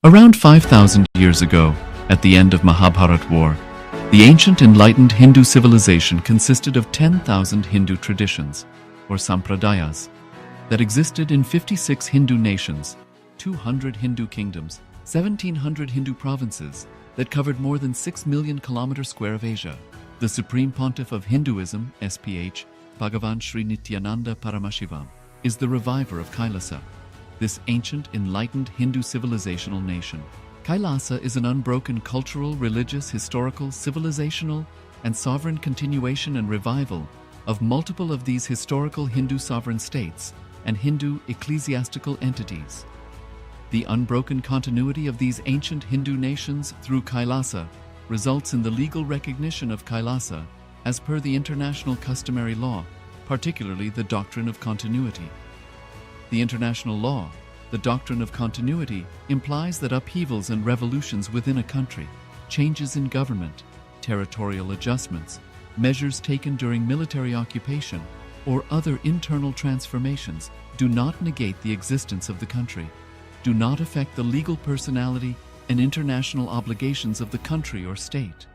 Around 5,000 years ago, at the end of Mahabharat War, the ancient enlightened Hindu civilization consisted of 10,000 Hindu traditions, or sampradayas, that existed in 56 Hindu nations, 200 Hindu kingdoms, 1,700 Hindu provinces that covered more than 6 million kilometers square of Asia. The Supreme Pontiff of Hinduism, SPH, Bhagavan Sri Nithyananda Paramashivoham, is the reviver of KAILASA, this ancient, enlightened Hindu civilizational nation. KAILASA is an unbroken cultural, religious, historical, civilizational, and sovereign continuation and revival of multiple of these historical Hindu sovereign states and Hindu ecclesiastical entities. The unbroken continuity of these ancient Hindu nations through KAILASA results in the legal recognition of KAILASA as per the international customary law, particularly the doctrine of continuity. The international law, the doctrine of continuity, implies that upheavals and revolutions within a country, changes in government, territorial adjustments, measures taken during military occupation, or other internal transformations do not negate the existence of the country, do not affect the legal personality and international obligations of the country or state.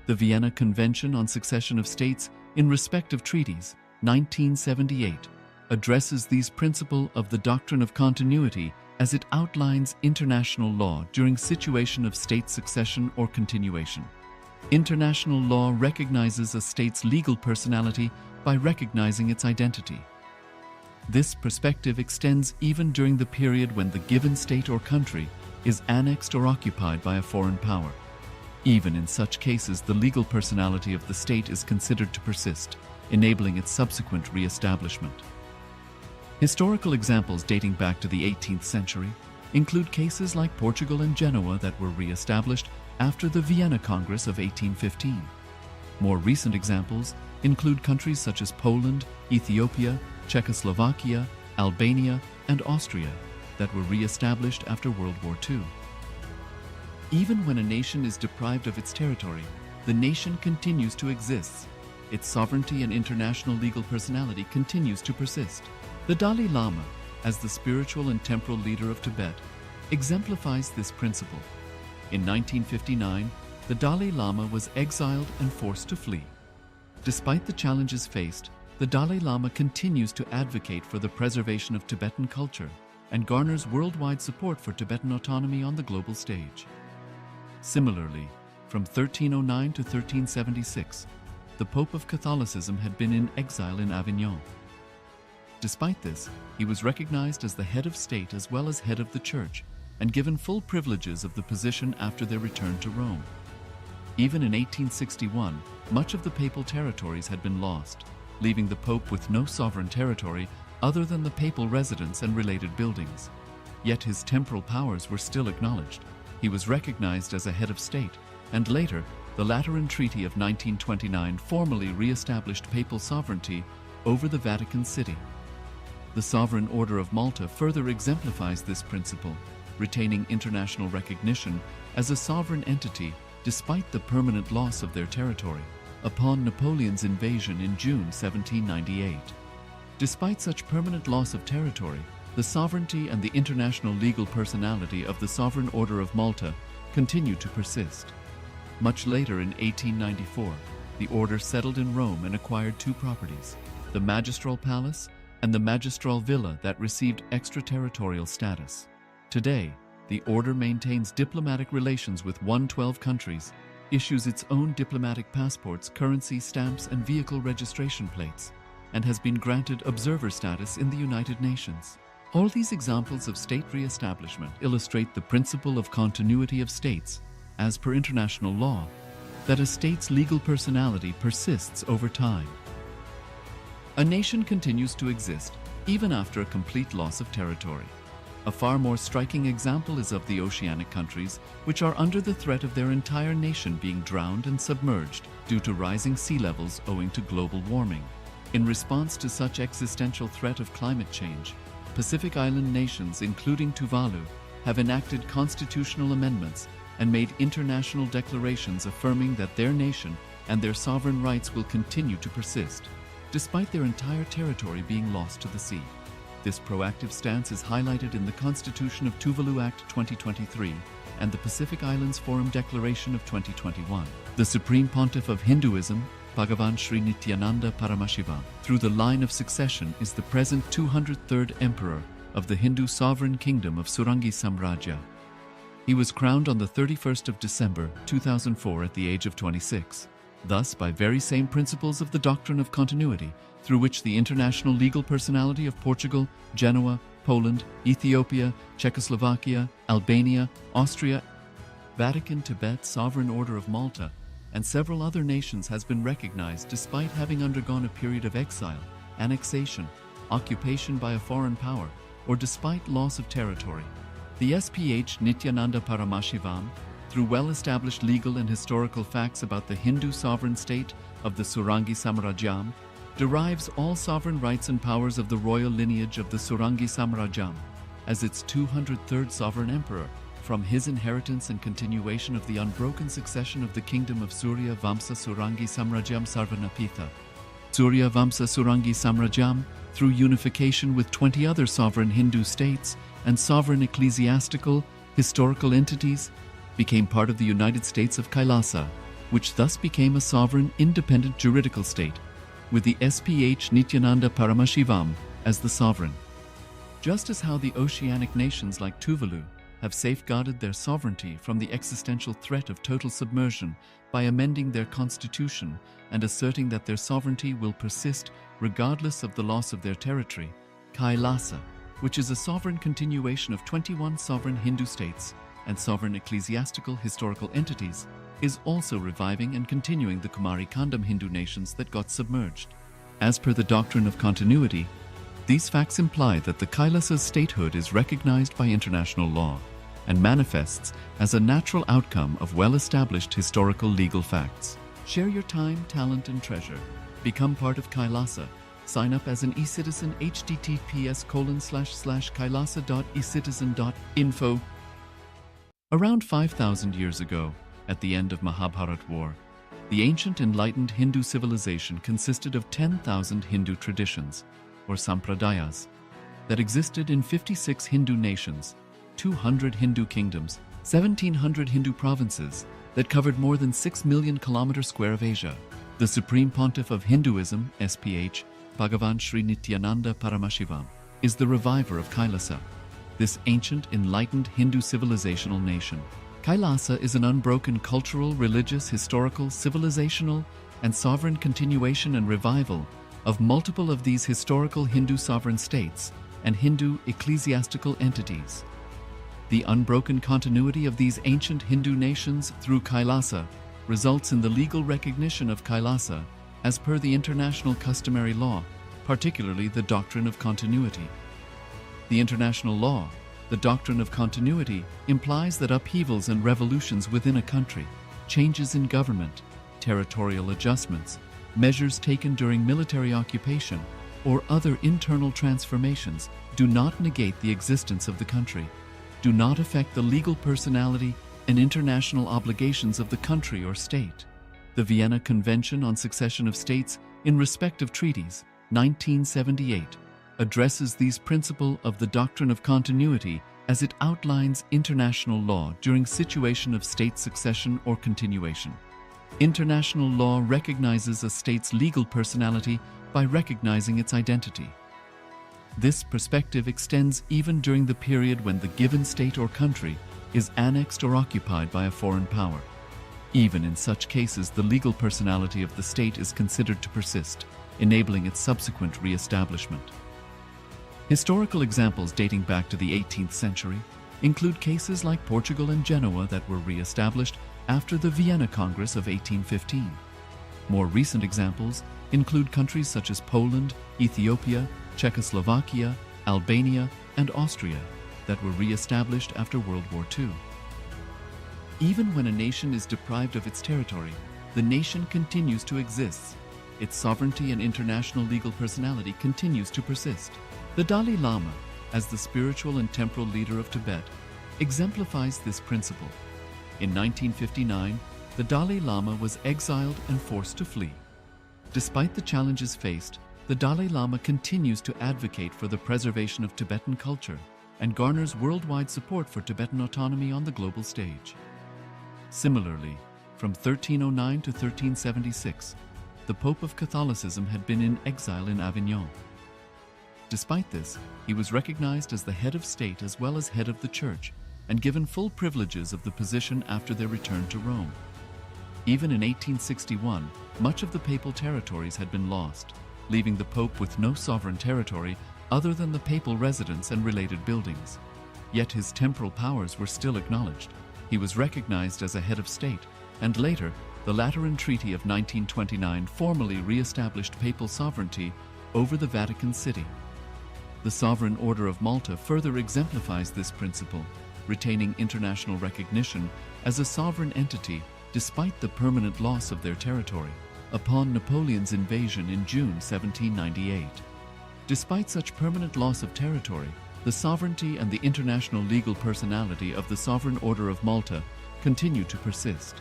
The Vienna Convention on Succession of States in Respect of Treaties, 1978, addresses these principles of the doctrine of continuity as it outlines international law during situation of state succession or continuation. International law recognizes a state's legal personality by recognizing its identity. This perspective extends even during the period when the given state or country is annexed or occupied by a foreign power. Even in such cases, the legal personality of the state is considered to persist, enabling its subsequent re-establishment. Historical examples dating back to the 18th century include cases like Portugal and Genoa that were re-established after the Vienna Congress of 1815. More recent examples include countries such as Poland, Ethiopia, Czechoslovakia, Albania, and Austria that were re-established after World War II. Even when a nation is deprived of its territory, the nation continues to exist. Its sovereignty and international legal personality continues to persist. The Dalai Lama, as the spiritual and temporal leader of Tibet, exemplifies this principle. In 1959, the Dalai Lama was exiled and forced to flee. Despite the challenges faced, the Dalai Lama continues to advocate for the preservation of Tibetan culture and garners worldwide support for Tibetan autonomy on the global stage. Similarly, from 1309 to 1376, the Pope of Catholicism had been in exile in Avignon. Despite this, he was recognized as the head of state as well as head of the church and given full privileges of the position after their return to Rome. Even in 1861, much of the papal territories had been lost, leaving the Pope with no sovereign territory other than the papal residence and related buildings. Yet his temporal powers were still acknowledged. He was recognized as a head of state, and later, the Lateran Treaty of 1929 formally re-established papal sovereignty over the Vatican City. The Sovereign Order of Malta further exemplifies this principle, retaining international recognition as a sovereign entity despite the permanent loss of their territory upon Napoleon's invasion in June 1798. Despite such permanent loss of territory, the sovereignty and the international legal personality of the Sovereign Order of Malta continue to persist. Much later in 1894, the order settled in Rome and acquired two properties, the Magistral Palace and the Magistral Villa that received extraterritorial status. Today, the order maintains diplomatic relations with 112 countries, issues its own diplomatic passports, currency, stamps, and vehicle registration plates, and has been granted observer status in the United Nations. All these examples of state re-establishment illustrate the principle of continuity of states, as per international law, that a state's legal personality persists over time. A nation continues to exist even after a complete loss of territory. A far more striking example is of the oceanic countries, which are under the threat of their entire nation being drowned and submerged due to rising sea levels owing to global warming. In response to such existential threat of climate change, Pacific Island nations, including Tuvalu, have enacted constitutional amendments and made international declarations affirming that their nation and their sovereign rights will continue to persist, despite their entire territory being lost to the sea. This proactive stance is highlighted in the Constitution of Tuvalu Act 2023, and the Pacific Islands Forum Declaration of 2021. The Supreme Pontiff of Hinduism, Bhagavan Sri Nithyananda Paramashivoham, through the line of succession is the present 203rd Emperor of the Hindu Sovereign Kingdom of Surangi Samrajya. He was crowned on the 31st of December 2004 at the age of 26. Thus, by very same principles of the doctrine of continuity, through which the international legal personality of Portugal, Genoa, Poland, Ethiopia, Czechoslovakia, Albania, Austria, Vatican, Tibet, Sovereign Order of Malta, and several other nations has been recognized despite having undergone a period of exile, annexation, occupation by a foreign power, or despite loss of territory. The SPH Nithyananda Paramashivoham, through well-established legal and historical facts about the Hindu sovereign state of the Surangi Samrajyam, derives all sovereign rights and powers of the royal lineage of the Surangi Samrajyam as its 203rd sovereign emperor, from his inheritance and continuation of the unbroken succession of the kingdom of Surya Vamsa Surangi Samrajyam Sarvanapitha. Surya Vamsa Surangi Samrajyam, through unification with 20 other sovereign Hindu states and sovereign ecclesiastical, historical entities, became part of the United States of KAILASA, which thus became a sovereign, independent juridical state, with the SPH Nithyananda Paramashivoham as the sovereign. Just as how the oceanic nations like Tuvalu have safeguarded their sovereignty from the existential threat of total submersion by amending their constitution and asserting that their sovereignty will persist regardless of the loss of their territory, KAILASA, which is a sovereign continuation of 21 sovereign Hindu states and sovereign ecclesiastical historical entities, is also reviving and continuing the Kumari Kandam Hindu nations that got submerged. As per the doctrine of continuity, these facts imply that the Kailasa's statehood is recognized by international law and manifests as a natural outcome of well-established historical legal facts. Share your time, talent, and treasure. Become part of KAILASA. Sign up as an eCitizen https://kailasa.ecitizen.info. Around 5,000 years ago, at the end of Mahabharat War, the ancient enlightened Hindu civilization consisted of 10,000 Hindu traditions, or sampradayas, that existed in 56 Hindu nations, 200 Hindu kingdoms, 1,700 Hindu provinces that covered more than 6 million kilometers square of Asia. The Supreme Pontiff of Hinduism, SPH, Bhagavan Sri Nithyananda Paramashivoham, is the reviver of Kailasa, this ancient, enlightened Hindu civilizational nation. Kailasa is an unbroken cultural, religious, historical, civilizational, and sovereign continuation and revival of multiple of these historical Hindu sovereign states and Hindu ecclesiastical entities. The unbroken continuity of these ancient Hindu nations through Kailasa results in the legal recognition of Kailasa as per the international customary law, particularly the doctrine of continuity. The international law, the doctrine of continuity, implies that upheavals and revolutions within a country, changes in government, territorial adjustments, measures taken during military occupation, or other internal transformations do not negate the existence of the country, do not affect the legal personality and international obligations of the country or state. The Vienna Convention on Succession of States in respect of treaties, 1978, addresses these principles of the doctrine of continuity as it outlines international law during situation of state succession or continuation. International law recognizes a state's legal personality by recognizing its identity. This perspective extends even during the period when the given state or country is annexed or occupied by a foreign power. Even in such cases, the legal personality of the state is considered to persist, enabling its subsequent re-establishment. Historical examples dating back to the 18th century include cases like Portugal and Genoa that were re-established after the Vienna Congress of 1815. More recent examples include countries such as Poland, Ethiopia, Czechoslovakia, Albania, and Austria that were re-established after World War II. Even when a nation is deprived of its territory, the nation continues to exist. Its sovereignty and international legal personality continues to persist. The Dalai Lama, as the spiritual and temporal leader of Tibet, exemplifies this principle. In 1959, the Dalai Lama was exiled and forced to flee. Despite the challenges faced, the Dalai Lama continues to advocate for the preservation of Tibetan culture and garners worldwide support for Tibetan autonomy on the global stage. Similarly, from 1309 to 1376, the Pope of Catholicism had been in exile in Avignon. Despite this, he was recognized as the head of state as well as head of the Church, and given full privileges of the position after their return to Rome. Even in 1861, much of the papal territories had been lost, leaving the Pope with no sovereign territory other than the papal residence and related buildings. Yet his temporal powers were still acknowledged. He was recognized as a head of state, and later, the Lateran Treaty of 1929 formally re-established papal sovereignty over the Vatican City. The Sovereign Order of Malta further exemplifies this principle, retaining international recognition as a sovereign entity despite the permanent loss of their territory upon Napoleon's invasion in June 1798. Despite such permanent loss of territory, the sovereignty and the international legal personality of the Sovereign Order of Malta continue to persist.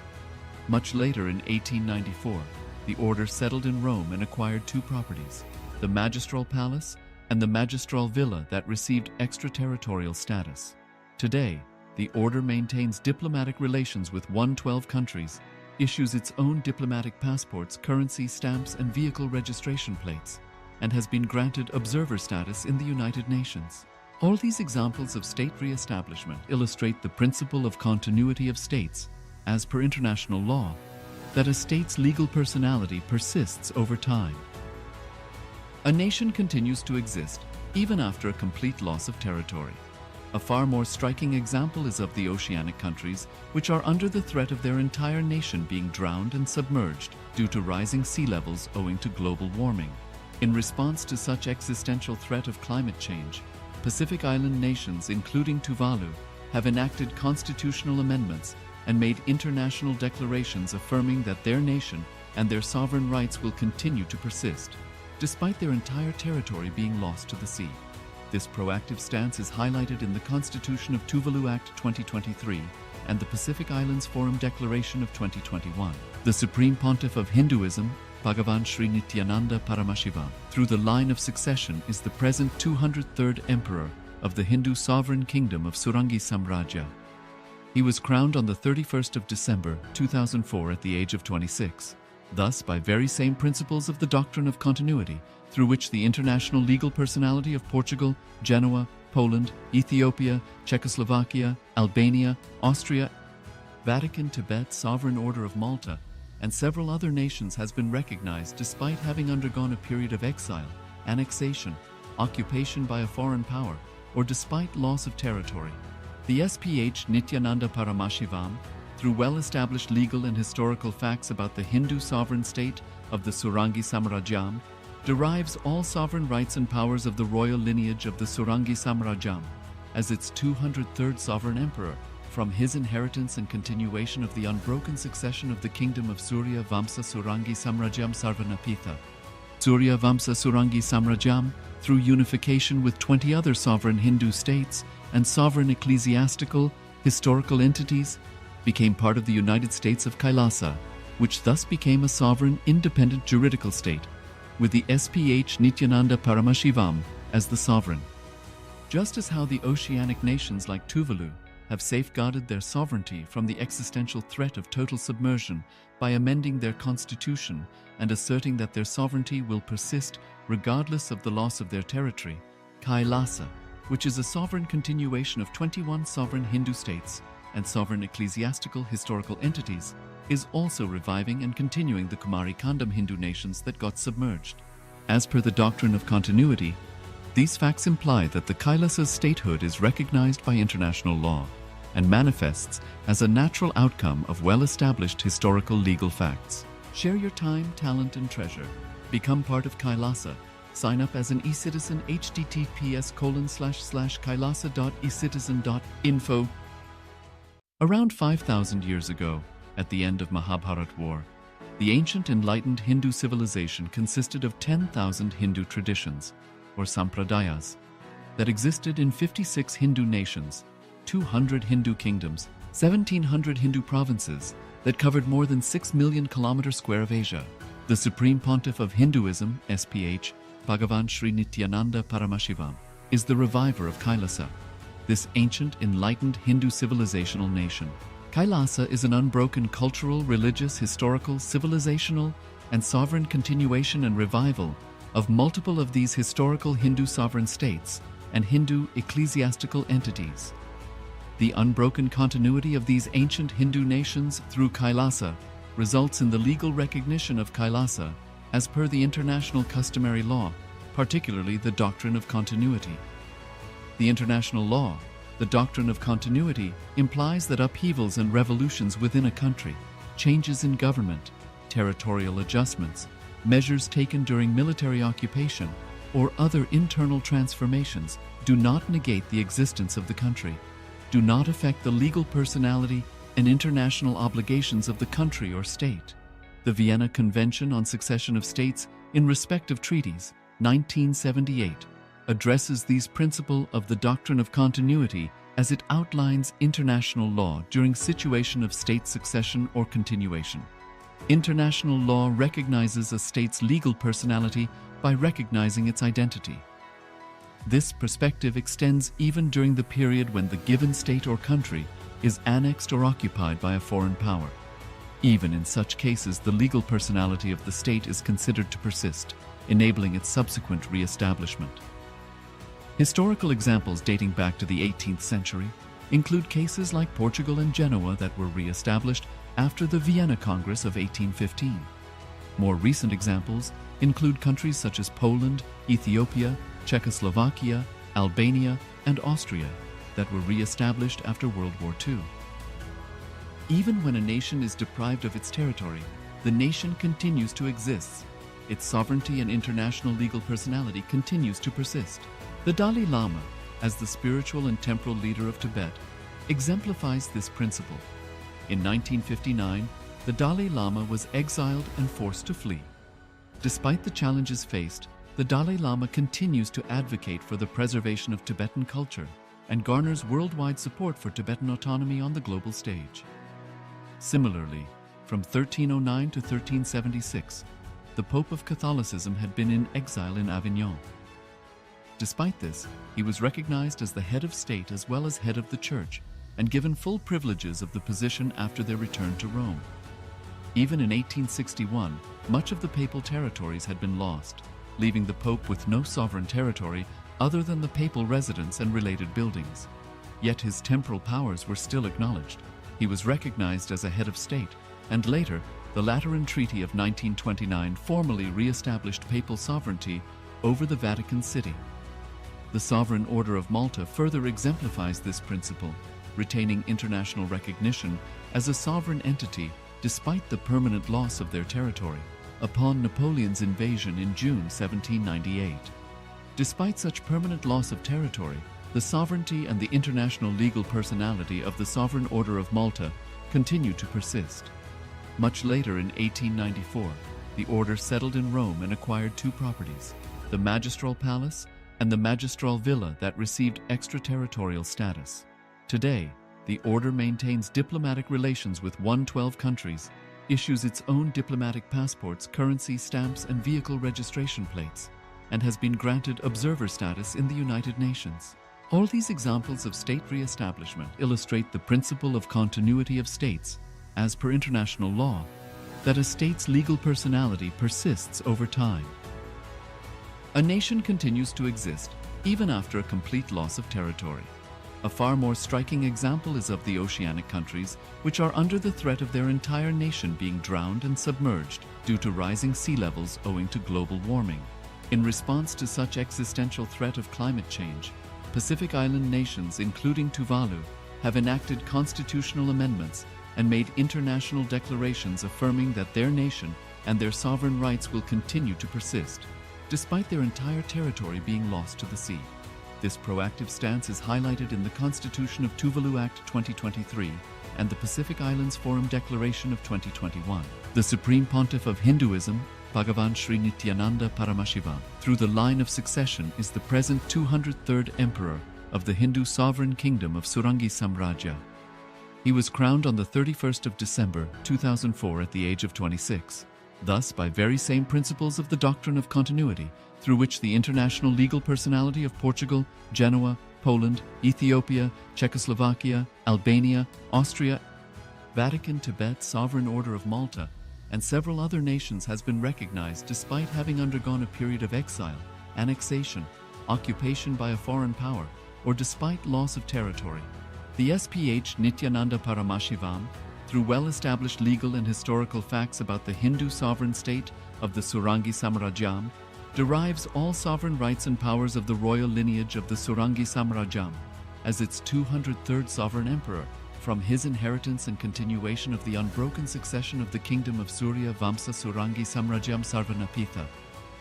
Much later in 1894, the order settled in Rome and acquired two properties, the Magistral Palace and the Magistral Villa that received extraterritorial status. Today, the order maintains diplomatic relations with 112 countries, issues its own diplomatic passports, currency stamps, and vehicle registration plates, and has been granted observer status in the United Nations. All these examples of state re-establishment illustrate the principle of continuity of states, as per international law, that a state's legal personality persists over time. A nation continues to exist even after a complete loss of territory. A far more striking example is of the oceanic countries, which are under the threat of their entire nation being drowned and submerged due to rising sea levels owing to global warming. In response to such existential threat of climate change, Pacific Island nations, including Tuvalu, have enacted constitutional amendments and made international declarations affirming that their nation and their sovereign rights will continue to persist, despite their entire territory being lost to the sea. This proactive stance is highlighted in the Constitution of Tuvalu Act 2023 and the Pacific Islands Forum Declaration of 2021. The Supreme Pontiff of Hinduism, Bhagavan Sri Nithyananda Paramashivoham, through the line of succession is the present 203rd Emperor of the Hindu Sovereign Kingdom of Surangi Samrajya. He was crowned on the 31st of December 2004 at the age of 26. Thus, by very same principles of the doctrine of continuity, through which the international legal personality of Portugal, Genoa, Poland, Ethiopia, Czechoslovakia, Albania, Austria, Vatican, Tibet, Sovereign Order of Malta, and several other nations has been recognized despite having undergone a period of exile, annexation, occupation by a foreign power, or despite loss of territory. The SPH Nithyananda Paramashivoham, through well-established legal and historical facts about the Hindu sovereign state of the Surangi Samrajyam, derives all sovereign rights and powers of the royal lineage of the Surangi Samrajyam as its 203rd sovereign emperor, from his inheritance and continuation of the unbroken succession of the kingdom of Surya Vamsa Surangi Samrajyam Sarvanapitha. Surya Vamsa Surangi Samrajyam, through unification with 20 other sovereign Hindu states and sovereign ecclesiastical, historical entities, became part of the United States of KAILASA, which thus became a sovereign, independent juridical state, with the SPH Nithyananda Paramashivoham as the sovereign. Just as how the oceanic nations like Tuvalu have safeguarded their sovereignty from the existential threat of total submersion by amending their constitution and asserting that their sovereignty will persist regardless of the loss of their territory, KAILASA, which is a sovereign continuation of 21 sovereign Hindu states and sovereign ecclesiastical historical entities, is also reviving and continuing the Kumari Kandam Hindu nations that got submerged. As per the doctrine of continuity, these facts imply that the Kailasa's statehood is recognized by international law and manifests as a natural outcome of well-established historical legal facts. Share your time, talent, and treasure. Become part of Kailasa. Sign up as an eCitizen https://kailasa.ecitizen.info. Around 5,000 years ago, at the end of Mahabharat War, the ancient enlightened Hindu civilization consisted of 10,000 Hindu traditions, or sampradayas, that existed in 56 Hindu nations, 200 Hindu kingdoms, 1,700 Hindu provinces that covered more than 6 million kilometers square of Asia. The Supreme Pontiff of Hinduism, SPH, Bhagavan Sri Nithyananda Paramashivoham, is the reviver of Kailasa. this ancient, enlightened Hindu civilizational nation. Kailasa is an unbroken cultural, religious, historical, civilizational, and sovereign continuation and revival of multiple of these historical Hindu sovereign states and Hindu ecclesiastical entities. The unbroken continuity of these ancient Hindu nations through Kailasa results in the legal recognition of Kailasa as per the international customary law, particularly the doctrine of continuity. The international law, the doctrine of continuity, implies that upheavals and revolutions within a country, changes in government, territorial adjustments, measures taken during military occupation, or other internal transformations do not negate the existence of the country, do not affect the legal personality and international obligations of the country or state. The Vienna Convention on Succession of States in Respect of Treaties, 1978, addresses these principles of the doctrine of continuity as it outlines international law during situation of state succession or continuation. International law recognizes a state's legal personality by recognizing its identity. This perspective extends even during the period when the given state or country is annexed or occupied by a foreign power. Even in such cases, the legal personality of the state is considered to persist, enabling its subsequent re-establishment. Historical examples dating back to the 18th century include cases like Portugal and Genoa that were re-established after the Vienna Congress of 1815. More recent examples include countries such as Poland, Ethiopia, Czechoslovakia, Albania, and Austria that were re-established after World War II. Even when a nation is deprived of its territory, the nation continues to exist. Its sovereignty and international legal personality continues to persist. The Dalai Lama, as the spiritual and temporal leader of Tibet, exemplifies this principle. In 1959, the Dalai Lama was exiled and forced to flee. Despite the challenges faced, the Dalai Lama continues to advocate for the preservation of Tibetan culture and garners worldwide support for Tibetan autonomy on the global stage. Similarly, from 1309 to 1376, the Pope of Catholicism had been in exile in Avignon. Despite this, he was recognized as the head of state as well as head of the church and given full privileges of the position after their return to Rome. Even in 1861, much of the papal territories had been lost, leaving the Pope with no sovereign territory other than the papal residence and related buildings. Yet his temporal powers were still acknowledged. He was recognized as a head of state, and later, the Lateran Treaty of 1929 formally re-established papal sovereignty over the Vatican City. The Sovereign Order of Malta further exemplifies this principle, retaining international recognition as a sovereign entity despite the permanent loss of their territory upon Napoleon's invasion in June 1798. Despite such permanent loss of territory, the sovereignty and the international legal personality of the Sovereign Order of Malta continue to persist. Much later in 1894, the order settled in Rome and acquired two properties, the Magistral Palace and the Magistral Villa that received extraterritorial status. Today, the order maintains diplomatic relations with 112 countries, issues its own diplomatic passports, currency stamps, and vehicle registration plates, and has been granted observer status in the United Nations. All these examples of state re-establishment illustrate the principle of continuity of states, as per international law, that a state's legal personality persists over time. A nation continues to exist even after a complete loss of territory. A far more striking example is of the oceanic countries, which are under the threat of their entire nation being drowned and submerged due to rising sea levels owing to global warming. In response to such existential threat of climate change, Pacific Island nations, including Tuvalu, have enacted constitutional amendments and made international declarations affirming that their nation and their sovereign rights will continue to persist, despite their entire territory being lost to the sea. This proactive stance is highlighted in the Constitution of Tuvalu Act 2023 and the Pacific Islands Forum Declaration of 2021. The Supreme Pontiff of Hinduism, Bhagavan Sri Nithyananda Paramashivoham, through the line of succession, is the present 203rd Emperor of the Hindu Sovereign Kingdom of Surangi Samrajya. He was crowned on the 31st of December 2004 at the age of 26. Thus, by very same principles of the doctrine of continuity, through which the international legal personality of Portugal, Genoa, Poland, Ethiopia, Czechoslovakia, Albania, Austria, Vatican, Tibet, Sovereign Order of Malta, and several other nations has been recognized despite having undergone a period of exile, annexation, occupation by a foreign power, or despite loss of territory. The SPH Nithyananda Paramashivoham, through well-established legal and historical facts about the Hindu sovereign state of the Surangi Samrajyam, derives all sovereign rights and powers of the royal lineage of the Surangi Samrajyam as its 203rd sovereign emperor, from his inheritance and continuation of the unbroken succession of the kingdom of Surya Vamsa Surangi Samrajyam Sarvanapitha.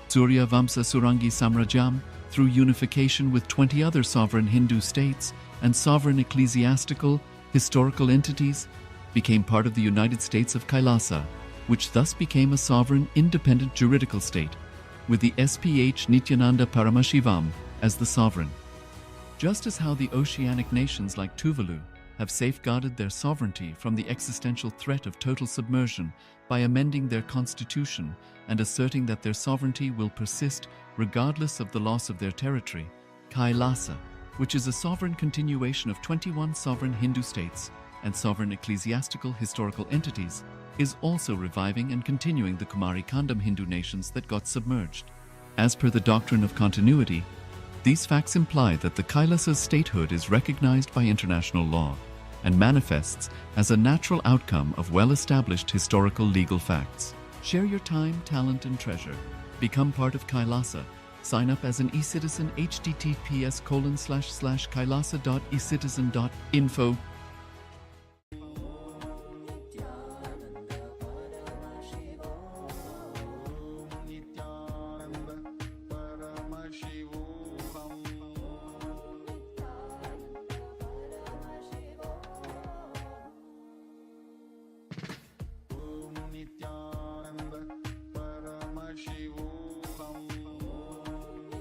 Surya Vamsa Surangi Samrajyam, through unification with 20 other sovereign Hindu states and sovereign ecclesiastical, historical entities, became part of the United States of KAILASA, which thus became a sovereign, independent juridical state, with the SPH Nithyananda Paramashivoham as the sovereign. Just as how the oceanic nations like Tuvalu have safeguarded their sovereignty from the existential threat of total submersion by amending their constitution and asserting that their sovereignty will persist regardless of the loss of their territory, KAILASA, which is a sovereign continuation of 21 sovereign Hindu states and sovereign ecclesiastical historical entities, is also reviving and continuing the Kumari Kandam Hindu nations that got submerged. As per the doctrine of continuity, these facts imply that the Kailasa's statehood is recognized by international law and manifests as a natural outcome of well-established historical legal facts. Share your time, talent, and treasure. Become part of KAILASA. Sign up as an e-citizen https://kailasa.ecitizen.info. Nithyananda Paramashivoham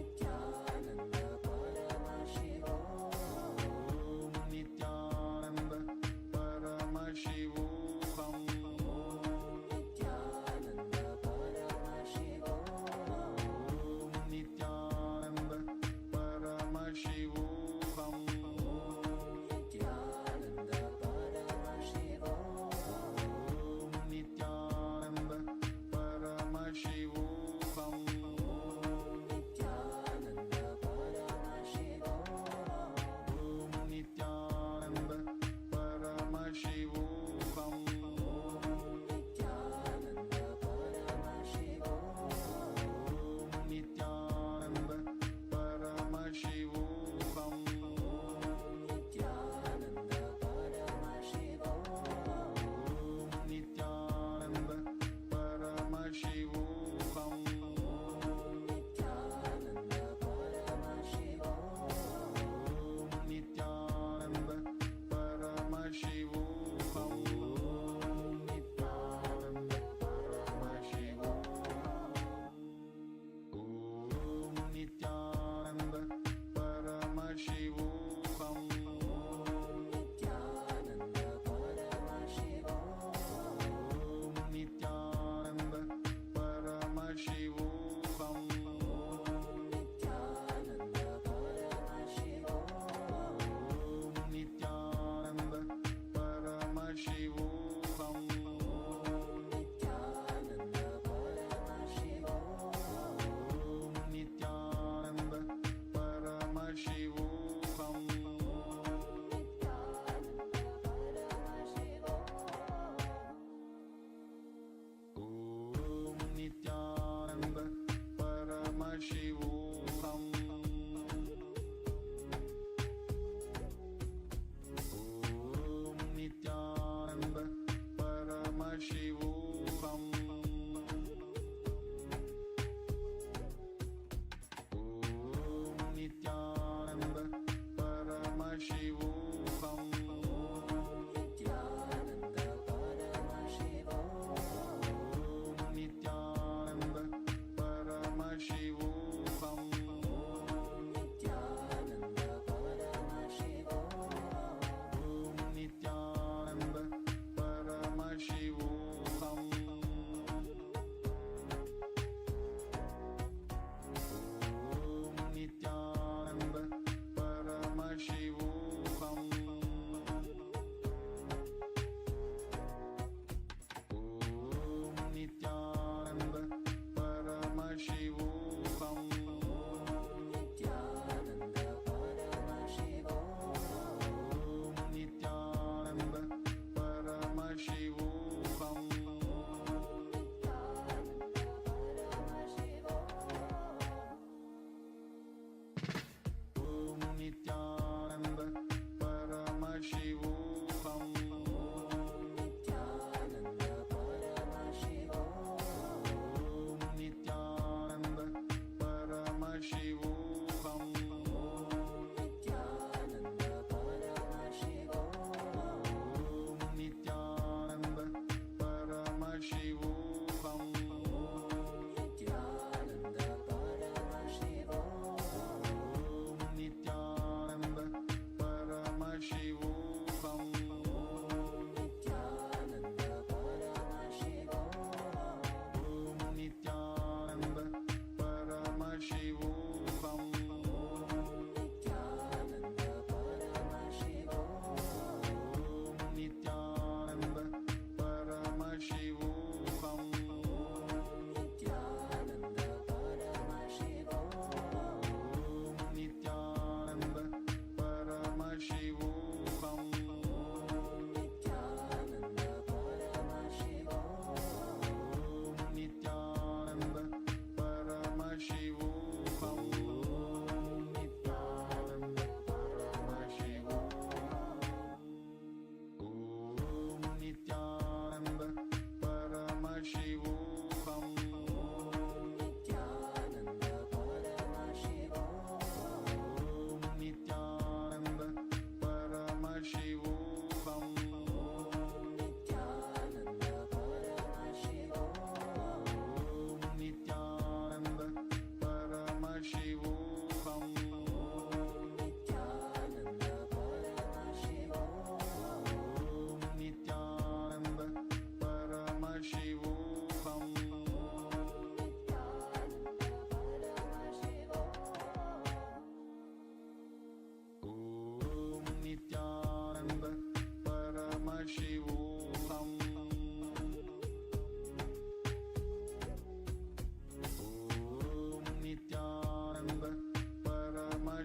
Nithyananda Paramashivoham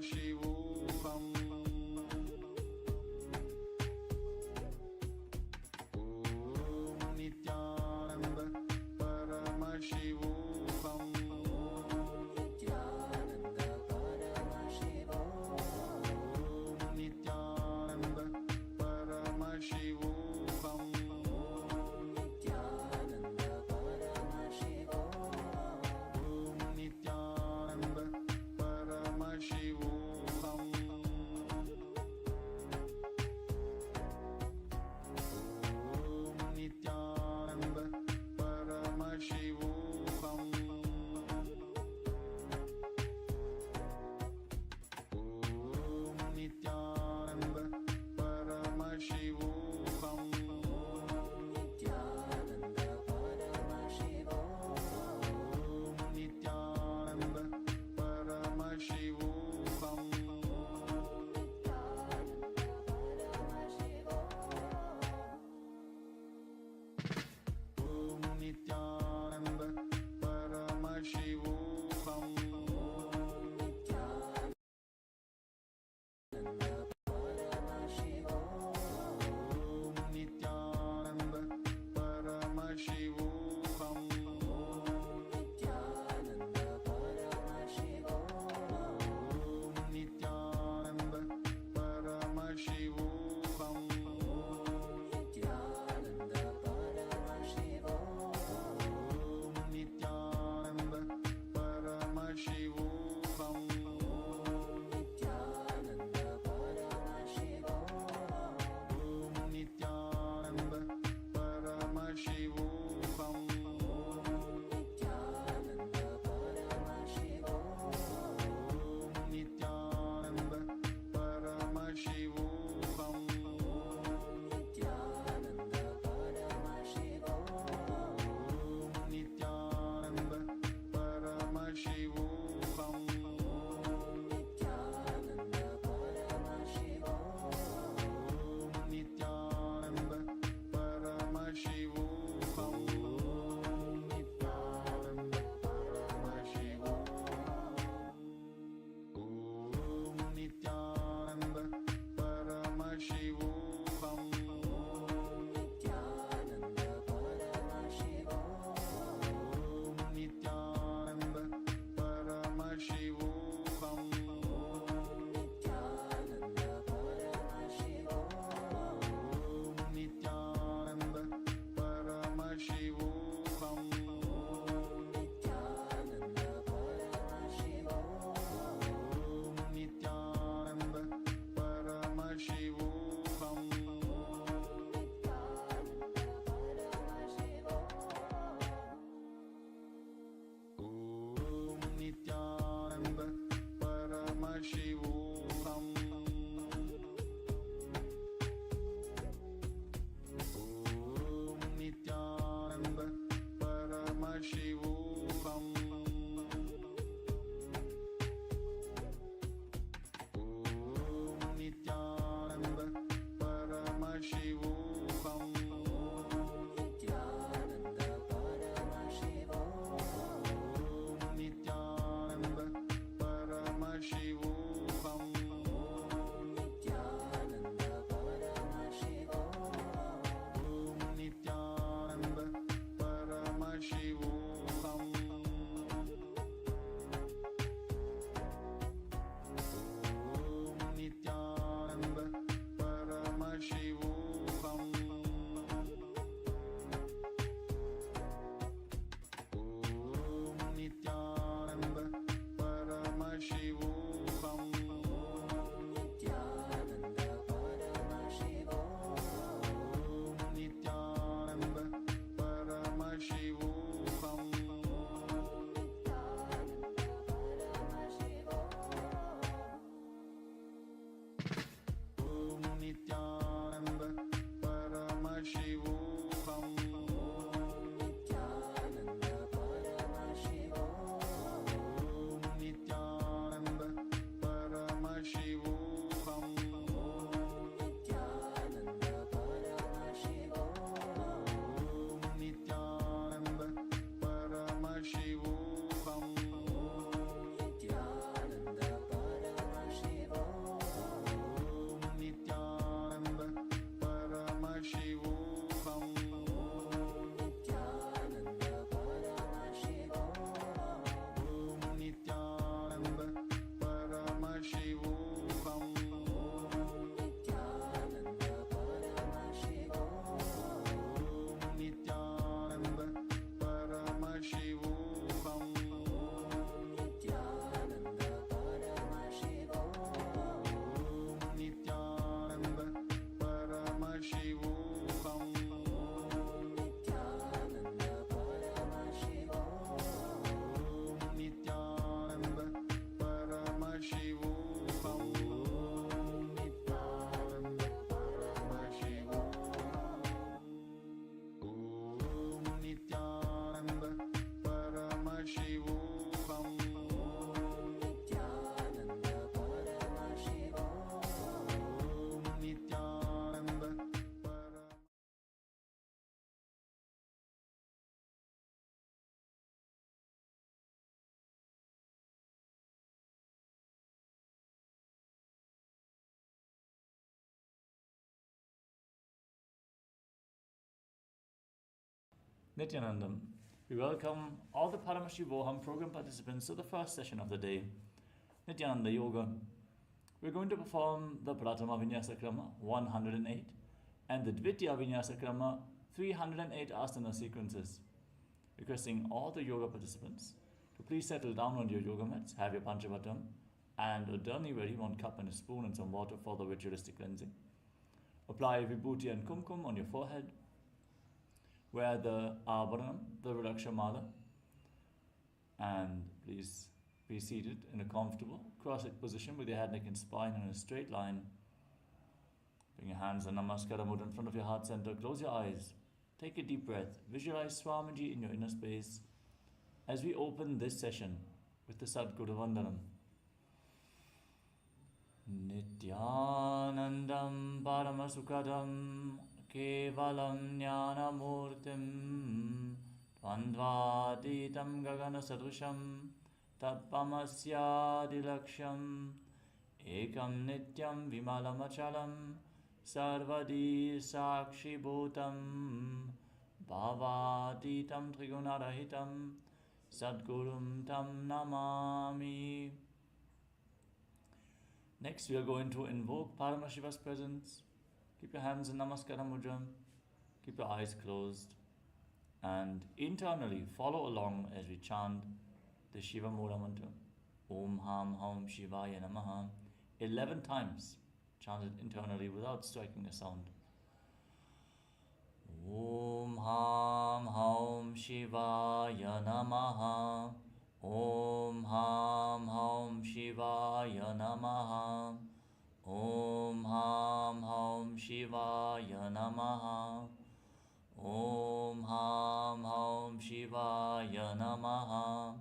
Paramashivoham Om Nithyananda Paramashivoham Nithyananda Paramashivoham Om Nithyananda Paramashivoham Nithyananda Paramashivoham Om Nithyananda Paramashivoham Om Nithyananda Paramashivoham Om Nithyananda Paramashivoham Nithyananda Paramashivoham Om Nithyananda Paramashivoham Nithyananda Paramashivoham Om Nithyananda Paramashivoham Nithyananda Paramashivoham Om Nithyananda Paramashivoham Nithyananda Paramashivoham Om Nithyananda Paramashivoham Nithyananda Paramashivoham Om Nithyananda Paramashivoham Nithyananda Paramashivoham Nithyananda. We welcome all the Paramashivoham program participants to the first session of the day, Nithyananda Yoga. We're going to perform the Pratama Vinyasa Krama 108 and the Dvitiya Vinyasa Krama 308 asana sequences. Requesting all the yoga participants to please settle down on your yoga mats, have your Panchavatam and a dharni ready, 1 cup and a spoon and some water for the ritualistic cleansing. Apply Vibhuti and Kumkum on your forehead. Wear the Abharanam, the Rudraksha Mala, and please be seated in a comfortable cross-legged position with your head, neck and spine in a straight line. Bring your hands in Namaskara Mudra in front of your heart center. Close your eyes. Take a deep breath. Visualize Swamiji in your inner space as we open this session with the Sadguru Vandanam. Nithyanandam Paramasukadam Kevalam Jnanamurtim Tvandvaditam Gagana Sadusham Tapamasyadilaksham Ekam Nityam Vimalamachalam Sarvadi Sakshi Bhutam Bhavatitam Trigunarahitam Sadgurum Tam Namami. Next, we are going to invoke Paramashiva's presence. Keep your hands in Namaskara Mudra. Keep your eyes closed. And internally, follow along as we chant the Shiva Mula Mantra. Om Ham Ham Shivaya Namaha. 11 times. Chant it internally without striking a sound. Om Ham Ham Shivaya Namaha. Om Ham Ham Shivaya Namaha. Om Ham Ham Shivaya Namaha. Om Ham Ham Shivaya Namaha.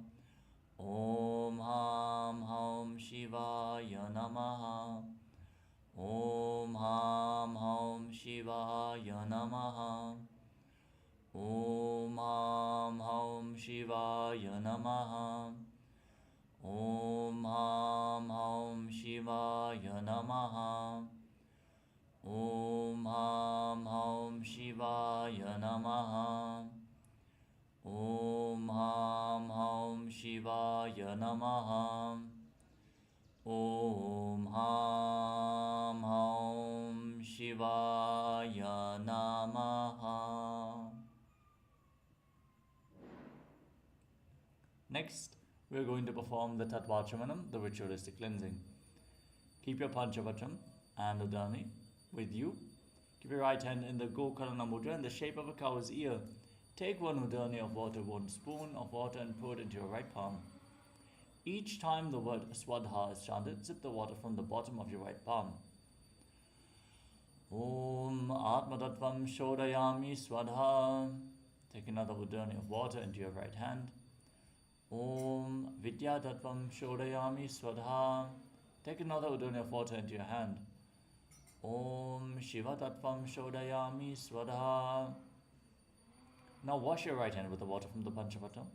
Om Ham Ham Shivaya Namaha. Om Ham Ham Shivaya Namaha. Om Ham Ham Shivaya Namaha. Om Ham Ham Shivaya Namaha. Om Ham Ham Shivaya Namaha. Om Ham Ham Shivaya Namaha. Om Ham Ham Shivaya Namaha. Next, we are going to perform the Tattvachamanam, the ritualistic cleansing. Keep your Panchavatam and the Dharni with you. Keep your right hand in the Gokarana Mudra in the shape of a cow's ear. Take 1 udani of water, 1 spoon of water and pour it into your right palm. Each time the word Swadha is chanted, sip the water from the bottom of your right palm. Om Atmatattvam Shodayami Swadha. Take another udani of water into your right hand. Om Vidyatattvam Shodayami Swadha. Take another udani of water into your hand. Om Shivatattvam Shodayami Swadha. Now wash your right hand with the water from the Panchavatam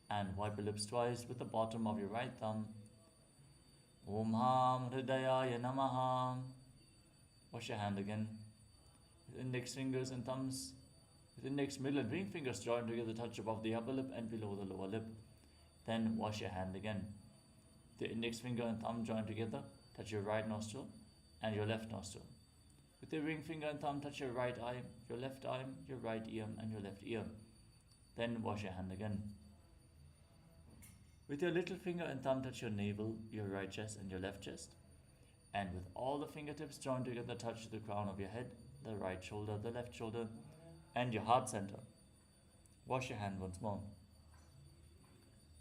and wipe your lips twice with the bottom of your right thumb. Om Ham Hridayaya Namaha. Wash your hand again. With index fingers and thumbs, with index, middle and ring fingers joined together, touch above the upper lip and below the lower lip. Then wash your hand again. The index finger and thumb joined together, touch your right nostril and your left nostril. With your ring finger and thumb, touch your right eye, your left eye, your right ear and your left ear. Then wash your hand again. With your little finger and thumb, touch your navel, your right chest and your left chest. And with all the fingertips joined together, touch the crown of your head, the right shoulder, the left shoulder and your heart center. Wash your hand once more.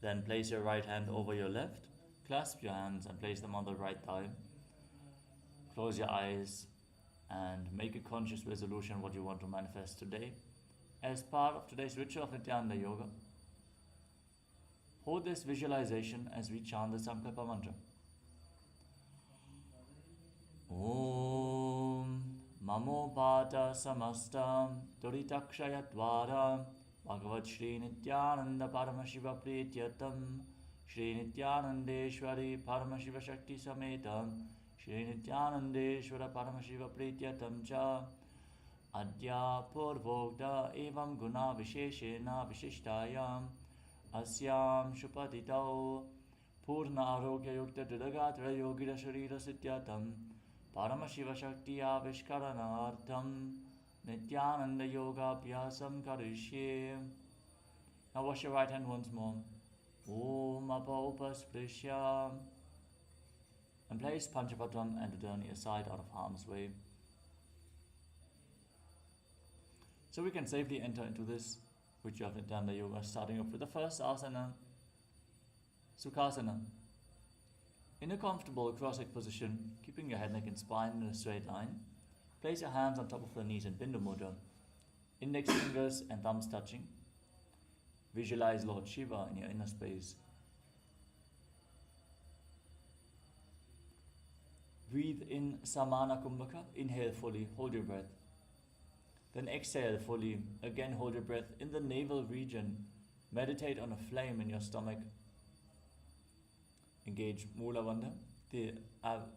Then place your right hand over your left, clasp your hands and place them on the right thigh. Close your eyes and make a conscious resolution what you want to manifest today as part of today's ritual of Nithyananda Yoga. Hold this visualization as we chant the Sankalpa mantra. Om Mamopata Samasta Duritakshayatwara Bhagavad Shri Nithyananda Paramashiva Prityatam Shri Nithyanandeshwari Paramashiva Shakti Sametam Shri Nithyanandeshwara Paramashiva Prityatam Cha Adya Purvogda Evam Guna Visheshena Vishishtayam Asyam Shupatitau Purna Arogya Yukta Dridagatra Yogida Sharira Sityatam Paramashiva Shakti Avishkaranartham Nithyananda Yoga Pyasam Karishye. Now wash your right hand once more. Om Apa Upasprishya. And place Panchapatam and Udani aside out of harm's way. So we can safely enter into this, which you have Nithyananda Yoga, starting off with the first asana, Sukhasana. In a comfortable cross-legged position, keeping your head, neck and spine in a straight line, place your hands on top of the knees in Bindu Mudra, index fingers and thumbs touching. Visualize Lord Shiva in your inner space. Breathe in Samana Kumbhaka, inhale fully, hold your breath. Then exhale fully, again hold your breath in the navel region. Meditate on a flame in your stomach. Engage Mula Bandha,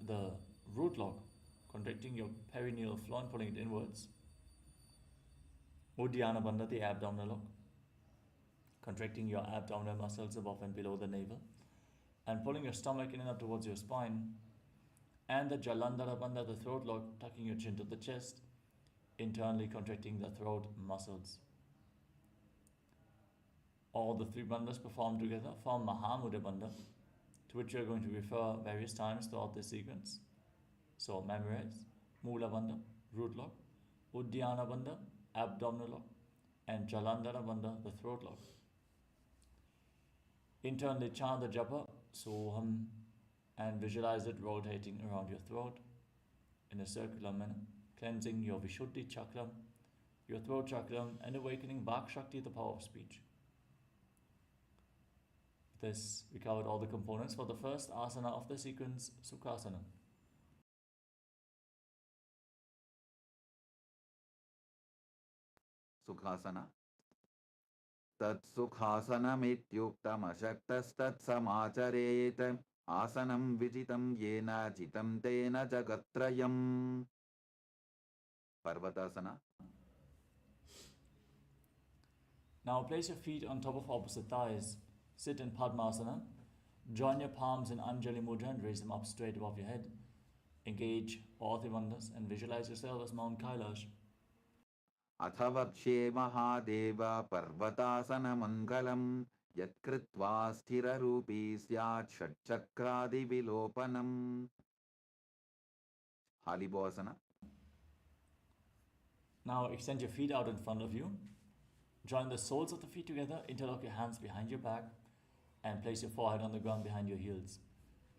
the root lock, contracting your perineal floor and pulling it inwards. Uddiyana Bandha, the abdominal lock, contracting your abdominal muscles above and below the navel and pulling your stomach in and up towards your spine. And the Jalandhara Bandha, the throat lock, tucking your chin to the chest, internally contracting the throat muscles. All the three bandhas performed together form Mahamudra Bandha, to which you are going to refer various times throughout this sequence. So memorize Mula Bandha, root lock, Uddiyana Bandha, abdominal lock, and Jalandhara Bandha, the throat lock. Internally chant the japa, Soham, and visualize it rotating around your throat in a circular manner, cleansing your Vishuddhi chakra, your throat chakra, and awakening Vak Shakti, the power of speech. With this, we covered all the components for the first asana of the sequence, Sukhasana. Sukhasana. Tat Sukhasanamityuktamashaktastat samacharet asanam vijitam yena jitam tena jagatrayam. Parvatasana. Now place your feet on top of opposite thighs. Sit in Padmasana. Join your palms in Anjali Mudra and raise them up straight above your head. Engage all the bandhas and visualize yourself as Mount Kailash. Athavakshe Mahadeva Parvatasana Mangalam Yatkritva Sthira Rupi Syat Shatchakradi Vilopanam. Halibhasana. Now extend your feet out in front of you. Join the soles of the feet together, interlock your hands behind your back, and place your forehead on the ground behind your heels.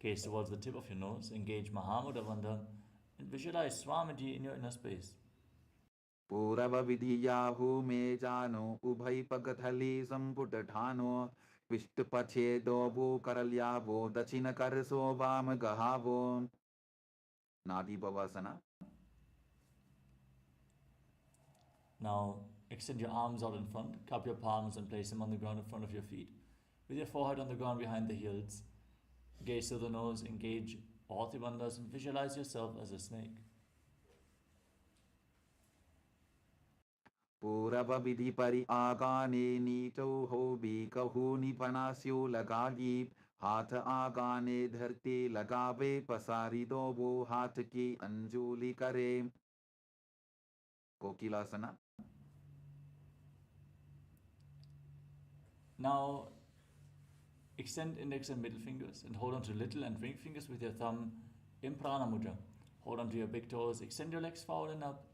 Gaze towards the tip of your nose, engage Mahamudra Bandha, and visualize Swamiji in your inner space. Purava Vidhiyahu me jano ubhai pagathali samputatano Vishtupache dobu karalyavo dachina karso vam gahavo. Nadi Bhavasana. Now extend your arms out in front, cup your palms and place them on the ground in front of your feet. With your forehead on the ground behind the heels, gaze to the nose, engage all the bandhas and visualize yourself as a snake. Purava Vidhi Pari Agane Nito Hobi Kahuni Panasyo Lagagi Hatha Agane Dharti Lagave Pasari Dobo Hatki Anjuli Kare. Kokilasana. Now extend index and middle fingers and hold on to little and ring fingers with your thumb in Prana Mudra. Hold on to your big toes, extend your legs forward and up,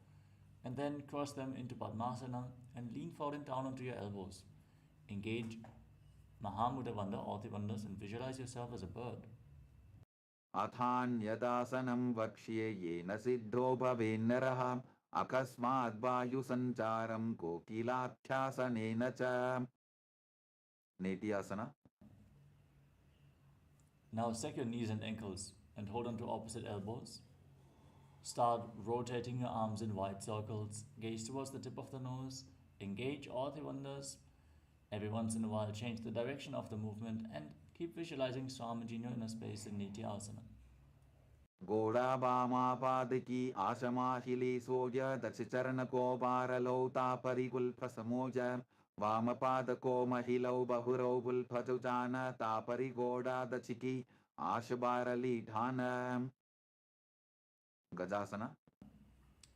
and then cross them into Padmasana and lean forward and down onto your elbows. Engage Mahamudra Bandha, all the bandhas, and visualize yourself as a bird. Athan Yadasanam Vakshye Yena Siddho Bhavennaraha Akasmad Vayu Sancharam Kokilabhyasanena cha. Nithyananda. Now stack your knees and ankles and hold on to opposite elbows. Start rotating your arms in wide circles. Gaze towards the tip of the nose. Engage all the bandhas. Every once in a while change the direction of the movement and keep visualizing Swamiji in your inner space in Nithyananda. गोड़ा बामा पाद की आशमाशिली सोज दश चरण को बारलौता परिकुल्फ समोज वाम पाद को महिलौ बहुरौ बुल्फजुजान तापरि गोड़ा दचिकी आश बारली ढान गजासना.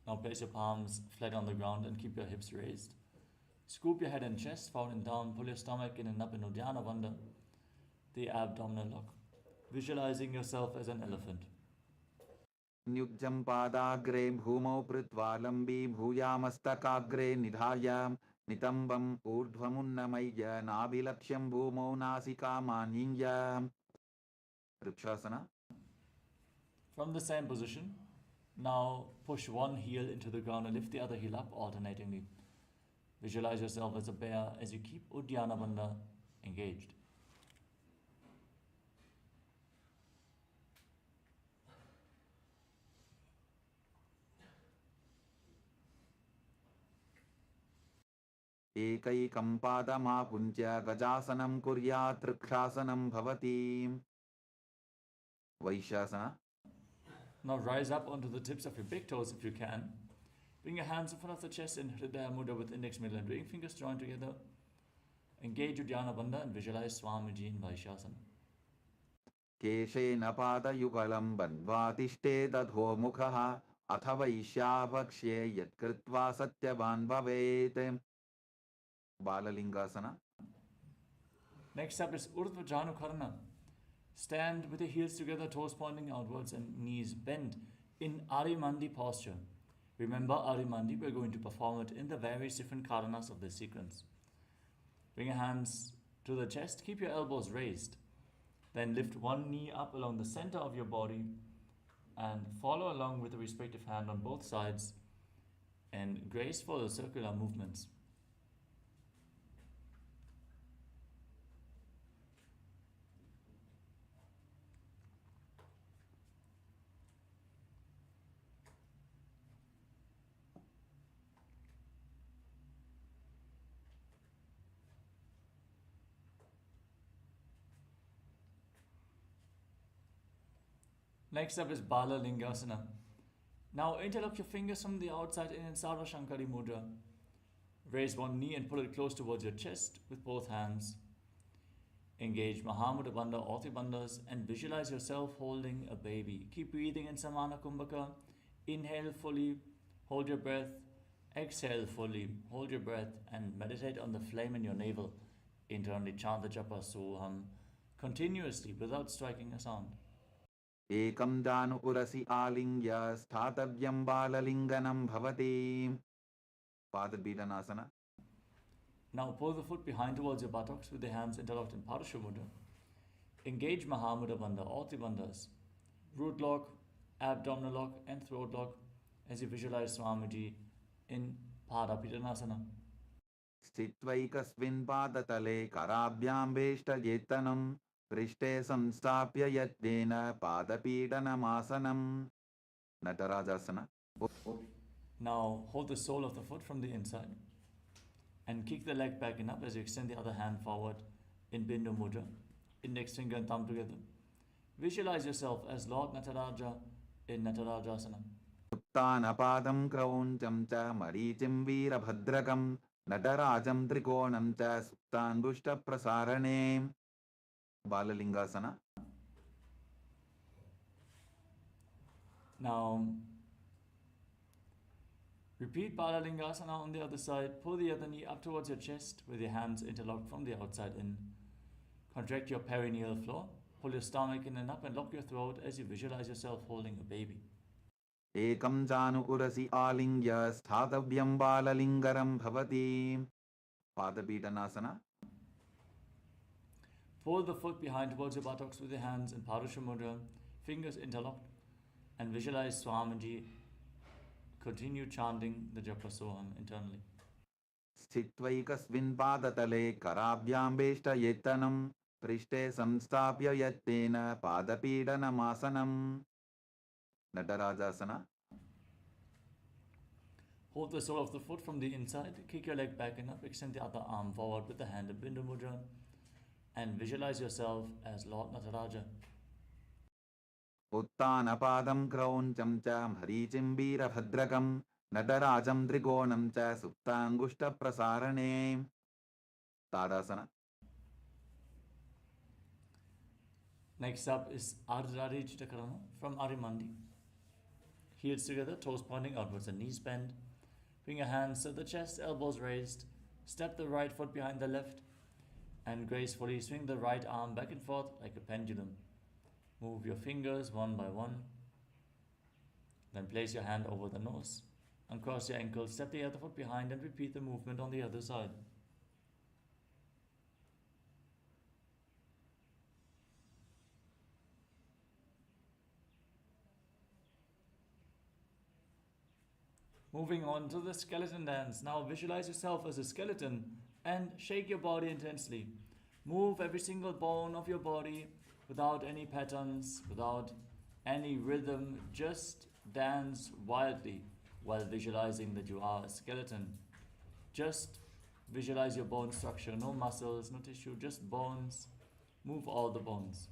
Now place your palms flat on the ground and keep your hips raised. Scoop your head and chest forward and down. Pull your stomach in and up in Uddiyana Bandha, the abdominal lock. Visualizing yourself as an elephant. न्युज्जं पादाग्रे भूमौ कृत्वा लम्बी भूयामस्तकाग्रे निधाय नितम्बम् ऊर्ध्वमुन्नमय्य नाभिलक्ष्यं भूमौ नासिकामानीय. Vrikshasana. From the same position, now push one heel into the ground and lift the other heel up alternatingly. Visualize yourself as a bear as you keep Uddiyana Bandha engaged. एकैकं पादमापुञ्ज्य गजासनं कुर्यात् वृक्षासनं भवति. वैश्यासना. Now rise up onto the tips of your big toes if you can. Bring your hands in front of the chest in Hridaya Mudra with index, middle and ring fingers joined together. Engage Uddiyana Bandha and visualize Swamiji in Vaishyasana. केशेन पादयुगलं बन्ध्वा तिष्ठेदधोमुखः अथ वैश्याभक्ष्ये यत्कृत्वा सत्यवान् भवेत्. बाललिङ्गासना. Next up is Urdhva Janukarna. Stand with your heels together, toes pointing outwards and knees bent in Arimandi posture. Remember Arimandi, we're going to perform it in the various different karanas of this sequence. Bring your hands to the chest, keep your elbows raised. Then lift one knee up along the center of your body and follow along with the respective hand on both sides in graceful circular movements. Next up is Bala Lingasana. Now interlock your fingers from the outside in Sarva Shankari Mudra. Raise one knee and pull it close towards your chest with both hands. Engage Mahamudra Bandha or Bandhas and visualize yourself holding a baby. Keep breathing in Samana Kumbhaka. Inhale fully, hold your breath. Exhale fully, hold your breath and meditate on the flame in your navel. Internally chant the japa Soham continuously without striking a sound. एकं जानु उरसि आलिङ्ग्य स्थातव्यं बाललिङ्गनं भवति. पादपीडनासना. Now pull the foot behind towards your buttocks with the hands interlocked in Parashu Mudra. Engage Mahamudra Bandha or Bandhas. Root lock, abdominal lock and throat lock as you visualize Swamiji in Parapitanasana. स्थित्वैकस्मिन् पादतले कराभ्यां वेष्टयेत्तनं पृष्ठे संस्थाप्य यत्नेन पादपीडनमासनं. नटराजासना. Now hold the sole of the foot from the inside and kick the leg back and up as you extend the other hand forward in Bindu Mudra, index finger and thumb together. Visualize yourself as Lord Nataraja in Natarajasana. उत्तानपादं क्रौञ्चं च मरीचिं वीरभद्रकं नटराजं त्रिकोणं च सुप्तान्बुष्टप्रसारणे. बाललिङ्गासना. Now repeat Balalingasana on the other side. Pull the other knee up towards your chest with your hands interlocked from the outside in. Contract your perineal floor. Pull your stomach in and up and lock your throat as you visualize yourself holding a baby. एकं जानु उरसि आलिङ्ग्य स्थातव्यं बाललिङ्गरं भवति. पादपीडनासना. Pull the foot behind towards your buttocks with your hands in Parashu Mudra, fingers interlocked, and visualize Swamiji. Continue chanting the Japa Soham internally. स्थित्वैकस्मिन् पादतले कराभ्यां वेष्टयेत्तनं पृष्ठे संस्थाप्य यत्नेन पादपीडनमासनं. नटराजासना. Hold the sole of the foot from the inside, kick your leg back and up, extend the other arm forward with the hand in Bindu Mudra, and visualize yourself as Lord Nataraja. उत्तानपादं क्रौञ्चं च मरीचिं वीरभद्रकं नटराजं त्रिकोणं च सुप्ताङ्गुष्ठप्रसारणे ताडासना. Next up is Ardhari Chittakarana from Arimandi. Heels together, toes pointing outwards and knees bent. Bring your hands to the chest, elbows raised. Step the right foot behind the left and gracefully swing the right arm back and forth like a pendulum. Move your fingers one by one. Then place your hand over the nose. Uncross your ankles, step the other foot behind and repeat the movement on the other side. Moving on to the skeleton dance. Now visualize yourself as a skeleton and shake your body intensely. Move every single bone of your body without any patterns, without any rhythm. Just dance wildly while visualizing that you are a skeleton. Just visualize your bone structure. No muscles, no tissue, just bones. Move all the bones.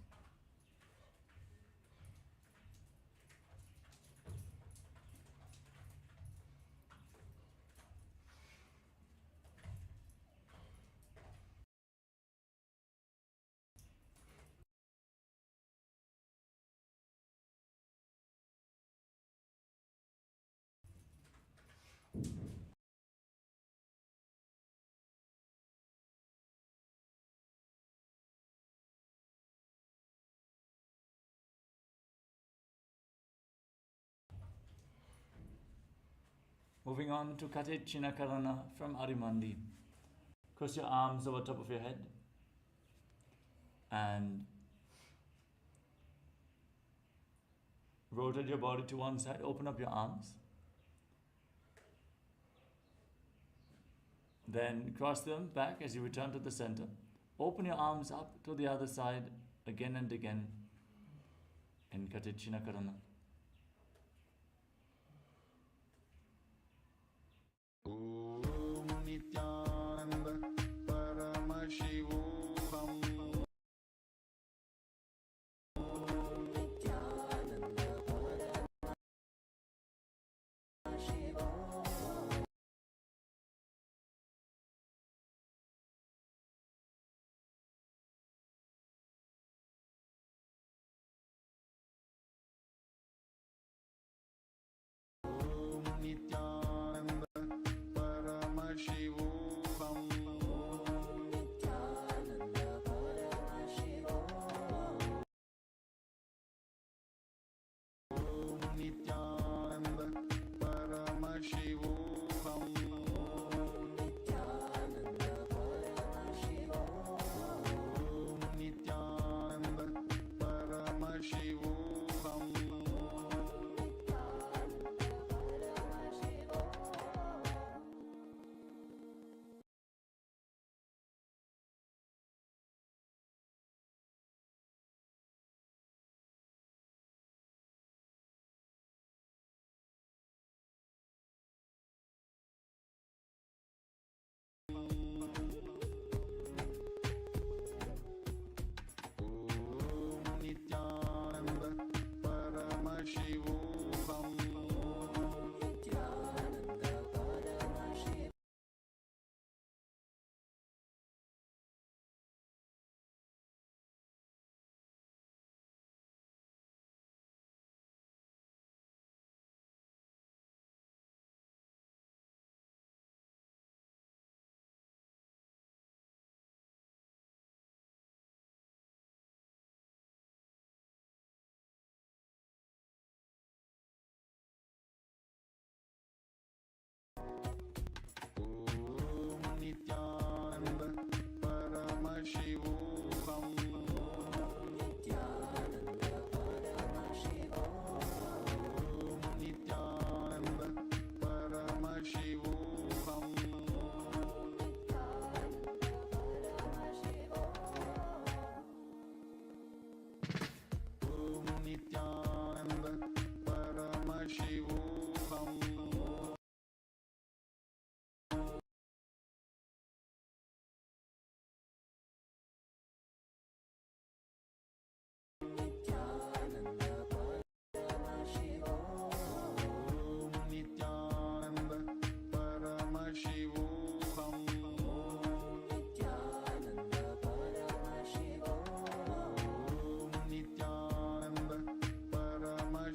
Moving on to Karana from Arimandi. Cross your arms over top of your head and rotate your body to one side. Open up your arms. Then cross them back as you return to the center. Open your arms up to the other side again and again in Karana. Om Nithyananda Paramashivoham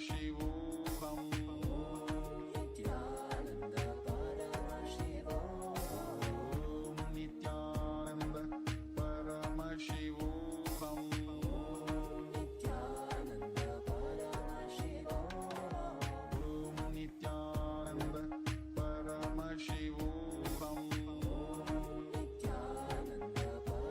Paramashivoham Nithyananda Paramashivoham Nithyananda Paramashivoham Nithyananda Paramashivoham Nithyananda Paramashivoham Nithyananda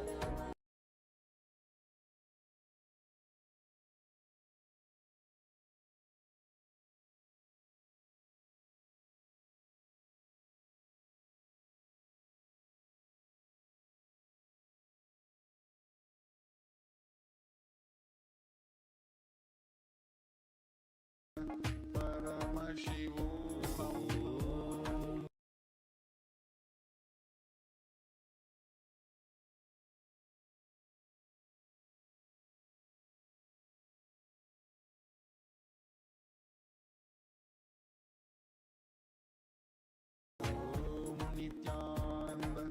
Paramashivoham Paramashivoham Nithyananda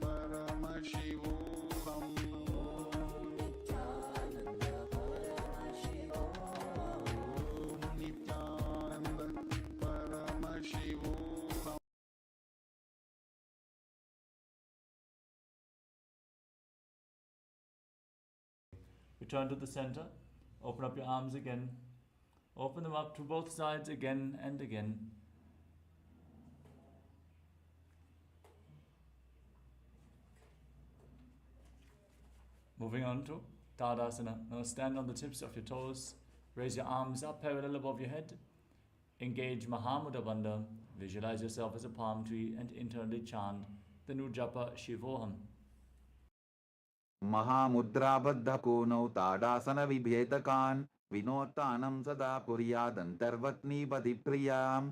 Paramashivoham Nithyananda Paramashivoham Nithyananda Paramashivoham Return to the center. Open up your arms again. Open them up to both sides again and again. Moving on to Tadasana. Now stand on the tips of your toes. Raise your arms up parallel above your head. Engage Mahamudra Bandha. Visualize yourself as a palm tree and internally chant the Nujapa Shivoham. महामुद्राबद्धकोनौ ताडासनविभेदकान् विनोत्तानं सदा कुर्यादन्तर्वत्नीपतिप्रियाम्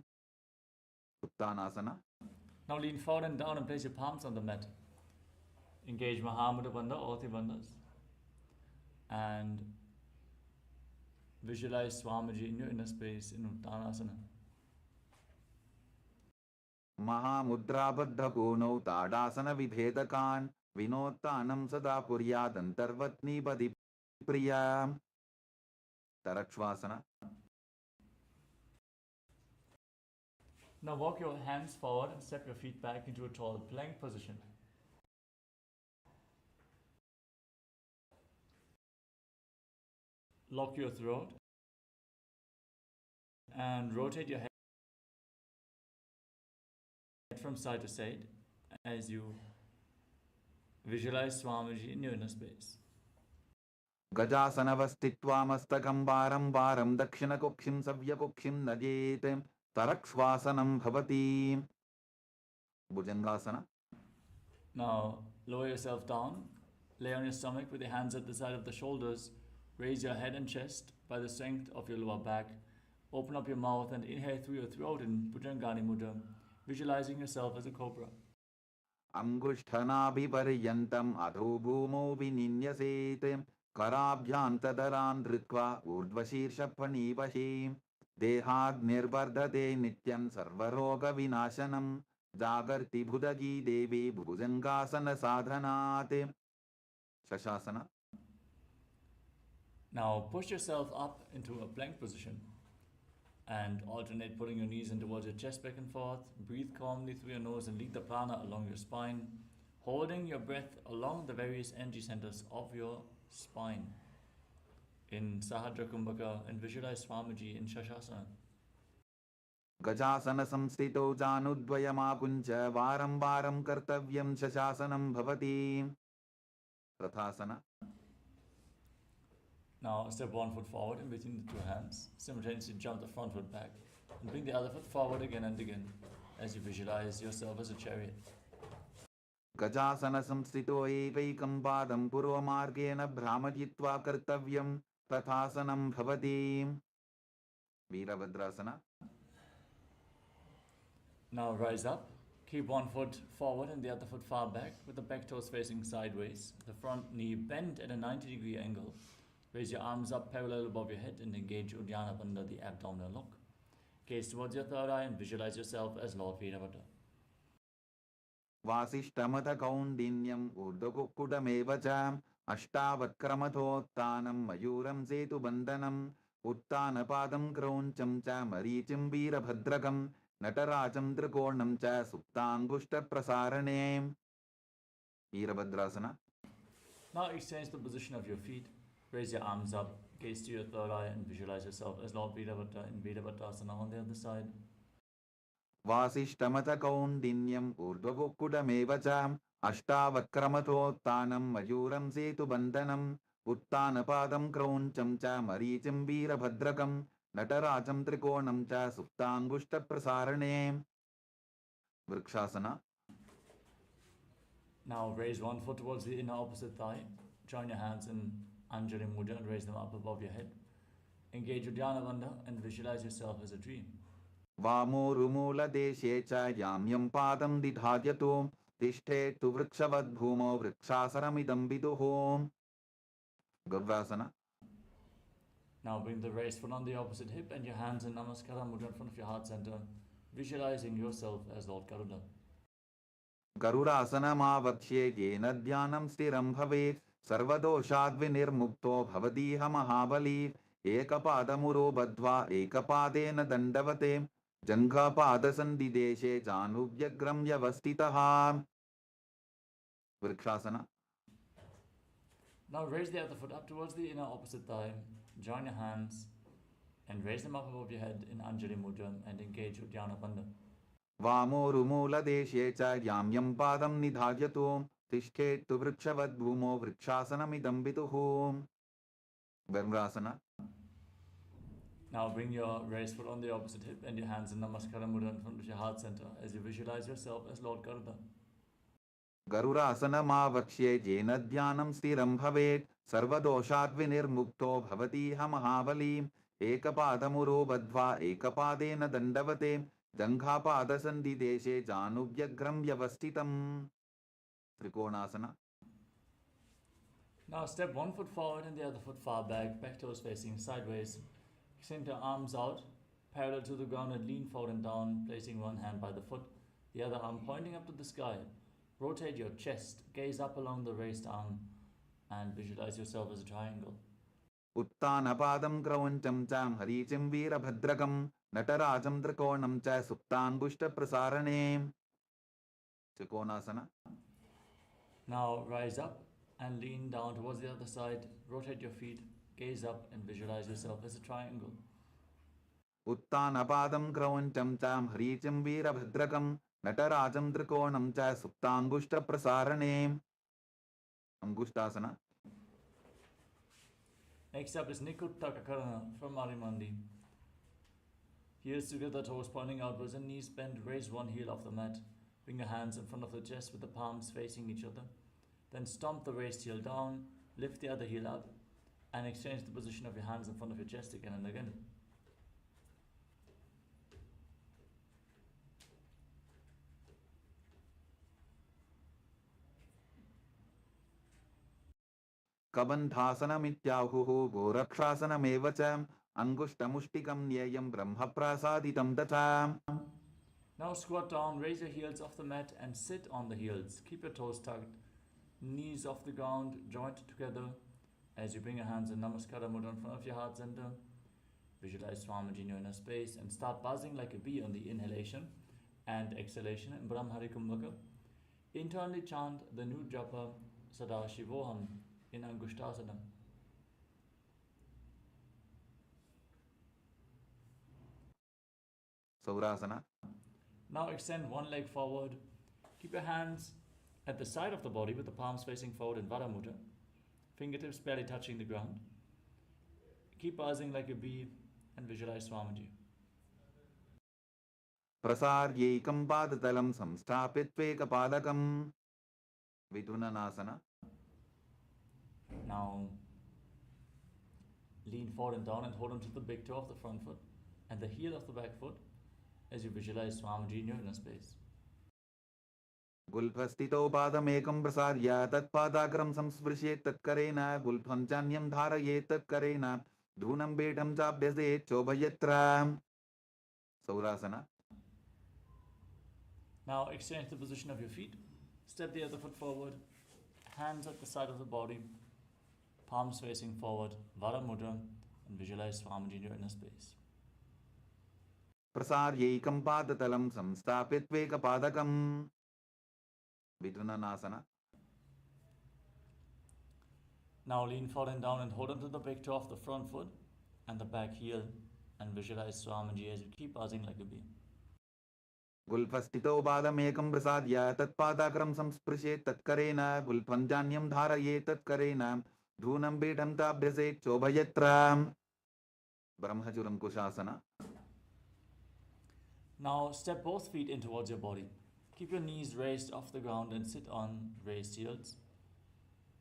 उत्तानासना. Now lean forward and down and place your palms on the mat. Engage Mahamudra Bandha, all three bandhas. And visualize Swamiji in your inner space in Uttanasana. महामुद्राबद्धकोनौ ताडासनविभेदकान् विनोत्तानं सदा कुर्यादन्तर्वत्नीपतिप्रियाम् तरक्ष्वासना. Now walk your hands forward and step your feet back into a tall plank position. Lock your throat and rotate your head from side to side as you visualize Swamiji in your inner space. गजासनवस्थित्वा मस्तकं वारं वारं दक्षिणकुक्षिं सव्यकुक्षिं नजेत् तरक्ष्वासनं भवति. Bhujangasana. Now lower yourself down, lay on your stomach with your hands at the side of the shoulders, raise your head and chest by the strength of your lower back, open up your mouth and inhale through your throat in Bhujangani Mudra, visualizing yourself as a cobra. अंगुष्ठनाभिपर्यन्तम् अधो भूमौ विनिन्यसेत् कराभ्यान्तदरान् धृत्वा ऊर्ध्वशीर्षफणीवशी देहाग्निर्वर्धते नित्यं सर्वरोगविनाशनं जागर्ति भुदगी देवी भुजंगासनसाधनात्. शशासना. Now push yourself up into a plank position and alternate pulling your knees in towards your chest back and forth. Breathe calmly through your nose and lead the prana along your spine, holding your breath along the various energy centers of your spine. In Sahadra Kumbhaka, and visualize Swamiji in Shashasana. गजासन संस्थितौ जानुद्वयमापुञ्च वारं वारं कर्तव्यं शशासनं भवति. रथासना. Now step one foot forward in between the two hands. Simultaneously jump the front foot back and bring the other foot forward again and again as you visualize yourself as a chariot. गजासन संस्थितो एकैकं पादं पूर्वमार्गेण भ्रामयित्वा कर्तव्यं तथासनं भवति. Virabhadrasana. Now rise up. Keep one foot forward and the other foot far back with the back toes facing sideways. The front knee bent at a 90-degree angle. Raise your arms up parallel above your head and engage Uddiyana Bandha, the abdominal lock. Gaze towards your third eye and visualize yourself as Lord Veerabhadra. वासिष्ठमथ कौण्डिन्यम् ऊर्ध्वकुक्कुटमेव च अष्टावक्रमथोत्थानं मयूरं सेतुबन्धनं उत्तानपादं क्रौञ्चं च मरीचिं वीरभद्रकं नटराजं त्रिकोणं च सुप्ताङ्गुष्ठप्रसारणे Virabhadrasana. Now exchange the position of your feet. Raise your arms up, gaze to your third eye, and visualize yourself as Lord Virabhadra in Virabhadrasana on the other side. वासिष्ठमथ कौण्डिन्यम् ऊर्ध्वकुक्कुटमेव च अष्टावक्रमथोत्थानं मयूरं सेतुबन्धनम् उत्तानपादं क्रौञ्चं च मरीचिं वीरभद्रकं नटराजं त्रिकोणं च सुप्ताङ्गुष्ठप्रसारणे vrikshasana. Now raise one foot towards the inner opposite thigh. Join your hands in Anjali Mudra and raise them up above your head. Engage your Dhyana Bandha and visualize yourself as a dream. वामोरुमूलदेशे च याम्यं पादं दिधार्यतु तिष्ठेत्तु वृक्षवद्भूमौ वृक्षासनमिदं विदुः गव्यासना. Now bring the raised foot on the opposite hip and your hands in Namaskara Mudra in front of your heart center, visualizing yourself as Lord Garuda. गरुडासनमावक्ष्ये येन ध्यानं स्थिरं भवेत् सर्वदोषाद्विनिर्मुक्तो भवदीह महाबली एकपादमुरो बद्ध्वा एकपादेन दण्डवते जङ्घापादसन्धिदेशे जानुभ्यग्रं व्यवस्थितः vrikshasana. Now raise the other foot up towards the inner opposite thigh. Join your hands and raise them up above your head in Anjali Mudra and engage your Dhyana Bandha. वामोरुमूलदेशे च याम्यं पादं निधार्यतु तिष्ठेत्तु वृक्षवद्भूमौ वृक्षासनमिदं विदुः वज्रासना. Now bring your raised foot on the opposite hip and your hands in Namaskara Mudra in front of your heart center as you visualize yourself as Lord Garuda. गरुडासनमावक्ष्ये येन ध्यानं स्थिरं भवेत् सर्वदोषाद्विनिर्मुक्तो भवतीह महाबली एकपादमुरो बद्ध्वा एकपादेन दण्डवते जङ्घापादसन्धिदेशे जानुभ्यग्रं व्यवस्थितम् त्रिकोणासना. Now step one foot forward and the other foot far back toes facing sideways. Extend your arms out, parallel to the ground and lean forward and down, placing one hand by the foot, the other arm pointing up to the sky. Rotate your chest, gaze up along the raised arm and visualize yourself as a triangle. उत्तानपादं क्रौञ्चं च हरीचिं वीरभद्रकं नटराजं त्रिकोणं च सुप्ताङ्गुष्ठप्रसारणे त्रिकोणासना. Now rise up and lean down towards the other side, rotate your feet, gaze up and visualize yourself as a triangle. उत्तानपादं क्रौञ्चं च हरीचिं वीरभद्रकं नटराजं त्रिकोणं च सुप्ताङ्गुष्ठप्रसारणे अंगुष्ठासना. Next up is Nikuttakakarana from Marimandi. Heels together, toes pointing outwards and knees bent. Raise one heel off the mat. Bring your hands in front of the chest with the palms facing each other. Then stomp the raised heel down, lift the other heel up and exchange the position of your hands in front of your chest again and again. कबन्धासनमित्याहुः गोरक्षासनमेव च अंगुष्ठमुष्टिकं न्येयं ब्रह्मप्रासादितं तथा. Now squat down, raise your heels off the mat and sit on the heels. Keep your toes tucked, knees off the ground, joint together as you bring your hands in Namaskara Mudra in front of your heart center. Visualize Swamiji in your inner space and start buzzing like a bee on the inhalation and exhalation in Brahmari Kumbhaka. Internally chant the new japa Sadashivoham in Angushtasana. सौरासना. Now extend one leg forward. Keep your hands at the side of the body with the palms facing forward in Vara Mudra. Fingertips barely touching the ground. Keep buzzing like a bee and visualize Swamiji. प्रसार्यैकं पादतलं संस्थाप्य त्वेकपादकं विधुननासना. Now lean forward and down and hold onto the big toe of the front foot and the heel of the back foot as you visualize Swamiji in your inner space. गुल्फस्थितौ पादमेकं प्रसार्य तत्पादाग्रं संस्पृशेत् तत्करेण गुल्फं चान्यं धारयेत् तत्करेण धूनं बेढं चाभ्यसेत् चोभयत्र सौरासना. Now exchange the position of your feet. Step the other foot forward. Hands at the side of the body. Palms facing forward. Vara Mudra. and visualize Swamiji in your inner space. प्रसार्यैकं पादतलं संस्थाप्य त्वेकपादकम् विदुननासना. Now lean forward and down and hold onto the big toe of the front foot and the back heel and visualize Swamiji as you keep buzzing like a bee. गुल्फस्थितो पादमेकं प्रसाद्य तत्पादाग्रं संस्पृशेत् तत्करेण गुल्फञ्जान्यं धारयेत् तत्करेण धूनं पीठं ताभ्यसेत् चोभयत्र ब्रह्मचुरं कुशासना. Now step both feet in towards your body. Keep your knees raised off the ground and sit on raised heels.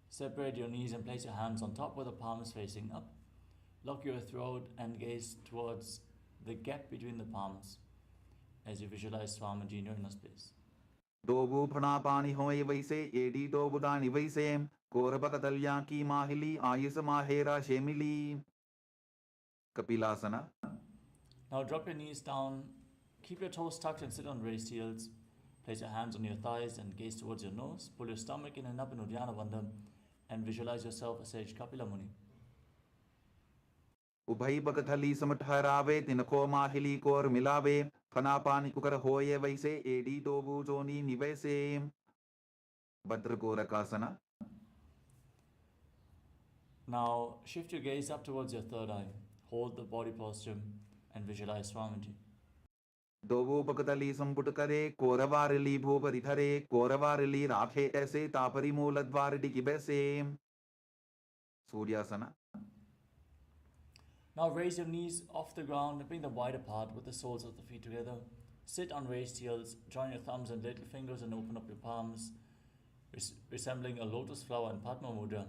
Separate your knees and place your hands on top with the palms facing up. Lock your throat and gaze towards the gap between the palms as you visualize Swamiji in your inner space. दोबू फणा पानी होए वैसे AD तो बुदानी वैसे कोरबकतल्या की माहिली Ayush माहेरा शेमिली कपिलासना. Now drop your knees down, keep your toes tucked and sit on raised heels. Place your hands on your thighs and gaze towards your nose. Pull your stomach in and up in Uddiyana Bandha and visualize yourself as Sage Kapila Muni. उभय बकथली समठहरावे तिनको माहिली core मिलावे फना पानी cooker होए वैसे AD दोबू जोनी निवैसे भद्र कोरकासना. Now shift your gaze up towards your third eye. Hold the body posture and visualize Swamiji. दोबू बकथली संपुट करे कोरवारली भूपरिधरे कोरवारली राखे ऐसे तापरी मूलद्वार डिकी बैसे सूर्यासना. Now raise your knees off the ground and bring them wide apart with the soles of the feet together. Sit on raised heels, join your thumbs and little fingers and open up your palms, resembling a lotus flower in Padma Mudra.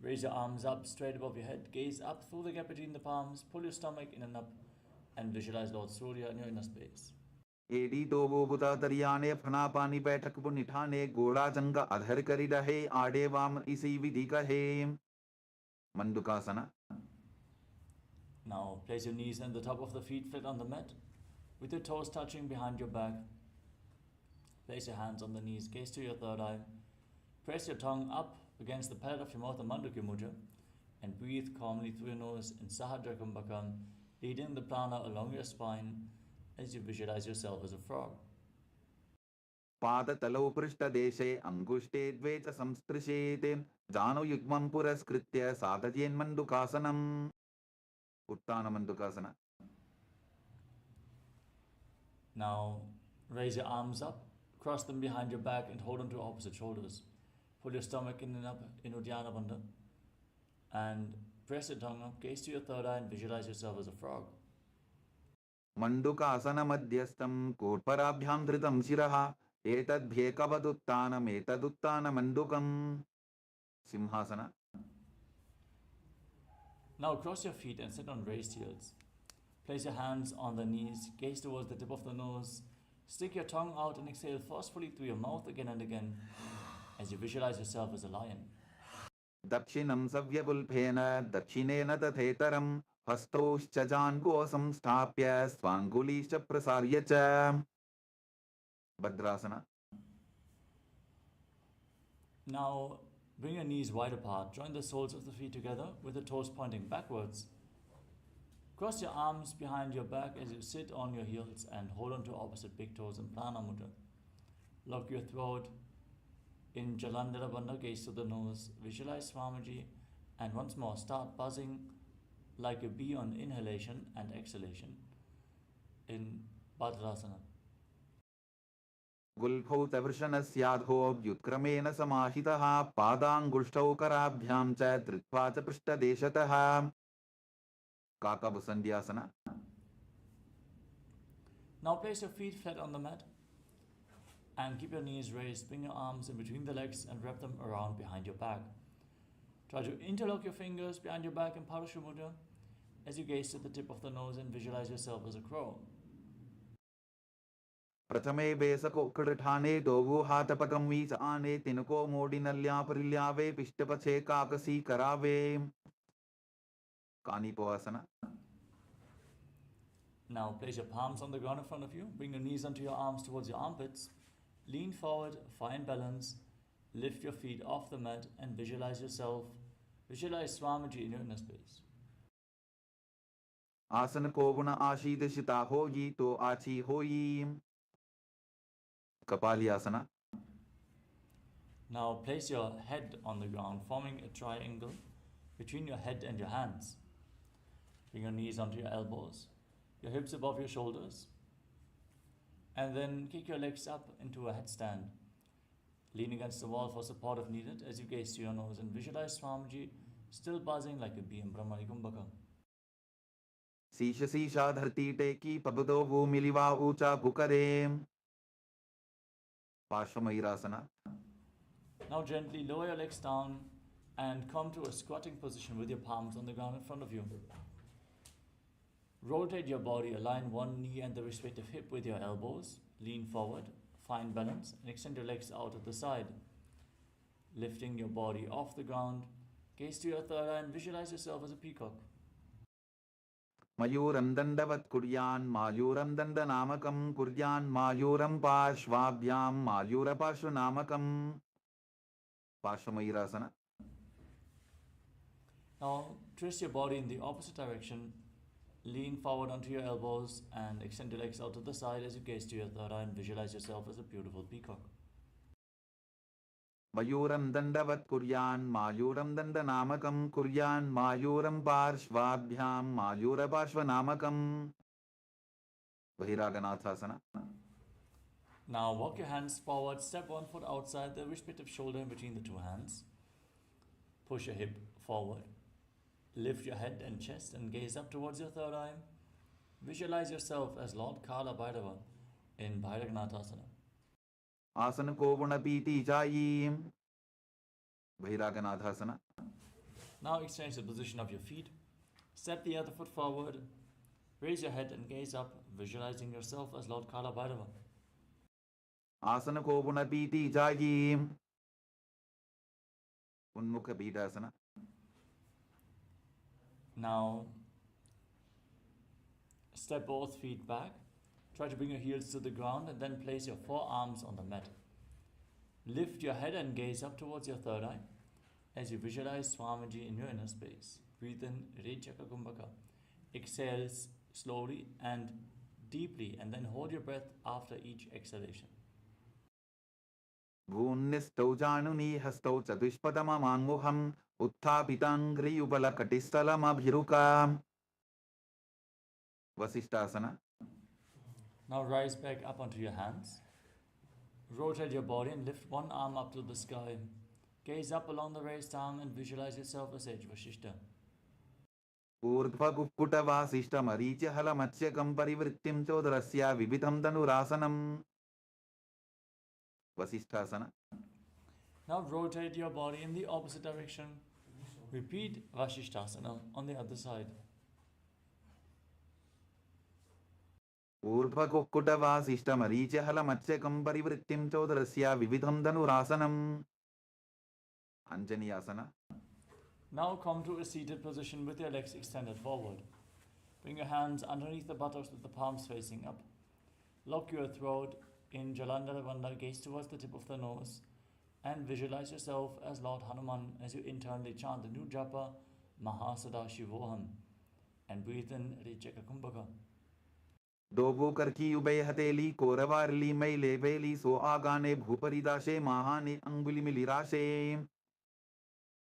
Raise your arms up straight above your head, gaze up through the gap between the palms, pull your stomach in and up, and visualize Lord Surya in your inner space. एडी दोबू बुता दरियाने फना पानी बैठक पुनिठाने गोड़ा जंगा अधर करी रहे आड़े वाम इसी विधि कहे मंडुकासना. Now place your knees and the top of the feet flat on the mat, with your toes touching behind your back. Place your hands on the knees, gaze to your third eye. Press your tongue up against the palate of your mouth, Mandukya Mudra, and breathe calmly through your nose in Sahadra Kumbhaka, leading the prana along your spine as you visualize yourself as a frog. पादतलौ पृष्ठदेशे अंगुष्ठे द्वे च संस्पृशेत् जानु युग्मं पुरस्कृत्य साधयेन्मण्डुकासनम् उत्तानमण्डुकासना. Now raise your arms up, cross them behind your back and hold on to opposite shoulders. Pull your stomach in and up in Uddiyana Bandha and press your tongue up, gaze to your third eye and visualize yourself as a frog. मण्डुकासन मध्यस्थं कोर्पराभ्यां धृतं शिरः एतद्भ्येकवदुत्तानम् एतदुत्तानमण्डुकम् सिंहासना. Now cross your feet and sit on raised heels. Place your hands on the knees, gaze towards the tip of the nose, stick your tongue out and exhale forcefully through your mouth again and again as you visualize yourself as a lion. दक्षिणं सव्यपुल्फेन दक्षिणेन तथेतरं हस्तौश्च जान्गो संस्थाप्य स्वाङ्गुलीश्च प्रसार्य च भद्रासना. Now bring your knees wide apart, join the soles of the feet together with the toes pointing backwards. Cross your arms behind your back as you sit on your heels and hold on to opposite big toes in Prana Mudra. Lock your throat in Jalandhara Bandha, gaze to the nose, visualize Swamiji, and once more start buzzing like a bee on inhalation and exhalation in Bhadrasana. गुल्फौ तवृषणस्याधोऽभ्युत्क्रमेण समाहितः पादाङ्गुष्ठौ कराभ्यां च धृत्वा च पृष्ठदेशतः काकभुसन्ध्यासना. Now place your feet flat on the mat and keep your knees raised. Bring your arms in between the legs and wrap them around behind your back. Try to interlock your fingers behind your back in Parashva Mudra as you gaze to the tip of the nose and visualize yourself as a crow. प्रथमे बेसकोकड़ठाने Dogu हाथपकं वीच आने तिनको मोडिनल्या परिल्यावे पिष्टपछे काकसी करावे कानीपोआसना. Now place your palms on the ground in front of you. Bring your knees onto your arms towards your armpits. Lean forward, find balance. Lift your feet off the mat and visualize yourself. Visualize Swamiji in your inner space. आसन को गुण आशीर्षिता होगी तो आची होई. Kapalyasana. Now place your head on the ground, forming a triangle between your head and your hands. Bring your knees onto your elbows, your hips above your shoulders, and then kick your legs up into a headstand. Lean against the wall for support if needed as you gaze to your nose and visualize Swamiji still buzzing like a bee in Brahmani Kumbhaka. शीश शीशा धरती टेकी पबदो वो मिलिवा ऊंचा भुकरे. Parshvamayurasana. Now gently lower your legs down and come to a squatting position with your palms on the ground in front of you. Rotate your body, align one knee and the respective hip with your elbows, lean forward, find balance and extend your legs out at the side. Lifting your body off the ground, gaze to your third eye and visualize yourself as a peacock. Mayuram dandavat kuryan mayuram dandanamakam kuryan mayuram parshvabhyam mayura parshvanamakam. Parshvamayurasana. Now twist your body in the opposite direction, lean forward onto your elbows and extend your legs out to the side as you gaze to your third eye and visualize yourself as a beautiful peacock. Mayuram dandavat kuryan mayuram dandanamakam kuryan mayuram parshvabhyam mayura parshvanamakam. Bahiraganathasana. Now walk your hands forward, step one foot outside the respective shoulder in between the two hands. Push your hip forward. Lift your head and chest and gaze up towards your third eye. Visualize yourself as Lord Kala Bhairava in Bhairaganathasana. Asana ko guna piti jayi. Bahiraganathasana. Now exchange the position of your feet. Step the other foot forward. Raise your head and gaze up, visualizing yourself as Lord Kala Bhairava. Asana ko guna piti jayi. Unmukha Bidasana. Now step both feet back. Try to bring your heels to the ground and then place your forearms on the mat. Lift your head and gaze up towards your third eye as you visualize Swamiji in your inner space. Breathe in Rechaka Kumbhaka. Exhale slowly and deeply and then hold your breath after each exhalation. Bhunnistau januni hastau chadushpadama manguham uttapitangri ubala katistalam abhiruka. Vasishtasana. Now rise back up onto your hands. Rotate your body and lift one arm up to the sky. Gaze up along the raised arm and visualize yourself as Sage Vashishta. Urdhva kukkuta vasishta maricha hala matsyakam parivrittim chodrasya vibitham dhanurasanam. Vasishtasana. Now rotate your body in the opposite direction. Repeat Vashishtasana on the other side. Urdhva kukkuta vasishta maricha hala matsyakam parivrittim chodrasya vibitham dhanurasanam. Anjaniyasana. Now come to a seated position with your legs extended forward. Bring your hands underneath the buttocks with the palms facing up. Lock your throat in Jalandhara Bandha, gaze towards the tip of the nose and visualize yourself as Lord Hanuman as you internally chant the new japa Paramashivoham and breathe in Rechaka Kumbhaka. Dobo karki ubay hateli koravarli maile veli so agane bhuparidashe mahane anguli milirashe.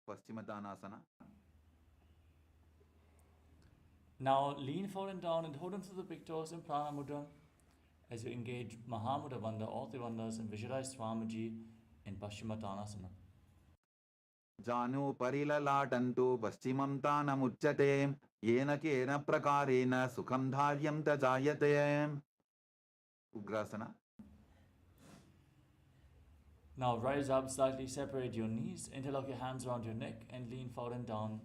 Paschimadasanasana. Now lean forward and down and hold onto the big toes in Prana Mudra as you engage Mahamudra Bandha, all three bandhas, and visualize Swamiji in Paschimottanasana. Janu parilalatantu paschimam tanamuchyate yena kena prakarena sukham dharyam tajayate. Ugrasana. Now rise up, slightly separate your knees, interlock your hands around your neck and lean forward and down.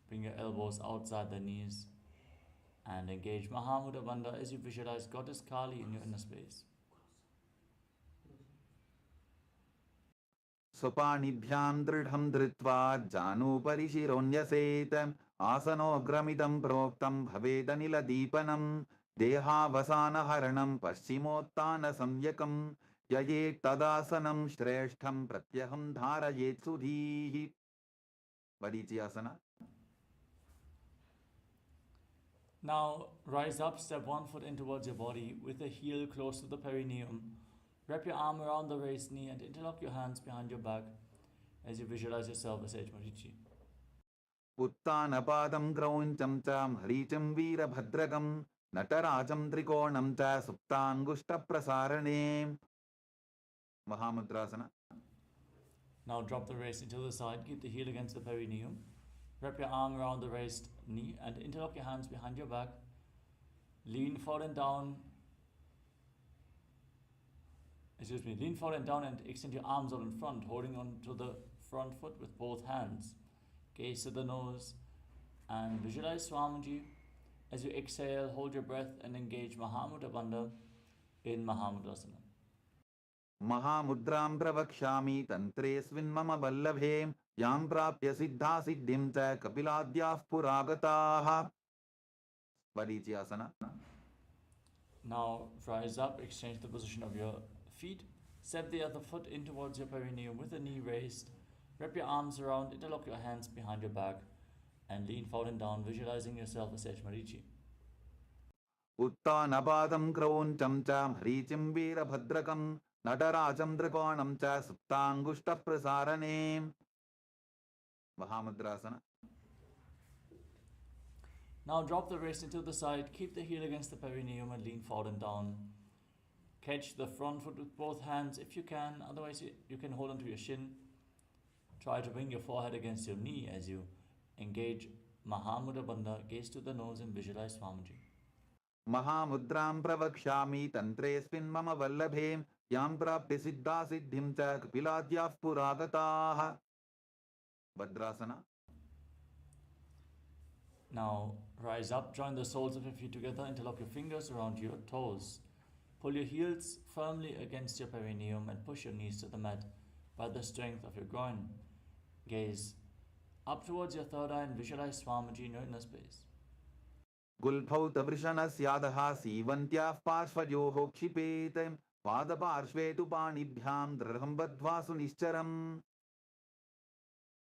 Bring your elbows outside the knees and engage Mahamudra Bandha as you visualize Goddess Kali in your inner space. Sopanibhyam dridham dhritva janu parishironyaset asanogramidam proktam bhavedanila deepanam deha vasana haranam paschimottana samyakam yayet tadasanam shreshtham pratyaham dharayet sudhihi. Varichiyasana. Now rise up, step one foot in towards your body with the heel close to the perineum. Wrap your arm around the raised knee and interlock your hands behind your back as you visualize yourself as Marichi. उत्तानपादं क्रौञ्चं च हरीचं वीरभद्रकं नटराजं त्रिकोणं च सुप्ताङ्गुष्ठप्रसारणे Mahamudrasana. Now drop the waist into the side, keep the heel against the perineum. Wrap your arm around the raised knee and interlock your hands behind your back. Lean forward and down. Lean forward and down and extend your arms out in front, holding on to the front foot with both hands. Gaze to the nose and visualize Swamiji. As you exhale, hold your breath and engage Mahamudra Bandha in Mahamudrasana. महामुद्रां प्रवक्ष्यामि तन्त्रेऽस्मिन् मम वल्लभे यां प्राप्य सिद्धा सिद्धिं च कपिलाद्याः पुरागताः Varichiyasana. Now rise up, exchange the position of your feet. Step the other foot in towards your perineum with the knee raised. Wrap your arms around, interlock your hands behind your back and lean forward and down, visualizing yourself as Marichi. उत्तानपादं क्रौञ्चं च हरीचिं वीरभद्रकं नटराजं त्रिकोणं च सुप्ताङ्गुष्ठप्रसारणे Mahamudrasana. Now drop the wrist into the side, keep the heel against the perineum and lean forward and down. Catch the front foot with both hands if you can, otherwise you can hold onto your shin. Try to bring your forehead against your knee as you engage Mahamudra Bandha, gaze to the nose and visualize Swamiji. महामुद्रां प्रवक्ष्यामि तन्त्रेऽस्मिन् मम वल्लभे यां प्राप्य सिद्धा सिद्धिं च कपिलाद्याः पुरागताः Bhadrasana. Now rise up, join the soles of your feet together, interlock your fingers around your toes. Pull your heels firmly against your perineum and push your knees to the mat by the strength of your groin. Gaze up towards your third eye and visualize Swamiji in your inner space. गुल्फौ तवृषणस्यादः सीवन्त्याः पार्श्वयोः क्षिपेत् पादपार्श्वे तु पाणिभ्यां दृढं बद्ध्वा सुनिश्चरम्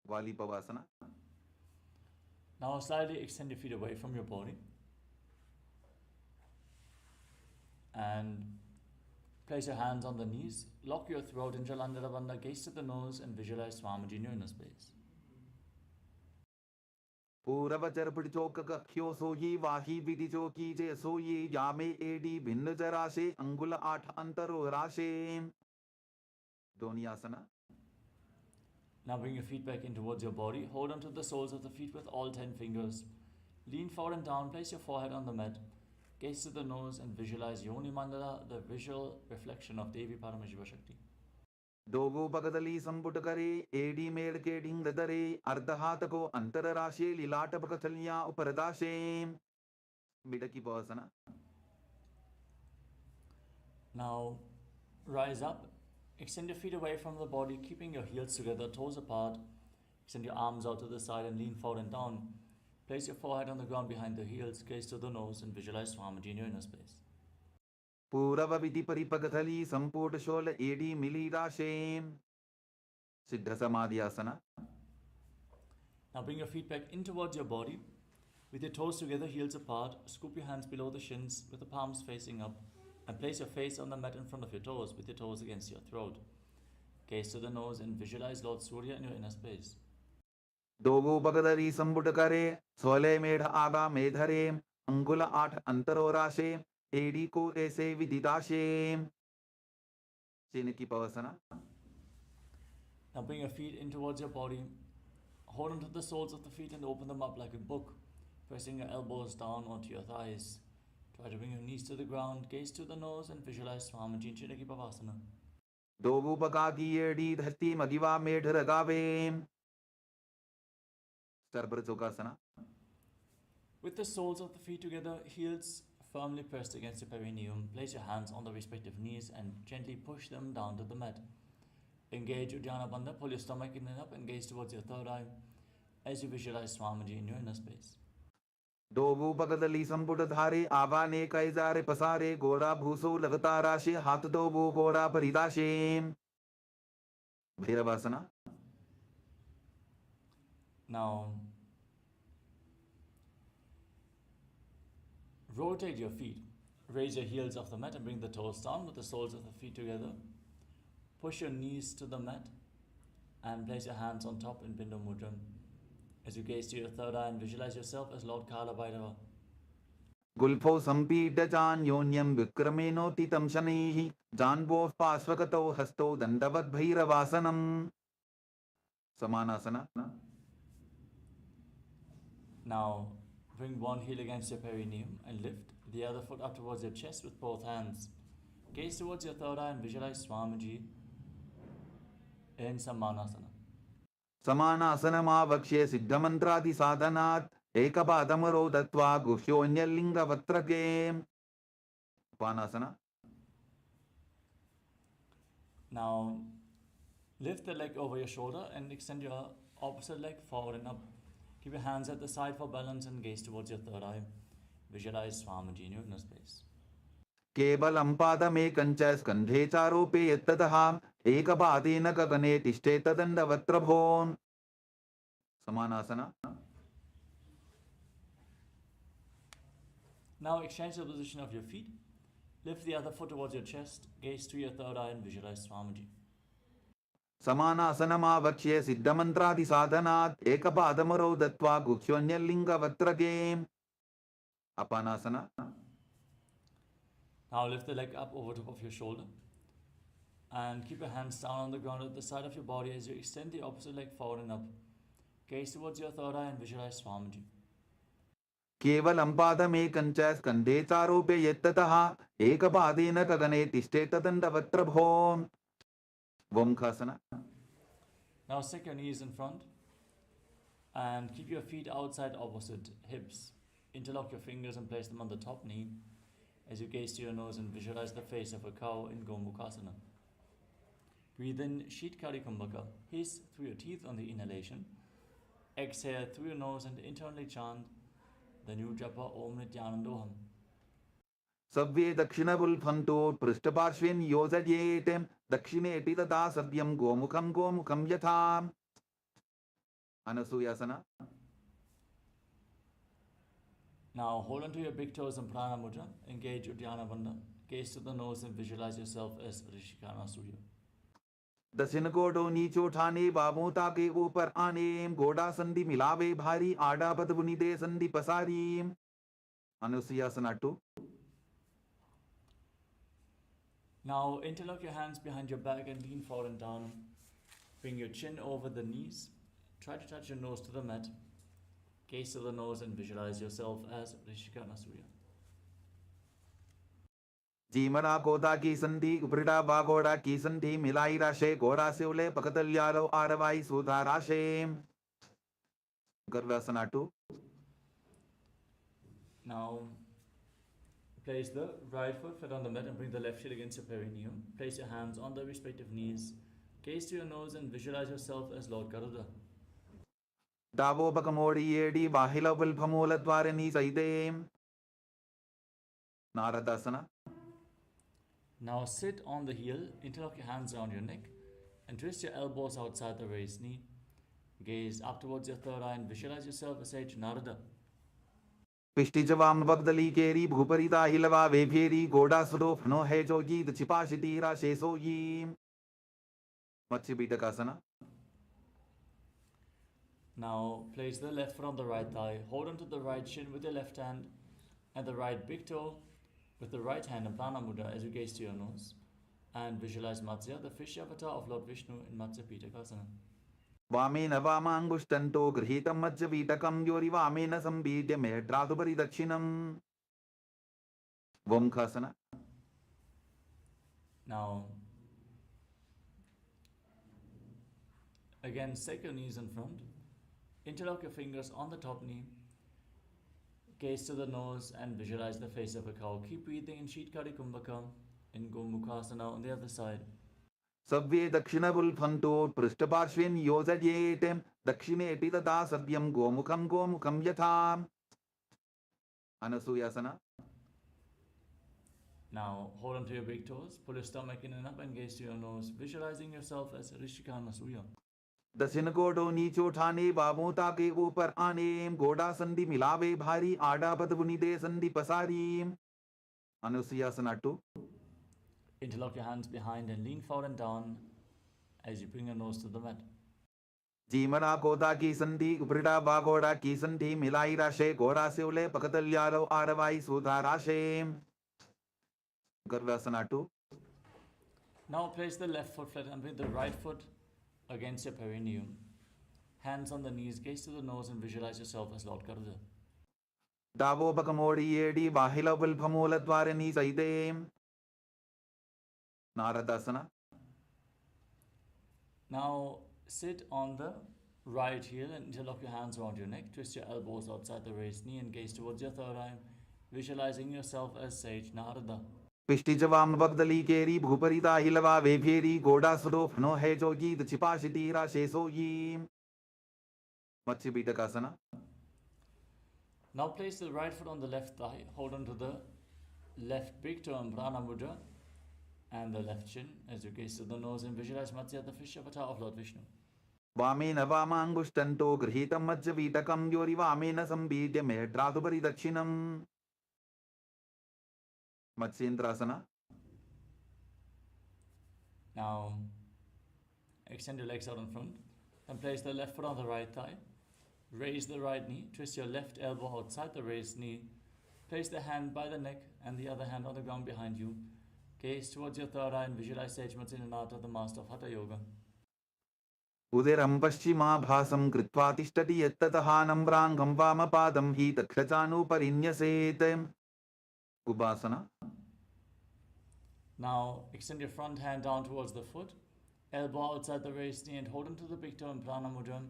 Valipavasana. Now slightly extend your feet away from your body and place your hands on the knees. Lock your throat in Jalandhara Bandha, gaze to the nose and visualize Swamiji in your inner space. पूरवचर पिड़चोक कख्यो सोयी वाही विधि चोकी जे सोयी यामे AD भिन्न जराशे अंगुल आठ अंतरो राशे Donyasana. Now bring your feet back in towards your body. Hold onto the soles of the feet with all 10 fingers. Lean forward and down. Place your forehead on the mat. Gaze to the nose and visualize Yoni Mandala, the visual reflection of Devi Paramashiva Shakti. दोगो पगदली संपुट करे AD मेड़ के ढिंग दरे अर्धहात को अंतर राशे लीलाट पकथलियां उपरदाशे Midaki Pavasana. Now rise up. Extend your feet away from the body, keeping your heels together, toes apart. Extend your arms out to the side and lean forward and down. Place your forehead on the ground behind the heels, gaze to the nose and visualize Swamiji in your inner space. पूरव विधि परिपकथली संपुट शोल एडी मिली राशे सिद्ध समाधियासना. Now bring your feet back in towards your body. With your toes together, heels apart, scoop your hands below the shins with the palms facing up and place your face on the mat in front of your toes with your toes against your throat. Gaze to the nose and visualize Lord Surya in your inner space. दोगो पगदली संपुट करे सोले मेढ़ आगा मेधरे अंगुल आठ अंतरो राशे AD को ऐसे विदिदाशे Chiniki Pavasana. Now bring your feet in towards your body. Hold onto the soles of the feet and open them up like a book, pressing your elbows down onto your thighs. Try to bring your knees to the ground, gaze to the nose and visualize Swamiji in Chiniki Pavasana. दोगो पका की AD धरती मगिवा मेढ़ रगावे Starbra Chokasana. With the soles of the feet together, heels firmly pressed against your perineum, place your hands on the respective knees and gently push them down to the mat. Engage Uddiyana Bandha, pull your stomach in and up and gaze towards your third eye as you visualize Swamiji in your inner space. दोगो पगदली संपुट धारे आवाने कैजारे पसारे गोरा भूसो लगता राशे हाथ दोगो गोरा परिदाशे भैरवासना. Now, Rotate your feet. Raise your heels off the mat and bring the toes down with the soles of the feet together. Push your knees to the mat and place your hands on top in Bindu Mudra. As you gaze to your third eye and visualize yourself as Lord Kalabhairava. गुल्फौ सम्पीड्य चान्योन्यं विक्रमेणोत्थितं शनैः जान्वोः पार्श्वगतौ हस्तौ दण्डवद्भैरवासनम् समानासना. Now, bring one heel against your perineum and lift the other foot up towards your chest with both hands. Gaze towards your third eye and visualize Swamiji in Samanasana. समानासनमावक्ष्ये सिद्धमन्त्रादिसाधनात् एकपादमरो दत्त्वा गुह्योऽन्यलिङ्गवक्त्रके. उपानासना. Now, lift the leg over your shoulder and extend your opposite leg forward and up. Keep your hands at the side for balance and gaze towards your third eye. Visualize Swamiji in your inner space. केवलं पादमेकञ्च स्कन्धे चारोपे यत्ततः एकपादेन गगने तिष्ठेत दण्डवक्त्रभो. समानासना. Now, exchange the position of your feet. Lift the other foot towards your chest. Gaze to your third eye and visualize Swamiji. समानासनमावक्ष्ये सिद्धमन्त्रादिसाधनात् एकपादमरो दत्त्वा गुह्योऽन्यलिङ्गवक्त्रके. अपानासना. Now lift the leg up over top of your shoulder and keep your hands down on the ground at the side of your body as you extend the opposite leg forward and up. Gaze towards your third eye and visualize Swamiji. केवलं पादमेकञ्च स्कन्धे चारोपे यत्ततः एकपादेन गगने तिष्ठेत दण्डवक्त्रभो. वोमखासना. Now stick your knees in front and keep your feet outside opposite hips. Interlock your fingers and place them on the top knee as you gaze to your nose and visualize the face of a cow in Gomukhasana. Breathe in Sheetkari Kumbhaka. Hiss through your teeth on the inhalation. Exhale through your nose and internally chant the new japa Om Nithyananda. सव्ये दक्षिणबुल्फन्तो पृष्ठपार्श्वेन योजयेत् दक्षिणेति तथा सव्यं गोमुखं गोमुखं यथा. अनसूयासना. Now hold onto your big toes in Prana Mudra. Engage Uddiyana Bandha. Gaze to the nose and visualize yourself as Rishikana Surya. दक्षिण कोटो नीचो ठाने बाबों ताके ऊपर आने गोड़ा संधि मिलावे भारी आड़ा पदबुनी दे संधि पसारी. अनुसूयासना 2. Now interlock your hands behind your back and lean forward and down. Bring your chin over the knees. Try to touch your nose to the mat. Gaze to the nose and visualize yourself as Rishikana Surya. जीमना कोदा की संधि उपरिडा बागोड़ा की संधि मिलाई राशे गोड़ा से उले पकतल्यालो आरवाई सुधा राशे. गर्वासना 2. Now place the right foot flat on the mat and bring the left heel against your perineum. Place your hands on the respective knees. Gaze to your nose and visualize yourself as Lord Garuda. डावो बकमोड़ी येडी बाहिला बुल्फमूल द्वारनी सैदे. नारदासना. Now sit on the heel, interlock your hands around your neck and twist your elbows outside the raised knee. Gaze up towards your third eye and visualize yourself as Sage Narada. पिष्टिजवाम बगदली केरी भूपरिता हिलवा वेफेरी गोड़ा सुदो फनो है जोगी दचिपाशिती राशे सोगी. मत्स्य बीटकासना. Now place the left foot on the right thigh, hold onto the right shin with your left hand and the right big toe with the right hand in Prana Mudra as you gaze to your nose and visualize Matsya, the fish avatar of Lord Vishnu in Matsya Pitakasana. वामेन वामांगुष्टन्तो गृहीतं मत्स्य बीटकं योरि वामेन संबीड्य मेढ्रातुपरि दक्षिणम्. वोमखासना. Now again stake your knees in front. Interlock your fingers on the top knee. Gaze to the nose and visualize the face of a cow. Keep breathing in Sheetkari Kumbhaka in Gomukhasana on the other side. सव्ये दक्षिणबुल्फन्तो पृष्ठपार्श्वेन योजयेत् दक्षिणेति तथा सव्यं गोमुखं गोमुखं यथा. अनसूयासना. Now hold onto your big toes, pull your stomach in and up and gaze to your nose, visualizing yourself as Rishikana Surya. दक्षिण कोटो नीचो ठाने बाबू ताके ऊपर आने घोड़ा संधि मिलावे भारी आड़ा पदपुनी दे संधि पसारी अनुसुयासना 2 Interlock your hands behind and lean forward and down as you bring your nose to the mat. जीमरा कोदा की संधि उपरिटा बाघोड़ा की संधि मिलाई राशे घोड़ा से उले पकतल्यालो आरवाई सुधा राशे गर्वासना 2 Now place the left foot flat and bring the right foot against your perineum. Hands on the knees, gaze to the nose and visualize yourself as Lord Garuda. दावो बकमोड़ी येडी बाहिला विल्भमूल द्वारनी सैदे नारदासना Now sit on the right heel and interlock your hands around your neck. Twist your elbows outside the raised knee and gaze towards your third eye, visualizing yourself as Sage Narada. पिष्टि जवाम बगदली केरी भूपरिता हिलवा वेभेरी गोड़ा सुरो फनो है जोगी छिपाशिती राशे सोई मत्स्य बीटकासना Now place the right foot on the left thigh, hold on to the left big toe and Prana Mudra and the left chin as you gaze to the nose and visualize Matsya, the fish avatar of Lord Vishnu. वामेन वामाङ्गुष्टन्तो गृहीतं मत्स्य बीटकं योरि वामेन संबीड्य मेढ्रातुपरि दक्षिणं Matsyendrasana Now extend your legs out in front and place the left foot on the right thigh. Raise the right knee, twist your left elbow outside the raised knee. Place the hand by the neck and the other hand on the ground behind you. Gaze towards your third eye and visualize Sage Nithyananda, the master of Hatha Yoga. उदिरं पश्चिमाभासं कृत्वा तिष्ठति यत्ततः नम्राङ्गं वामपादं हि दक्षचानुपरिन्यसेत् उपासना Now extend your front hand down towards the foot, elbow outside the raised knee and hold onto the big toe in Prana Mudra.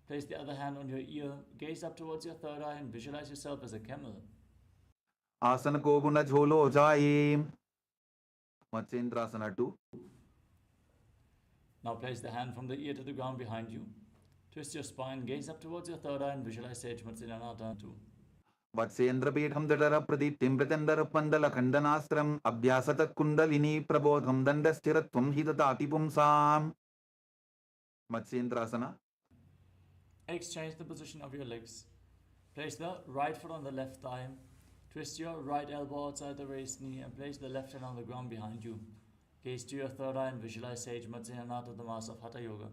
Place the other hand on your ear, gaze up towards your third eye and visualize yourself as a camel. आसन को गुण झोलो जाए मत्स्येन्द्रासना 2 Now place the hand from the ear to the ground behind you. Twist your spine, gaze up towards your third eye and visualize Sage Nithyananda 2. वत्सेन्द्रपीठं दडर प्रदीप्तिं प्रचण्डर पन्दल खण्डनास्त्रम् अभ्यासत kundalini प्रबोधं दण्डस्थिरत्वं हि ददाति पुंसाम् मत्स्येन्द्रासना Exchange the position of your legs. Place the right foot on the left thigh. Twist your right elbow outside the raised knee and place the left hand on the ground behind you. Gaze to your third eye and visualize Sage Nithyananda, the master of Hatha Yoga.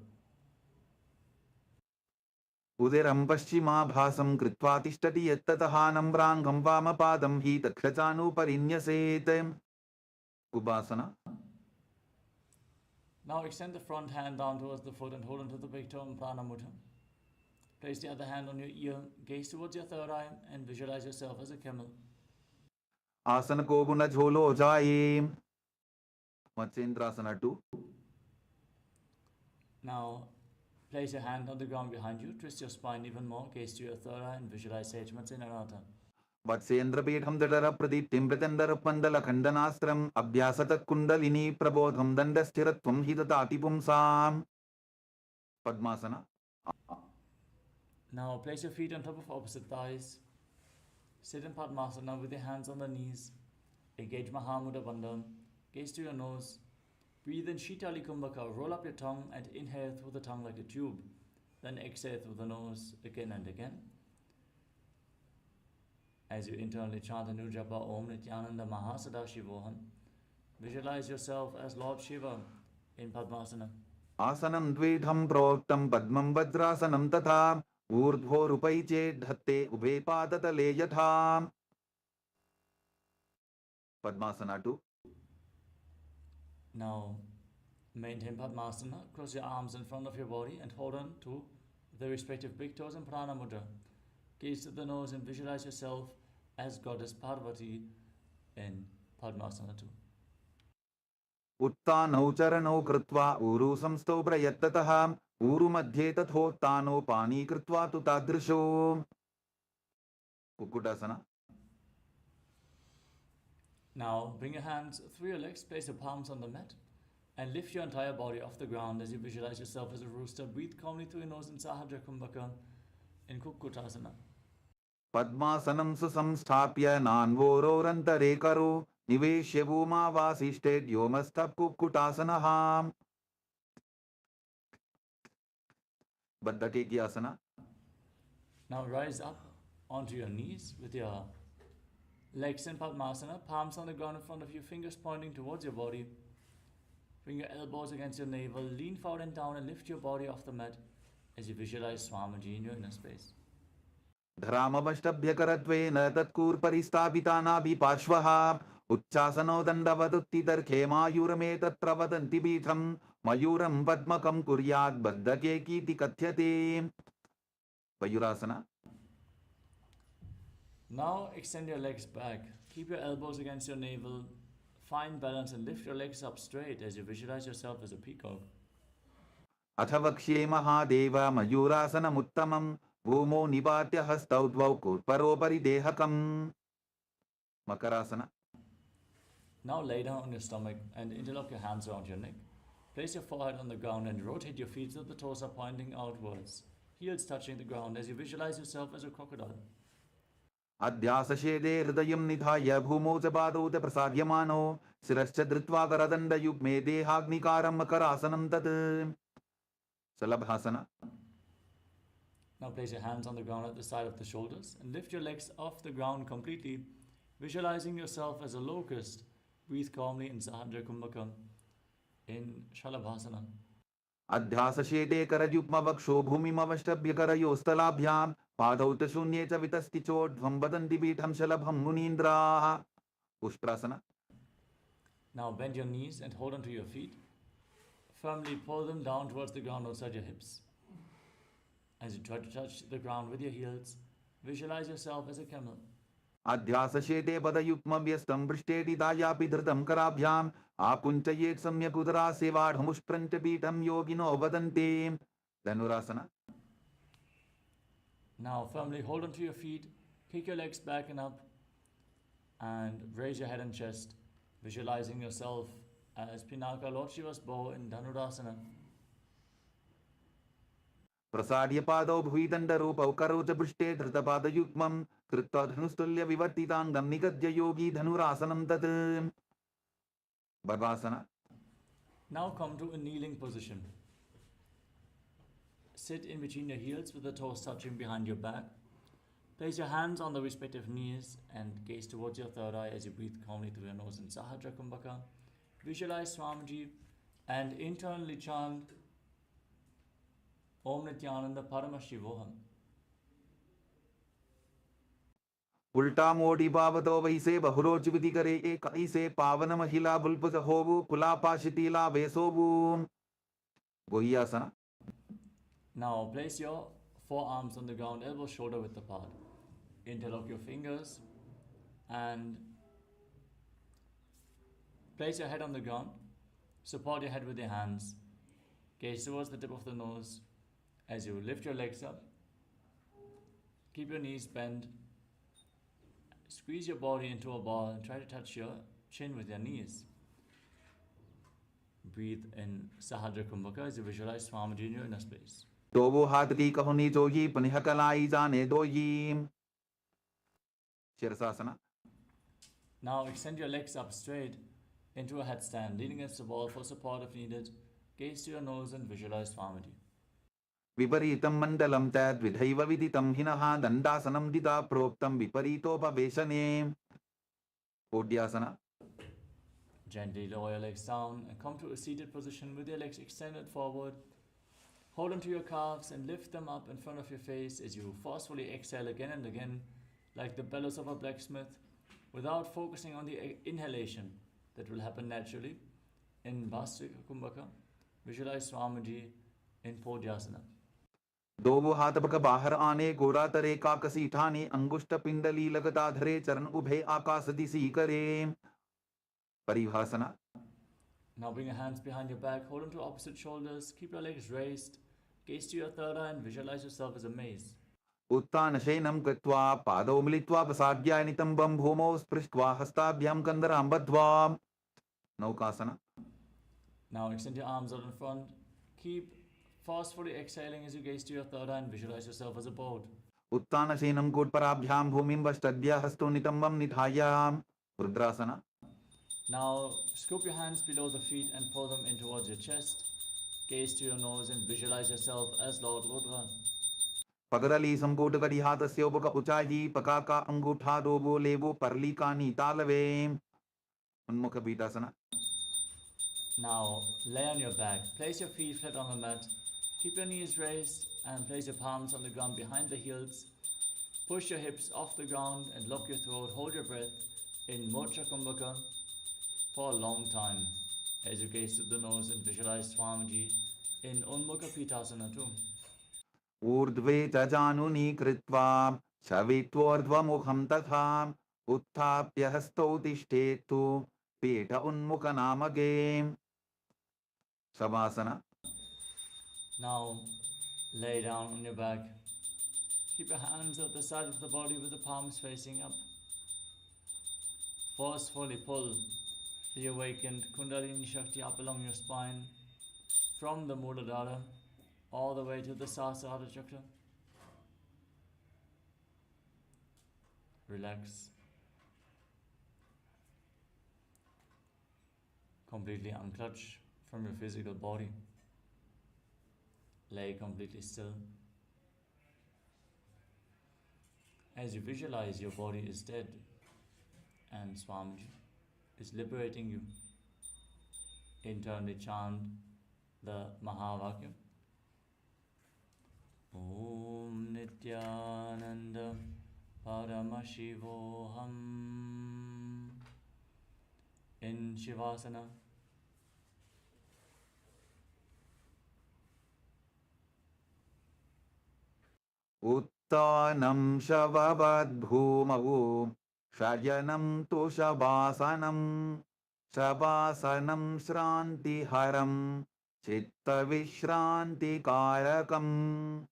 उदिरं पश्चिमाभासं कृत्वा तिष्ठति यत्ततः नम्राङ्गं वामपादं हि दक्षचानुपरिन्यसेत् उपासना Now extend the front hand down towards the foot and hold onto the big toe in Prana Mudra. Place the other hand on your ear, gaze towards your third eye and visualize yourself as a camel. आसन को गुण झोलो जाए मत्स्येन्द्रासना 2 Now place your hand on the ground behind you, twist your spine even more, gaze to your third eye and visualize Sage Nithyananda. वत्सेन्द्रपीठं दडर प्रदीप्तिं प्रचण्डर पन्दल खण्डनास्त्रम् अभ्यासत kundalini प्रबोधं दण्डस्थिरत्वं हि ददाति पुंसाम् padmasana Now place your feet on top of opposite thighs. Sit in Padmasana with your hands on the knees. Engage Mahamudra Bandha. Gaze to your nose. Breathe in Shitali Kumbhaka. Roll up your tongue and inhale through the tongue like a tube. Then exhale through the nose again and again. As you internally chant the new japa Om Nithyananda Mahasadaशिवोहम, visualize yourself as Lord Shiva in Padmasana. आसनं द्विधं प्रोक्तं पद्मं वज्रासनं तथा ऊर्ध्वोरुपै चेद्धत्ते उभे पादतले यथा padmasana 2 Now maintain Padmasana, cross your arms in front of your body and hold on to the respective big toes in Prana Mudra. Gaze to the nose and visualize yourself as Goddess Parvati in Padmasana 2. उत्तानौ चरणौ कृत्वा ऊरु संस्थौ प्रयत्ततः ऊरु मध्ये तथोत्तानो पानी कृत्वा तु तादृशो कुक्कुटासना Now bring your hands through your legs, place your palms on the mat and lift your entire body off the ground as you visualize yourself as a rooster. Breathe calmly through your nose in Sahadra Kumbhaka in Kukkutasana. पद्मासनं सुसंस्थाप्य नान्वोरोरन्तरे करो निवेश्य भूमावासिष्ठे व्योमस्थः कुक्कुटासनः Baddhakekyasana. Now rise up onto your knees with your legs in Padmasana, palms on the ground in front of you, fingers pointing towards your body. Bring your elbows against your navel, lean forward and down and lift your body off the mat as you visualize Swamiji in your inner space. धरामवष्टभ्यकरत्वेन तत्कूर्परिस्थापितानाभिपार्श्वः उच्चासनो दण्डवदुत्थितर्खे मायूरमे तत्र वदन्ति पीठं मयूरं पद्मकं कुर्यात् बद्धकेकीति कथ्यते. Vayurasana. Now extend your legs back. Keep your elbows against your navel. Find balance and lift your legs up straight as you visualize yourself as a peacock. अथ वक्ष्ये महादेव मयूरासनमुत्तमं भूमौ निपात्य हस्तौ द्वौ कूर्परोपरि देहकम्. Makarasana. Now lay down on your stomach and interlock your hands around your neck. Place your forehead on the ground and rotate your feet so that the toes are pointing outwards. Heels touching the ground as you visualize yourself as a crocodile. अध्यासशेदे हृदयं निधाय भूमौ च पादौ च प्रसाद्यमानो शिरश्च धृत्वा करदण्डयुग्मे देहाग्निकारं मकरासनं तत्. Salabhasana. Now place your hands on the ground at the side of the shoulders and lift your legs off the ground completely, visualizing yourself as a locust. Breathe calmly in Sahadra Kumbhaka in Shalabhasana. अध्यासशेदे करयुग्मवक्षो भूमिमवष्टभ्यकरयोस्तलाभ्यां पादौ च शून्ये च वितस्ति चोर्ध्वं वदन्ति पीठं शलभं मुनीन्द्राः. Ushtrasana. Now bend your knees and hold onto your feet. Firmly pull them down towards the ground outside your hips. As you try to touch the ground with your heels, visualize yourself as a camel. अध्यासशेते पदयुग्मव्यस्तं पृष्ठेति दायापि धृतं कराभ्याम् आकुञ्चयेत् सम्यक् उदरासेवाढमुष्ट्रञ्च पीठं योगिनो वदन्ति. Dhanurasana. Now firmly hold onto your feet, kick your legs back and up, and raise your head and chest, visualizing yourself as Pinaka, Lord Shiva's bow in Dhanurasana. प्रसाद्य पादौ भुविदण्डरूपौ करौ च पृष्ठे धृतपादयुग्मं कृत्वा धनुस्तुल्य विवर्तिताङ्गं निगद्य योगी धनुरासनं तत्. Barbasana. Now come to a kneeling position. Sit in between your heels with the toes touching behind your back. Place your hands on the respective knees and gaze towards your third eye as you breathe calmly through your nose in Sahadra Kumbhaka. Visualize Swamiji and internally chant Om Nithyananda Paramashivoham. उल्टा मोटी पावतो वैसे बहुरोचुविति करे एक ऐसे पावन महिला बुल्पुस होवु कुलापाशितीला वेसोवु. Gohyasana. Now place your forearms on the ground, elbow shoulder width apart. Interlock your fingers and place your head on the ground. Support your head with your hands. Gaze towards the tip of the nose as you lift your legs up. Keep your knees bent. Squeeze your body into a ball and try to touch your chin with your knees. Breathe in Sahadra Kumbhaka as you visualize Swamiji in your inner space. दोवो हाथ की कहुनी जोगी पुनः कलाई जाने दोयी. Shirasasana. Now extend your legs up straight into a headstand, leaning against the wall for support if needed. Gaze to your nose and visualize Swamiji. विपरीतं मण्डलं तद्विधैव विदितं हिनः दण्डासनं दिदा प्रोक्तं विपरीतोपवेशने. Kodyasana. Gently lower your legs down and come to a seated position with your legs extended forward. Hold onto your calves and lift them up in front of your face as you forcefully exhale again and again, like the bellows of a blacksmith, without focusing on the inhalation that will happen naturally. In Bhastrika Kumbhaka, visualize Swamiji in Podyasana. दोवो हाथ पक बाहर आने गोरा तरे काकसी ठाने अंगुष्ठ पिंडली लगता धरे चरण उभे आकाश दिशी करे. परिभासना. Now bring your hands behind your back, hold onto opposite shoulders, keep your legs raised, gaze to your third eye and visualize yourself as a maze. उत्तान शयनं कृत्वा पादौ मिलित्वा प्रसाद्य नितम्बं भूमौ स्पृष्ट्वा हस्ताभ्यां कन्दरां बद्ध्वा. नौकासना. Now extend your arms out in front, keep forcefully exhaling as you gaze to your third eye and visualize yourself as a boat. उत्तान शयनं कोट्पराभ्यां भूमिं वष्टद्य हस्तो नितम्बं निधाय. रुद्रासना. Now scoop your hands below the feet and pull them in towards your chest. Gaze to your nose and visualize yourself as Lord Rudra. Pagadali samkota kadi hatasya upaka uchaji pakaka angutha dobo levo parlikani talave. Unmukha Vitasana. Now lay on your back, place your feet flat on the mat, keep your knees raised and place your palms on the ground behind the heels. Push your hips off the ground and lock your throat. Hold your breath in Mocha Kumbhaka for a long time as you gaze to the nose and visualize Swamiji in Unmukha Pitasana too. Urdve tajanuni kritva shavitvordvamukham tatha uttapya hasto tishthetu peta unmukha namage. Savasana. Now lay down on your back. Keep your hands at the side of the body with the palms facing up. Forcefully pull the awakened Kundalini Shakti up along your spine from the Muladhara all the way to the Sahasrara Chakra. Relax. Completely unclutch from your physical body. Lay completely still. As you visualize your body is dead and Swamiji is liberating you, internally chant the Mahavakya. Om Nithyananda Paramashivoham in Shivasana. Uttanam shavabad bhumau shayanam tu shavasanam shavasanam shranti haram chitta vishranti karakam.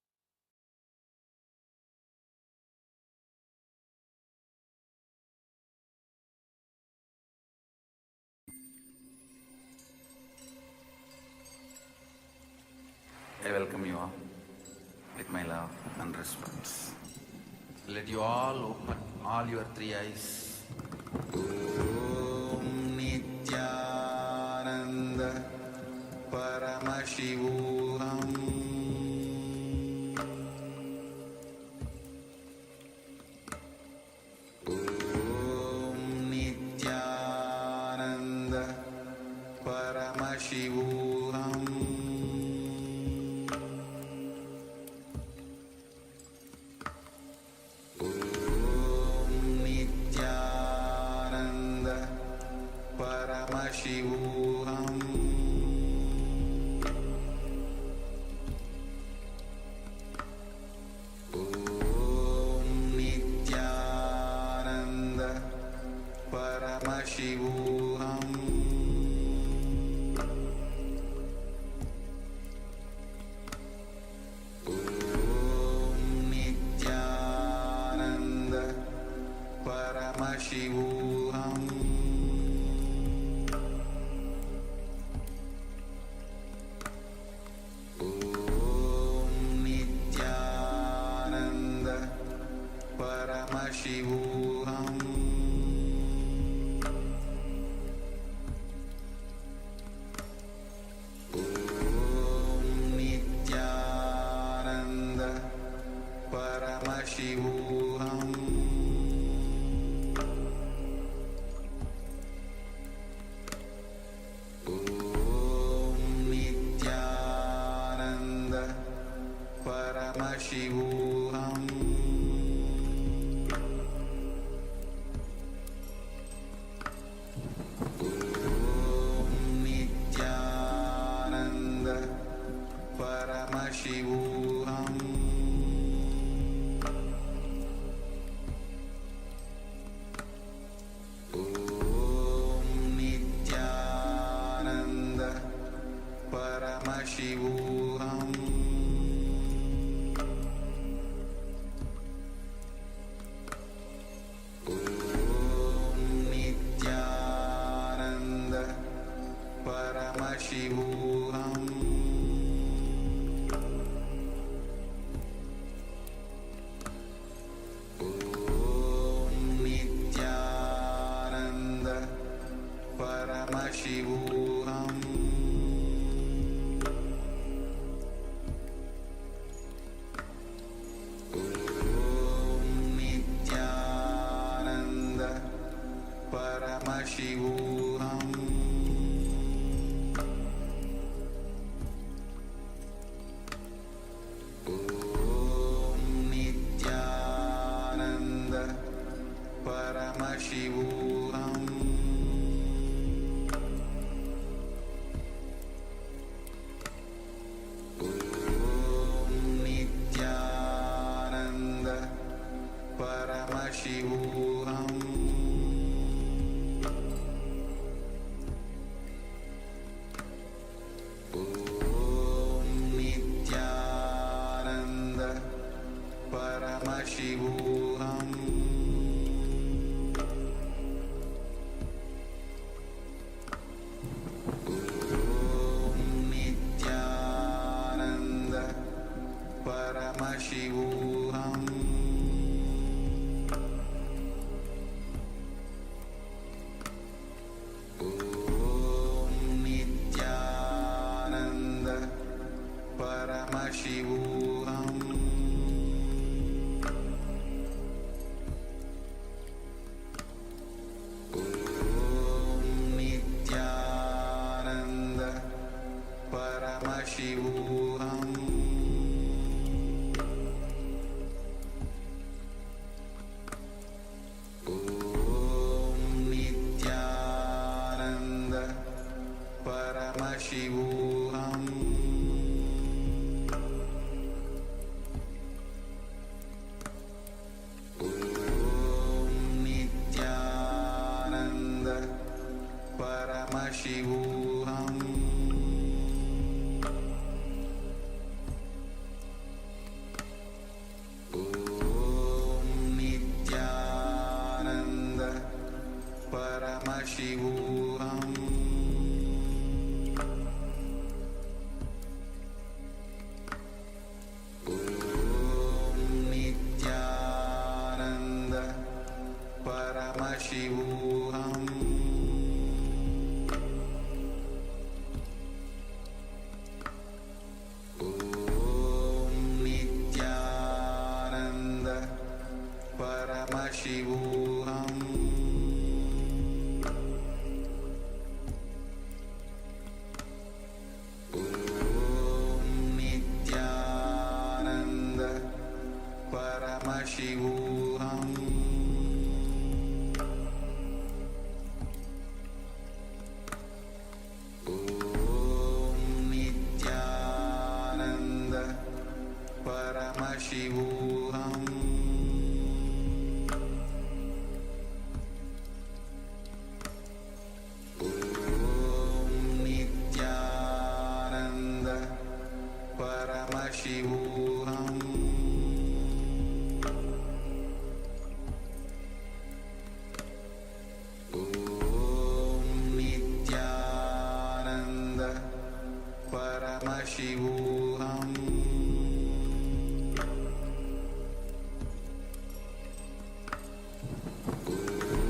I welcome you all with my love and respect. Let you all open all your three eyes. Om Nithyananda Paramashivoham Om Nithyananda Paramashivoham Paramashivoham Om Nithyananda Paramashivoham Om Nithyananda Paramashivoham Paramashivoham Om Nithyananda Paramashivoham Om Nithyananda Paramashivoham Paramashivoham Om Nithyananda Paramashivoham Om Nithyananda Paramashivoham Paramashivoham Paramashivoham Om Nithyananda Paramashivoham Om Nithyananda Paramashivoham Om Nithyananda Paramashivoham Om Nithyananda Paramashivoham Om Nithyananda Paramashivoham Om Nithyananda Paramashivoham Om Nithyananda Paramashivoham Om Nithyananda Paramashivoham Om Nithyananda Paramashivoham Om Nithyananda Paramashivoham Om Nithyananda Paramashivoham Om Nithyananda Paramashivoham Om Nithyananda Paramashivoham Om Nithyananda Paramashivoham Om Nithyananda Paramashivoham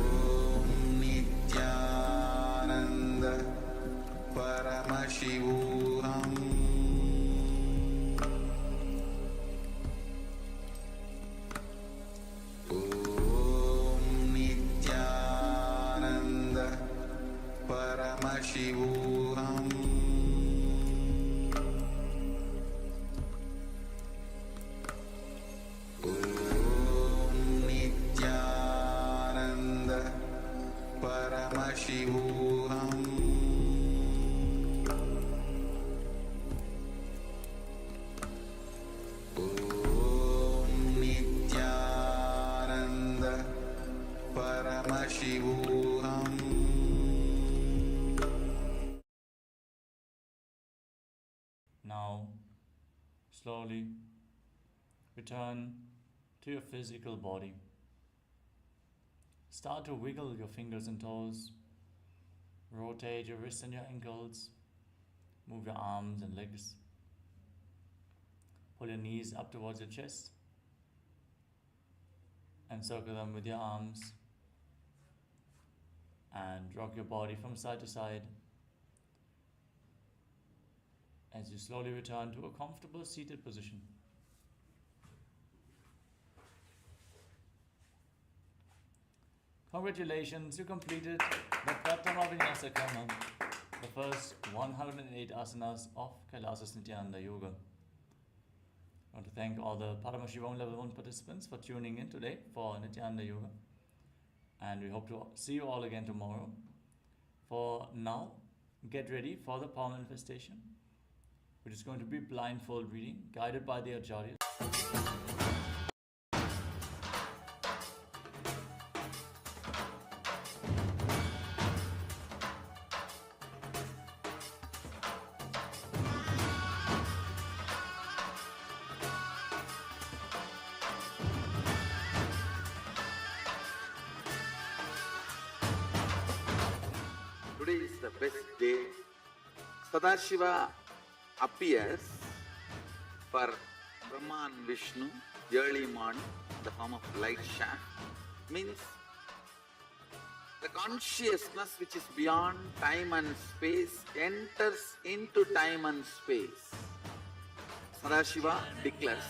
Om Nithyananda Paramashivoham Om Nithyananda Paramashivoham Om Nithyananda Paramashivoham Om Nithyananda Paramashivoham Now, slowly return to your physical body. Start to wiggle your fingers and toes. Rotate your wrists and your ankles. Move your arms and legs. Pull your knees up towards your chest and circle them with your arms. And rock your body from side to side as you slowly return to a comfortable seated position. Congratulations, you completed the Pratama Vinyasa Karma, the first 108 asanas of KAILASA's Nithyananda Yoga. I want to thank all the Paramashivoham Level 1 participants for tuning in today for Nithyananda Yoga. And we hope to see you all again tomorrow. For now, get ready for the power manifestation, which is going to be blindfold reading, guided by the Acharyas. Today is the best day. Sadashiva appears for Brahma and Vishnu early morning in the form of light shaft. Means the consciousness which is beyond time and space enters into time and space. Sadashiva declares,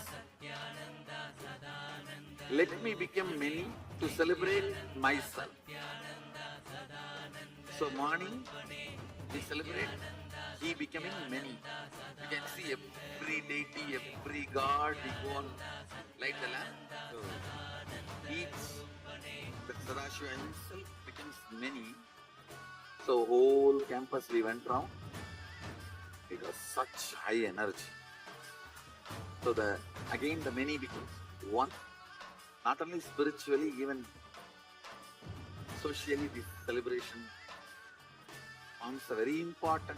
let me become many to celebrate myself. So morning we celebrate he becoming many. You can see every deity, every god, we go on light the lamp. So each the Sadashiva himself becomes many. So whole campus we went round. It was such high energy. So again the many becomes one. Not only spiritually, even socially this celebration forms a very important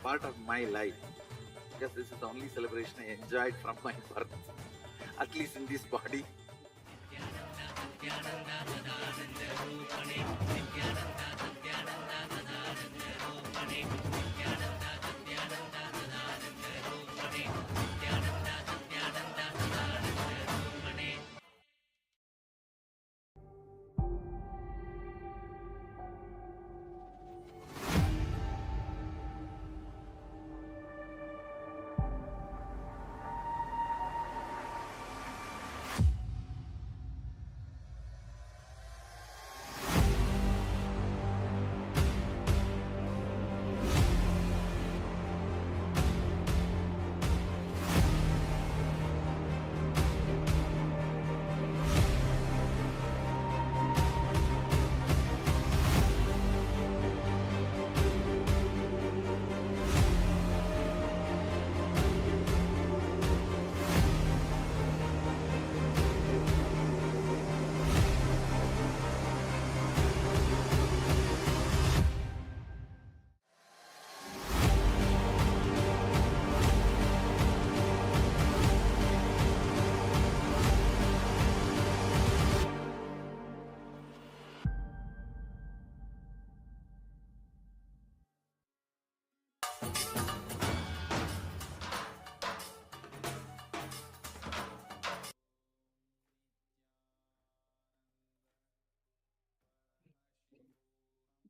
part of my life, because this is the only celebration I enjoyed from my birth, at least in this body.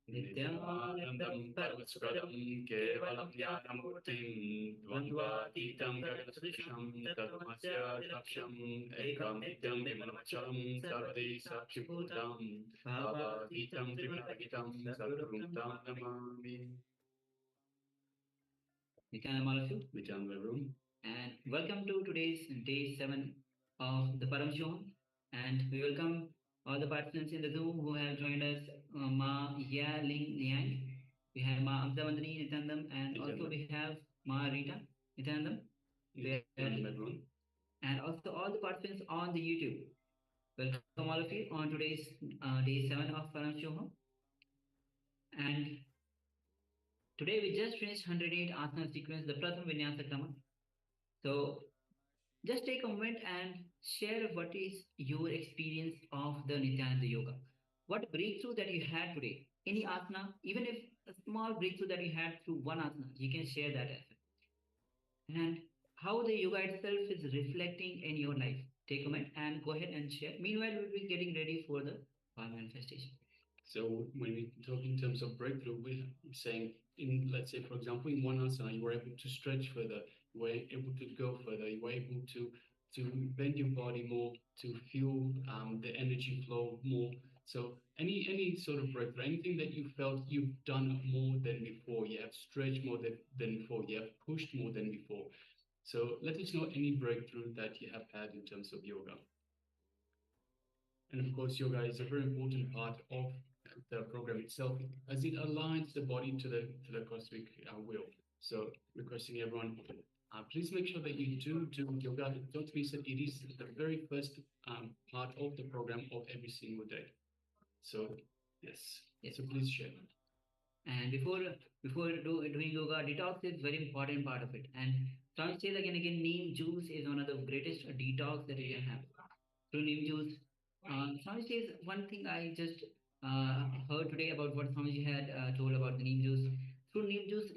Nithyanandam Parvaspadam Kevalam Jnanamurtim Dvandvatītam Gaganasrisham Tattamasya Laksham Ekam Nityam Vimalamachalam Sarvade Sakshibhutam Bhavatītam Trivilagitam Sadgurum Tam Namami. Nithyananda all of you. Nithyananda room. And welcome to today's day 7 of the Paramashivoham. And we welcome all the participants in the Zoom who have joined us, Ma Ya Ling Liang. We have Ma Amsavandani Nityanandam, and also we have Ma Rita Nityanandam. And also all the participants on the YouTube. Welcome all of you on today's day 7 of Paramashivoham. And today we just finished 108 asana sequence, the Pratham Vinyasa Krama. So just take a moment and share what is your experience of the Nithyananda Yoga. What breakthrough that you had today? Any asana, even if a small breakthrough that you had through one asana, you can share that as well. And how the yoga itself is reflecting in your life. Take a moment and go ahead and share. Meanwhile, we'll be getting ready for the power manifestation. So when we talk in terms of breakthrough, we're saying, in let's say, for example, in one asana, you were able to stretch further, you were able to go further, you were able to bend your body more, to feel the energy flow more, So any sort of breakthrough, anything that you felt you've done more than before, you have stretched more than before, you have pushed more than before. So let us know any breakthrough that you have had in terms of yoga. And of course, yoga is a very important part of the program itself, as it aligns the body to the cosmic will. So requesting everyone, please make sure that you do yoga. Don't miss it. It is the very first part of the program of every single day. So yes, Yes. so please share. And doing yoga, detox is very important part of it. And Swami says again, neem juice is one of the greatest detox that you can have. Through neem juice, Swami says one thing I just heard today about what Swamiji had told about the neem juice. Through neem juice,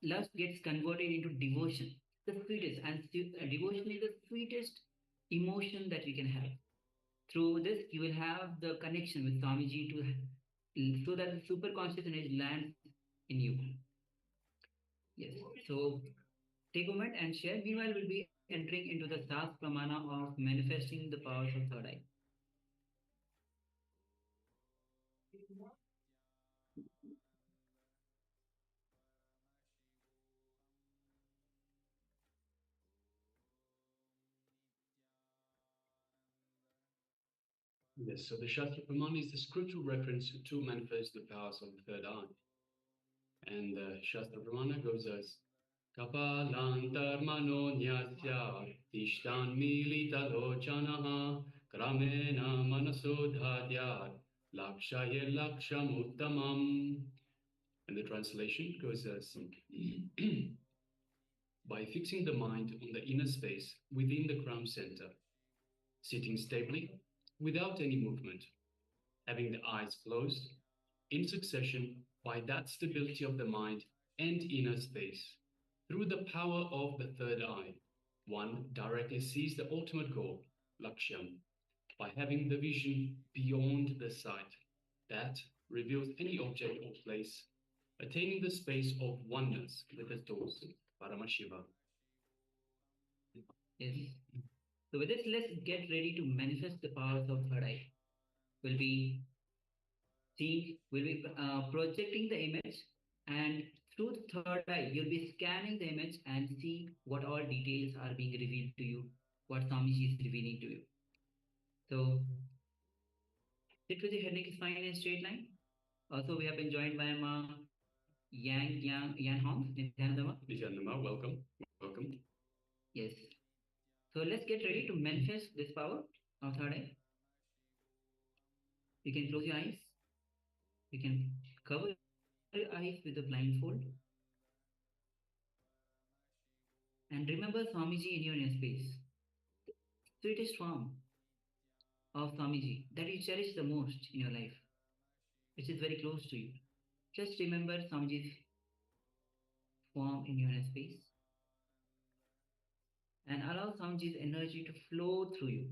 lust gets converted into devotion, the sweetest, and devotion is the sweetest emotion that we can have. Through this, you will have the connection with Swamiji so that the super consciousness lands in you. Yes. So take a moment and share. Meanwhile, we'll be entering into the Sas Pramana of manifesting the powers of third eye. Yes, so the Shastra Pramana is the scriptural reference to manifest the powers of the third eye. And the Shastra Pramana goes as Kapalantarmano nyasya tishtan milita lochanaha kramena manasodhadyat lakshaye lakshamuttamam. And the translation goes as by fixing the mind on the inner space within the crown center, sitting stably without any movement, having the eyes closed in succession by that stability of the mind and inner space. Through the power of the third eye, one directly sees the ultimate goal, Lakshyam, by having the vision beyond the sight that reveals any object or place, attaining the space of oneness with the source, Paramashiva. Yes. So with this, let's get ready to manifest the powers of third eye. We'll be projecting the image, and through the third eye, you'll be scanning the image and see what all details are being revealed to you, what Swamiji is revealing to you. So sit with your head neck spine in a straight line. Also, we have been joined by Ma Yan Hong, Nithyananda. Nithyananda, welcome. Welcome. Yes. So let's get ready to manifest this power of third eye. You can close your eyes. You can cover your eyes with a blindfold. And remember Swamiji in your inner space. Sweetest form of Swamiji that you cherish the most in your life, which is very close to you. Just remember Swamiji's form in your inner space and allow Swamiji's energy to flow through you.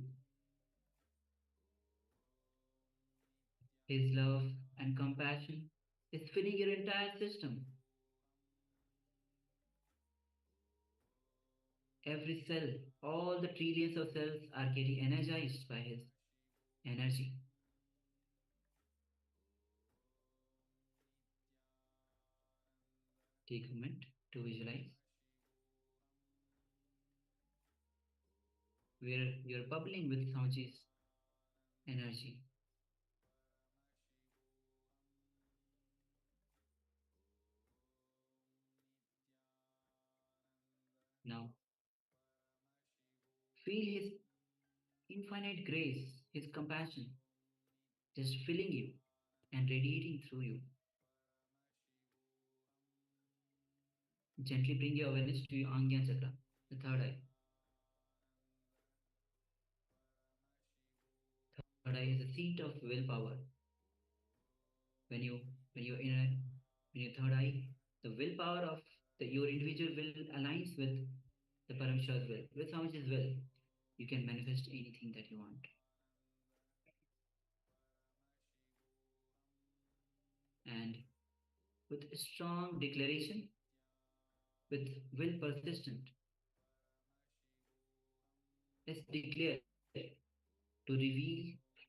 His love and compassion is filling your entire system. Every cell, all the trillions of cells are getting energized by his energy. Take a moment to visualize where you're bubbling with Swamiji's energy. Now, feel his infinite grace, his compassion, just filling you and radiating through you. Gently bring your awareness to your Angya Chakra, the third eye. Third eye is the seat of willpower. When you're in your third eye, the willpower of your individual will aligns with the Paramashiva's will, with Swamiji's will. You can manifest anything that you want. And with a strong declaration, with will persistent, let's declare to reveal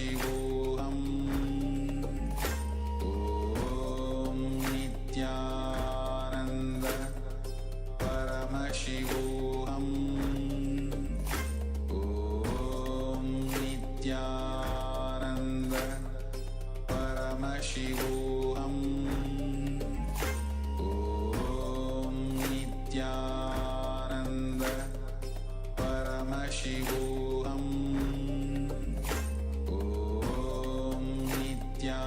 Paramashivoham Om Nithyananda Paramashivoham Om Nithyananda Paramashivoham Om Nithyananda Paramashivoham Om Nithyananda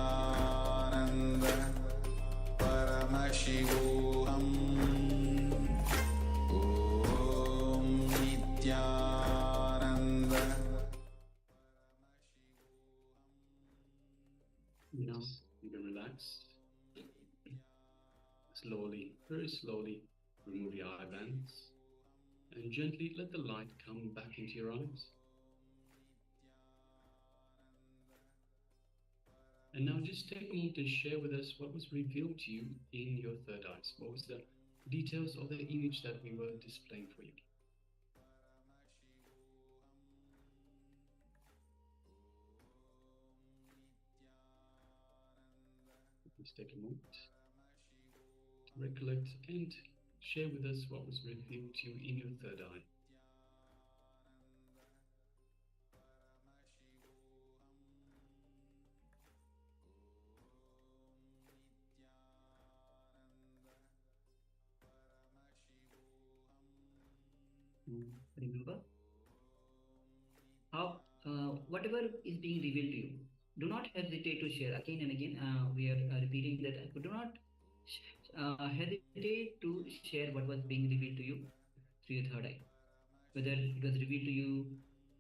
Paramashivoham Om Nithyananda. Now you can relax. Slowly, very slowly, remove your eye bands and gently let the light come back into your eyes. And now just take a moment and share with us what was revealed to you in your third eyes. What was the details of the image that we were displaying for you? Please take a moment to recollect and share with us what was revealed to you in your third eye. Remember how whatever is being revealed to you, do not hesitate to share again and again. We are repeating that. Do not hesitate to share what was being revealed to you through your third eye. Whether it was revealed to you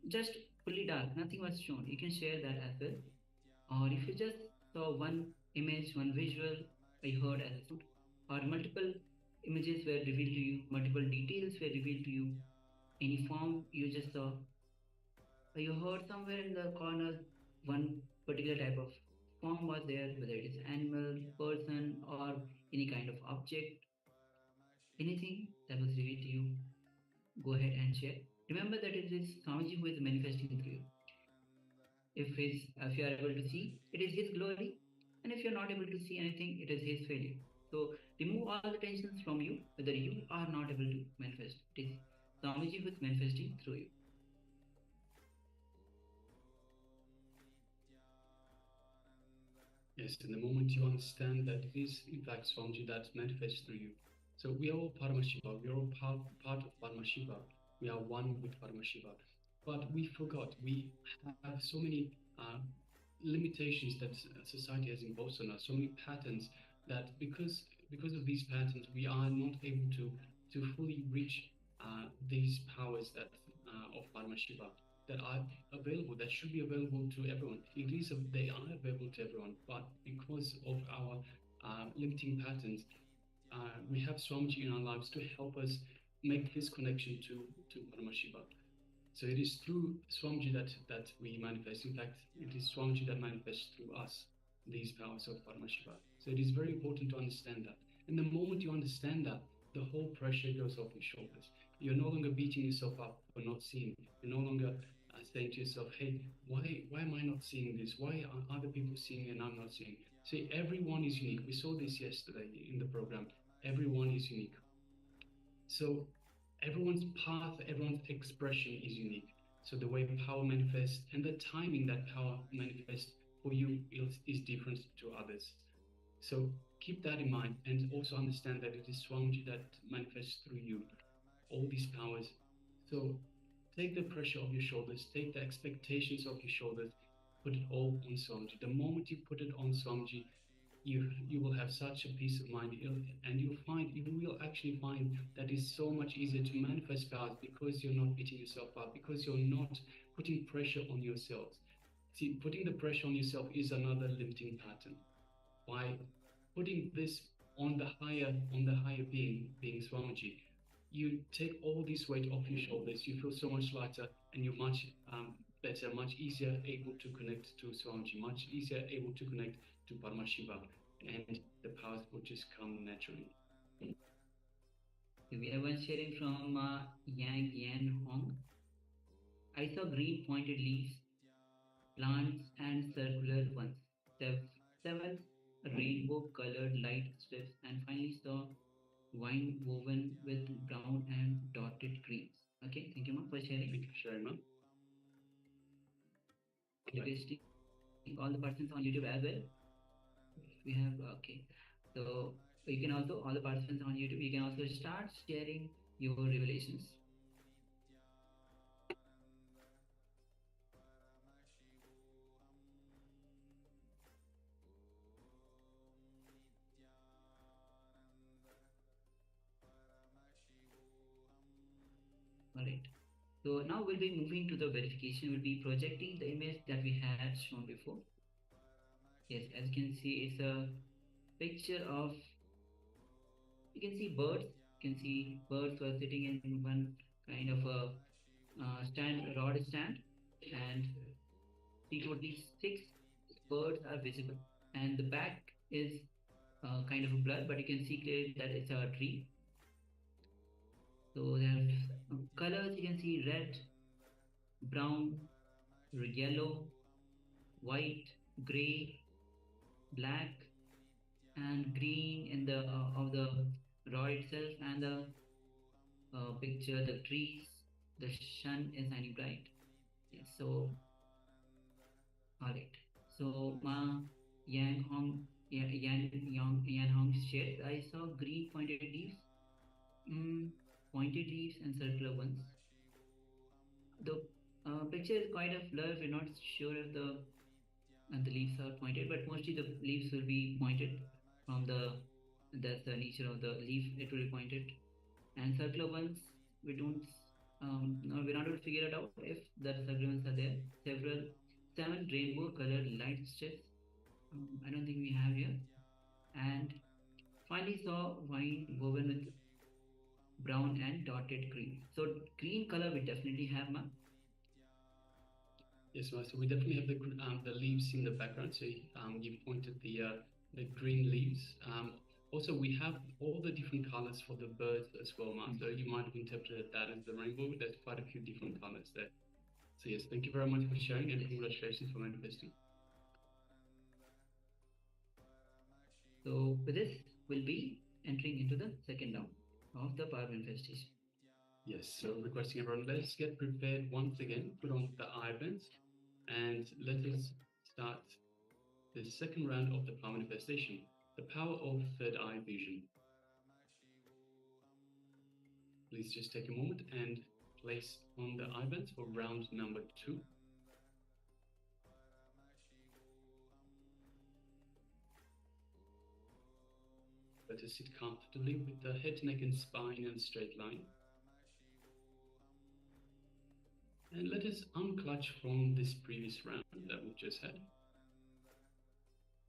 just fully dark, nothing was shown, you can share that as well. Or if you just saw one image, one visual, you heard as a sound, or multiple images were revealed to you, multiple details were revealed to you, any form you just saw, or you heard somewhere in the corner one particular type of form was there, whether it is animal, person, or any kind of object, anything that was revealed to you, go ahead and share. Remember that it is Swamiji who is manifesting through you. If you are able to see, it is his glory, and if you are not able to see anything, it is his failure. So remove all the tensions from you, whether you are not able to manifest. It is Swamiji who is manifesting through you. Yes, in the moment you understand that it is in fact Swamiji that manifests through you. So we are all Paramashiva, we are all part of Paramashiva. We are one with Paramashiva. But we forgot, we have so many limitations that society has imposed on us, so many patterns that because of these patterns, we are not able to fully reach these powers that of Paramashiva that are available, that should be available to everyone. They are available to everyone, but because of our limiting patterns, we have Swamiji in our lives to help us make this connection to Paramashiva. So it is through Swamiji that we manifest. In fact, it is Swamiji that manifests through us, these powers of Paramashiva. So it is very important to understand that. And the moment you understand that, the whole pressure goes off your shoulders. You're no longer beating yourself up for not seeing. You're no longer saying to yourself, hey, why am I not seeing this? Why are other people seeing and I'm not seeing? See, everyone is unique. We saw this yesterday in the program. Everyone is unique. So everyone's path, everyone's expression is unique. So the way power manifests and the timing that power manifests for you is different to others. So keep that in mind and also understand that it is Swamiji that manifests through you, all these powers. So take the pressure off your shoulders, take the expectations off your shoulders, put it all on Swamiji. The moment you put it on Swamiji, you will have such a peace of mind, and you will actually find that it's so much easier to manifest powers because you're not beating yourself up, because you're not putting pressure on yourself. See, putting the pressure on yourself is another limiting pattern. By putting this on the higher being Swamiji, you take all this weight off your shoulders. You feel so much lighter, and you're much better, much easier able to connect to Swamiji, much easier able to connect to Paramashiva, and the powers will just come naturally. We have one sharing from Yang Yan Hong. I saw green pointed leaves plants and circular ones. Seventh, rainbow colored light strips, and finally saw wine woven with brown and dotted greens. Okay, thank you, ma'am, for sharing. Thank you for sharing, ma'am. Requesting all the persons on YouTube as well. We have okay. So you can also all the participants on YouTube. You can also start sharing your revelations. All right. So now we'll be moving to the verification. We'll be projecting the image that we had shown before. Yes, as you can see, it's a picture of, you can see birds. You can see birds were sitting in one kind of a rod stand, and totally 6 birds are visible. And the back is kind of a blur, but you can see clearly that it's a tree. So there are colors, you can see red, brown, yellow, white, gray, black, and green in the of the rod itself, and the picture, the trees, the sun is shining bright. Yes, so all right. So Ma Yang Hong Yan Hong shared, I saw green pointed leaves, pointed leaves and circular ones. The picture is quite a blur. We're not sure if the leaves are pointed, but mostly the leaves will be pointed from that's the nature of the leaf. It will be pointed, and circular ones we don't. No, we're not able to figure it out if the circular ones are there. 7 rainbow colored light strips. I don't think we have here. And finally saw wine woven with brown and dotted green. So green color we definitely have, ma'am. Yes, ma'am. So we definitely have the leaves in the background. So you pointed the green leaves. Also, we have all the different colors for the birds as well, ma'am. So you might have interpreted that as the rainbow. There's quite a few different colors there. So yes, thank you very much for sharing, and congratulations for manifesting. So with this, we'll be entering into the second round of the power manifestation. Yes, so requesting everyone, let's get prepared once again, put on the eye bands, and let us start the second round of the power manifestation, the power of third eye vision. Please just take a moment and place on the eye bands for round number 2. Let us sit comfortably with the head, neck, and spine in a straight line. And let us unclutch from this previous round that we just had.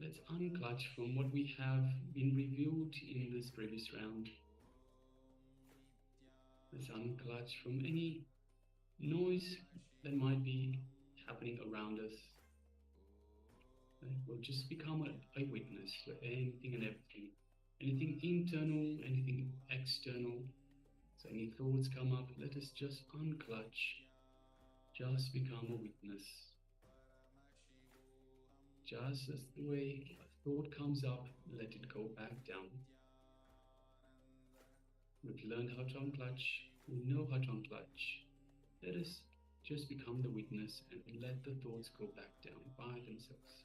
Let's unclutch from what we have been reviewed in this previous round. Let's unclutch from any noise that might be happening around us. We'll just become a witness to anything and everything. Anything internal, anything external. So any thoughts come up, let us just unclutch. Just become a witness. Just as the way a thought comes up, let it go back down. We've learned how to unclutch. We know how to unclutch. Let us just become the witness and let the thoughts go back down by themselves.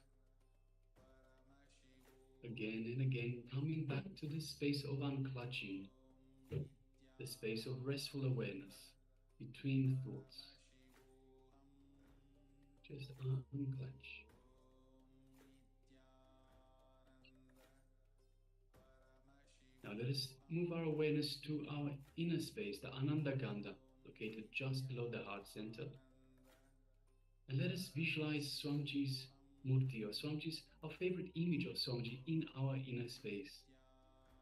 Again and again, coming back to this space of unclutching, the space of restful awareness between the thoughts. Just unclutch. Now let us move our awareness to our inner space, the Ananda Gandha, located just below the heart center. And let us visualize Swamiji's Murti, or Swamiji's, our favorite image of Swamiji in our inner space.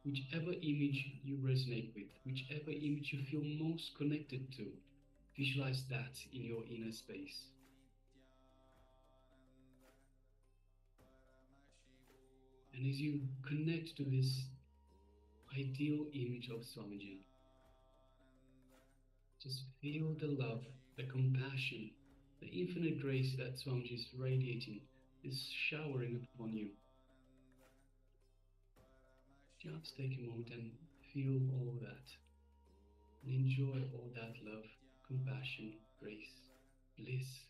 Whichever image you resonate with, whichever image you feel most connected to, visualize that in your inner space. And as you connect to this ideal image of Swamiji, just feel the love, the compassion the infinite grace that Swamiji is radiating is showering upon you. Just take a moment and feel all that. And enjoy all that love, compassion, grace, bliss.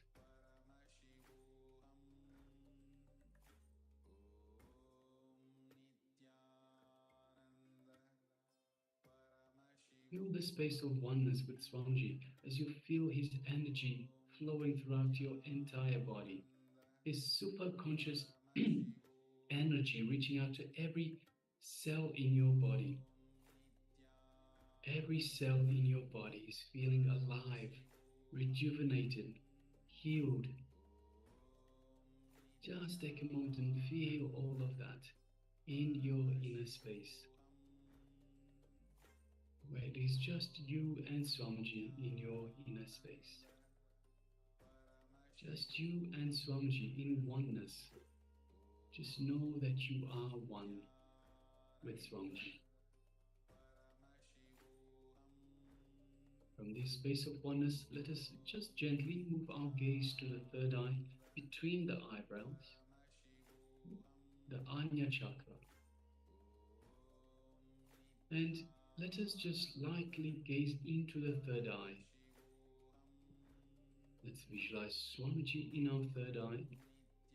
Feel the space of oneness with Swamiji as you feel his energy flowing throughout your entire body. His super conscious energy reaching out to every cell in your body. Every cell in your body is feeling alive, rejuvenated, healed. Just take a moment and feel all of that in your inner space, where it is just you and Swamiji in your inner space. Just you and Swamiji in oneness. Just know that you are one with Swamiji. From this space of oneness, let us just gently move our gaze to the third eye between the eyebrows, the Ajna chakra. And let us just lightly gaze into the third eye. Let's visualize Swamiji in our third eye,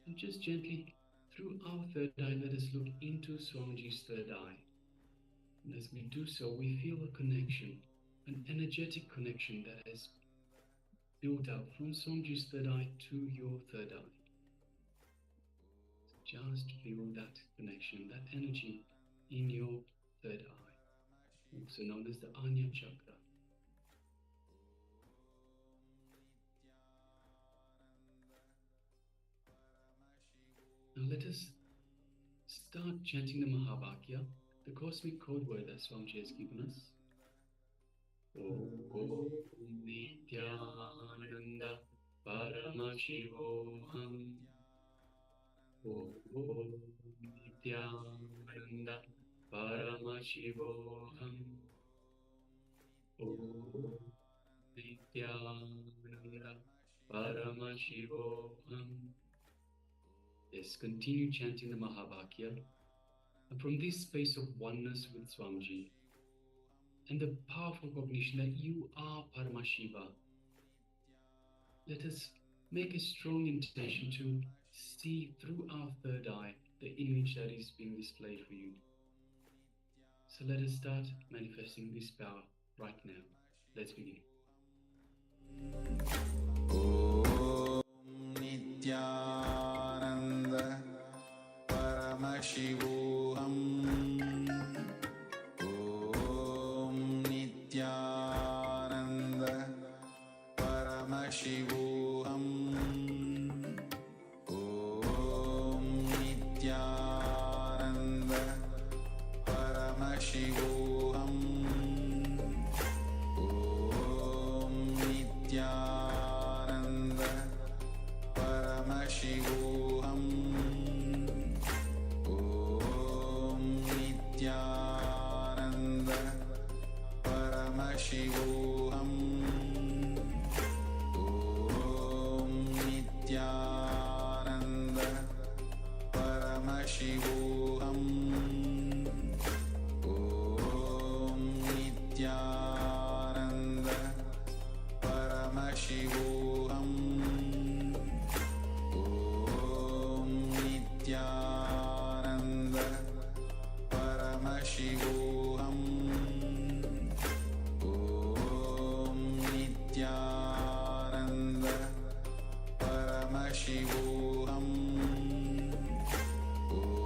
and just gently through our third eye, let us look into Swamiji's third eye. And as we do so, we feel a connection, an energetic connection that has built up from Swamiji's third eye to your third eye. Just feel that connection, that energy in your third eye, also known as the Ajna chakra. Now let us start chanting the Mahavakya, the cosmic code word that Swamiji has given us. Om Nithyananda Paramashivoham. Om Nithyananda Paramashivoham. Om Nithyananda Paramashivoham. Yes, continue chanting the Mahavakya. And from this space of oneness with Swamiji, and the powerful cognition that you are Paramashiva, let us make a strong intention to see through our third eye the image that is being displayed for you. So let us start manifesting this power right now. Let's begin. Om Nithyananda Paramashivoham. Om Nithyananda Paramashivoham. Om Nithyananda Paramashivoham. Om Nithyananda Paramashivoham. Om Nithyananda Paramashivoham. Om Nithyananda Paramashivoham. Om Nithyananda Paramashivoham. Om Nithyananda Paramashivoham. Om Nithyananda Paramashivoham.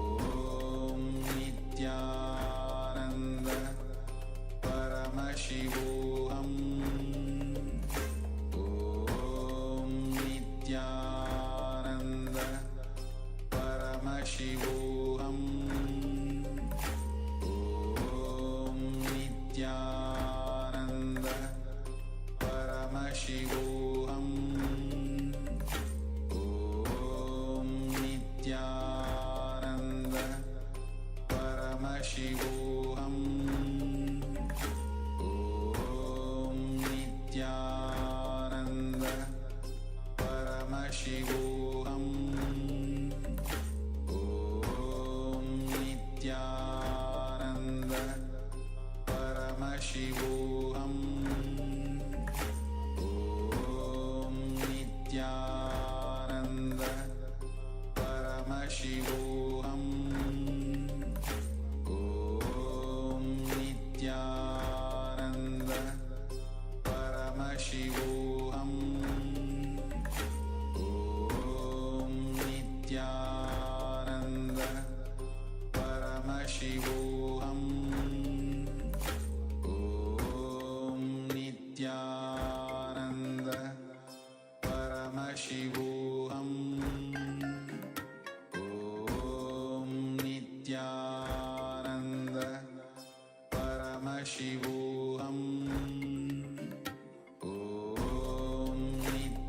Om Nithyananda Paramashivoham. Om Nithyananda Paramashivoham. Om Nithyananda Paramashivoham. Om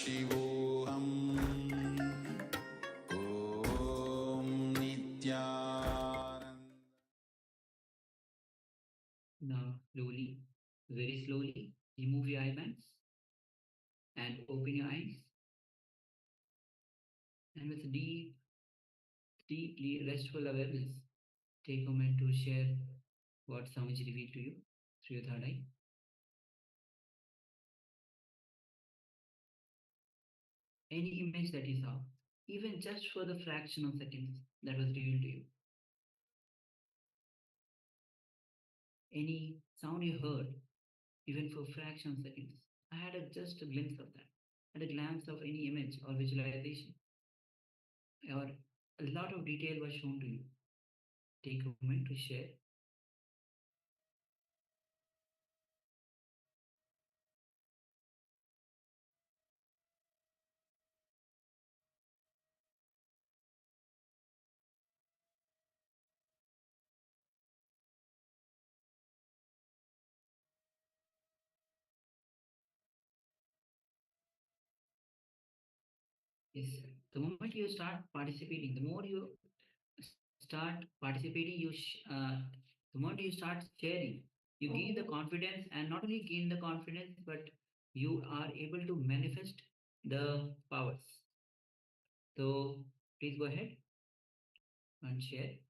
Paramashivoham Om Nithyananda. Now, slowly, very slowly, remove your eye bands and open your eyes. And with deeply restful awareness, take a moment to share what Swamiji revealed to you through your third eye. Any image that you saw, even just for the fraction of seconds that was revealed to you. Any sound you heard, even for fraction of seconds. I had just a glimpse of that, had a glance of any image or visualization, or a lot of detail was shown to you. Take a moment to share. Yes, the moment you start participating, the more you start participating, the moment you start sharing, you gain the confidence, and not only gain the confidence, but you are able to manifest the powers. So please go ahead and share.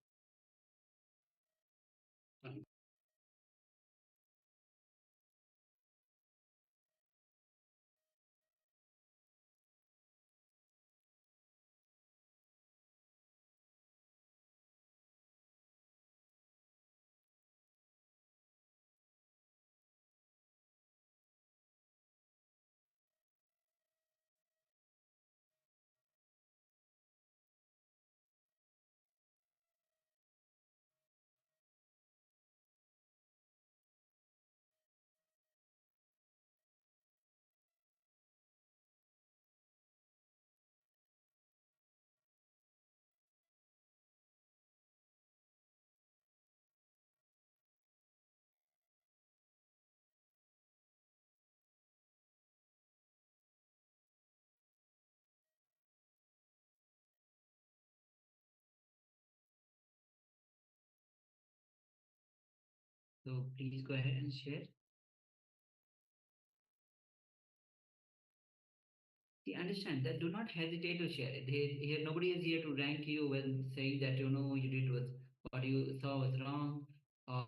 So please go ahead and share. See, understand that. Do not hesitate to share it. Here, nobody is here to rank you when saying that you did was what you saw was wrong, or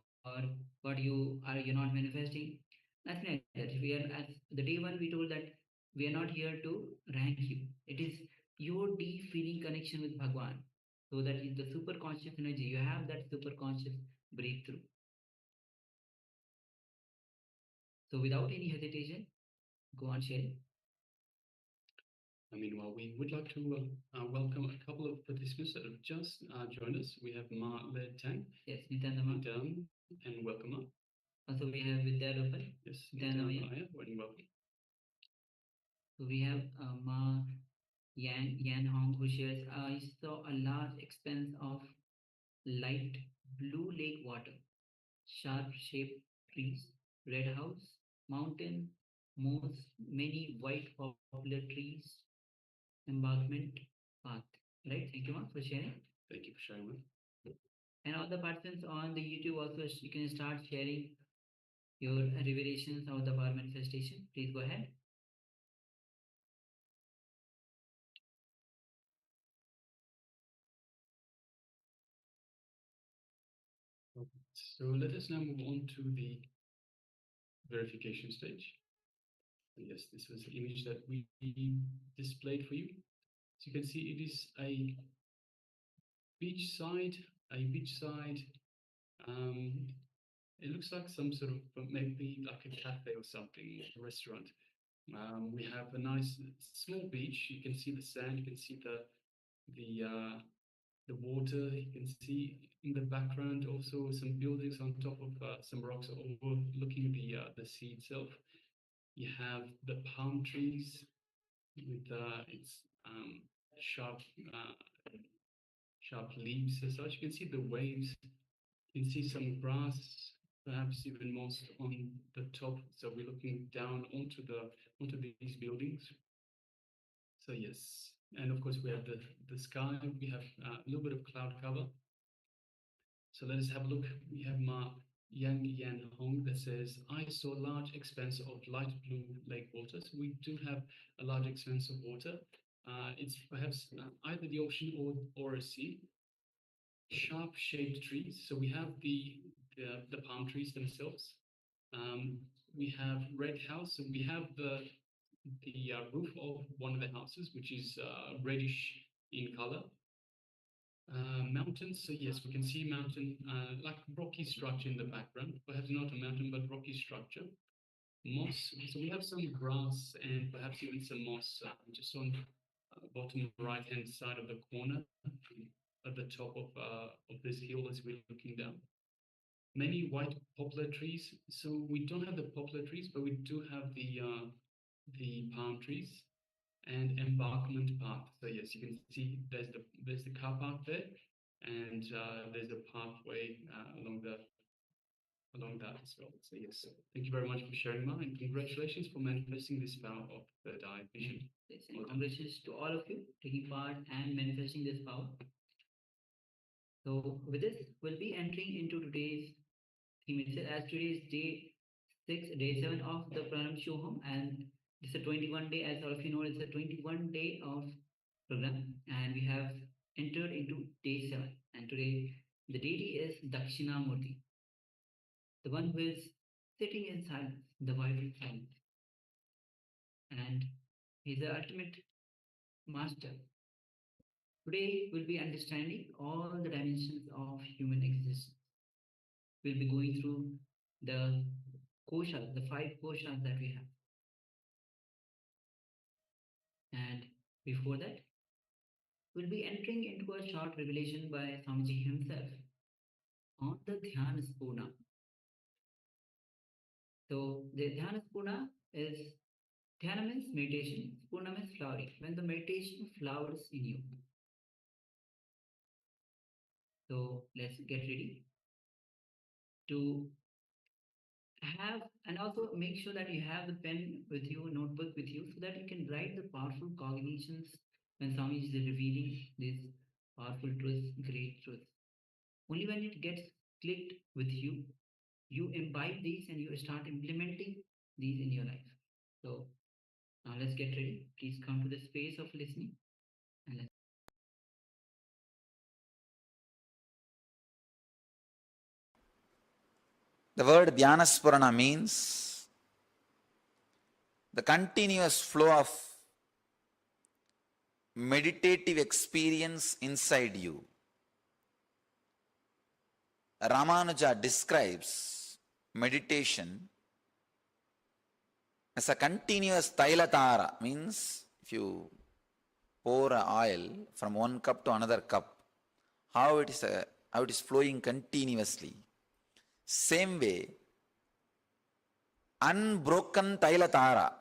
what you're not manifesting. Nothing like that. We are as the day one we told that we are not here to rank you. It is your deep feeling connection with Bhagwan. So that is the super conscious energy. You have that super conscious breakthrough. So without any hesitation, go on sharing. Meanwhile, we would like to welcome a couple of participants that have just joined us. We have Ma Le Tang. Yes, Nithyananda. And welcome Ma. Also we have Vidya Lopal. Yes, Nithyananda. and welcome. So we have Ma Yan Hong who shares, I saw a large expanse of light blue lake water, sharp shaped trees, red house, mountain, moss, many white poplar trees, embankment path. Right? Thank you, Ma, for sharing. Thank you for sharing, Ma. And all the participants on the YouTube also, you can start sharing your revelations of the power manifestation. Please go ahead. So let us now move on to the verification stage. Yes, this was the image that we displayed for you. So you can see it is a beachside. It looks like some sort of maybe like a cafe or something, a restaurant. We have a nice small beach. You can see the sand. You can see the water. You can see in the background also some buildings on top of some rocks overlooking the sea itself. You have the palm trees with its sharp sharp leaves as such. You can see the waves. You can see some grass, perhaps even moss on the top. So we're looking down onto these buildings. So yes, and of course we have the sky. We have a little bit of cloud cover. So let us have a look. We have Ma Yang Yan Hong that says, I saw large expanse of light blue lake water. So we do have a large expanse of water. It's perhaps either the ocean or a sea. Sharp shaped trees. So we have the palm trees themselves. We have red house. So we have the roof of one of the houses, which is reddish in color. Mountains, so yes, we can see mountain, like rocky structure in the background, perhaps not a mountain, but rocky structure. Moss, so we have some grass and perhaps even some moss just on bottom right hand side of the corner at the top of this hill as we're looking down. Many white poplar trees, so we don't have the poplar trees, but we do have the palm trees and embarkment path. So yes, you can see there's the car park there, and there's a pathway along that as well. So yes, thank you very much for sharing, Ma, and congratulations for manifesting this power of third eye vision. Yes, and congratulations to all of you taking part and manifesting this power. So with this, we'll be entering into today's theme itself, as today is day 7 of the Paramashivoham, and it's a 21-day, as all of you know, it's a 21-day of program, and we have entered into day 7. And today, the deity is Dakshinamurti, the one who is sitting in silence, the vibrant silence. And he's the ultimate master. Today, we'll be understanding all the dimensions of human existence. We'll be going through the koshas, the 5 koshas that we have. And before that, we'll be entering into a short revelation by Swamiji himself on the Dhyana Spurna. So the Dhyana Spurna is, Dhyana means meditation, Spurna means flowering. When the meditation flowers in you. So let's get ready to have, and also make sure that you have the pen with you, notebook with you, so that you can write the powerful cognitions when Swamiji is revealing these powerful truths, great truths. Only when it gets clicked with you, you imbibe these and you start implementing these in your life. So now let's get ready. Please come to the space of listening and let's. The word Dhyanasparana means the continuous flow of meditative experience inside you. Ramanuja describes meditation as a continuous tailatara, means if you pour oil from one cup to another cup, how it is flowing continuously. Same way, unbroken tailatara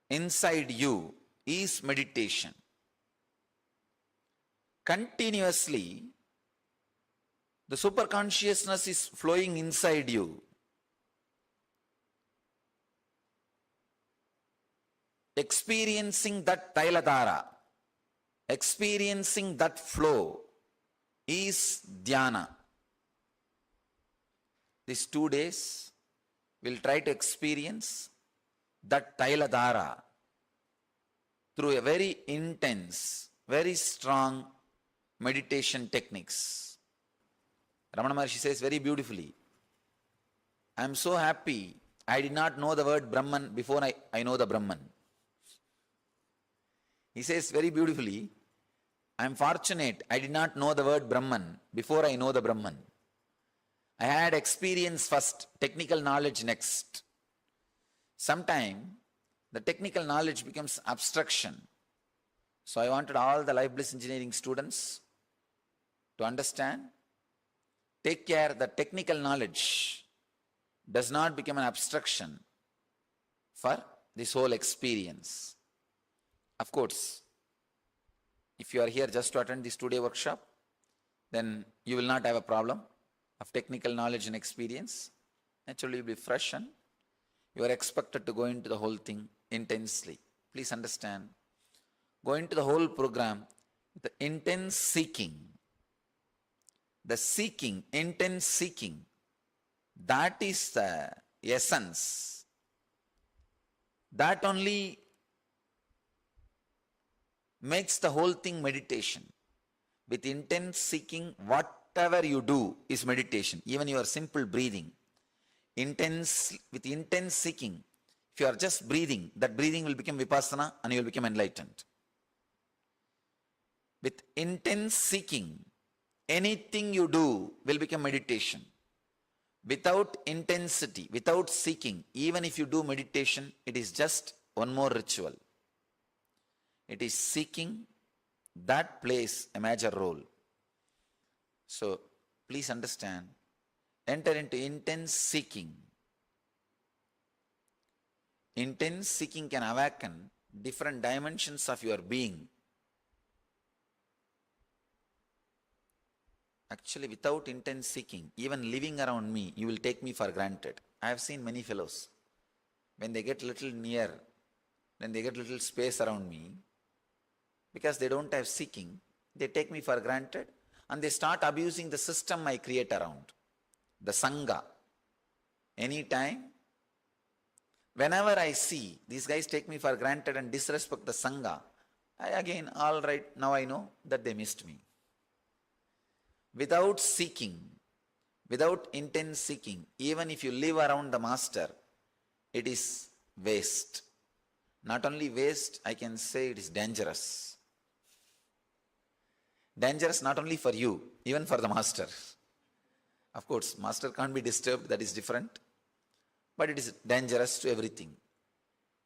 inside you is meditation. Continuously, the superconsciousness is flowing inside you. Experiencing that tailatara, experiencing that flow is dhyana. These 2 days, we'll try to experience that tailadhara through a very intense, very strong meditation techniques. Ramana Maharshi says very beautifully, I am so happy I did not know the word Brahman before I know the Brahman. He says very beautifully, I am fortunate I did not know the word Brahman before I know the Brahman. I had experience first, technical knowledge next. Sometime the technical knowledge becomes abstraction. So I wanted all the Life Bliss engineering students to understand, take care the technical knowledge does not become an abstraction for this whole experience. Of course, if you are here just to attend this 2-day workshop, then you will not have a problem of technical knowledge and experience. Naturally, you will be fresh and you are expected to go into the whole thing intensely. Please understand, Go into the whole program with the intense seeking. The seeking, intense seeking, that is the essence. That only makes the whole thing meditation. With intense seeking, whatever you do is meditation. Even your simple breathing. With intense seeking, if you are just breathing, that breathing will become vipassana and you will become enlightened. With intense seeking, anything you do will become meditation. Without intensity, without seeking, even if you do meditation, it is just one more ritual. It is seeking that plays a major role. So please understand, enter into intense seeking. Intense seeking can awaken different dimensions of your being. Actually, without intense seeking, even living around me, you will take me for granted. I have seen many fellows, when they get little near, when they get little space around me, because they don't have seeking, they take me for granted and they start abusing the system I create around, the Sangha. Anytime, whenever I see these guys take me for granted and disrespect the Sangha, I again, all right, now I know that they missed me. Without seeking, without intense seeking, even if you live around the master, it is waste. Not only waste, I can say it is dangerous. Dangerous not only for you, even for the master. Of course, master can't be disturbed, that is different. But it is dangerous to everything.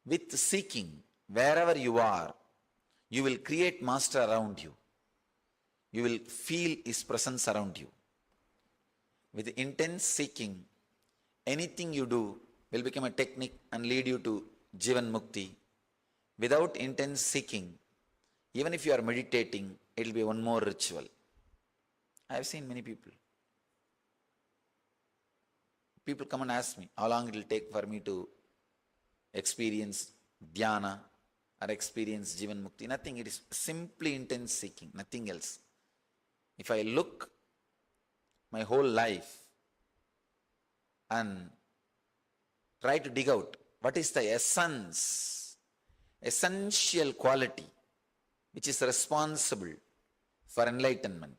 With seeking, wherever you are, you will create master around you. You will feel his presence around you. With intense seeking, anything you do will become a technique and lead you to Jivan Mukti. Without intense seeking, even if you are meditating, it will be one more ritual. I have seen many people. People come and ask me, how long it will take for me to experience dhyana or experience Jivan Mukti. Nothing, it is simply intense seeking, nothing else. If I look my whole life and try to dig out what is the essence, essential quality which is responsible for enlightenment.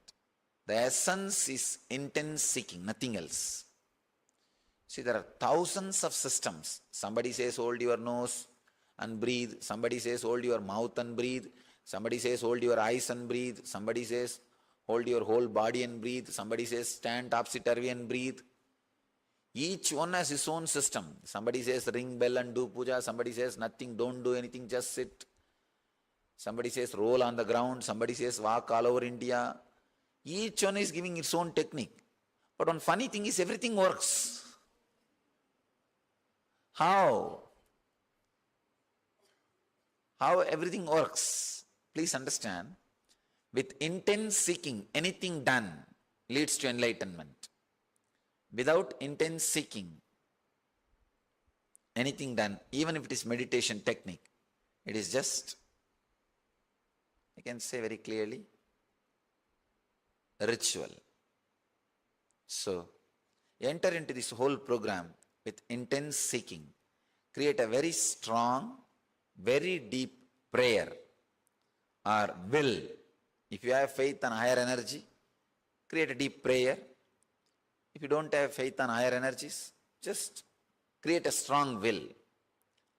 The essence is intense seeking, nothing else. See, there are thousands of systems. Somebody says hold your nose and breathe. Somebody says hold your mouth and breathe. Somebody says hold your eyes and breathe. Somebody says hold your whole body and breathe. Somebody says stand topsy-turvy and breathe. Each one has his own system. Somebody says ring bell and do puja. Somebody says nothing, don't do anything, just sit. Somebody says roll on the ground. Somebody says walk all over India. Each one is giving its own technique. But one funny thing is everything works. How? How everything works? Please understand. With intense seeking, anything done leads to enlightenment. Without intense seeking, anything done, even if it is meditation technique, it is just, I can say very clearly, a ritual. So, enter into this whole program with intense seeking. Create a very strong, very deep prayer or will. If you have faith on higher energy, create a deep prayer. If you don't have faith on higher energies, just create a strong will.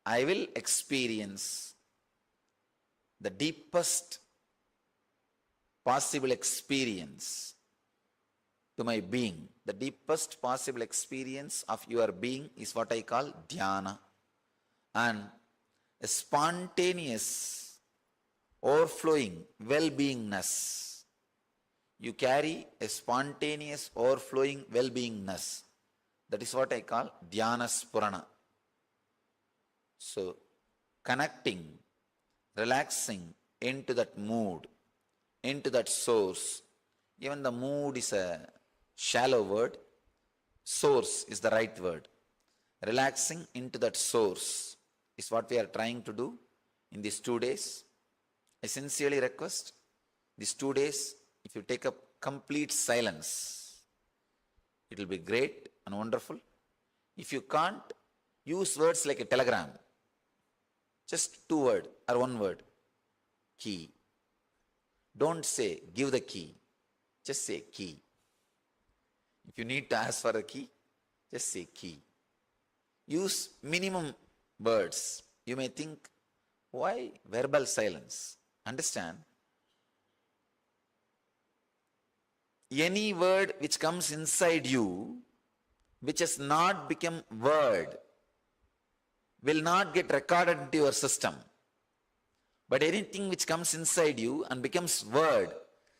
I will experience the deepest possible experience to my being. The deepest possible experience of your being is what I call dhyana. And a spontaneous, overflowing well-beingness. You carry a spontaneous, overflowing well-beingness. That is what I call dhyana spurana. So, connecting, relaxing into that mood, into that source. Even the mood is a shallow word. Source is the right word. Relaxing into that source is what we are trying to do in these 2 days. I sincerely request these 2 days, if you take up complete silence, it will be great and wonderful. If you can't, use words like a telegram. Just 2 words or 1 word. Key. Don't say, give the key. Just say key. If you need to ask for a key, just say key. Use minimum words. You may think, why verbal silence? Understand, any word which comes inside you, which has not become word, will not get recorded into your system. But anything which comes inside you and becomes word,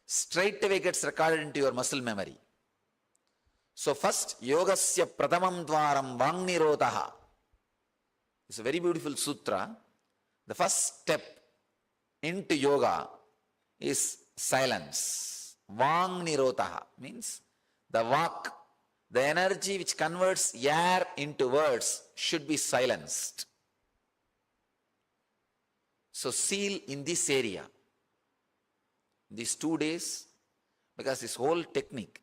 straight away gets recorded into your muscle memory. So first, yogasya pradamam dvaram vangnirodha. It's a very beautiful sutra. The first step into yoga is silence. Vangnirodha means the vak, the energy which converts air into words should be silenced. So seal in this area, these 2 days, because this whole technique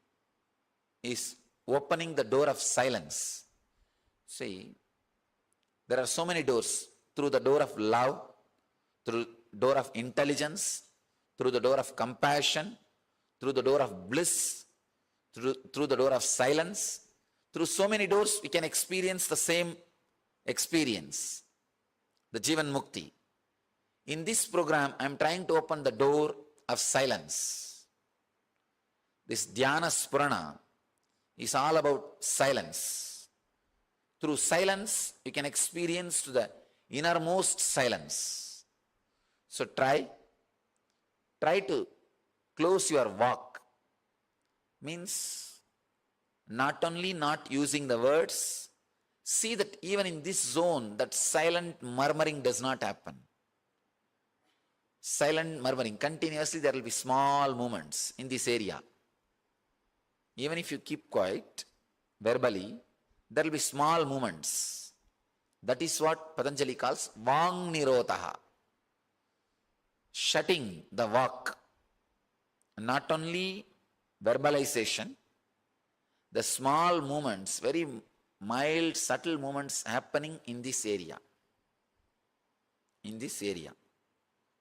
is opening the door of silence. See, there are so many doors. Through the door of love, through the door of intelligence, through the door of compassion, through the door of bliss, through the door of silence. Through so many doors we can experience the same experience, the Jivan Mukti. In this program, I am trying to open the door of silence. This Dhyana Spurana is all about silence. Through silence, you can experience to the innermost silence. So try to close your walk. Means not only not using the words, see that even in this zone, that silent murmuring does not happen. Silent murmuring, continuously there will be small movements in this area. Even if you keep quiet, verbally, there will be small movements. That is what Patanjali calls Vang Nirodha. Shutting the vak. Not only verbalization, the small movements, very mild, subtle movements happening in this area. In this area.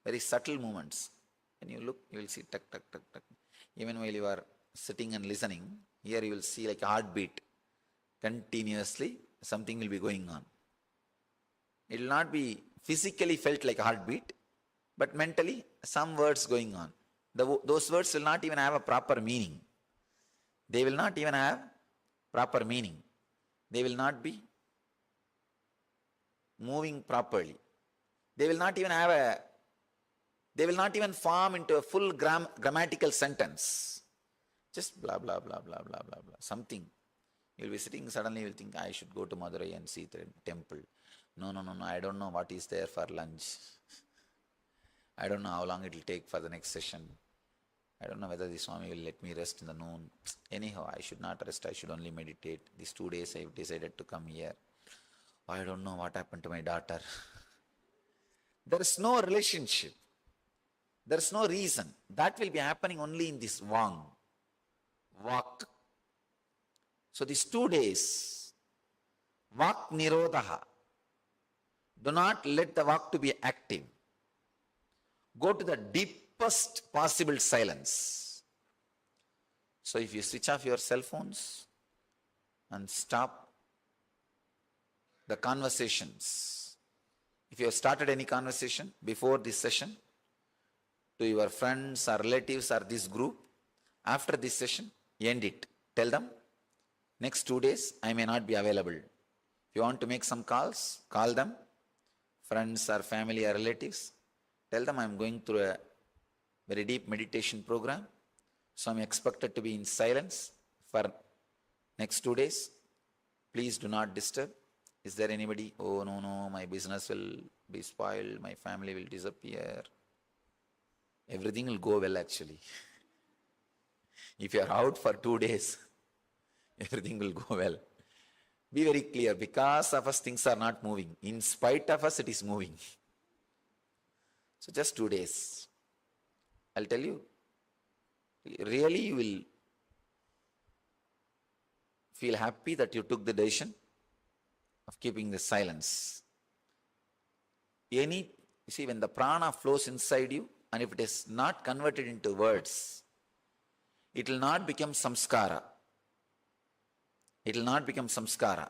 Very subtle movements. When you look, you will see tuck, tuck, tuck, tuck. Even while you are sitting and listening, here you will see like a heartbeat. Continuously, something will be going on. It will not be physically felt like a heartbeat, but mentally, some words going on. Those words will not even have a proper meaning. They will not even have proper meaning. They will not be moving properly. They will not even form into a full grammatical sentence. Just blah, blah, blah, blah, blah, blah, blah. Something. You'll be sitting, suddenly you'll think, I should go to Madurai and see the temple. No, I don't know what is there for lunch. I don't know how long it will take for the next session. I don't know whether the Swami will let me rest in the noon. Anyhow, I should not rest, I should only meditate. These 2 days I have decided to come here. I don't know what happened to my daughter. There is no relationship. There is no reason. That will be happening only in this Vang. Vak. So these 2 days, Vak Nirodha. Do not let the Vak to be active. Go to the deepest possible silence. So if you switch off your cell phones and stop the conversations, if you have started any conversation before this session, to your friends or relatives or this group, after this session, end it. Tell them, next 2 days, I may not be available. If you want to make some calls, call them, friends or family or relatives. Tell them I am going through a very deep meditation program, so I am expected to be in silence for next 2 days. Please do not disturb. Is there anybody? Oh, no, my business will be spoiled, my family will disappear. Everything will go well actually. If you are out for 2 days, everything will go well. Be very clear, because of us things are not moving. In spite of us it is moving. So just 2 days. I'll tell you, really you will feel happy that you took the decision of keeping the silence. You see, when the prana flows inside you, and if it is not converted into words, it will not become samskara. It will not become samskara.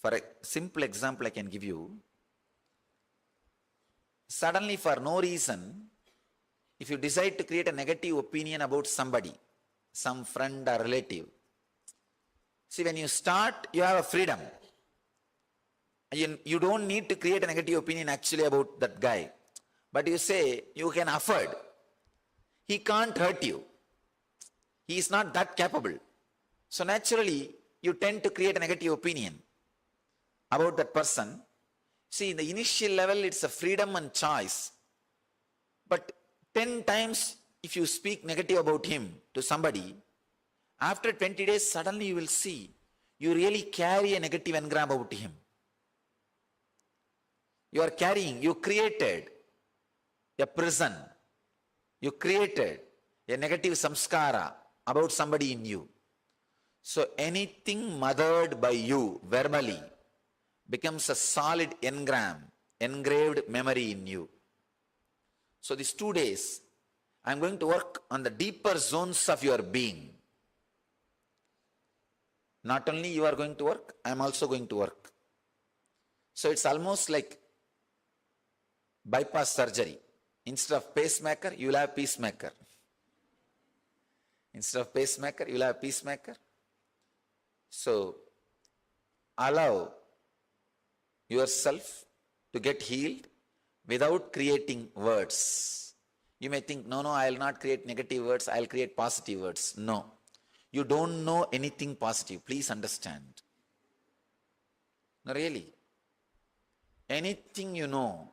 For a simple example I can give you, suddenly for no reason, if you decide to create a negative opinion about somebody, some friend or relative, see, when you start, you have a freedom. You don't need to create a negative opinion actually about that guy. But you say, you can afford. He can't hurt you. He is not that capable. So naturally, you tend to create a negative opinion about that person. See, in the initial level, it's a freedom and choice. But 10 times, if you speak negative about him to somebody, after 20 days, suddenly you will see, you really carry a negative engram about him. You are carrying, you created a prison. You created a negative samskara about somebody in you. So anything mothered by you verbally becomes a solid engram, engraved memory in you. So these 2 days, I'm going to work on the deeper zones of your being. Not only you are going to work, I'm also going to work. So it's almost like bypass surgery. Instead of pacemaker, you will have peacemaker. Instead of pacemaker, you will have peacemaker. So allow yourself to get healed without creating words. You may think, no, I will not create negative words, I will create positive words. No. You don't know anything positive. Please understand. No, really. Anything you know,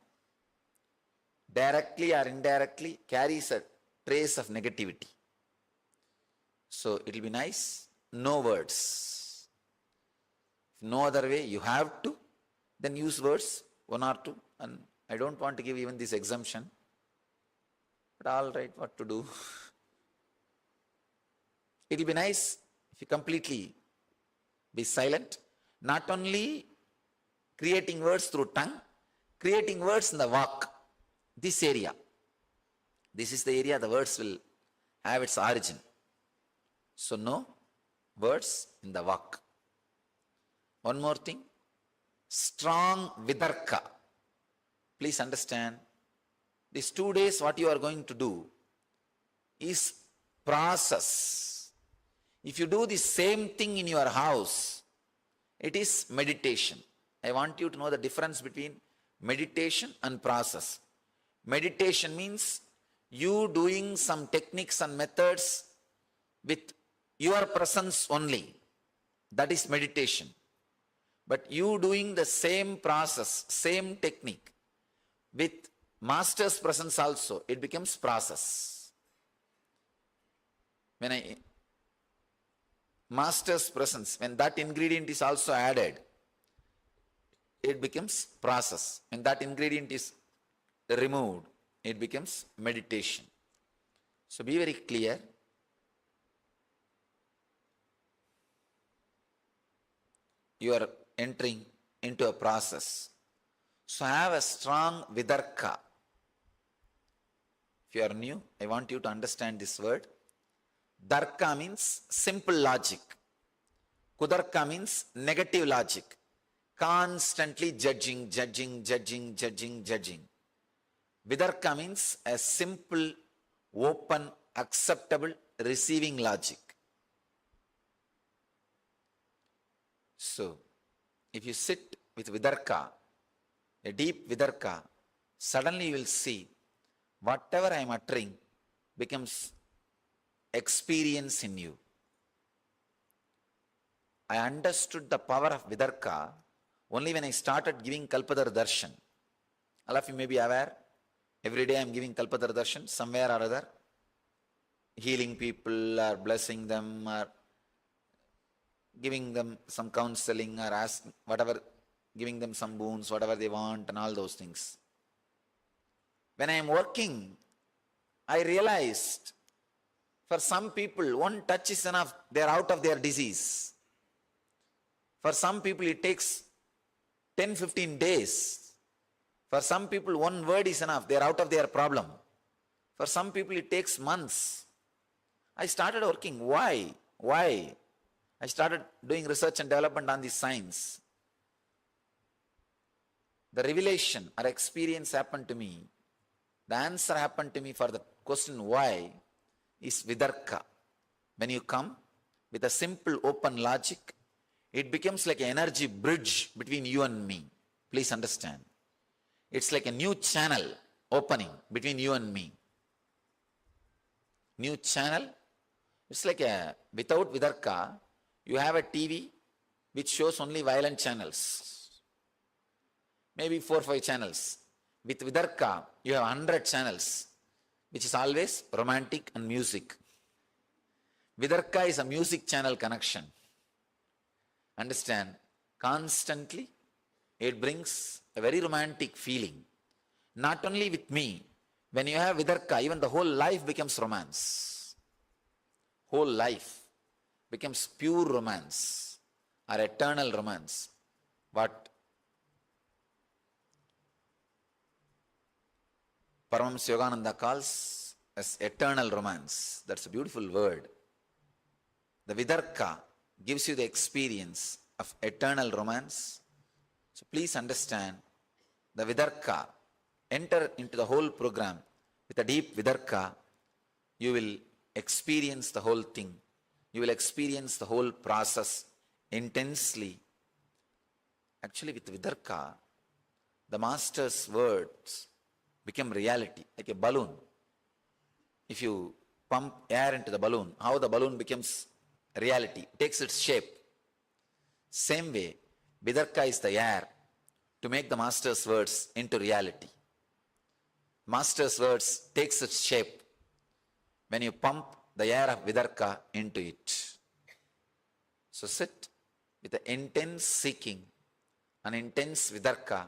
directly or indirectly, carries a trace of negativity. So it will be nice, no words. If no other way, you have to, then use words, 1 or 2. And I don't want to give even this exemption. But all right, what to do? It will be nice if you completely be silent. Not only creating words through tongue, creating words in the walk. This area. This is the area the words will have its origin. So no words in the walk. One more thing. Strong vidarka. Please understand. These 2 days what you are going to do is process. If you do the same thing in your house, it is meditation. I want you to know the difference between meditation and process. Meditation means you doing some techniques and methods with your presence only. That is meditation. But you doing the same process, same technique with master's presence also, it becomes process. When master's presence, when that ingredient is also added, it becomes process. When that ingredient is removed, it becomes meditation. So be very clear. You are entering into a process. So have a strong vidarka. If you are new, I want you to understand this word. Darka means simple logic. Kudarka means negative logic. Constantly judging. Vidarka means a simple, open, acceptable, receiving logic. So, if you sit with vidarka, a deep vidarka, suddenly you will see whatever I am uttering becomes experience in you. I understood the power of vidarka only when I started giving Kalpadar Darshan. All of you may be aware, every day I am giving Kalpadar Darshan somewhere or other, healing people or blessing them or giving them some counseling or asking whatever, giving them some boons, whatever they want and all those things. When I am working I realized for some people, one touch is enough, they are out of their disease. For some people, it takes 10-15 days. For some people, one word is enough, they are out of their problem. For some people, it takes months. I started working. Why? I started doing research and development on this science. The revelation or experience happened to me. The answer happened to me for the question why is vidarka. When you come with a simple open logic, it becomes like an energy bridge between you and me. Please understand. It's like a new channel opening between you and me. New channel. It's like without vidarka, you have a TV which shows only violent channels. Maybe 4 or 5 channels. With vidarka, you have 100 channels, which is always romantic and music. Vidarka is a music channel connection. Understand? Constantly, it brings a very romantic feeling. Not only with me, when you have vidarka, even the whole life becomes romance. Whole life becomes pure romance or eternal romance. What Paramashivoham Yogananda calls as eternal romance. That's a beautiful word. The vidarka gives you the experience of eternal romance. So please understand the vidarka. Enter into the whole program with a deep vidarka. You will experience the whole thing. You will experience the whole process intensely. Actually, with vidarka, the master's words become reality, like a balloon. If you pump air into the balloon, how the balloon becomes reality, takes its shape. Same way, vidarka is the air to make the master's words into reality. Master's words takes its shape when you pump the air of vidarka into it. So sit with the intense seeking, an intense vidarka.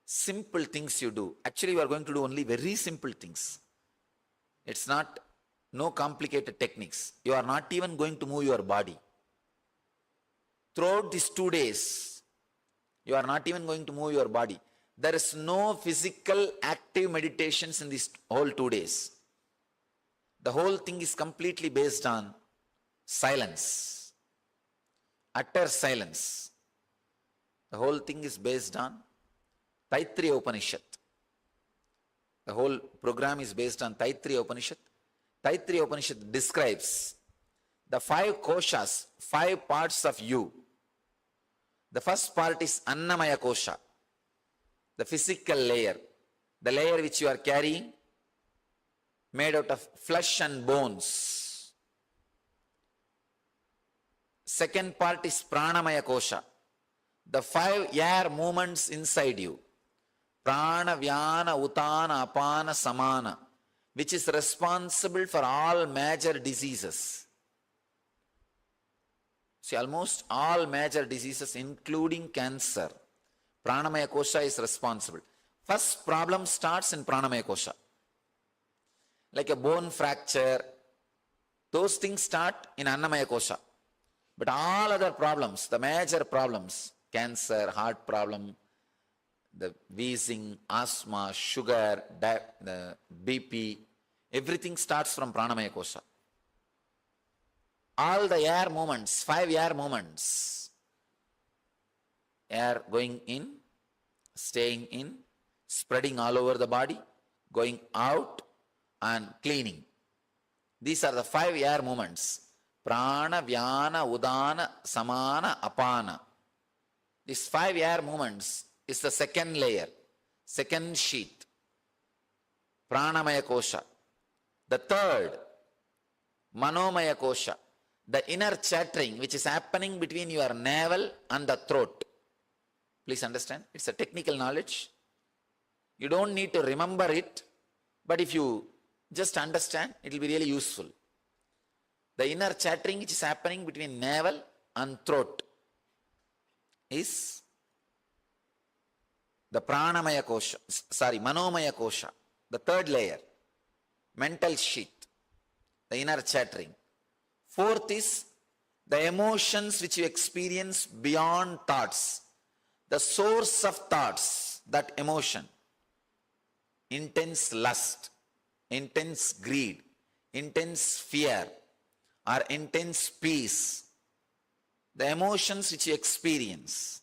Simple things you do. Actually, you are going to do only very simple things. It's not, no complicated techniques. You are not even going to move your body. Throughout these 2 days, you are not even going to move your body. There is no physical active meditations in these whole 2 days. The whole thing is completely based on silence. Utter silence. The whole thing is based on Taittiriya Upanishad. The whole program is based on Taittiriya Upanishad. Taittiriya Upanishad describes the 5 koshas, 5 parts of you. The first part is Annamaya kosha, the physical layer, the layer which you are carrying, made out of flesh and bones. Second part is Pranamaya kosha, the 5 air movements inside you. Prana, Vyana, Utana, Apana, Samana, which is responsible for all major diseases. See, almost all major diseases, including cancer, Pranamaya kosha is responsible. First problem starts in Pranamaya kosha. Like a bone fracture, those things start in Annamaya kosha. But all other problems, the major problems, cancer, heart problem, the wheezing, asthma, sugar, the BP, everything starts from Pranamaya kosha. All the air movements, 5 air movements, air going in, staying in, spreading all over the body, going out and cleaning. These are the 5 air movements. Prana, Vyana, Udana, Samana, Apana. These 5 air movements is the second layer, second sheet. Pranamaya kosha. The third, Manomaya kosha. The inner chattering which is happening between your navel and the throat. Please understand, it's a technical knowledge. You don't need to remember it, but if you just understand, it will be really useful. The inner chattering which is happening between navel and throat is the Pranamaya kosha, Manomaya kosha, the third layer. mental sheet, the inner chattering. Fourth is the emotions which you experience beyond thoughts, the source of thoughts, that emotion, intense lust, intense greed, intense fear, or intense peace, the emotions which you experience,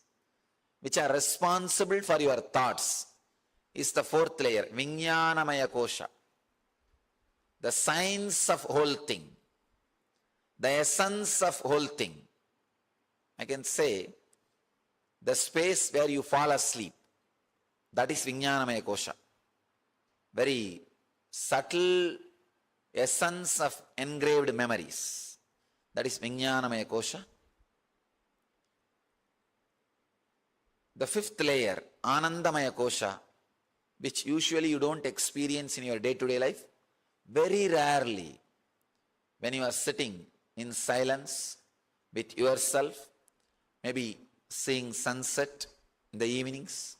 which are responsible for your thoughts, is the fourth layer, Vijnanamaya Kosha, the science of whole thing, the essence of whole thing. I can say, the space where you fall asleep, that is Vijnanamaya Kosha. Very subtle essence of engraved memories, that is Vijnanamaya Kosha. The fifth layer, Anandamaya Kosha, which usually you don't experience in your day-to-day life. Very rarely, when you are sitting in silence with yourself, maybe seeing sunset in the evenings,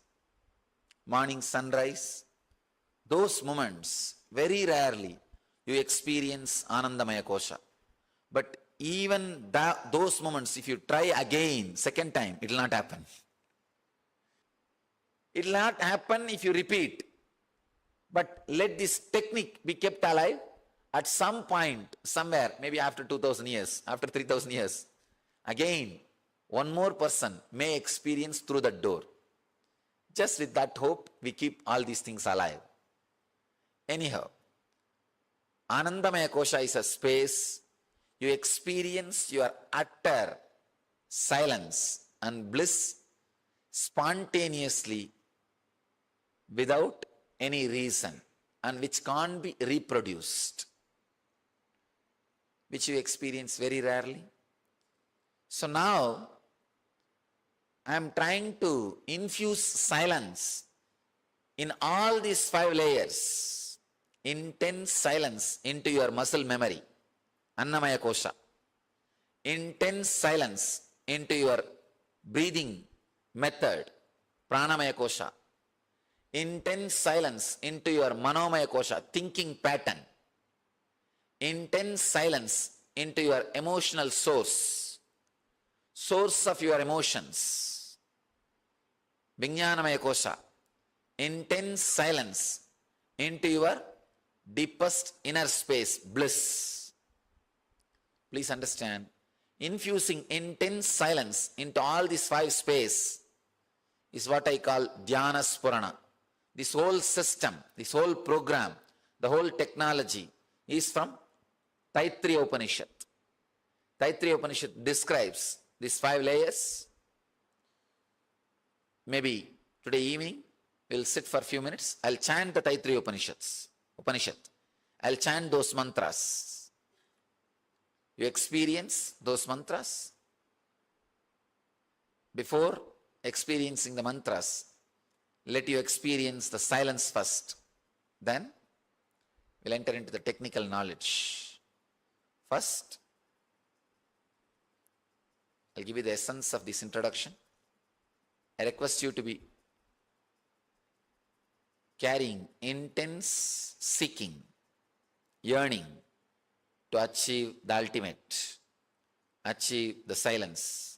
morning sunrise, those moments, very rarely you experience Anandamaya Kosha. But even those moments, if you try again, second time, it will not happen. It will not happen if you repeat. But let this technique be kept alive. At some point, somewhere, maybe after 2000 years, after 3000 years, again, one more person may experience through that door. Just with that hope, we keep all these things alive. Anyhow, Anandamaya Kosha is a space you experience your utter silence and bliss spontaneously without any reason, and which can't be reproduced, which you experience very rarely. So now, I am trying to infuse silence in all these 5 layers, intense silence into your muscle memory, Annamaya Kosha, intense silence into your breathing method, Pranamaya Kosha, intense silence into your Manomaya Kosha, thinking pattern, intense silence into your emotional source of your emotions, Vijnanamaya Kosha, intense silence into your deepest inner space, bliss. Please understand, infusing intense silence into all these 5 space is what I call Dhyana Spurana. This whole system, this whole program, the whole technology is from Taittiriya Upanishad. Taittiriya Upanishad describes these 5 layers. Maybe today evening, we'll sit for a few minutes. I'll chant the Taittiriya Upanishad. I'll chant those mantras. You experience those mantras. Before experiencing the mantras, let you experience the silence first. Then, we'll enter into the technical knowledge. First, I'll give you the essence of this introduction. I request you to be carrying intense seeking, yearning to achieve the ultimate, achieve the silence.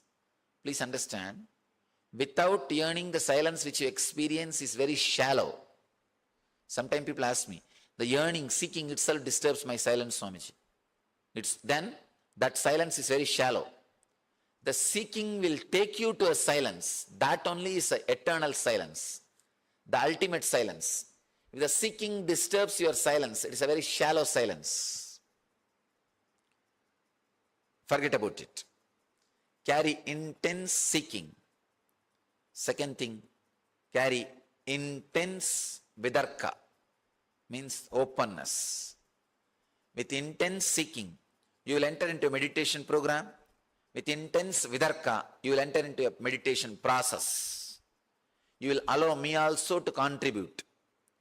Please understand, without yearning, the silence which you experience is very shallow. Sometimes people ask me, the yearning, seeking itself disturbs my silence, Swamiji. Then that silence is very shallow. The seeking will take you to a silence. That only is an eternal silence, the ultimate silence. If the seeking disturbs your silence, it is a very shallow silence. Forget about it. Carry intense seeking. Second thing, carry intense vidarka, means openness. With intense seeking, you will enter into a meditation program. With intense vidarka, you will enter into a meditation process. You will allow me also to contribute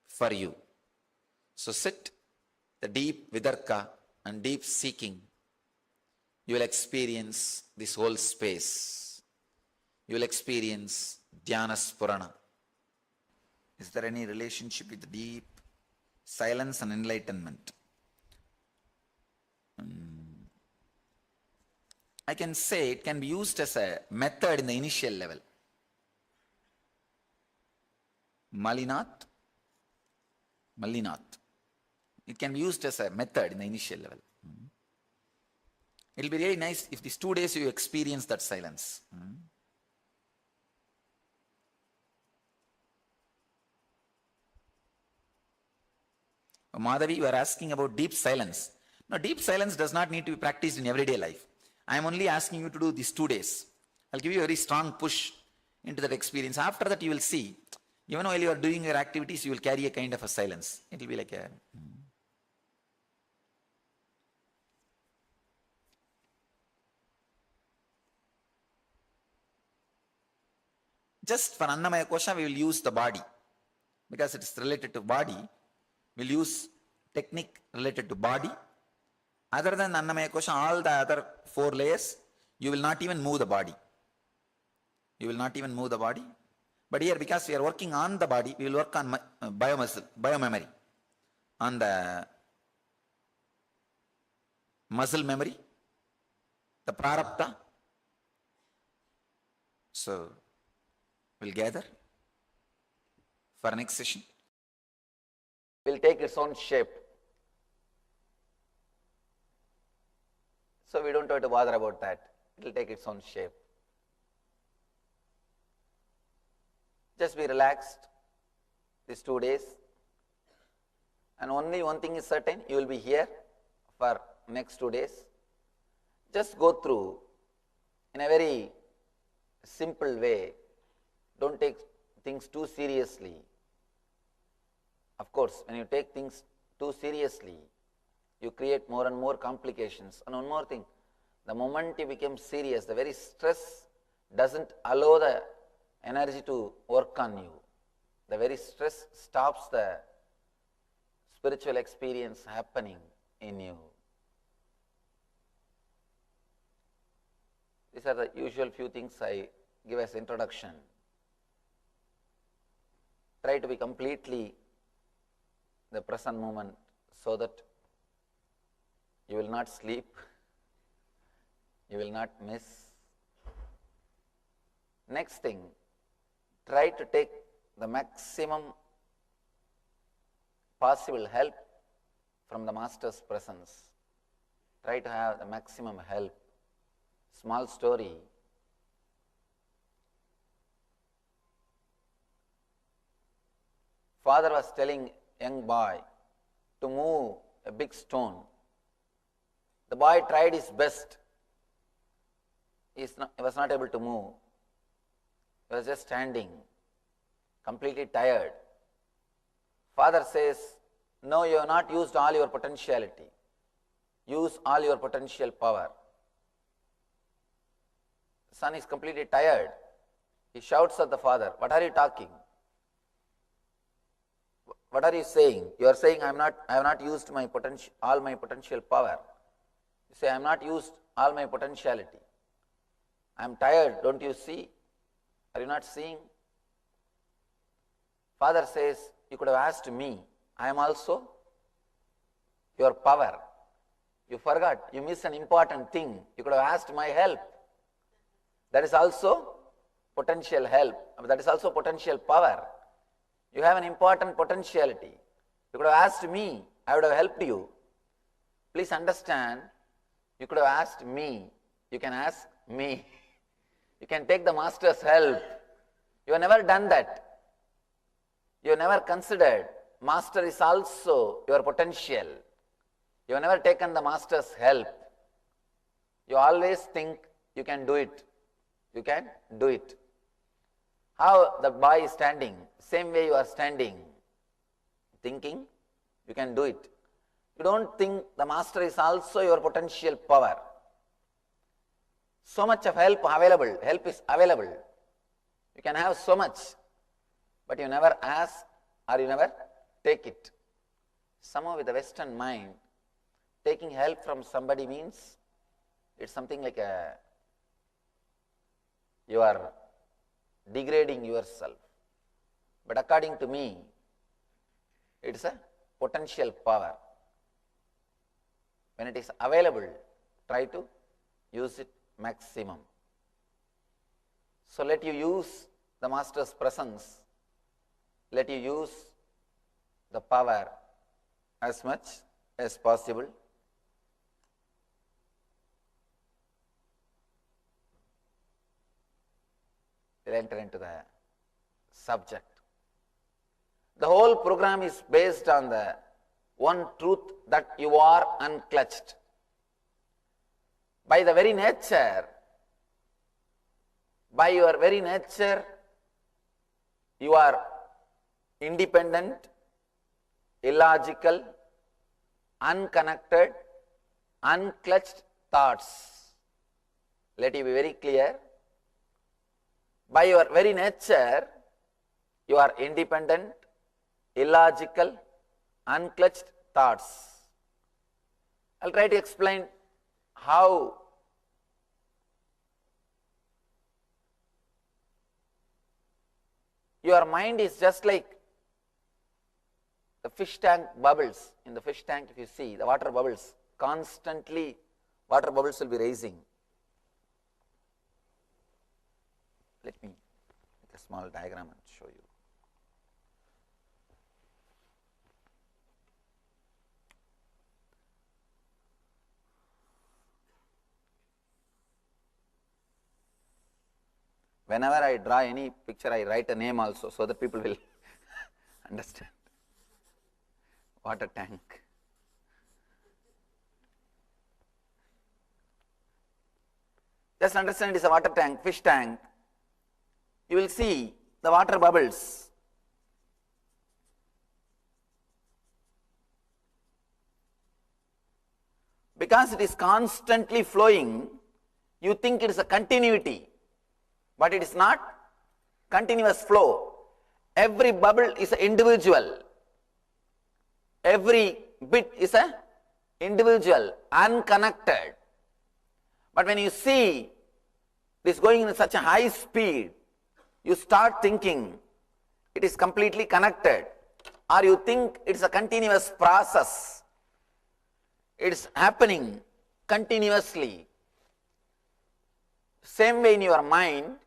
for you. So sit, the deep vidarka and deep seeking, you will experience this whole space. You will experience Dhyana Spurana. Is there any relationship with deep silence and enlightenment? I can say it can be used as a method in the initial level. Malinath. It can be used as a method in the initial level. It will be really nice if these 2 days you experience that silence. Madhavi, you are asking about deep silence. No, deep silence does not need to be practiced in everyday life. I am only asking you to do these 2 days. I'll give you a very strong push into that experience. After that you will see, even while you are doing your activities, you will carry a kind of a silence. It will be like a... Just for Annamaya Kosha, we will use the body. Because it is related to body, we will use technique related to body. Other than Annamaya Kosha, all the other 4 layers, you will not even move the body. You will not even move the body. But here, because we are working on the body, we will work on biomemory, on the muscle memory, the prarabdha. So, we'll gather for next session. Will take its own shape. So we don't have to bother about that. It will take its own shape. Just be relaxed these 2 days. And only one thing is certain, you will be here for next 2 days. Just go through in a very simple way. Don't take things too seriously. Of course, when you take things too seriously, you create more and more complications. And one more thing, the moment you become serious, the very stress doesn't allow the energy to work on you. The very stress stops the spiritual experience happening in you. These are the usual few things I give as introduction. Try to be completely the present moment so that you will not sleep, you will not miss. Next thing, try to take the maximum possible help from the Master's presence. Try to have the maximum help. Small story. Father was telling young boy to move a big stone. The boy tried his best. He was not able to move. He was just standing, completely tired. Father says, no, you have not used all your potentiality. Use all your potential power. The son is completely tired. He shouts at the father, what are you talking? What are you saying? You are saying I have not used my all my potential power. You say I have not used all my potentiality. I am tired, don't you see? Are you not seeing? Father says, you could have asked me. I am also your power. You forgot, you missed an important thing. You could have asked my help. That is also potential help. That is also potential power. You have an important potentiality. You could have asked me, I would have helped you. Please understand, you could have asked me. You can ask me. You can take the Master's help. You have never done that. You have never considered Master is also your potential. You have never taken the Master's help. You always think you can do it. You can do it. How the boy is standing, same way you are standing, thinking you can do it. You don't think the Master is also your potential power. So much of help is available. You can have so much, but you never ask or you never take it. Somehow with the Western mind, taking help from somebody means it's something like you are degrading yourself. But according to me, it's a potential power. When it is available, try to use it maximum. So let you use the Master's presence, let you use the power as much as possible. We'll enter into the subject. The whole program is based on the one truth that you are unclutched. By the very nature, by your very nature, you are independent, illogical, unconnected, unclutched thoughts. Let it be very clear. By your very nature, you are independent, illogical, unclutched thoughts. I'll try to explain how your mind is just like the fish tank bubbles. In the fish tank, if you see, the water bubbles, constantly water bubbles will be raising. Let me make a small diagram and show you. Whenever I draw any picture, I write a name also so that people will understand. Water tank. Just understand it is a water tank, fish tank. You will see the water bubbles. Because it is constantly flowing, you think it is a continuity. But it is not continuous flow. Every bubble is an individual. Every bit is an individual, unconnected. But when you see this going in such a high speed, you start thinking it is completely connected, or you think it is a continuous process. It is happening continuously. Same way in your mind,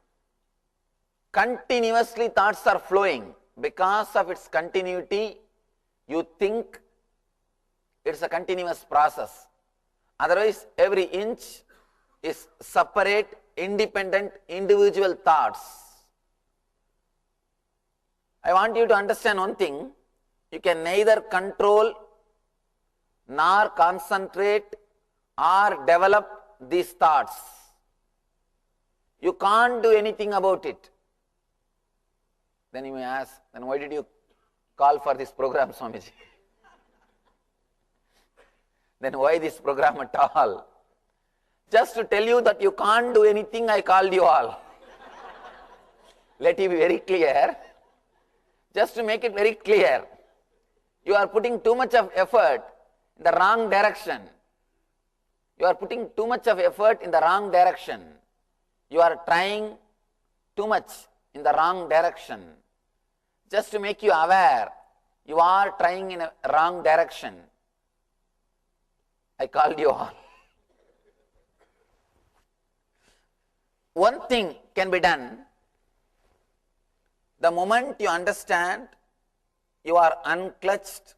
continuously thoughts are flowing. Because of its continuity, you think it's a continuous process. Otherwise, every inch is separate, independent, individual thoughts. I want you to understand one thing. You can neither control nor concentrate or develop these thoughts. You can't do anything about it. Then you may ask, then why did you call for this program, Swamiji? Then why this program at all? Just to tell you that you can't do anything, I called you all. Let it be very clear. Just to make it very clear, you are putting too much of effort in the wrong direction. You are putting too much of effort in the wrong direction. You are trying too much in the wrong direction. Just to make you aware, you are trying in a wrong direction. I called you all. One thing can be done. The moment you understand you are unclutched,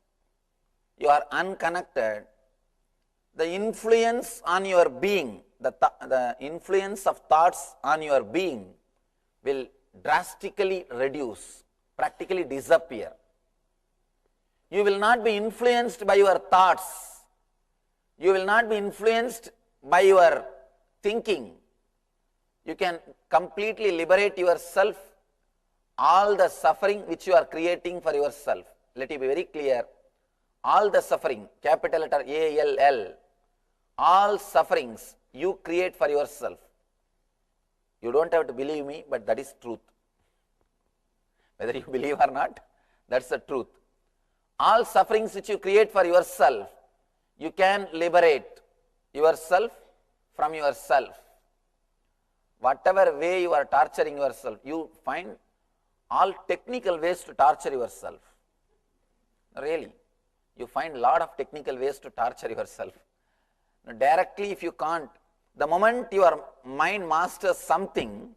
you are unconnected, the influence on your being, the influence of thoughts on your being will drastically reduce, practically disappear. You will not be influenced by your thoughts. You will not be influenced by your thinking. You can completely liberate yourself, all the suffering which you are creating for yourself. Let it be very clear. All the suffering, capital letter ALL, all sufferings you create for yourself. You don't have to believe me, but that is truth. Whether you believe or not, that's the truth. All sufferings which you create for yourself, you can liberate yourself from yourself. Whatever way you are torturing yourself, you find all technical ways to torture yourself. Really, you find a lot of technical ways to torture yourself. Directly if you can't, the moment your mind masters something,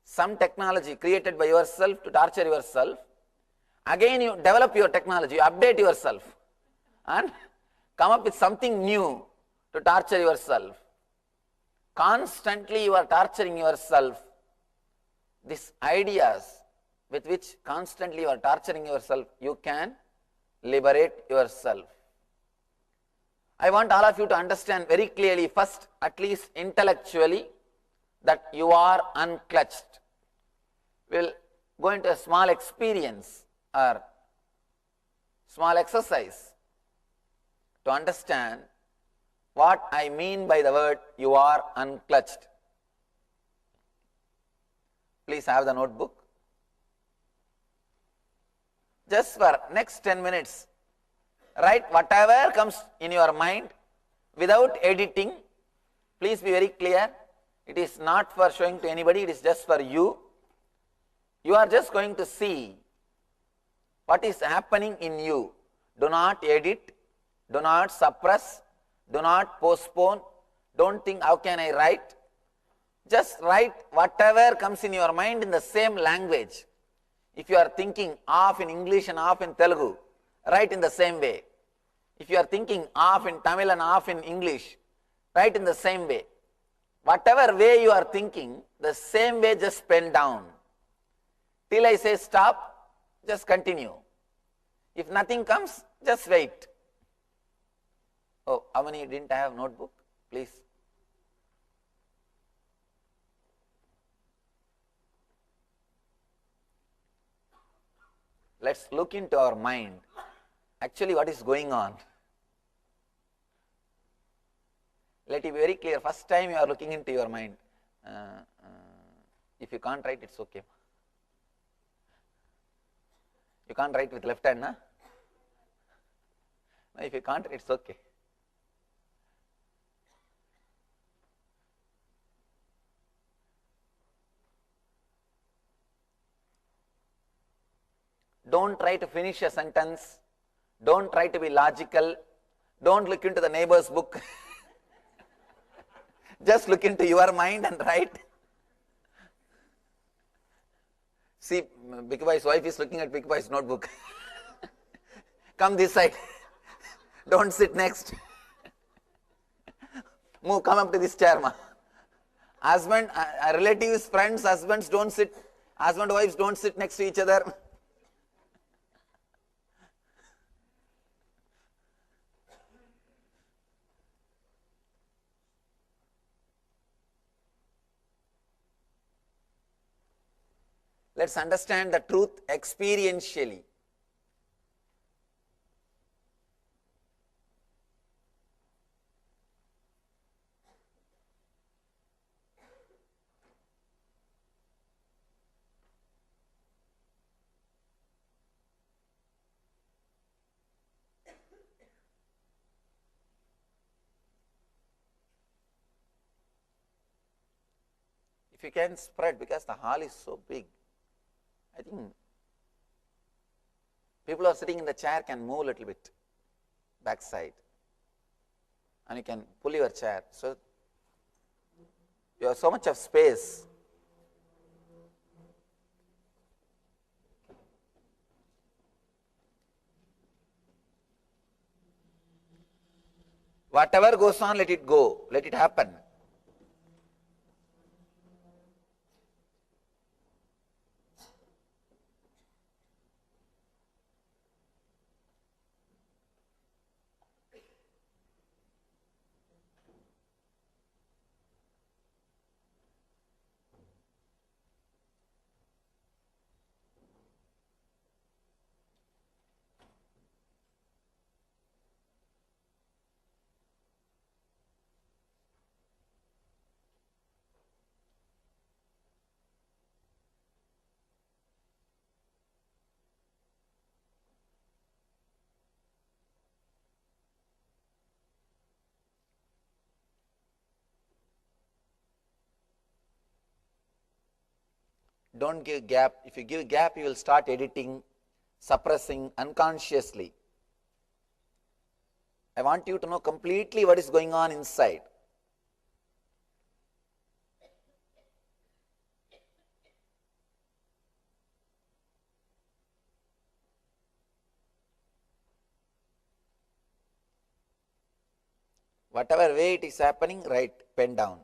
some technology created by yourself to torture yourself, again you develop your technology, you update yourself and come up with something new to torture yourself. Constantly you are torturing yourself. These ideas with which constantly you are torturing yourself, you can liberate yourself. I want all of you to understand very clearly, first, at least intellectually, that you are unclutched. We'll go into a small experience or small exercise to understand what I mean by the word you are unclutched. Please have the notebook. Just for next 10 minutes, write whatever comes in your mind without editing. Please be very clear. It is not for showing to anybody, it is just for you. You are just going to see what is happening in you. Do not edit, do not suppress, do not postpone, don't think how can I write. Just write whatever comes in your mind in the same language. If you are thinking half in English and half in Telugu, write in the same way. If you are thinking half in Tamil and half in English, write in the same way. Whatever way you are thinking, the same way just pen down. Till I say stop, just continue. If nothing comes, just wait. Oh, how many didn't have notebook? Please. Let's look into our mind. Actually, what is going on? Let it be very clear. First time you are looking into your mind. If you can't write, it's okay. You can't write with left hand, huh? No, if you can't, it's okay. Don't try to finish a sentence. Don't try to be logical. Don't look into the neighbor's book. Just look into your mind and write. See, Big Boy's wife is looking at Big Boy's notebook. Come this side. Don't sit next. Move, come up to this chair, ma. Husband, relatives, friends, husbands don't sit, husband, wives don't sit next to each other. Let's understand the truth experientially. If you can spread, because the hall is so big, I think people who are sitting in the chair can move a little bit backside, and you can pull your chair. So you have so much of space. Whatever goes on, let it go, let it happen. Don't give gap. If you give gap, you will start editing, suppressing unconsciously. I want you to know completely what is going on inside. Whatever way it is happening, write, pen down.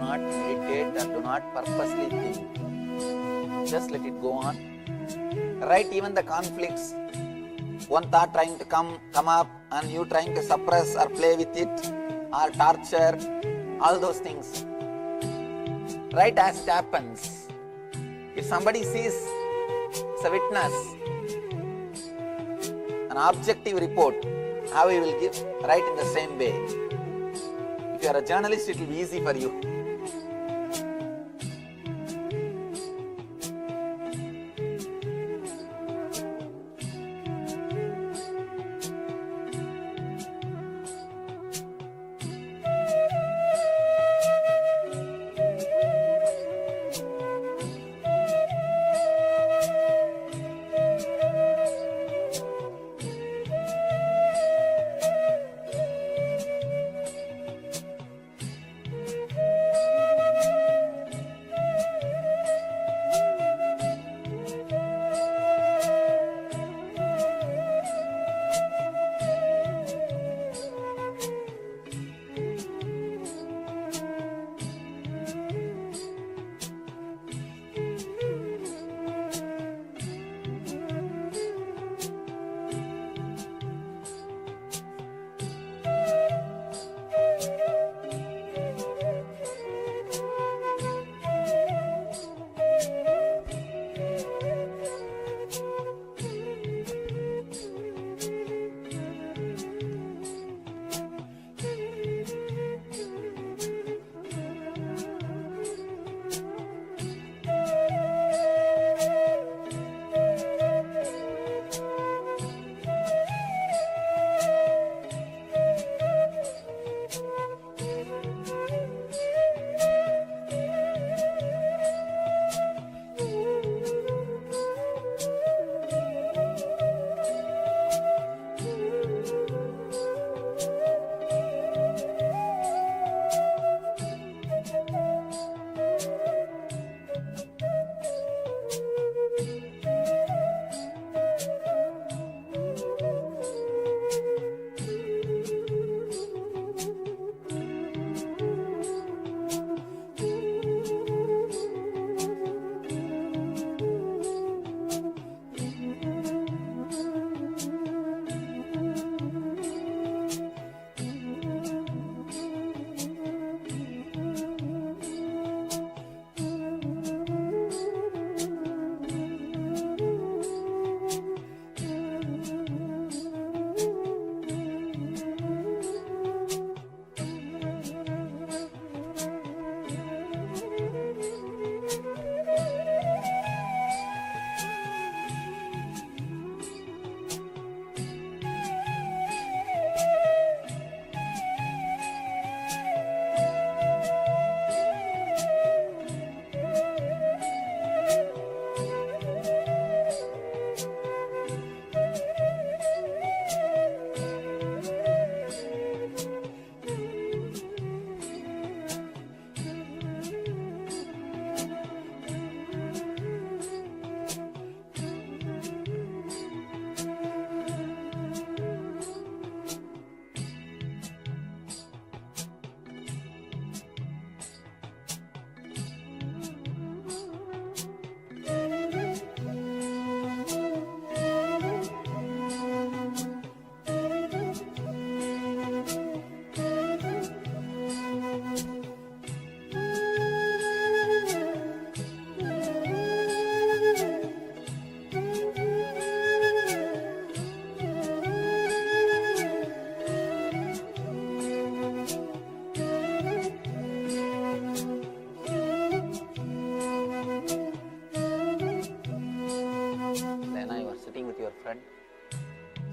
not meditate or do not purposely think. Just let it go on. Write even the conflicts. One thought trying to come up and you trying to suppress or play with it or torture, all those things. Write as it happens. If somebody sees as a witness an objective report, how you will give? Write in the same way. If you are a journalist, it will be easy for you.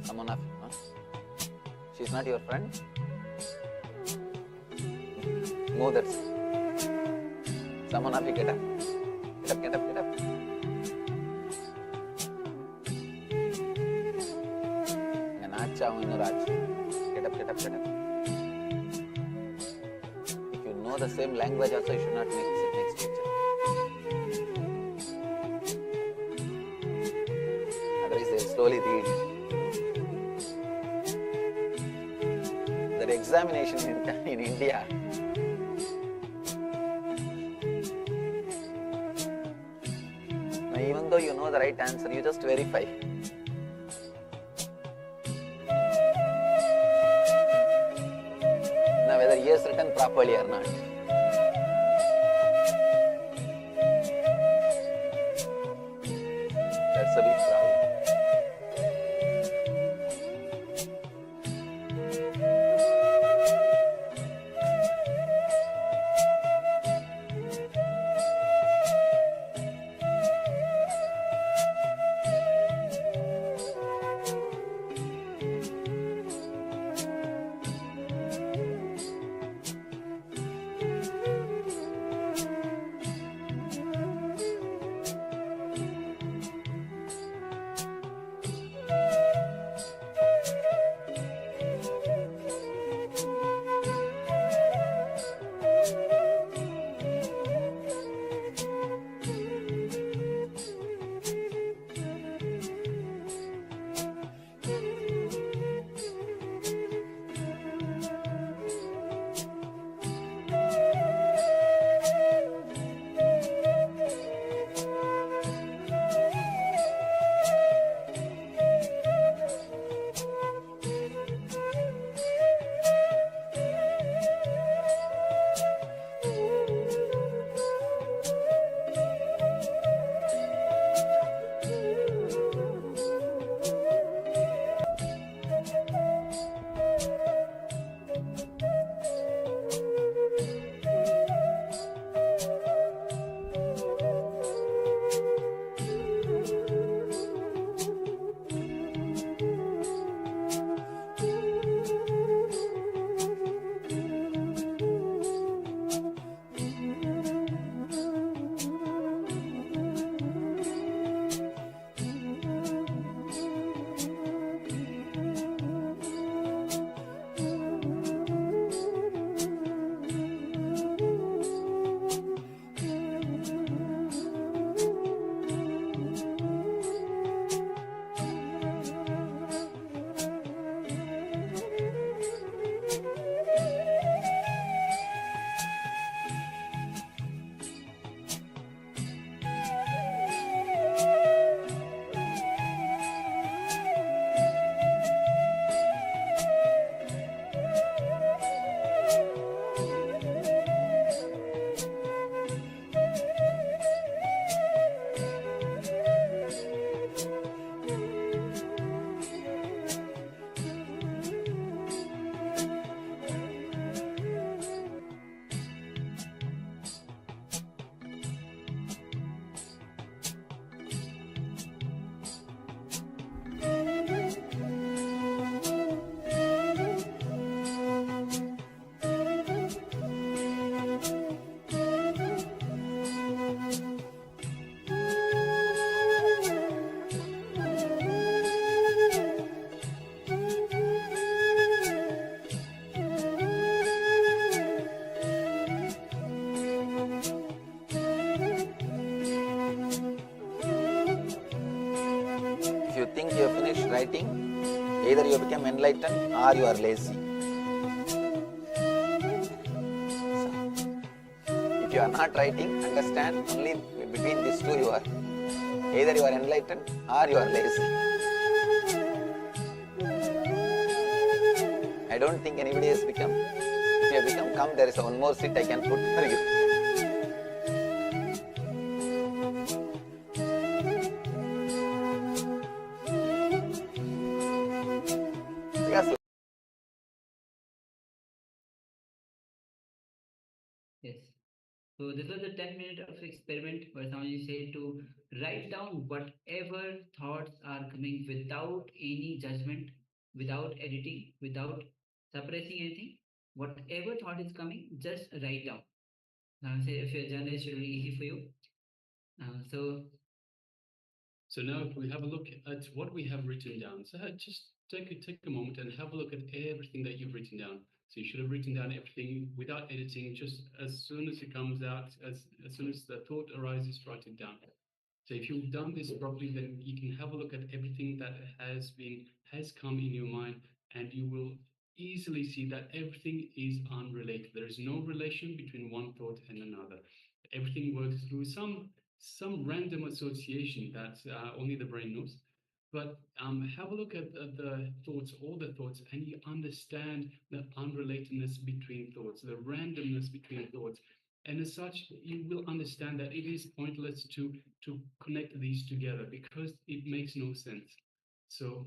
Someone of you, huh? She's not your friend? Move that. Someone of you, get up. Get up, get up, get up. And acha in Raj. Get up, get up, get up. If you know the same language also, you should not sit next to each other. Otherwise, they will slowly read. That examination in India. Now, even though you know the right answer, you just verify. Now, whether he has written properly or not. That's a big problem. writing, either you become enlightened or you are lazy. If you are not writing, understand only between these two you are. Either you are enlightened or you are lazy. I don't think anybody has become. If you have become, come, there is one more seat I can put for you. Because Yes. So So this was a 10-minute of experiment where Swamiji said to write down whatever thoughts are coming without any judgment, without editing, without suppressing anything. Whatever thought is coming, just write down. Say if your journey should be easy for you. So now if we have a look at what we have written down, so just take a moment and have a look at everything that you've written down. So you should have written down everything without editing, just as soon as it comes out, as soon as the thought arises, write it down. So if you've done this properly, then you can have a look at everything that has come in your mind, and you will easily see that everything is unrelated. There is no relation between one thought and another. Everything works through some random association that only the brain knows. But have a look at the thoughts, all the thoughts, and you understand the unrelatedness between thoughts, the randomness between thoughts. And as such, you will understand that it is pointless to connect these together because it makes no sense. So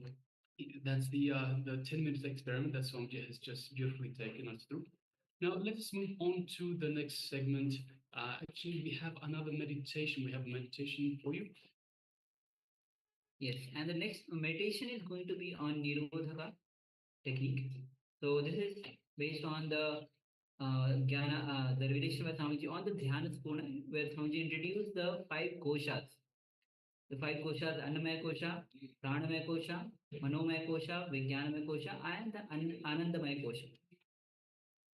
that's the 10 minutes experiment that Swamiji has just beautifully taken us through. Now let's move on to the next segment. Actually, we have another meditation. We have a meditation for you. Yes, and the next meditation is going to be on Nirodhaka technique. So this is based on the the revelation by Swamiji on the Dhyana Spurna, where Swamiji introduced the 5 koshas. The 5 koshas, Annamaya kosha, Pranamaya kosha, Manomaya kosha, Vijnanamaya kosha, and the Anandamaya kosha.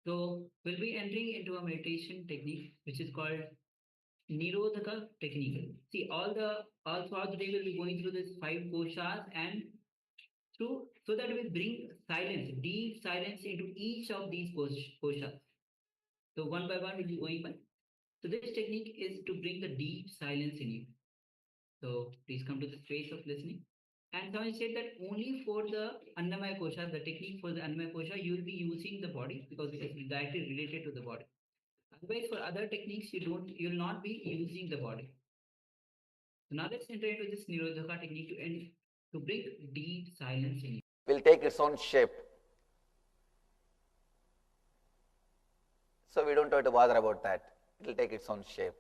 So we'll be entering into a meditation technique which is called Nirodhaka technique. See, all throughout the day we'll be going through this 5 koshas and so that we bring silence, deep silence into each of these koshas. So one by one we'll be going by. So this technique is to bring the deep silence in you. So please come to the space of listening. And someone said that only for the Annamaya kosha, the technique for the Annamaya kosha, you will be using the body because it is directly related to the body. Otherwise, for other techniques, you'll not be using the body. So now let's enter into this Nirodhaka technique to bring deep silence in you. Will take its own shape. So we don't have to bother about that. It will take its own shape.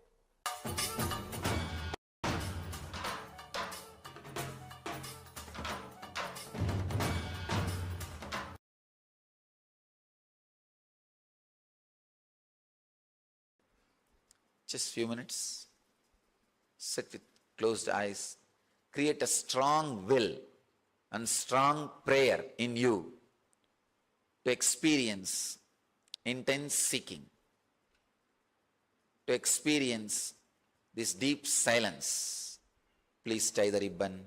Just few minutes. Sit with closed eyes. Create a strong will and strong prayer in you to experience intense seeking, to experience this deep silence. Please tie the ribbon.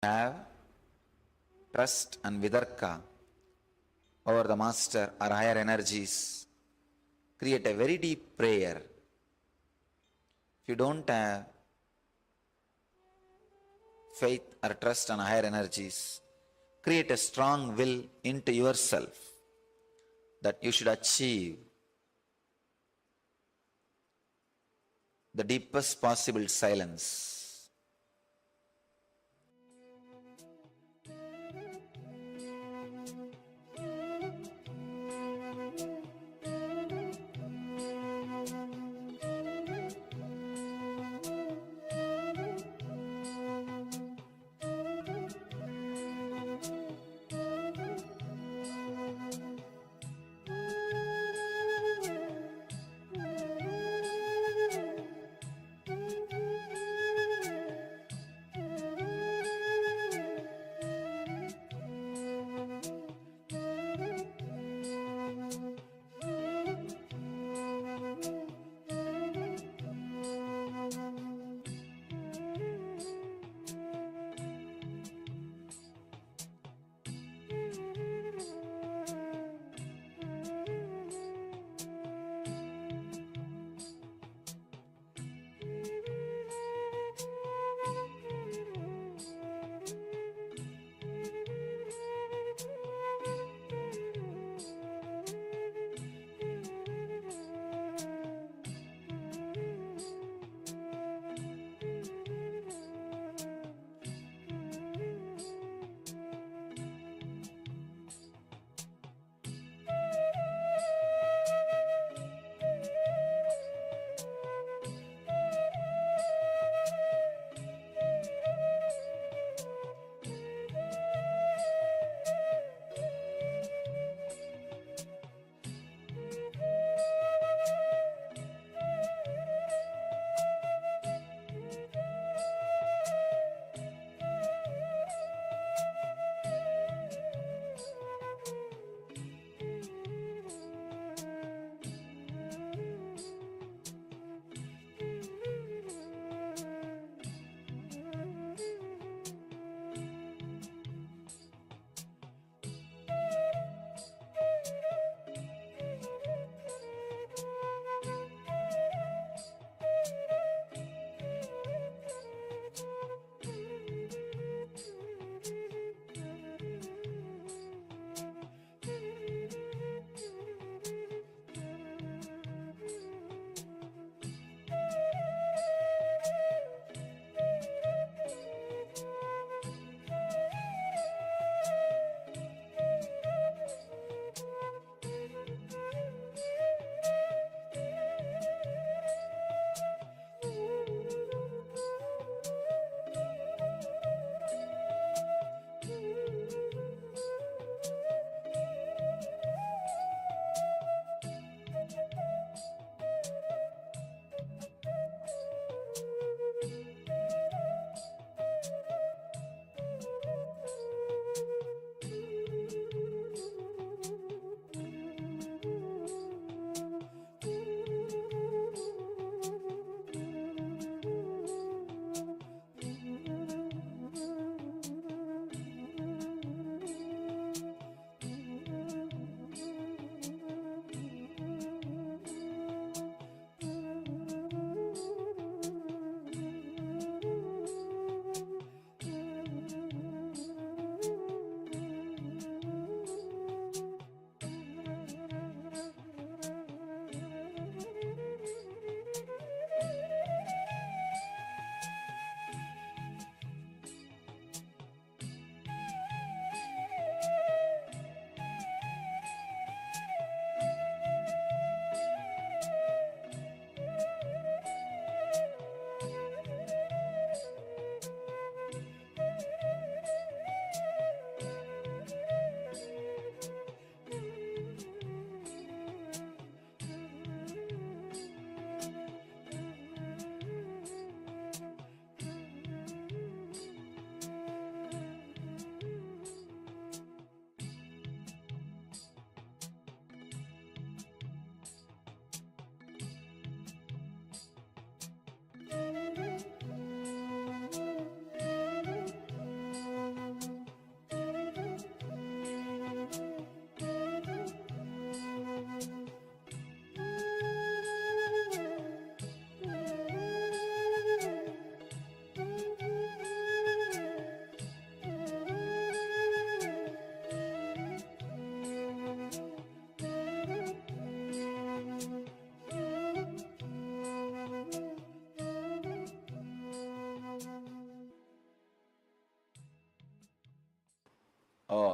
have trust and vidarka over the master or higher energies, create a very deep prayer. If you don't have faith or trust on higher energies, create a strong will into yourself that you should achieve the deepest possible silence.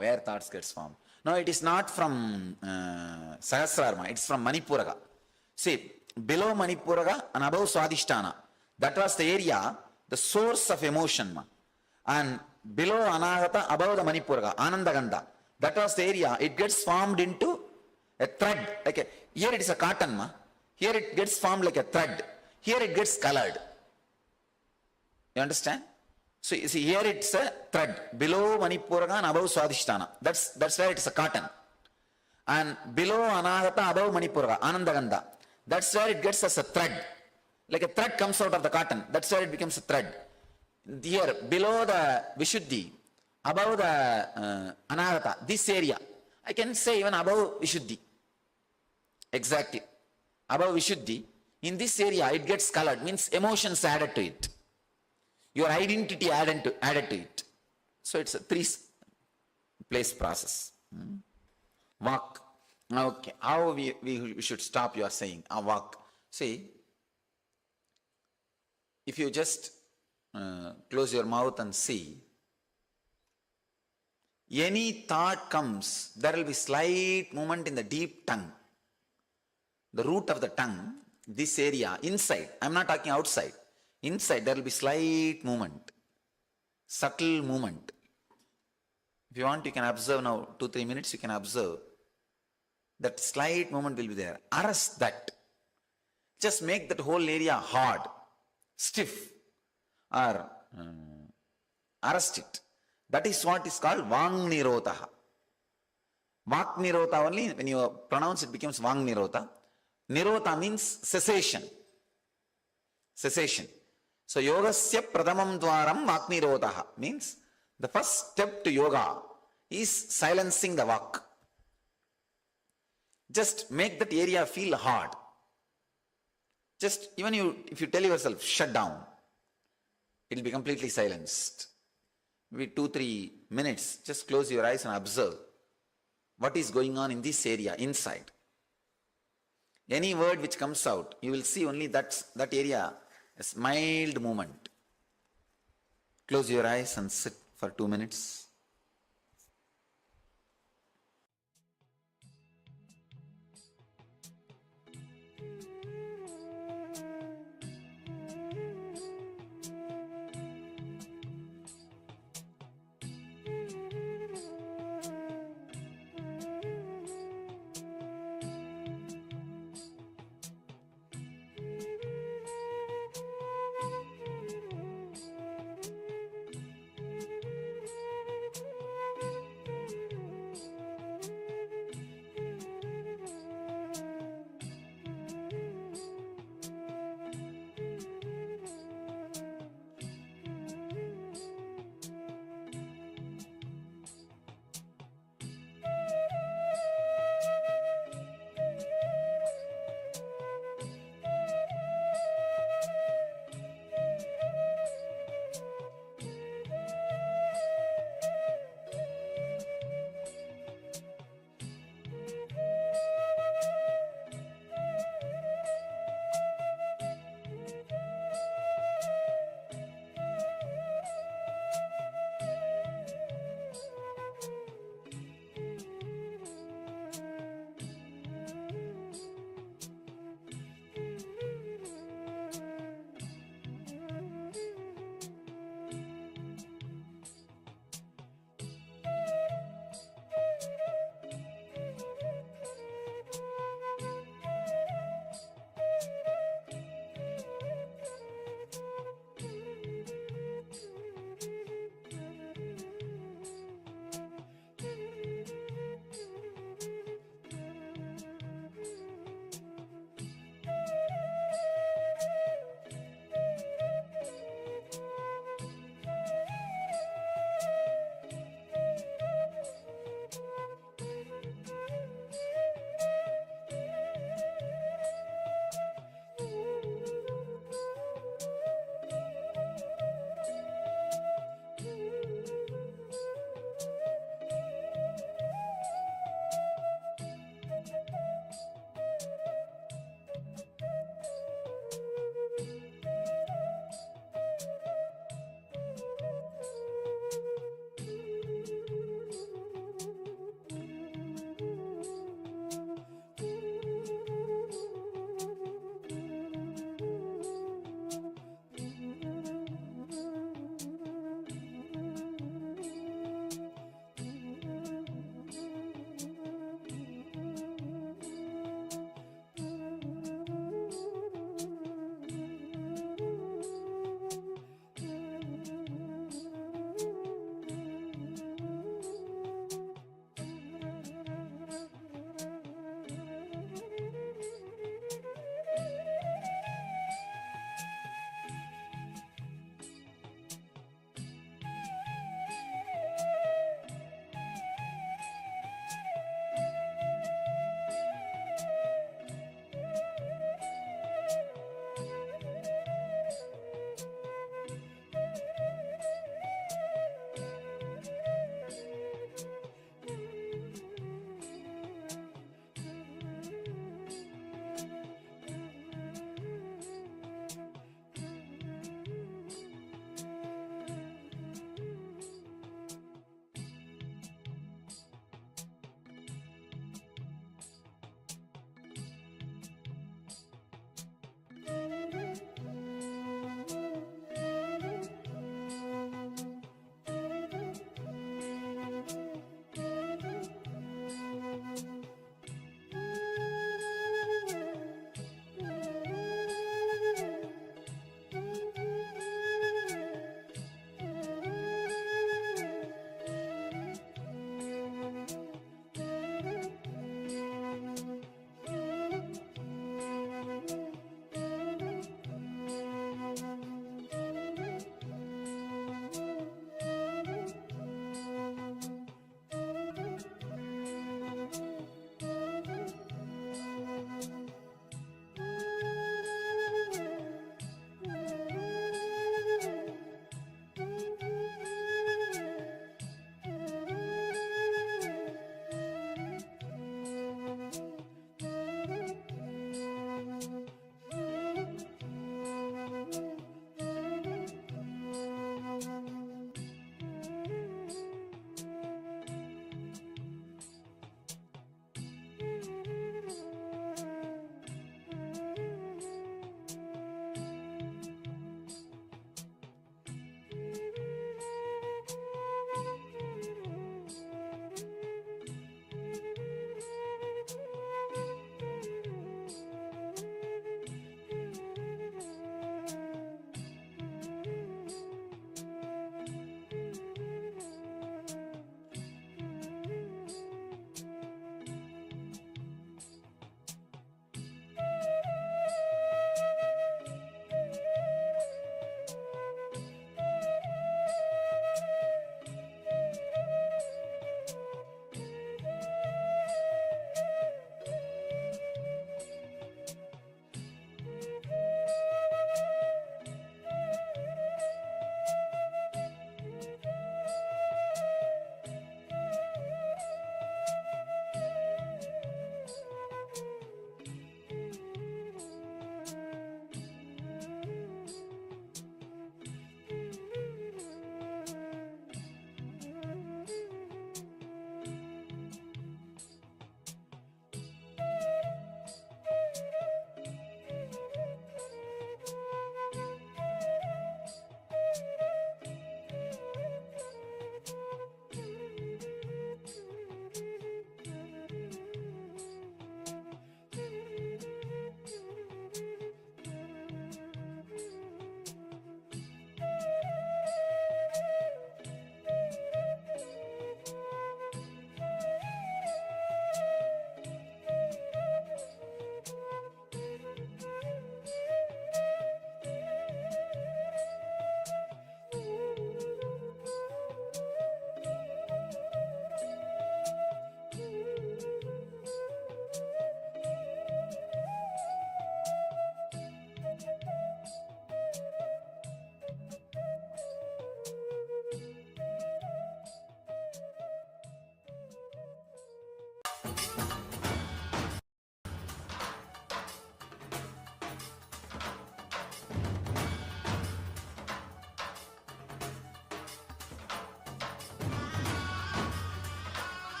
where thoughts gets formed. No, it is not from Sahasrarma, it's from Manipuraga. See, below Manipuraga and above Swadhisthana, that was the area, the source of emotion. Ma. And below Anahata, above the Manipuraga, Anandaganda, that was the area, it gets formed into a thread. Here it is a cotton, ma. Here it gets formed like a thread. Here it gets colored. You understand? So you see, here it's a thread. Below Manipuraga and above Swadhisthana. That's where it's a cotton. And below Anahata, above Manipuraga, Anandaganda. That's where it gets as a thread. Like a thread comes out of the cotton. That's where it becomes a thread. Here, below the Vishuddhi, above the Anahata, this area. I can say even above Vishuddhi. Exactly. Above Vishuddhi, in this area, it gets colored. Means emotions added to it. Your identity added to it. So it's a three-place process. Walk. Okay. How we should stop, you are saying. Walk. See, if you just close your mouth and see, any thought comes, there will be slight movement in the deep tongue. The root of the tongue, this area, inside. I am not talking outside. Inside there will be slight movement, subtle movement. If you want, you can observe now, 2-3 minutes, you can observe. That slight movement will be there. Arrest that. Just make that whole area hard, stiff, or arrest it. That is what is called Vang Nirodha. Vak Nirodha only, when you pronounce it becomes Vang Nirodha. Nirodha means cessation. Cessation. So yogasya pradamam dwaram vaknirodha means the first step to yoga is silencing the vak. Just make that area feel hard. Just even if you tell yourself shut down, it will be completely silenced. Maybe 2-3 minutes, just close your eyes and observe what is going on in this area inside. Any word which comes out, you will see only that area. A mild movement. Close your eyes and sit for 2 minutes.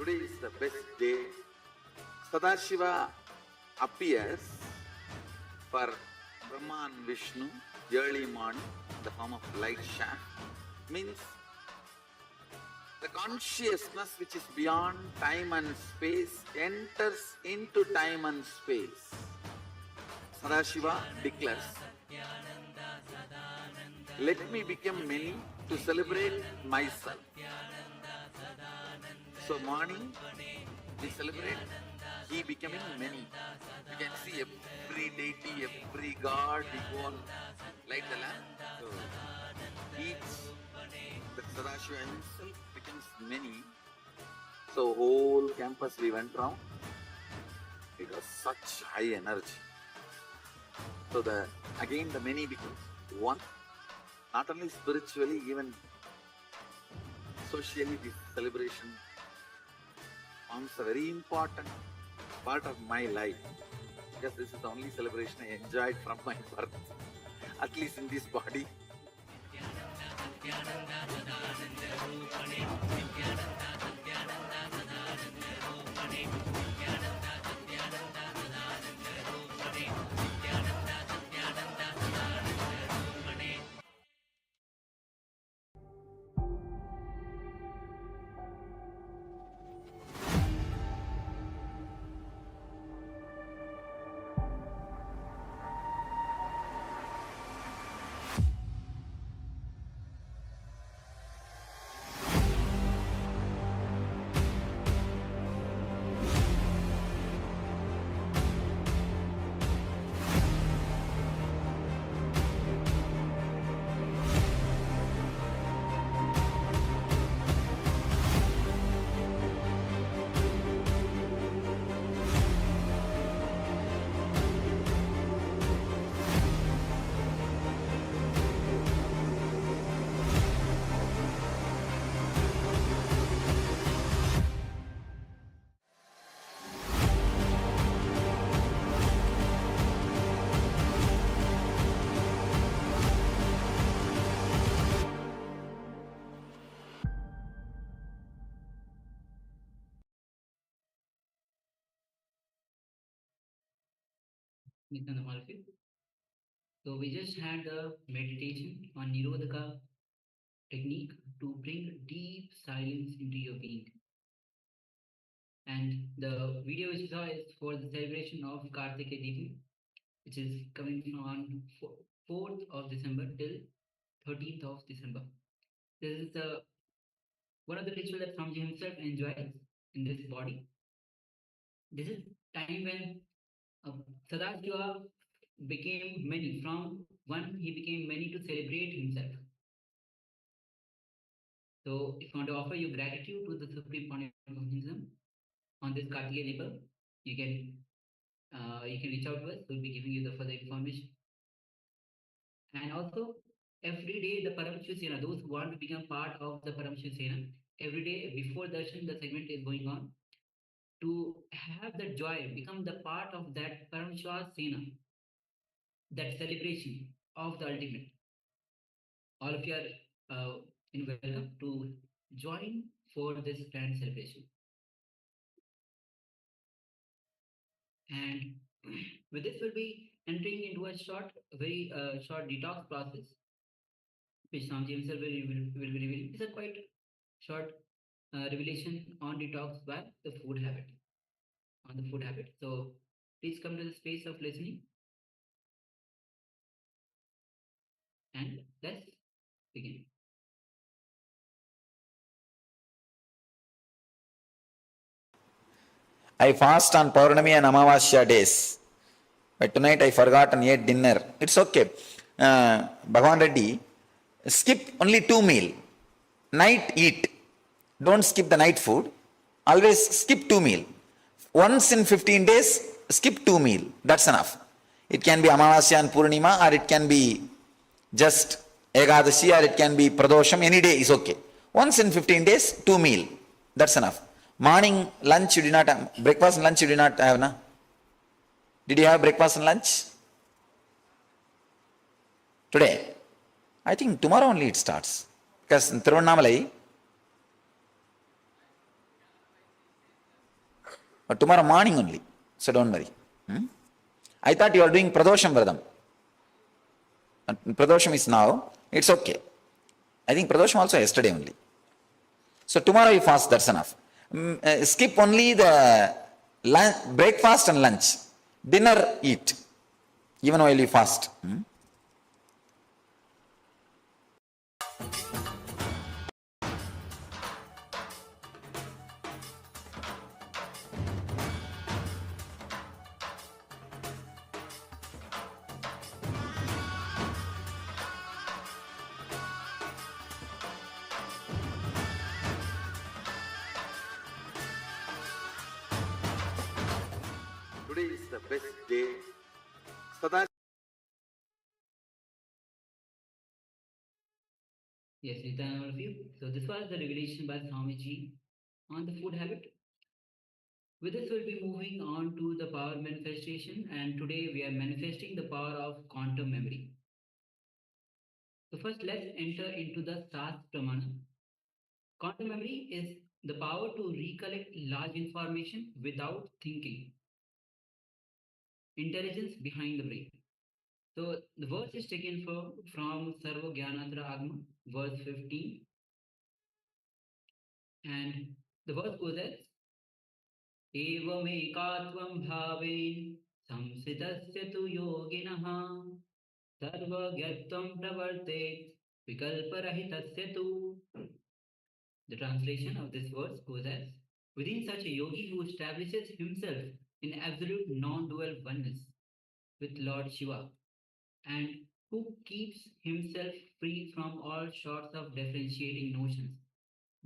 Today is the best day. Sadashiva appears for Brahma and Vishnu early morning in the form of light shaft. Means the consciousness which is beyond time and space enters into time and space. Sadashiva declares, let me become many to celebrate myself. So morning we celebrate he becoming many. You can see every deity, every god, we go and light the lamp. So each, the Sadashiva himself becomes many. So whole campus we went round. It was such high energy. So again the many becomes one. Not only spiritually, even socially, this celebration forms a very important part of my life. Because this is the only celebration I enjoyed from my birth, at least in this body. Nithyananda, all of you. So we just had the meditation on Nirodhaka technique to bring deep silence into your being. And the video which you saw is for the celebration of Kartikeya Deepam, which is coming from on 4th of December till 13th of December. This is one of the rituals that Swamiji himself enjoys in this body. This is time when Sadashiva became many. From one, he became many to celebrate himself. So, if you want to offer your gratitude to the Supreme Pontiff of Hinduism on this Kartikeya Level, you can reach out to us. We'll be giving you the further information. And also, every day the Paramashivoham Sena, those who want to become part of the Paramashivoham Sena, every day before darshan, the segment is going on. To have that joy, become the part of that Paramashivoham Sena, that celebration of the ultimate. All of you are welcome to join for this grand celebration. And with this, we'll be entering into a very short detox process, which Swamiji himself will be revealing. It's a quite short revelation on detox by the food habit. On the food habit. So please come to the space of listening. And let's begin. I fast on Paurnami and Amavasya days. But tonight I forgot and ate dinner. It's okay. Bhagavan Reddy, skip only 2 meals. Night eat. Don't skip the night food. Always skip 2 meals. Once in 15 days, skip 2 meals. That's enough. It can be Amavasya and Purnima, or it can be just Ekadashi, or it can be Pradosham. Any day is okay. Once in 15 days, 2 meals. That's enough. Morning, lunch you did not have. Breakfast and lunch you did not have, na? Did you have breakfast and lunch? Today? I think tomorrow only it starts. Because in Tiruvannamalai, But tomorrow morning only. So don't worry. I thought you are doing Pradosham Vradam. Pradosham is now. It's okay. I think Pradosham also yesterday only. So tomorrow you fast, that's enough. Skip only the breakfast and lunch. Dinner eat. Even while you fast. Today is the best day. So that Yes, Nithyananda, all of you. So this was the revelation by Swamiji on the food habit. With this, we'll be moving on to the power manifestation, and today we are manifesting the power of quantum memory. So first, let's enter into the SAS Pramana. Quantum memory is the power to recollect large information without thinking. Intelligence behind the brain. So the verse is taken from Sarva Gyanatra Agma, verse 15. And the verse goes as एवमेकात्वं भावेन संसितस्य तु योगिनः सर्वज्ञत्वं प्रवर्तेत विकल्परहितस्य तु. The translation of this verse goes as, within such a yogi who establishes himself in absolute non-dual oneness with Lord Shiva and who keeps himself free from all sorts of differentiating notions,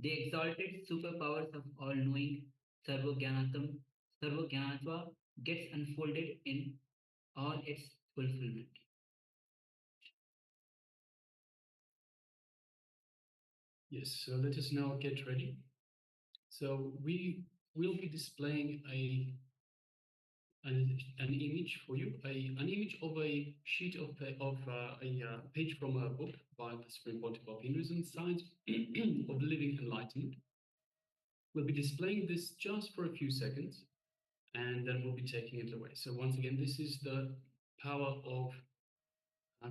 the exalted superpowers of all-knowing Sarvajnanatva gets unfolded in all its fulfillment. Yes, so let us now get ready. So we will be displaying an image for you, an image of a sheet of a page from a book by the Supreme Pontiff of Hinduism, Science of Living Enlightenment. We'll be displaying this just for a few seconds, and then we'll be taking it away. So once again, this is the power of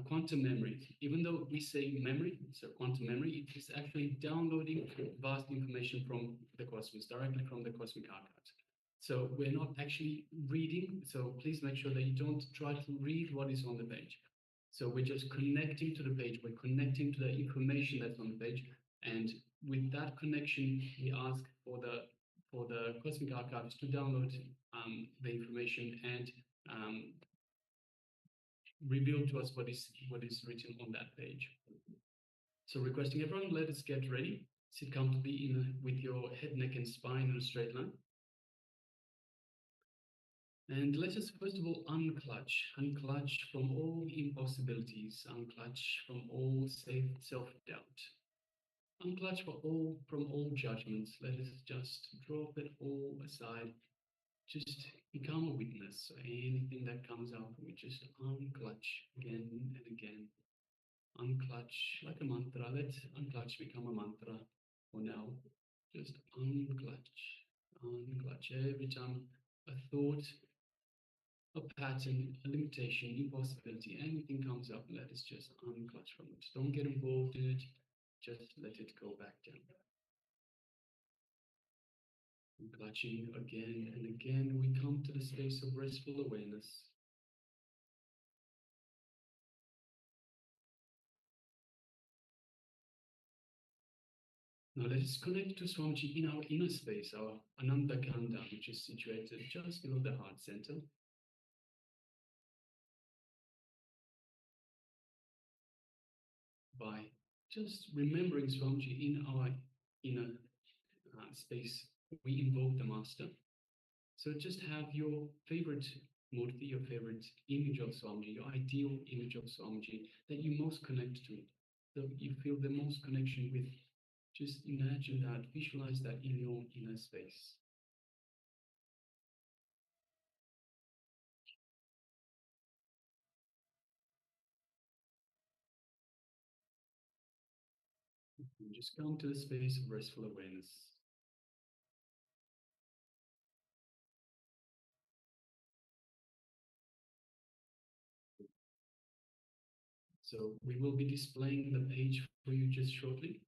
quantum memory. Even though we say memory, so quantum memory, it is actually downloading vast information from the cosmos, directly from the cosmic archives. So we're not actually reading, so please make sure that you don't try to read what is on the page. So we're just connecting to the page, we're connecting to the information that's on the page, and with that connection, we ask for the cosmic archives to download the information and reveal to us what is written on that page. So requesting everyone, let us get ready. Sit comfortably with your head, neck, and spine in a straight line. And let us first of all unclutch from all impossibilities, unclutch from all self-doubt, unclutch from all judgments. Let us just drop it all aside. Just become a witness. So anything that comes up, we just unclutch again and again. Unclutch like a mantra. Let unclutch become a mantra for now. Just unclutch, unclutch. Every time a thought, a pattern, a limitation, impossibility, anything comes up, let us just unclutch from it. Don't get involved in it. Just let it go back down. Unclutching again and again, we come to the space of restful awareness. Now let us connect to Swamiji in our inner space, our Ananda Kanda, which is situated just below the heart center. By just remembering Swamiji in our inner space, we invoke the Master. So just have your favorite murti, your favorite image of Swamiji, your ideal image of Swamiji that you most connect to, that you feel the most connection with. Just imagine that, visualize that in your inner space. And just come to the space of restful awareness. So we will be displaying the page for you just shortly.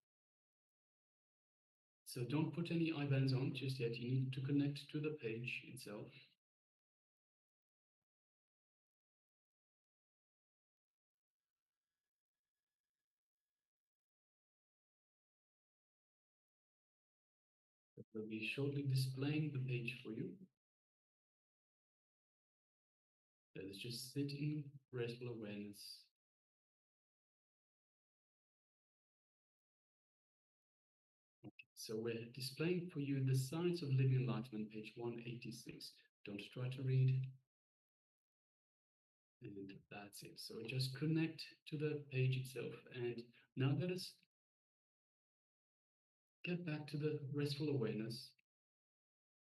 So don't put any IBANs on just yet. You need to connect to the page itself. We'll be shortly displaying the page for you. Let's just sit in restful awareness. So we're displaying for you the Science of Living Enlightenment, page 186. Don't try to read. And that's it. So just connect to the page itself. And now let us get back to the restful awareness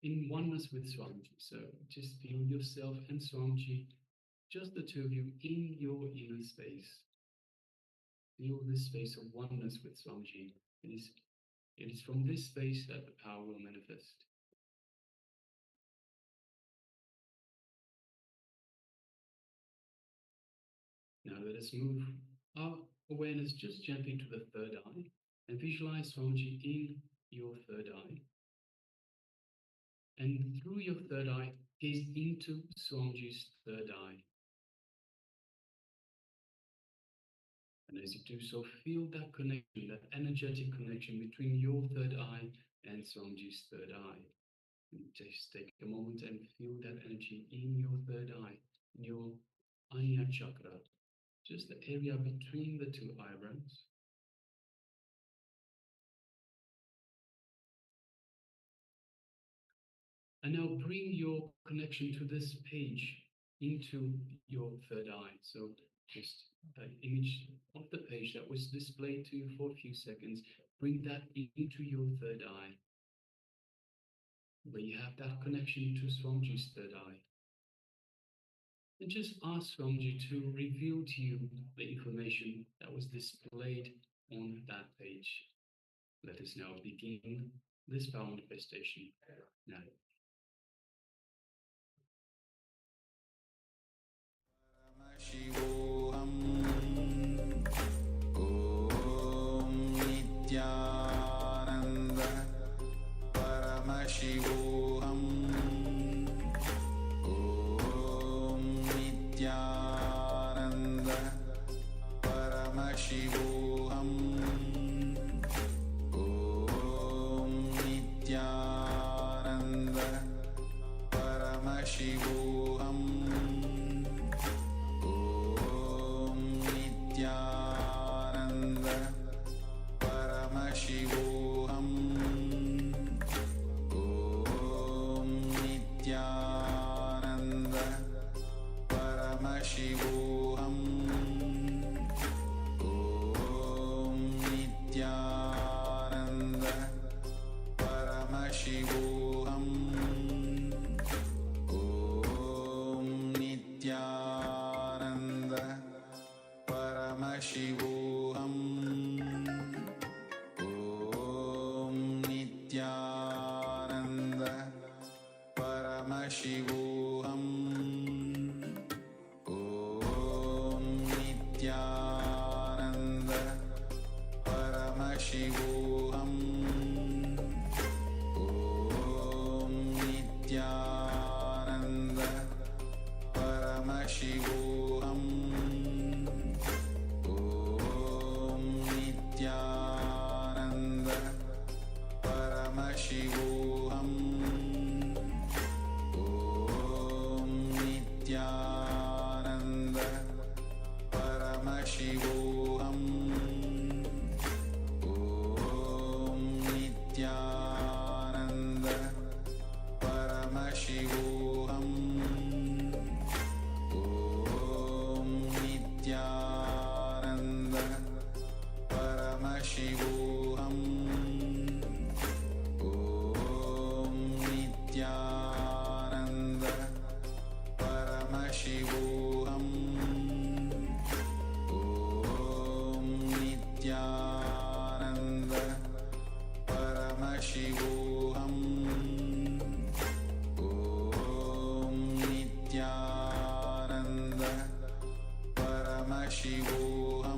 in oneness with Swamiji. So just feel yourself and Swamiji, just the two of you in your inner space. Feel this space of oneness with Swamiji. It is from this space that the power will manifest. Now let us move our awareness just gently to the third eye and visualize Swamiji in your third eye. And through your third eye, gaze into Swamiji's third eye. And as you do so, feel that connection, that energetic connection between your third eye and Swamiji's third eye. And just take a moment and feel that energy in your third eye, in your Ajna chakra, just the area between the two eyebrows. And now bring your connection to this page into your third eye. So just an image of the page that was displayed to you for a few seconds, bring that into your third eye, where you have that connection to Swamiji's third eye. And just ask Swamiji to reveal to you the information that was displayed on that page. Let us now begin this power manifestation now. Paramashivoham Om Nithyananda Paramashivoham Om Nithyananda Paramashivoham Om Nithyananda Paramashivoham Paramashivoham Om Nithyananda Paramashivoham Om Nithyananda Paramashivoham Om Nithyananda Paramashivoham Nithyananda Paramashivoham Om Nithyananda Paramashivoham Om Nithyananda Paramashivoham Om Nithyananda Paramashivoham Om Nithyananda Paramashivoham Om Nithyananda Paramashivoham Om Nithyananda Paramashivoham Om Nithyananda Paramashivoham Om Nithyananda Paramashivoham Om Nithyananda Paramashivoham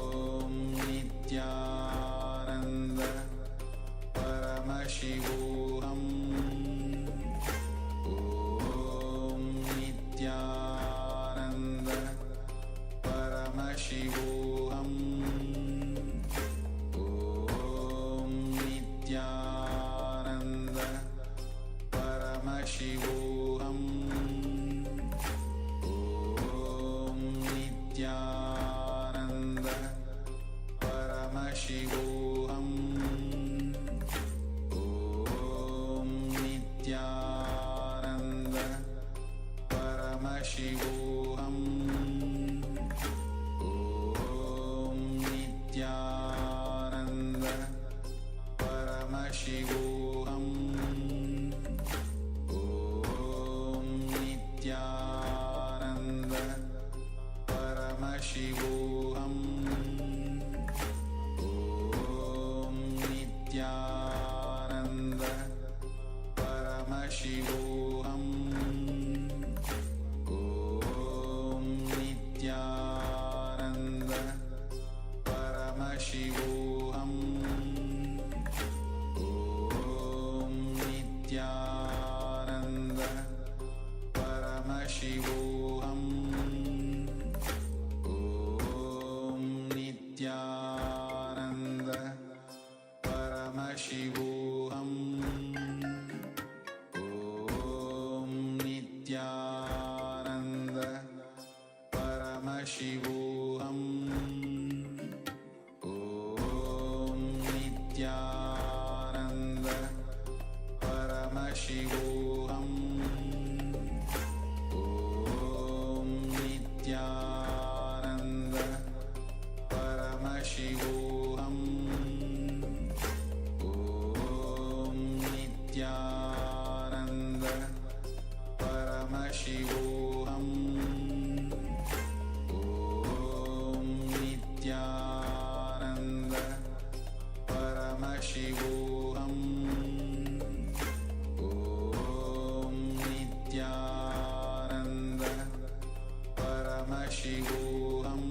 Paramashivoham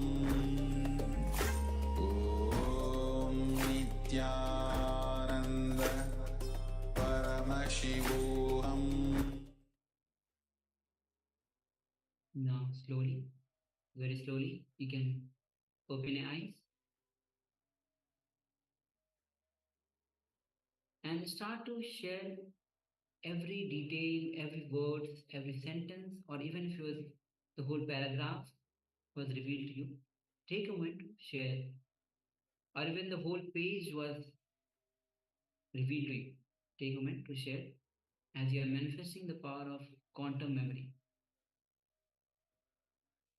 Om Nithyananda Paramashivoham. Now, slowly, very slowly, you can open your eyes and start to share every detail, every word, every sentence, or even if it was the whole paragraph was revealed to you. Take a moment to share, or even the whole page was revealed to you. Take a moment to share as you are manifesting the power of quantum memory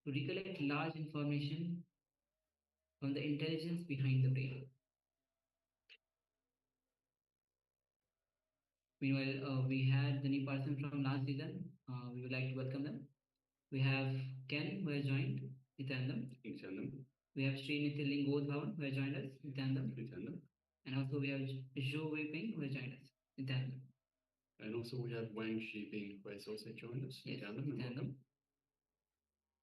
to recollect large information from the intelligence behind the brain. Meanwhile, we had the new person from last season. We would like to welcome them. We have Ken who has joined, Nithyananda. We have Srinitya Lingodhavan who has joined us, Nithyananda. And also we have Zhou Weiping who has joined us, Nithyananda. And also we have Wang Shiping who has also joined us. Yes, Nithyananda. Nithyananda.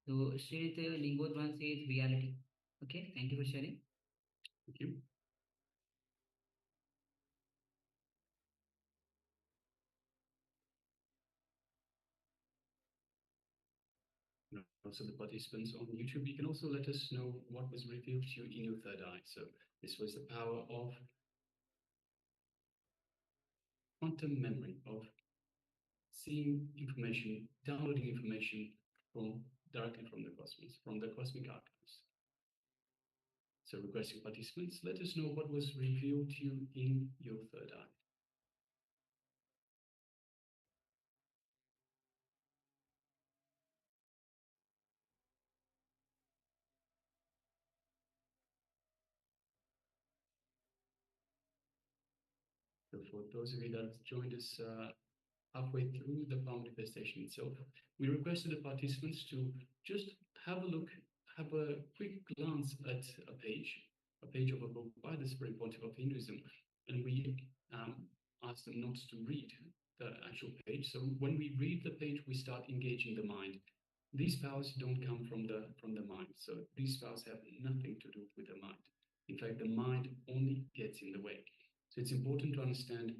So Srinitya Lingodhavan says reality. Okay, thank you for sharing. Thank you. And also the participants on YouTube, you can also let us know what was revealed to you in your third eye. So this was the power of quantum memory, of seeing information, downloading information directly from the cosmos, from the cosmic archives. So requesting participants, let us know what was revealed to you in your third eye. So for those of you that joined us halfway through the power manifestation itself, we requested the participants to just have a look, have a quick glance at a page of a book by the Supreme Pontiff of Hinduism, and we asked them not to read the actual page. So when we read the page, we start engaging the mind. These powers don't come from the mind, so these powers have nothing to do with the mind. In fact, the mind only gets in the way. So it's important to understand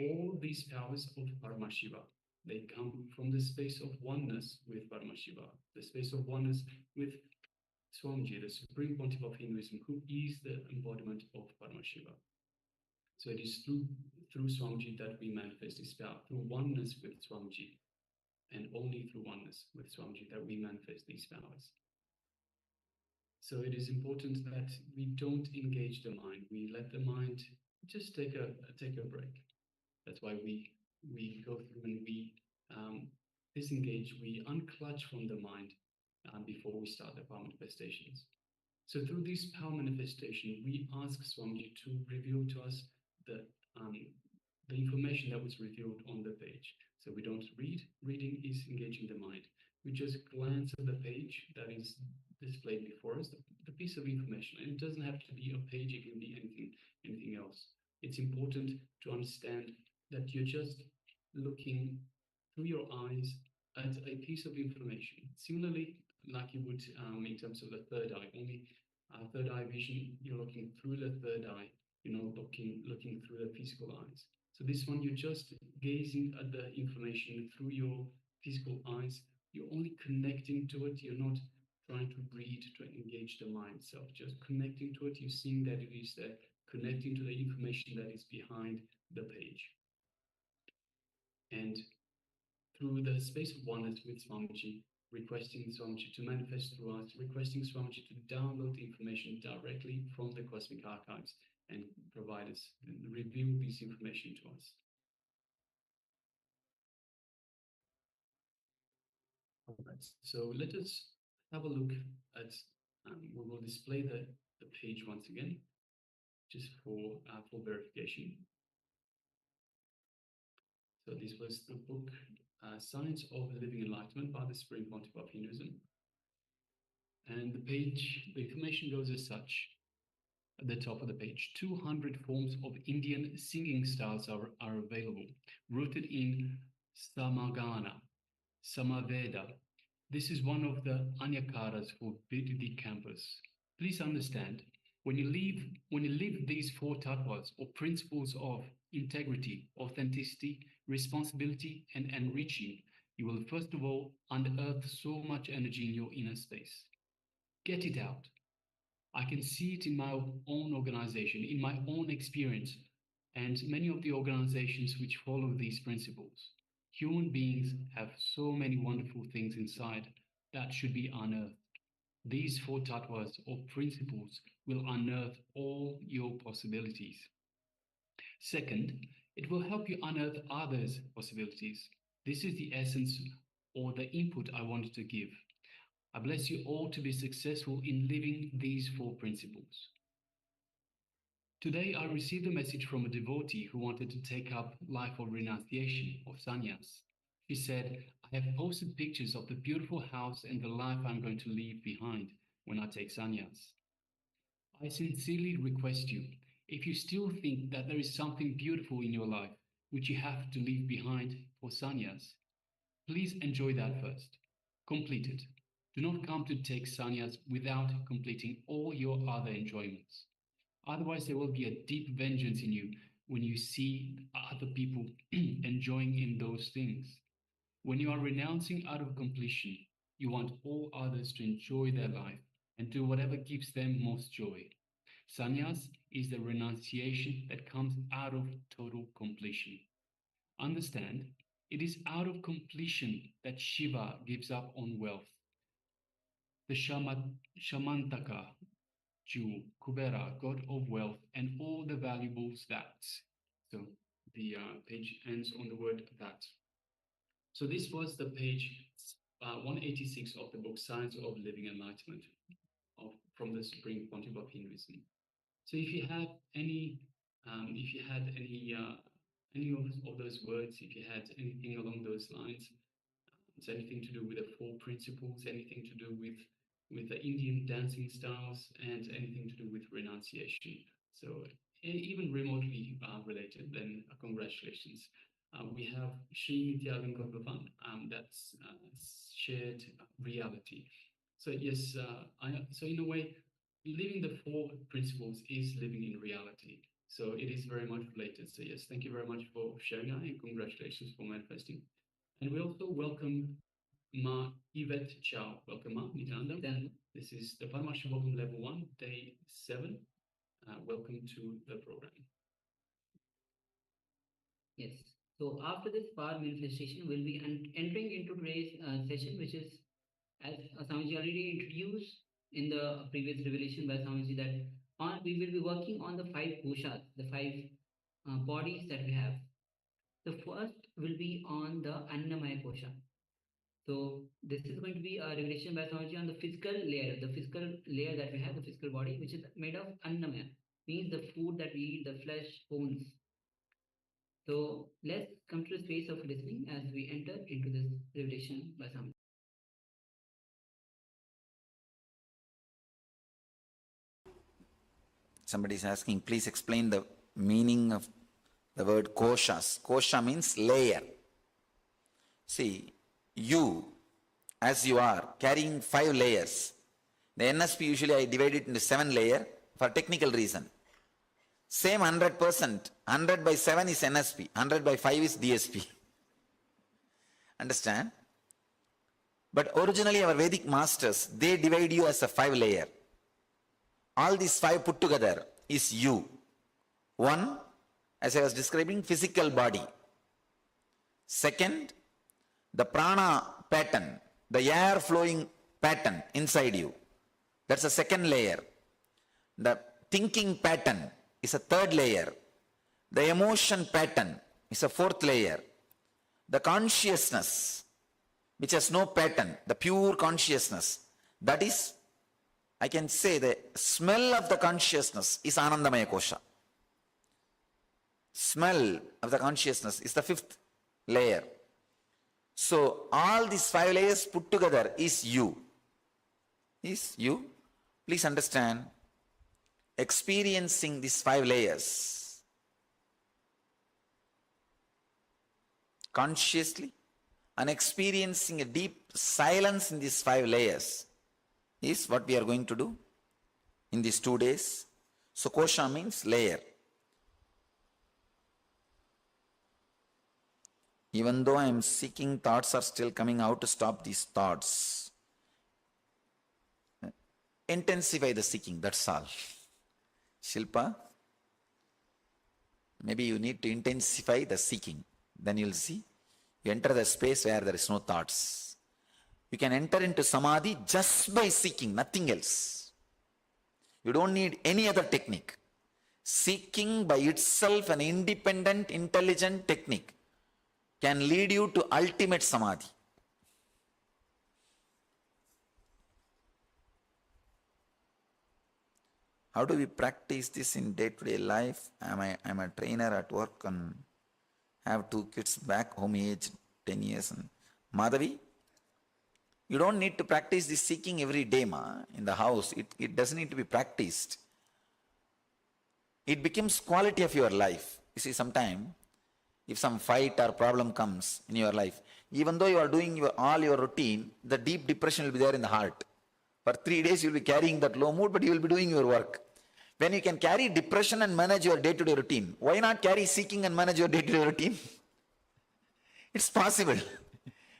all these powers of Paramashiva. They come from the space of oneness with Paramashiva, the space of oneness with Swamiji, the Supreme Pontiff of Hinduism, who is the embodiment of Paramashiva. So it is through Swamiji that we manifest this power, through oneness with Swamiji, and only through oneness with Swamiji that we manifest these powers. So it is important that we don't engage the mind. We let the mind just take a break. That's why we go through and we disengage, we unclutch from the mind before we start the power manifestations. So through this power manifestation, we ask Swamiji to reveal to us the information that was revealed on the page. So we don't read. Reading is engaging the mind. We just glance at the page that is displayed before us, the piece of information. And it doesn't have to be a page, it can be anything else. It's important to understand that you're just looking through your eyes at a piece of information. Similarly, like you would in terms of the third eye, only third eye vision, you're looking through the third eye, you're not looking through the physical eyes. So this one, you're just gazing at the information through your physical eyes. You're only connecting to it. You're not trying to read, to engage the mind itself. Just connecting to it. You're seeing that it is there, connecting to the information that is behind the page. And through the space of oneness with Swamiji, requesting Swamiji to manifest through us, requesting Swamiji to download the information directly from the cosmic archives and provide us, and reveal this information to us. All right, so let us have a look at, we will display the page once again, just for verification. So this was the book, Science of Living Enlightenment by the Supreme Pontiff of Hinduism. And the page, the information goes as such. At the top of the page, 200 forms of Indian singing styles are available, rooted in Samagana, Samaveda, This is one of the anyakaras for the campus. Please understand, when you live these four tattvas or principles of integrity, authenticity, responsibility, and enriching, you will first of all unearth so much energy in your inner space. Get it out. I can see it in my own organization, in my own experience, and many of the organizations which follow these principles. Human beings have so many wonderful things inside that should be unearthed. These four tattvas or principles will unearth all your possibilities. Second, it will help you unearth others' possibilities. This is the essence or the input I wanted to give. I bless you all to be successful in living these four principles. Today, I received a message from a devotee who wanted to take up life of renunciation, of sannyas. She said, I have posted pictures of the beautiful house and the life I'm going to leave behind when I take sannyas. I sincerely request you, if you still think that there is something beautiful in your life which you have to leave behind for sannyas, please enjoy that first. Complete it. Do not come to take sannyas without completing all your other enjoyments. Otherwise, there will be a deep vengeance in you when you see other people enjoying in those things. When you are renouncing out of completion, you want all others to enjoy their life and do whatever gives them most joy. Sannyas is the renunciation that comes out of total completion. Understand, it is out of completion that Shiva gives up on wealth. The Shamantaka Jew, Kubera, god of wealth, and all the valuables that. So the page ends on the word that. So this was the page 186 of the book Science of Living Enlightenment from the Supreme Pontiff of Hinduism. So if you had any of those words, if you had anything along those lines, it's anything to do with the four principles, anything to do with the Indian dancing styles, and anything to do with renunciation. So even remotely related, then congratulations. We have Sri Nithyananda that's shared reality. So yes, so in a way, living the four principles is living in reality. So it is very much related. So yes, thank you very much for sharing that, and congratulations for manifesting. And we also welcome Ma Yvette Chow. Welcome, Ma Nithyananda. This is the Paramashivoham Level 1, Day 7. Welcome to the program. Yes. So after this power manifestation, we'll be entering into today's session, which is, as Swamiji already introduced in the previous revelation by Swamiji, that we will be working on the five koshas, the five bodies that we have. The first will be on the Annamaya kosha. So this is going to be a revelation by Swamiji on the physical layer that we have, the physical body, which is made of Annamaya, means the food that we eat, the flesh, bones. So let's come to the space of listening as we enter into this revelation by Swamiji. Somebody is asking, please explain the meaning of the word koshas. Kosha means layer. See, you, as you are, carrying 5 layers. The NSP usually I divide it into 7 layers for technical reason. Same 100%, 100 by 7 is NSP, 100 by 5 is DSP. Understand? But originally our Vedic masters, they divide you as a 5 layer. All these 5 put together is you. One, as I was describing, physical body. Second, the prana pattern, the air flowing pattern inside you. That's a second layer. The thinking pattern is a third layer. The emotion pattern is a fourth layer. The consciousness, which has no pattern, the pure consciousness, that is, I can say the smell of the consciousness is Anandamaya Kosha. Smell of the consciousness is the 5th layer. So all these 5 layers put together is you. Is you. Please understand, experiencing these 5 layers consciously and experiencing a deep silence in these 5 layers is what we are going to do in these 2 days. So kosha means layer. Even though I am seeking, thoughts are still coming out. To stop these thoughts, intensify the seeking, that's all. Shilpa, maybe you need to intensify the seeking. Then you'll see, you enter the space where there is no thoughts. You can enter into samadhi just by seeking, nothing else. You don't need any other technique. Seeking by itself, an independent, intelligent technique, can lead you to ultimate samadhi. How do we practice this in day-to-day life? I'm a trainer at work and have 2 kids back home aged 10 years. And Madhavi, you don't need to practice this seeking every day, in the house. It doesn't need to be practiced. It becomes quality of your life. You see, sometime, if some fight or problem comes in your life, even though you are doing all your routine, the deep depression will be there in the heart. For 3 days you will be carrying that low mood, but you will be doing your work. When you can carry depression and manage your day-to-day routine, why not carry seeking and manage your day-to-day routine? It's possible.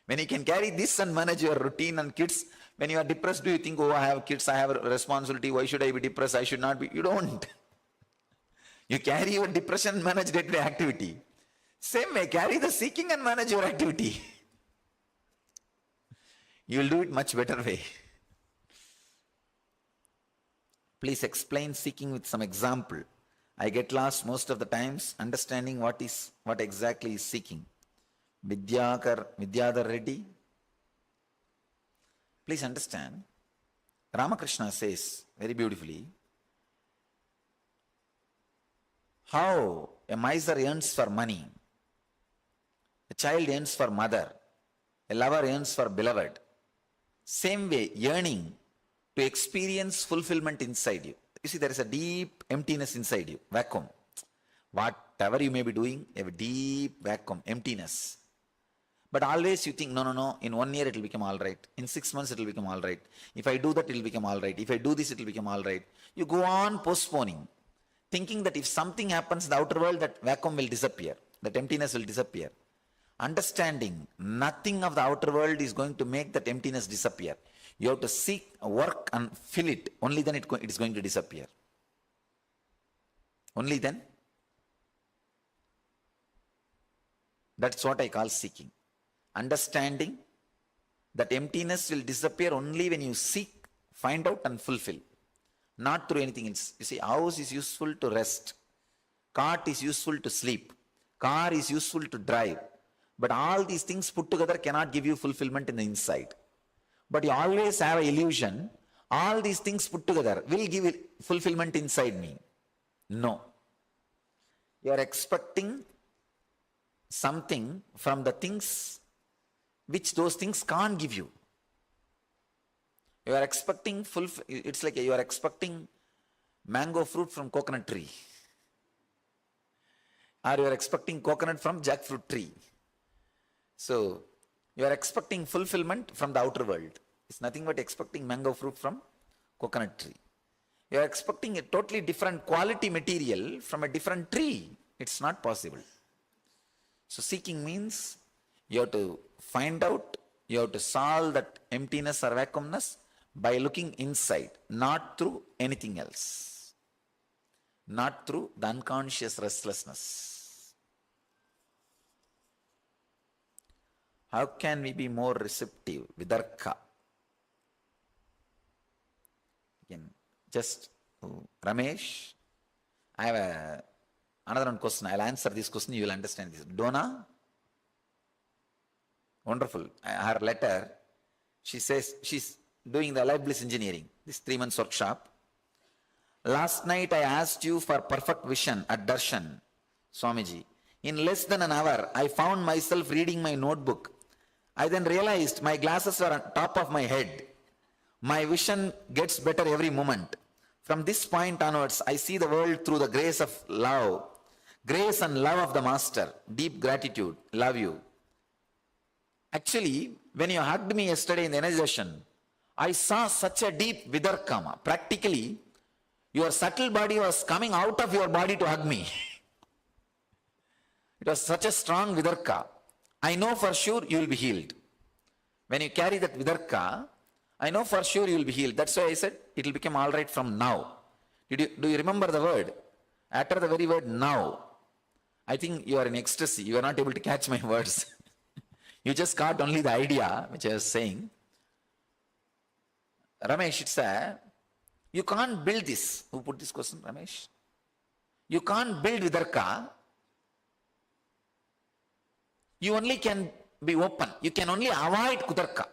When you can carry this and manage your routine and kids, when you are depressed, do you think, oh, I have kids, I have a responsibility, why should I be depressed, I should not be? You don't. You carry your depression and manage day-to-day activity. Same way, carry the seeking and manage your activity. You will do it much better way. Please explain seeking with some example. I get lost most of the times understanding what exactly is seeking. Vidyadhar Reddy, please understand. Ramakrishna says very beautifully how a miser yearns for money, a child yearns for mother, a lover yearns for beloved. Same way, yearning to experience fulfillment inside you. You see, there is a deep emptiness inside you, vacuum. Whatever you may be doing, you have a deep vacuum, emptiness. But always you think, no, in 1 year it will become all right. In 6 months it will become all right. If I do that, it will become all right. If I do this, it will become all right. You go on postponing, thinking that if something happens in the outer world, that vacuum will disappear, that emptiness will disappear. Understanding nothing of the outer world is going to make that emptiness disappear. You have to seek, work and fill it. Only then it is going to disappear. Only then. That's what I call seeking. Understanding that emptiness will disappear only when you seek, find out and fulfill. Not through anything else. You see, house is useful to rest. Cart is useful to sleep. Car is useful to drive. But all these things put together cannot give you fulfillment in the inside. But you always have an illusion, all these things put together will give fulfillment inside me. No. You are expecting something from the things which those things can't give you. You are expecting it's like you are expecting mango fruit from coconut tree. Or you are expecting coconut from jackfruit tree. So, you are expecting fulfillment from the outer world. It's nothing but expecting mango fruit from coconut tree. You are expecting a totally different quality material from a different tree. It's not possible. So seeking means you have to find out, you have to solve that emptiness or vacuumness by looking inside, not through anything else. Not through the unconscious restlessness. How can we be more receptive? Vidarka. Again, just Ramesh, I have another one question. I'll answer this question, you will understand this. Donna, wonderful. Her letter, she says she's doing the Life Bliss Engineering, this 3 months workshop. Last night I asked you for perfect vision at Darshan, Swamiji. In less than an hour, I found myself reading my notebook. I then realized my glasses were on top of my head. My vision gets better every moment. From this point onwards, I see the world through the grace of love. Grace and love of the Master. Deep gratitude. Love you. Actually, when you hugged me yesterday in the energy session, I saw such a deep vidarkama. Practically, your subtle body was coming out of your body to hug me. It was such a strong vidarka. I know for sure you will be healed. When you carry that vidarka, I know for sure you will be healed. That's why I said it will become all right from now. Do you remember the word? After the very word now, I think you are in ecstasy. You are not able to catch my words. You just caught only the idea which I was saying. Ramesh, it's you can't build this. Who put this question, Ramesh? You can't build vidarka. You only can be open. You can only avoid kudarka.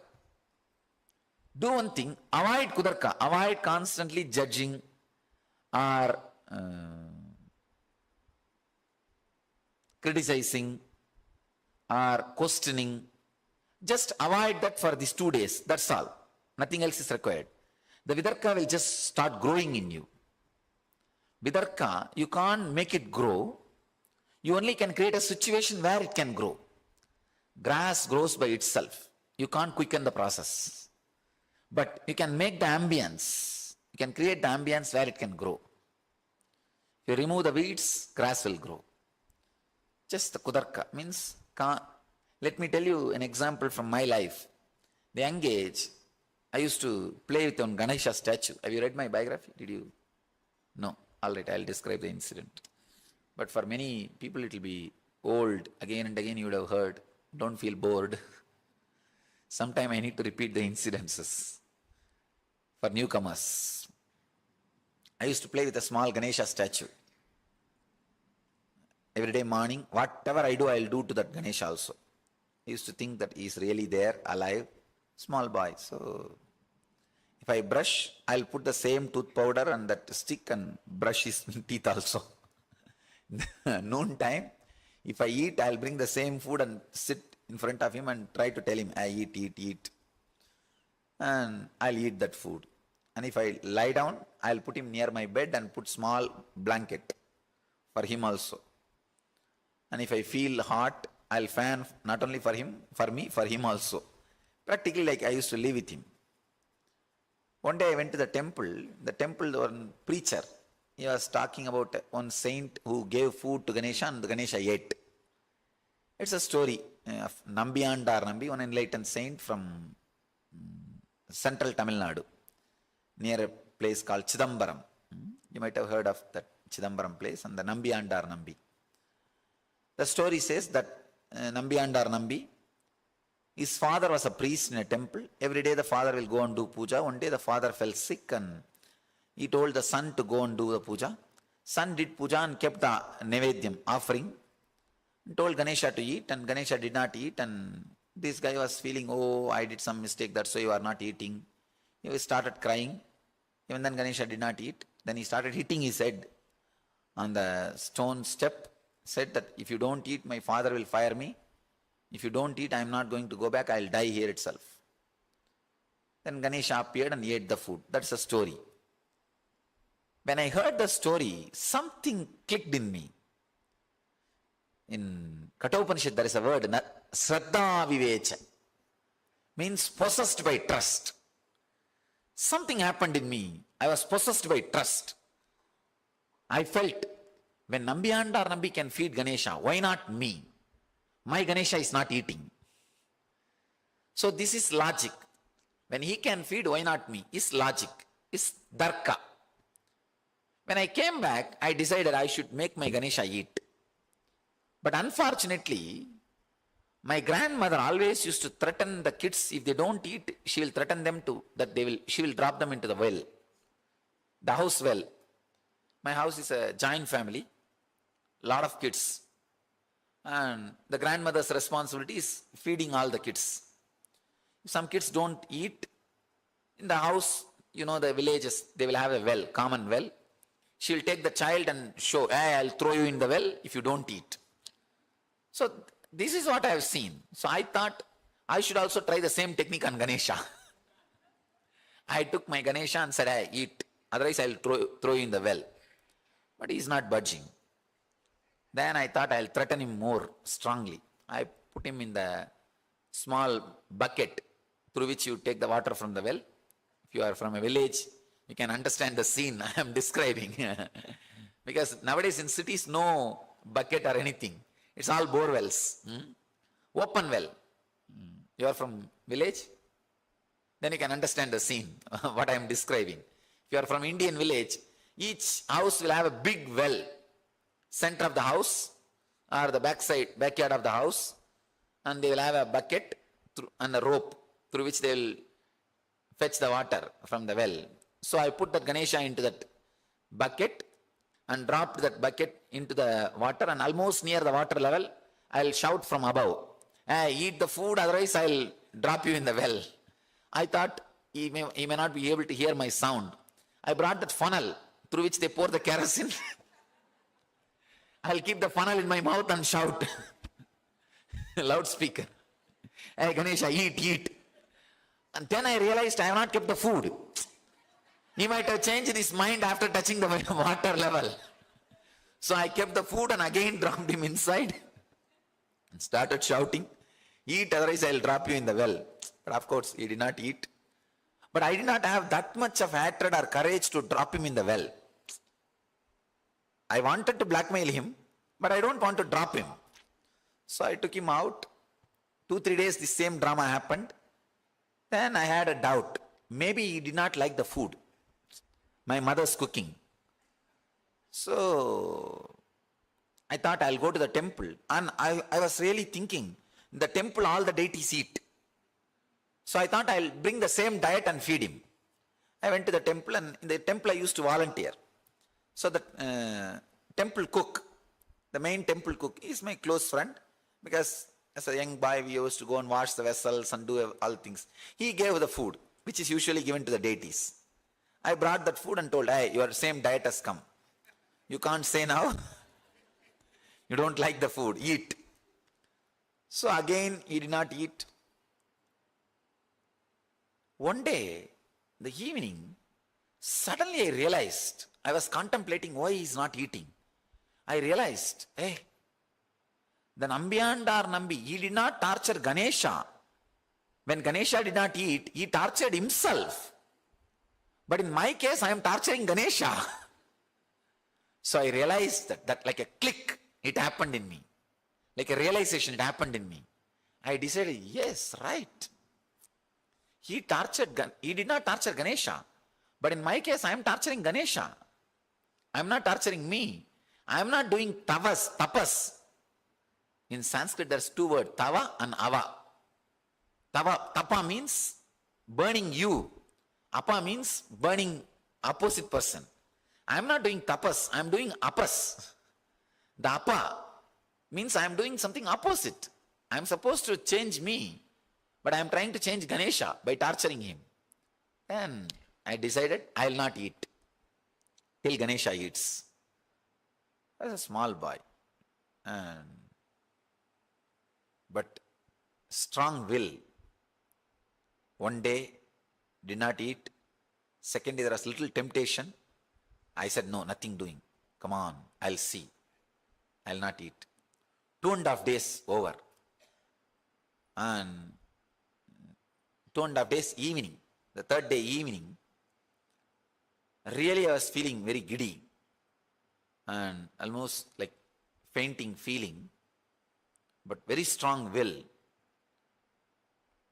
Do one thing, avoid kudarka. Avoid constantly judging or criticizing or questioning. Just avoid that for these 2 days. That's all. Nothing else is required. The vidarka will just start growing in you. Vidarka, you can't make it grow. You only can create a situation where it can grow. Grass grows by itself. You can't quicken the process. But you can make the ambience. You can create the ambience where it can grow. If you remove the weeds, grass will grow. Just the kudarka means, let me tell you an example from my life. The young age, I used to play with one Ganesha statue. Have you read my biography? Did you? No. All right, I'll describe the incident. But for many people, it will be old. Again and again, you would have heard. Don't feel bored. Sometime I need to repeat the incidences for newcomers. I used to play with a small Ganesha statue. Every day morning, whatever I do, I'll do to that Ganesha also. I used to think that he's really there, alive, small boy. So if I brush, I'll put the same tooth powder and that stick and brush his teeth also. Noon time, if I eat, I'll bring the same food and sit in front of him and try to tell him, I eat. And I'll eat that food. And if I lie down, I'll put him near my bed and put small blanket for him also. And if I feel hot, I'll fan not only for him, for me, for him also. Practically like I used to live with him. One day I went to the temple, one preacher, he was talking about one saint who gave food to Ganesha and the Ganesha ate. It's a story of Nambiyandar Nambi, one enlightened saint from central Tamil Nadu, near a place called Chidambaram. You might have heard of that Chidambaram place and the Nambiyandar Nambi. The story says that Nambiyandar Nambi, his father was a priest in a temple. Every day the father will go and do puja. One day the father fell sick and he told the son to go and do the puja. Son did puja and kept the nevedyam, offering, and told Ganesha to eat, and Ganesha did not eat, and this guy was feeling, oh, I did some mistake, that's why you are not eating. He started crying. Even then Ganesha did not eat. Then he started hitting his head on the stone step, said that if you don't eat, my father will fire me. If you don't eat, I am not going to go back, I will die here itself. Then Ganesha appeared and ate the food. That's the story. When I heard the story, something clicked in me. In Kathopanishad, there is a word, Shraddha Vivecha, means possessed by trust. Something happened in me. I was possessed by trust. I felt, when Nambiyandar Nambi can feed Ganesha, why not me? My Ganesha is not eating. So this is logic. When he can feed, why not me? Is logic. Is darka. When I came back, I decided I should make my Ganesha eat. But unfortunately, my grandmother always used to threaten the kids, if they don't eat, she will threaten them she will drop them into the well, the house well. My house is a joint family, lot of kids. And the grandmother's responsibility is feeding all the kids. If some kids don't eat, in the house, the villages, they will have a well, common well. She will take the child and show, hey, I'll throw you in the well if you don't eat. So this is what I have seen. So I thought I should also try the same technique on Ganesha. I took my Ganesha and said, hey, eat. Otherwise I'll throw you in the well. But he is not budging. Then I thought I'll threaten him more strongly. I put him in the small bucket through which you take the water from the well. If you are from a village, you can understand the scene I am describing. Because nowadays in cities, no bucket or anything. It's all bore wells. Open well. You are from village? Then you can understand the scene, what I am describing. If you are from Indian village, each house will have a big well. Center of the house or the backyard of the house, and they will have a bucket and a rope through which they will fetch the water from the well. So I put that Ganesha into that bucket and dropped that bucket into the water, and almost near the water level, I'll shout from above, "Hey, eat the food, otherwise I'll drop you in the well." I thought he may not be able to hear my sound. I brought that funnel through which they pour the kerosene. I'll keep the funnel in my mouth and shout. Loudspeaker. "Hey Ganesha, eat. And then I realized I have not kept the food. He might have changed his mind after touching the water level. So I kept the food and again dropped him inside and started shouting, "Eat, otherwise I'll drop you in the well." But of course, he did not eat. But I did not have that much of hatred or courage to drop him in the well. I wanted to blackmail him, but I don't want to drop him. So I took him out. 2-3 days, the same drama happened. Then I had a doubt. Maybe he did not like the food, my mother's cooking. So I thought I'll go to the temple. And I was really thinking, in the temple all the deities eat. So I thought I'll bring the same diet and feed him. I went to the temple, and in the temple I used to volunteer. So the temple cook, the main temple cook, is my close friend, because as a young boy we used to go and wash the vessels and do all things. He gave the food, which is usually given to the deities. I brought that food and told, "Hey, your same diet has come. You can't say now. You don't like the food, eat." So again he did not eat. One day, the evening, suddenly I realized, I was contemplating why he is not eating. I realized, hey, the Nambiyandar Nambi, he did not torture Ganesha. When Ganesha did not eat, he tortured himself. But in my case, I am torturing Ganesha. So I realized that like a click, it happened in me. Like a realization, it happened in me. I decided, yes, right. He did not torture Ganesha. But in my case, I am torturing Ganesha. I am not torturing me. I am not doing tapas. In Sanskrit, there's 2 words, tava and ava. Tapa means burning you. Apa means burning opposite person. I am not doing tapas, I am doing apas. The apa means I am doing something opposite. I am supposed to change me, but I am trying to change Ganesha by torturing him. Then I decided I will not eat till Ganesha eats. I was a small boy, but strong will. One day, did not eat. Second day, there was little temptation. I said, no, nothing doing. Come on, I'll see. I'll not eat. 2.5 days over. And 2.5 days evening, the third day evening, really I was feeling very giddy and almost like fainting feeling, but very strong will.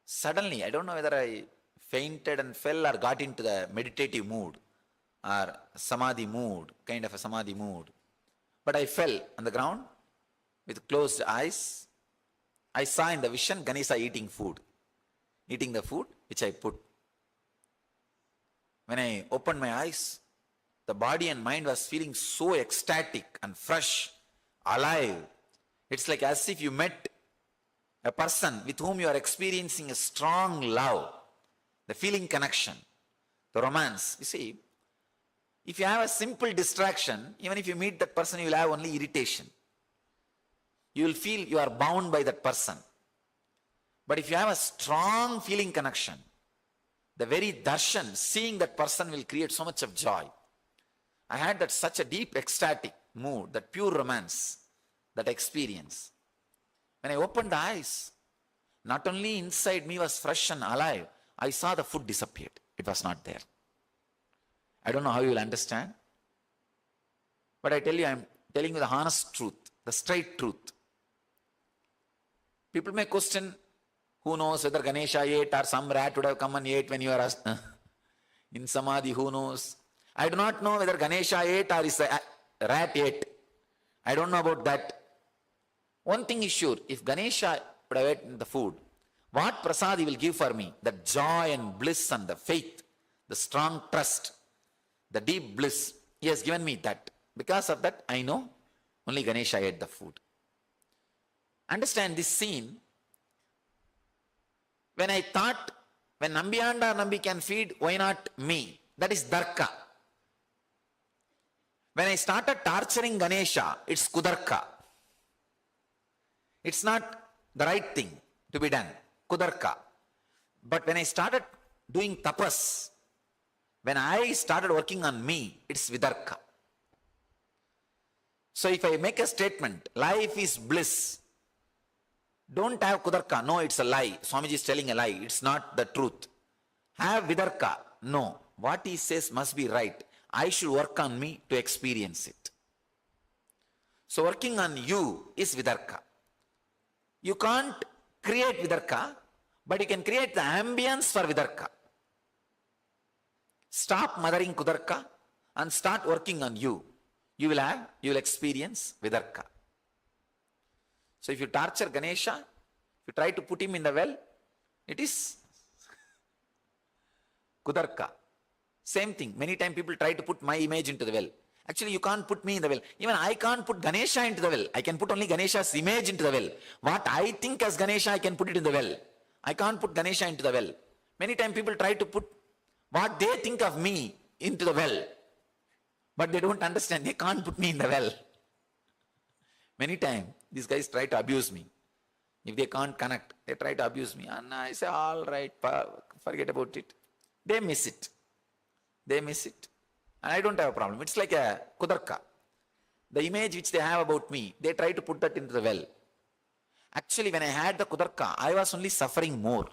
Suddenly, I don't know whether I fainted and fell or got into the meditative mood or samadhi mood, kind of a samadhi mood. But I fell on the ground with closed eyes. I saw in the vision Ganesha eating the food which I put. When I opened my eyes, the body and mind was feeling so ecstatic and fresh, alive. It's like as if you met a person with whom you are experiencing a strong love, the feeling connection, the romance. You see, if you have a simple distraction, even if you meet that person, you will have only irritation. You will feel you are bound by that person. But if you have a strong feeling connection, the very darshan, seeing that person will create so much of joy. I had that such a deep ecstatic mood, that pure romance, that experience. When I opened the eyes, Not only inside me was fresh and alive, I saw the food disappeared. It was not there. I don't know how you will understand. But I tell you, I am telling you the honest truth, the straight truth. People may question, who knows whether Ganesha ate or some rat would have come and ate when you are in Samadhi, who knows? I do not know whether Ganesha ate or is a rat ate. I don't know about that. One thing is sure, if Ganesha would have eaten the food, what prasad he will give for me? The joy and bliss and the faith, the strong trust, the deep bliss. He has given me that. Because of that, I know only Ganesha ate the food. Understand this scene. When I thought, when Nambiyanda or Nambi can feed, why not me? That is Darka. When I started torturing Ganesha, it's Kudarka. It's not the right thing to be done. Kudarka. But when I started doing tapas, when I started working on me, it's Vidarka. So if I make a statement, life is bliss, don't have Kudarka. No, it's a lie. Swamiji is telling a lie. It's not the truth. Have Vidarka. No. What he says must be right. I should work on me to experience it. So working on you is Vidarka. You can't create Vidarka, but you can create the ambience for Vidarka. Stop mothering Kudarka and start working on you. You will experience Vidarka. So if you torture Ganesha, if you try to put him in the well, it is Kudarka. Same thing. Many times people try to put my image into the well. Actually, you can't put me in the well. Even I can't put Ganesha into the well. I can put only Ganesha's image into the well. What I think as Ganesha, I can put it in the well. I can't put Ganesha into the well. Many times people try to put what they think of me into the well. But they don't understand. They can't put me in the well. Many times, these guys try to abuse me. If they can't connect, they try to abuse me. And I say, all right, forget about it. They miss it. They miss it. And I don't have a problem. It's like a Kudarka. The image which they have about me, they try to put that into the well. Actually, when I had the Kudarka, I was only suffering more.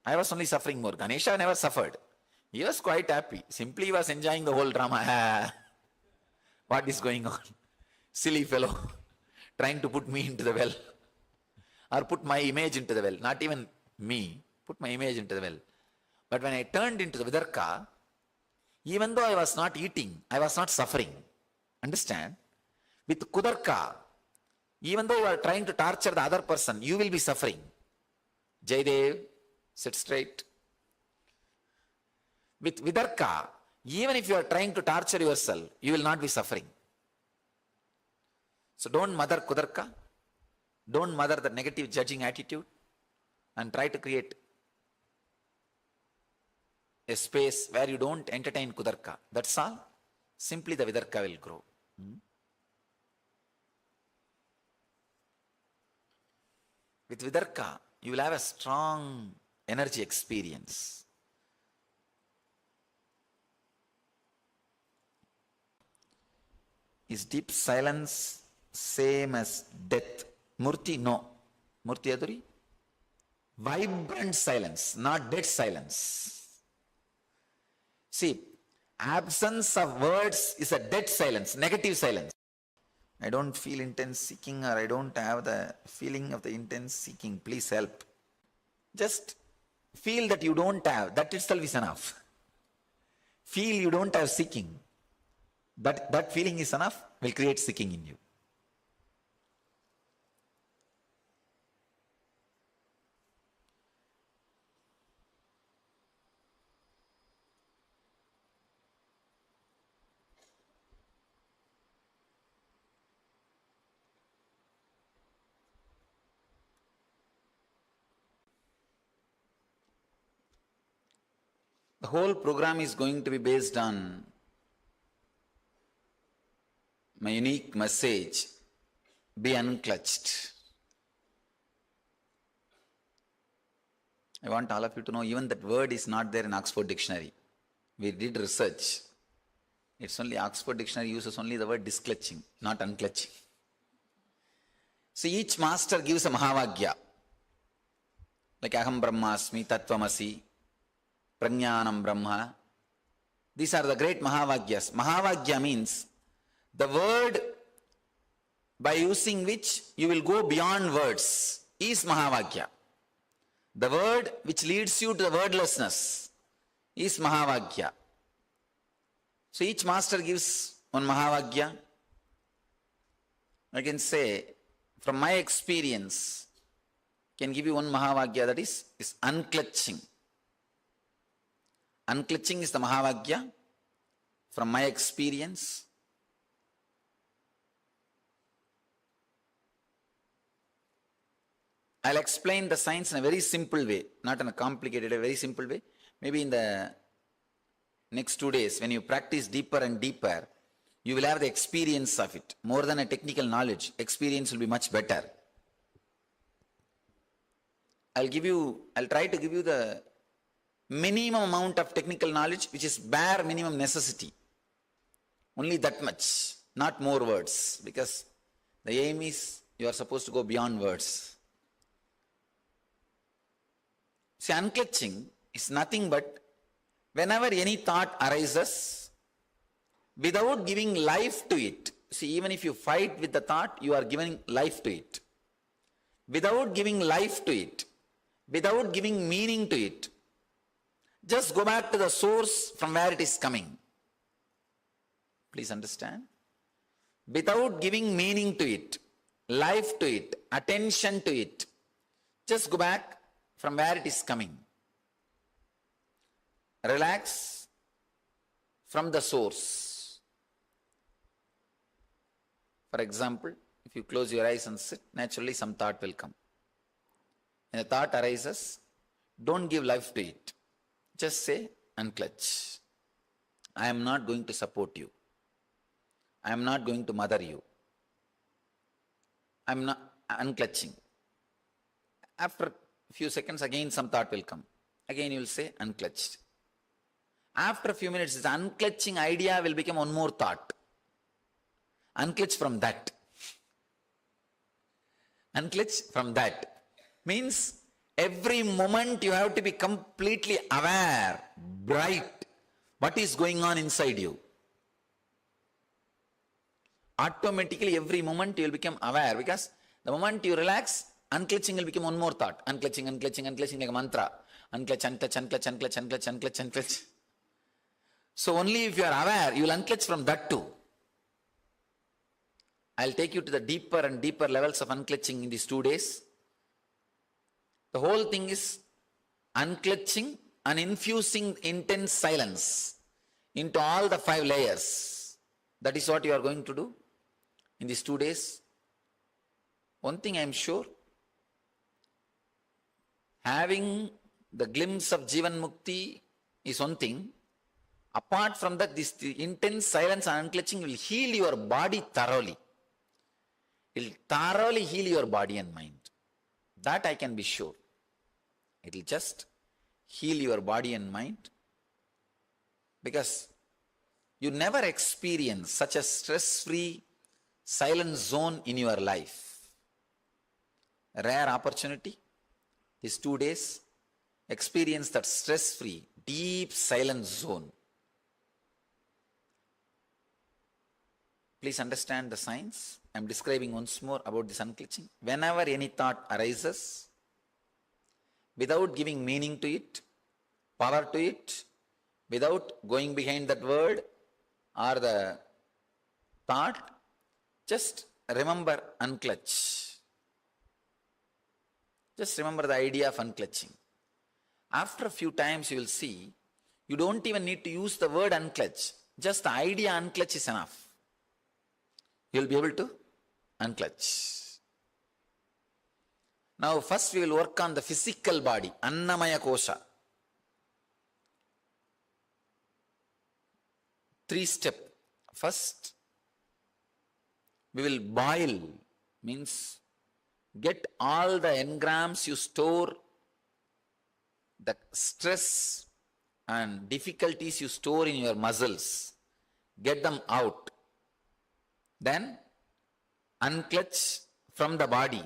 I was only suffering more. Ganesha never suffered. He was quite happy. Simply he was enjoying the whole drama. What is going on? Silly fellow. Trying to put me into the well. Or put my image into the well. Not even me. Put my image into the well. But when I turned into the Vidarka, even though I was not eating, I was not suffering. Understand? With Kudarka, even though you are trying to torture the other person, you will be suffering. Jaidev, sit straight. With Vidarka, even if you are trying to torture yourself, you will not be suffering. So don't mother Kudarka. Don't mother the negative judging attitude. And try to create a space where you don't entertain Kudarka. That's all. Simply the Vidarka will grow. With Vidarka, you will have a strong energy experience. Is deep silence same as death? Murti, no. Murti Aduri? Vibrant silence, not dead silence. See, absence of words is a dead silence, negative silence. I don't feel intense seeking, or I don't have the feeling of the intense seeking. Please help. Just feel that you don't have. That itself is enough. Feel you don't have seeking. That feeling is enough, will create seeking in you. The whole program is going to be based on my unique message, be unclutched. I want all of you to know, even that word is not there in Oxford Dictionary. We did research. It's only Oxford Dictionary uses only the word disclutching, not unclutching. See, each master gives a Mahavagya. Like Aham Brahmasmi, Tattvamasi, Prajnanam Brahma. These are the great Mahavagyas. Mahavagya means the word by using which you will go beyond words is Mahavagya. The word which leads you to the wordlessness is Mahavagya. So each master gives one Mahavagya. I can say, from my experience, can give you one Mahavagya, that is unclutching. Unclutching is the Mahavagya from my experience. I'll explain the science in a very simple way, not in a complicated, a very simple way. Maybe in the next 2 days, when you practice deeper and deeper, you will have the experience of it. More than a technical knowledge, experience will be much better. I'll try to give you the minimum amount of technical knowledge, which is bare minimum necessity. Only that much, not more words, because the aim is you are supposed to go beyond words. See, unclutching is nothing but whenever any thought arises, without giving life to it. See, even if you fight with the thought, you are giving life to it. Without giving life to it, without giving meaning to it, just go back to the source from where it is coming. Please understand. Without giving meaning to it, life to it, attention to it, just go back from where it is coming. Relax from the source. For example, if you close your eyes and sit, naturally some thought will come. When a thought arises, don't give life to it. Just say, unclutch. I am not going to support you. I am not going to mother you. I am not unclutching. After a few seconds, again some thought will come. Again you will say, unclutched. After a few minutes, this unclutching idea will become one more thought. Unclutch from that. Unclutch from that. Means every moment you have to be completely aware, bright, what is going on inside you. Automatically every moment you will become aware, because the moment you relax, unclutching will become one more thought. Unclutching, unclutching, unclutching, like a mantra. Unclutch, unclutch, unclutch, unclutch, unclutch, unclutch, unclutch. So only if you are aware, you will unclutch from that too. I'll take you to the deeper and deeper levels of unclutching in these 2 days. The whole thing is unclutching and infusing intense silence into all the 5 layers. That is what you are going to do in these 2 days. One thing I am sure, having the glimpse of Jivan Mukti is one thing. Apart from that, this intense silence and unclutching will heal your body thoroughly. It will thoroughly heal your body and mind. That I can be sure. It will just heal your body and mind, because you never experience such a stress-free silent zone in your life. A rare opportunity. These 2 days, experience that stress-free, deep silent zone. Please understand the science. I am describing once more about this unclutching. Whenever any thought arises, without giving meaning to it, power to it, without going behind that word or the thought, just remember unclutch. Just remember the idea of unclutching. After a few times you will see, you don't even need to use the word unclutch. Just the idea unclutch is enough. You will be able to unclutch. Now first we will work on the physical body, Annamaya Kosha. 3 steps. First, we will boil, means get all the engrams you store, the stress and difficulties you store in your muscles, get them out. Then unclutch from the body.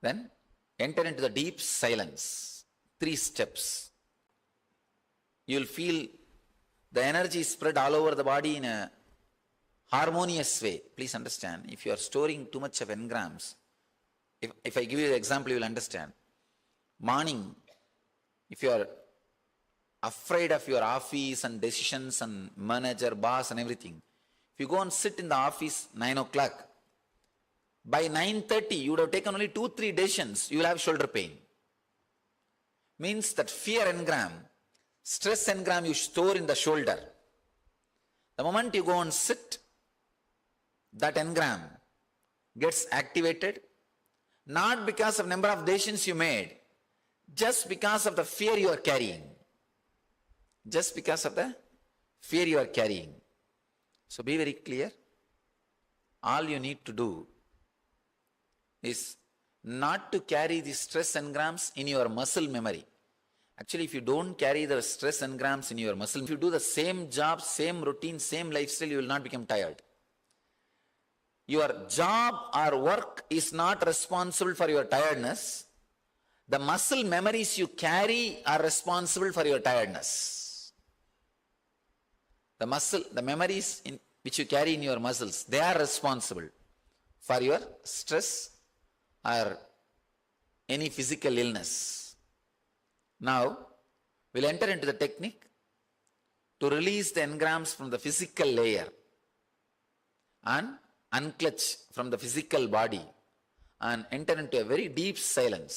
Then enter into the deep silence. 3 steps. You'll feel the energy spread all over the body in a harmonious way. Please understand, if you are storing too much of engrams, if I give you the example, you will understand. Morning, if you are afraid of your office and decisions and manager, boss and everything, if you go and sit in the office 9 o'clock, by 9:30 you would have taken only 2-3 decisions, you will have shoulder pain. Means that fear engram, stress engram you store in the shoulder. The moment you go and sit, that engram gets activated, not because of number of decisions you made, just because of the fear you are carrying. Just because of the fear you are carrying. So be very clear. All you need to do is not to carry the stress engrams in your muscle memory. Actually, if you don't carry the stress engrams in your muscle, if you do the same job, same routine, same lifestyle, you will not become tired. Your job or work is not responsible for your tiredness. The muscle memories you carry are responsible for your tiredness. The memories which you carry in your muscles, they are responsible for your stress or any physical illness. Now, we'll enter into the technique to release the engrams from the physical layer and unclutch from the physical body and enter into a very deep silence.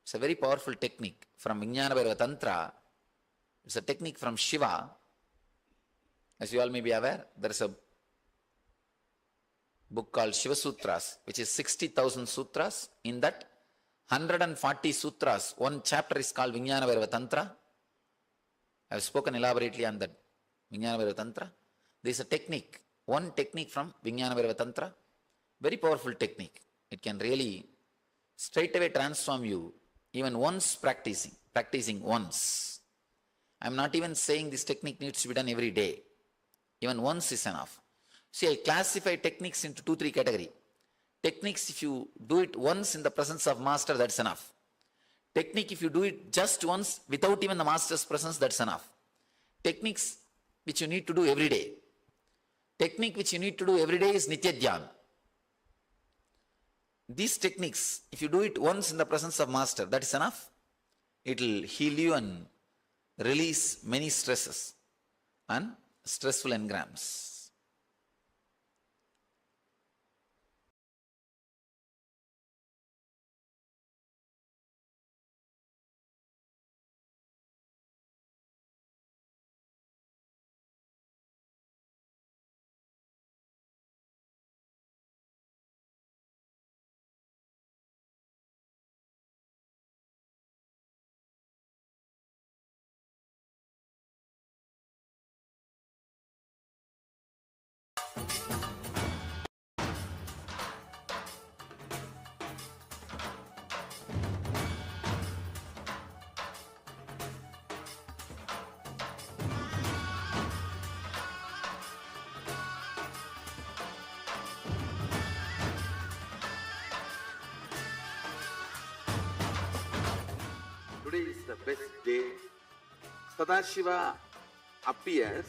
It's a very powerful technique from Vijnana Bhairava Tantra. It's a technique from Shiva. As you all may be aware, there is a book called Shiva Sutras, which is 60,000 sutras. In that, 140 sutras, one chapter is called Vijnana Bhairava Tantra. I have spoken elaborately on that Vijnana Bhairava Tantra. There is a technique, one technique from Vijnana Bhairava Tantra, very powerful technique. It can really straight away transform you, even once practicing once. I am not even saying this technique needs to be done every day. Even once is enough. See, I classify techniques into 2-3 categories. Techniques, if you do it once in the presence of master, that's enough. Technique, if you do it just once without even the master's presence, that's enough. Techniques which you need to do every day. Technique which you need to do every day is Nitya Dhyana. These techniques, if you do it once in the presence of master, that is enough. It will heal you and release many stresses and stressful engrams. Today is the best day. Sadashiva appears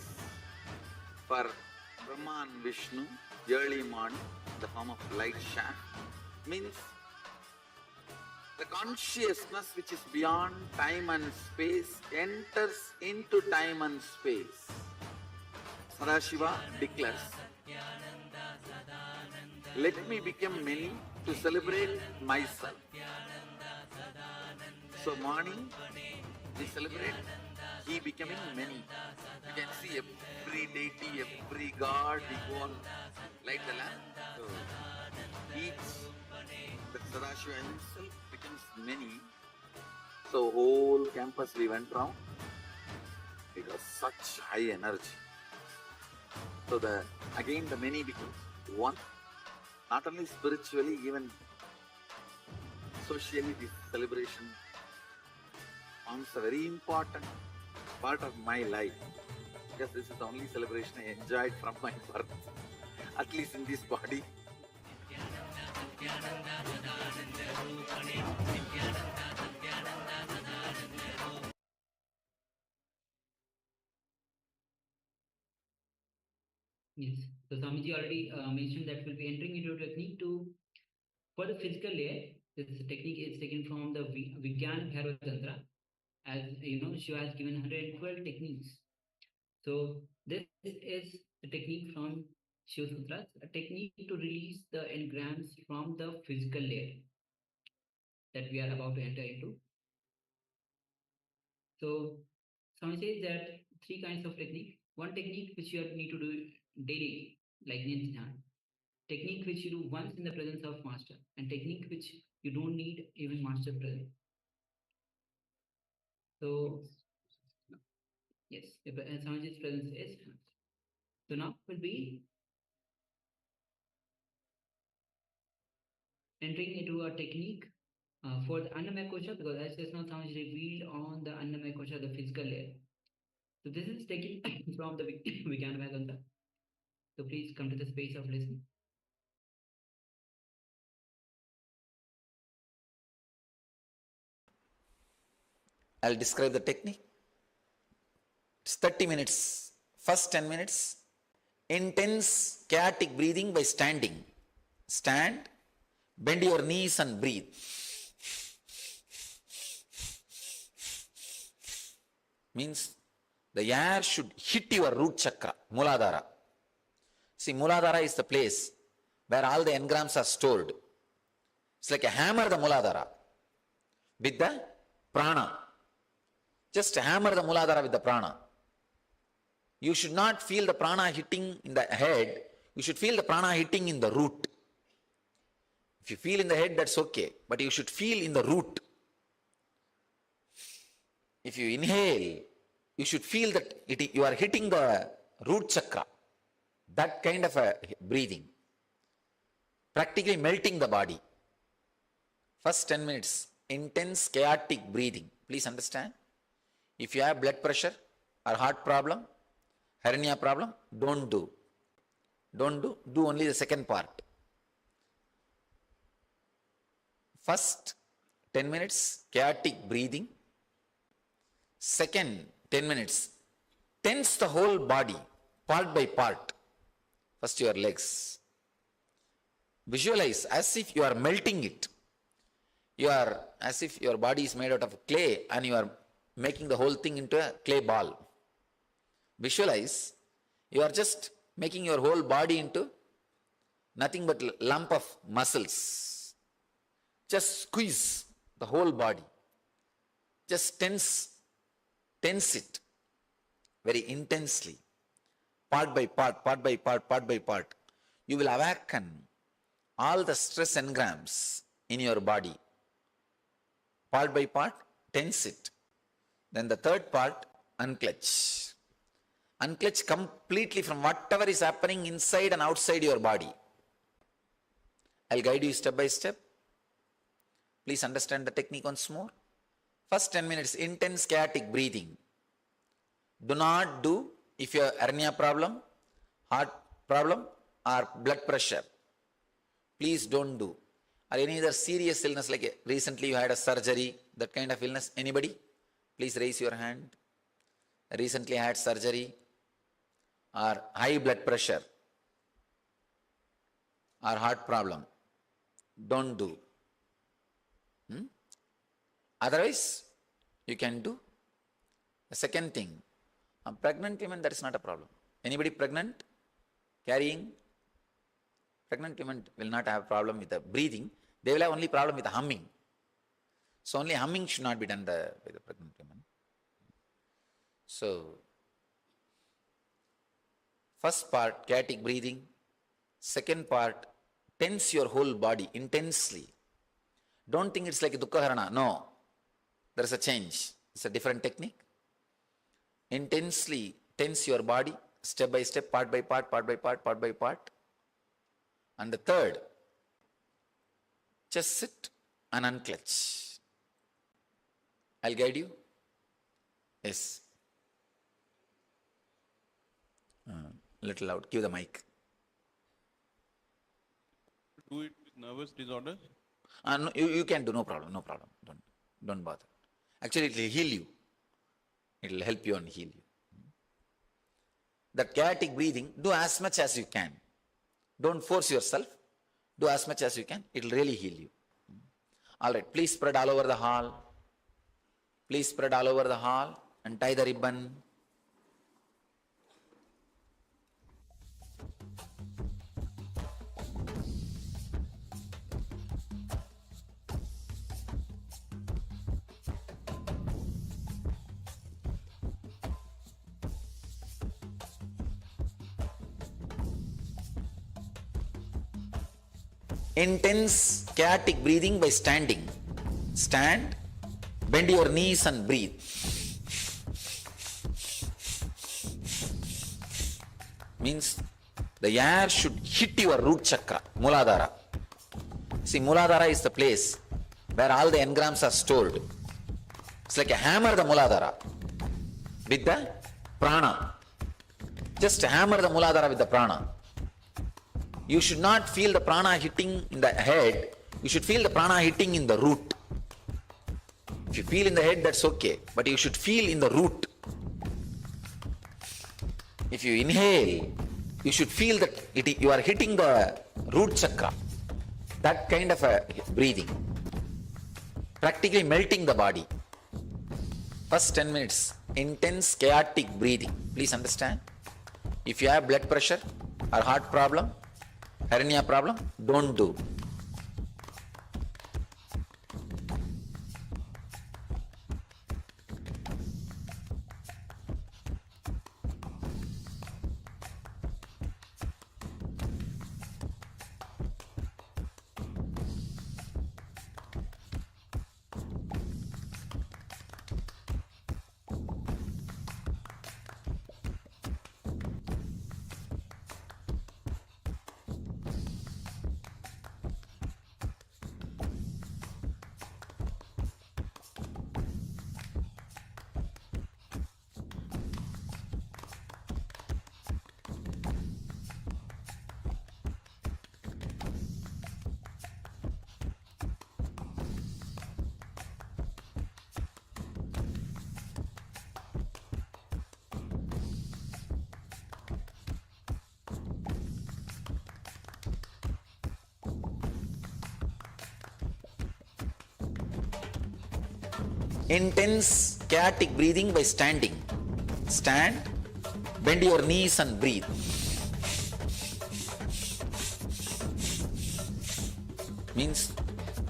for Brahma and Vishnu early morning in the form of light shaft. Means the consciousness which is beyond time and space enters into time and space. Sadashiva declares, let me become many to celebrate myself. So morning, we celebrate he becoming many. You can see every deity, every god, we go and light the lamp. So each, the Sadashiva himself becomes many. So whole campus we went round. It was such high energy. So again the many becomes one. Not only spiritually, even socially, this celebration forms a very important part of my life, because this is the only celebration I enjoyed from my birth, at least in this body. Yes. So Swamiji already mentioned that we'll be entering into a technique to for the physical layer. This technique is taken from the Vigyan Bhairav Tantra. As you know, Shiva has given 112 techniques. So this is the technique from Shiva Sutras, a technique to release the engrams from the physical layer that we are about to enter into. So Swami says that three kinds of technique. One technique which you need to do daily, like Nithyananda. Technique which you do once in the presence of master, and technique which you don't need even master present. So yes, Swamiji's presence is. So now will be entering into a technique for the Annamaya Kosha, because as just now Swamiji revealed on the Annamaya Kosha, the physical layer. So this is taken from the Vijnana Tantra. So please come to the space of listening. I'll describe the technique. It's 30 minutes. First 10 minutes, intense chaotic breathing by standing. Stand, bend your knees and breathe. Means the air should hit your root chakra, Muladhara. See, Muladhara is the place where all the engrams are stored. It's like a hammer, the Muladhara, with the prana. Just hammer the Muladhara with the prana. You should not feel the prana hitting in the head. You should feel the prana hitting in the root. If you feel in the head, that's okay. But you should feel in the root. If you inhale, you should feel that you are hitting the root chakra. That kind of a breathing. Practically melting the body. First 10 minutes, intense chaotic breathing. Please understand. If you have blood pressure or heart problem, hernia problem, don't do. Don't do. Do only the second part. First 10 minutes, chaotic breathing. Second 10 minutes, tense the whole body, part by part. First your legs. Visualize as if you are melting it. You are as if your body is made out of clay and you are making the whole thing into a clay ball. Visualize, you are just making your whole body into nothing but lump of muscles. Just squeeze the whole body. Just tense it very intensely, part by part, part by part, part by part. You will awaken all the stress engrams in your body. Part by part, tense it. Then the third part, unclutch. Unclutch completely from whatever is happening inside and outside your body. I'll guide you step by step. Please understand the technique once more. First 10 minutes, intense chaotic breathing. Do not do if you have hernia problem, heart problem or blood pressure. Please don't do. Or any other serious illness like recently you had a surgery, that kind of illness. Anybody? Please raise your hand. Recently had surgery or high blood pressure or heart problem. Don't do. Otherwise, you can do. The second thing, pregnant women, that is not a problem. Anybody pregnant, carrying? Pregnant women will not have problem with the breathing. They will have only problem with the humming. So only humming should not be done by the pregnant women. So, first part, chaotic breathing. Second part, tense your whole body intensely. Don't think it's like a Dukkhaharana. No. There is a change. It's a different technique. Intensely tense your body, step by step, part by part, part by part, part by part. And the third, just sit and unclutch. I'll guide you. Yes. Little loud. Give the mic. Do it Nervous disorder? No, you can do, no problem, no problem. Don't bother. Actually, it will heal you. It will help you and heal you. That chaotic breathing, do as much as you can. Don't force yourself. Do as much as you can. It will really heal you. All right, please spread all over the hall. Please spread all over the hall and tie the ribbon. Intense chaotic breathing by standing. Stand, bend your knees and breathe. Means the air should hit your root chakra, Muladhara. See, Muladhara is the place where all the engrams are stored. It's like a hammer, the Muladhara, with the prana. Just hammer the Muladhara with the prana. You should not feel the prana hitting in the head. You should feel the prana hitting in the root. If you feel in the head, that's okay. But you should feel in the root. If you inhale, you should feel that you are hitting the root chakra. That kind of a breathing. Practically melting the body. First 10 minutes, intense chaotic breathing. Please understand. If you have blood pressure or heart problem, hernia problem, don't do. Intense chaotic breathing by standing. Stand, bend your knees and breathe. Means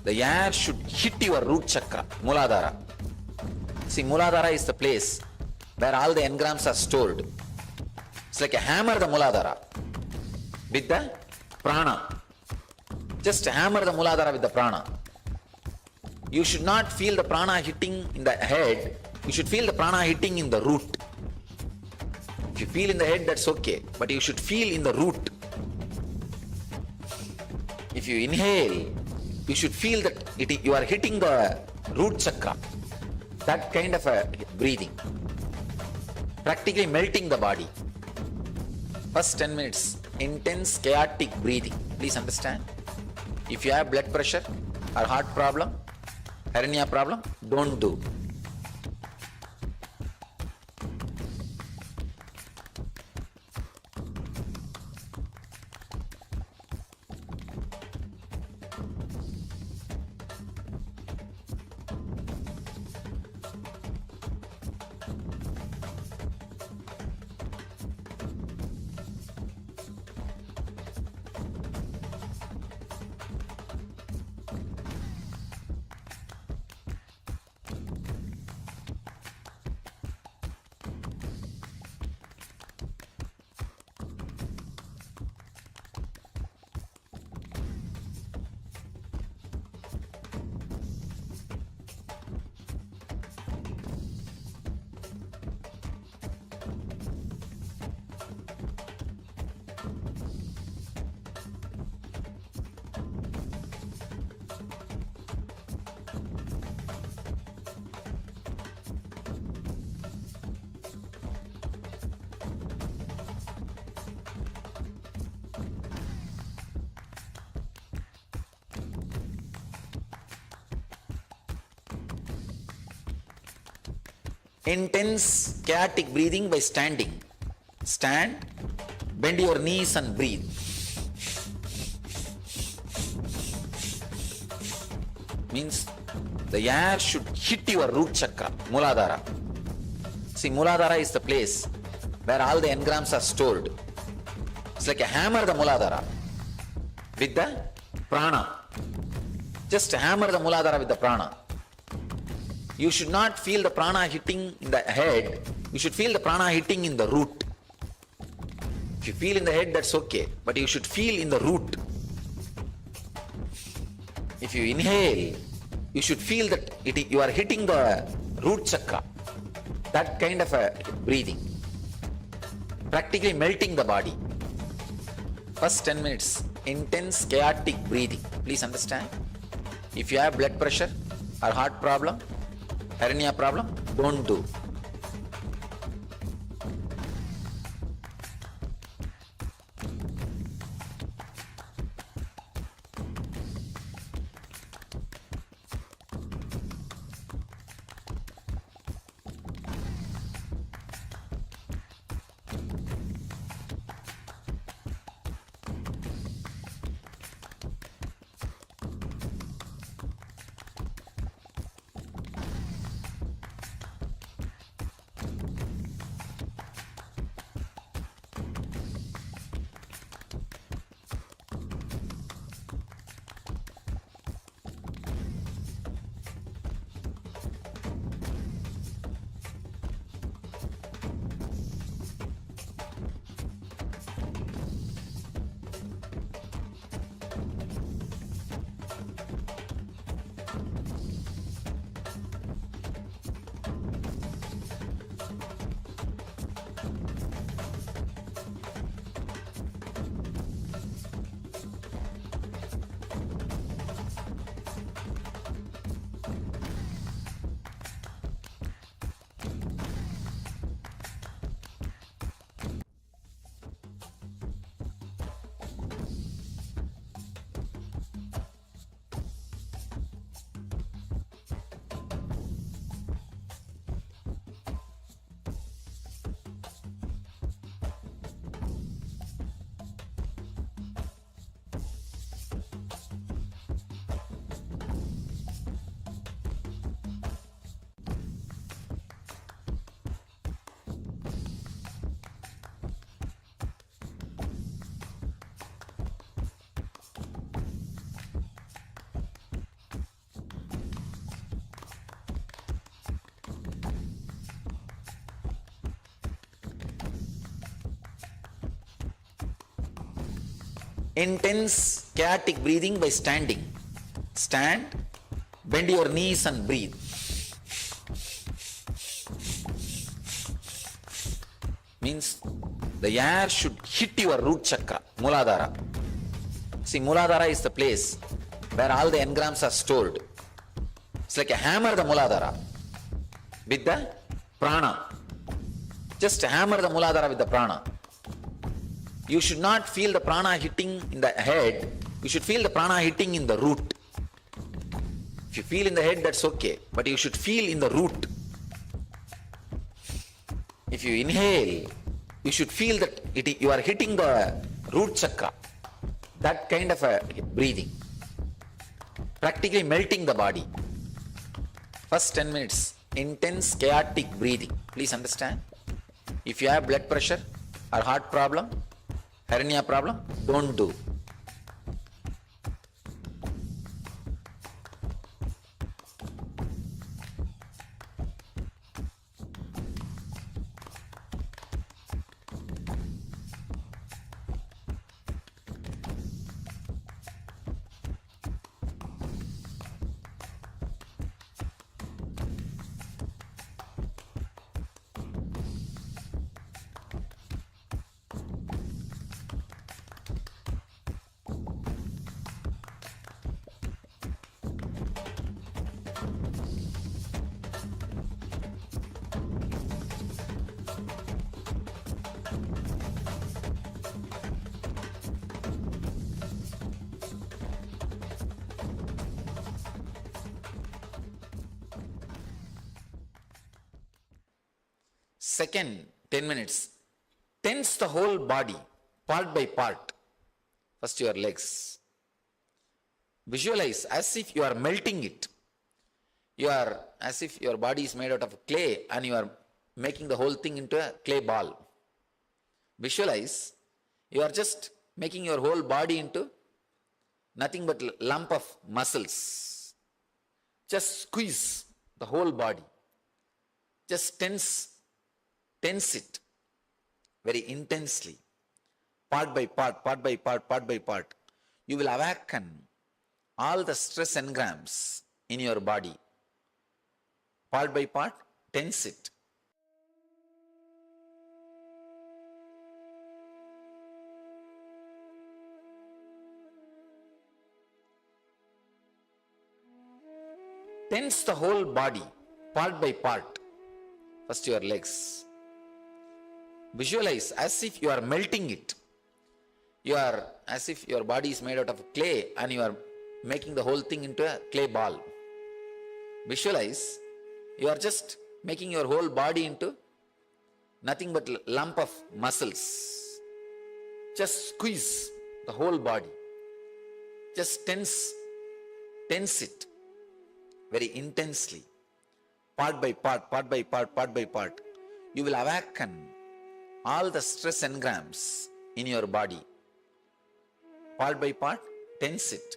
the air should hit your root chakra, Muladhara. See, Muladhara is the place where all the engrams are stored. It's like a hammer, the Muladhara, with the prana. Just hammer the Muladhara with the prana. You should not feel the prana hitting in the head. You should feel the prana hitting in the root. If you feel in the head, that's okay. But you should feel in the root. If you inhale, you should feel that you are hitting the root chakra. That kind of a breathing. Practically melting the body. First 10 minutes, intense chaotic breathing. Please understand. If you have blood pressure or heart problem, hernia problem, don't do. Intense chaotic breathing by standing. Stand, bend your knees and breathe. Means the air should hit your root chakra, Muladhara. See, Muladhara is the place where all the engrams are stored. It's like a hammer, the Muladhara, with the prana. Just hammer the Muladhara with the prana. You should not feel the prana hitting in the head. You should feel the prana hitting in the root. If you feel in the head, that's okay. But you should feel in the root. If you inhale, you should feel that you are hitting the root chakra. That kind of a breathing. Practically melting the body. First 10 minutes, intense chaotic breathing. Please understand. If you have blood pressure or heart problem, hernia problem, don't do. Intense chaotic breathing by standing. Stand, bend your knees and breathe. Means the air should hit your root chakra, Muladhara. See, Muladhara is the place where all the engrams are stored. It's like a hammer, the Muladhara, with the prana. Just hammer the Muladhara with the prana. You should not feel the prana hitting in the head. You should feel the prana hitting in the root. If you feel in the head, that's okay. But you should feel in the root. If you inhale, you should feel that you are hitting the root chakra. That kind of a breathing. Practically melting the body. First 10 minutes, intense chaotic breathing. Please understand. If you have blood pressure or heart problem, hernia problem, don't do. second 10 minutes, tense the whole body, part by part. First your legs. Visualize as if you are melting it. You are as if your body is made out of clay and you are making the whole thing into a clay ball. Visualize you are just making your whole body into nothing but lump of muscles. Just squeeze the whole body. Just tense it very intensely. Part by part, part by part, part by part. You will awaken all the stress engrams in your body. Part by part, tense it. Tense the whole body, part by part. First your legs. Visualize as if you are melting it. You are as if your body is made out of clay and you are making the whole thing into a clay ball. Visualize you are just making your whole body into nothing but lump of muscles. Just squeeze the whole body. Just tense it very intensely. Part by part, part by part, part by part. You will awaken all the stress engrams in your body. Part by part, tense it.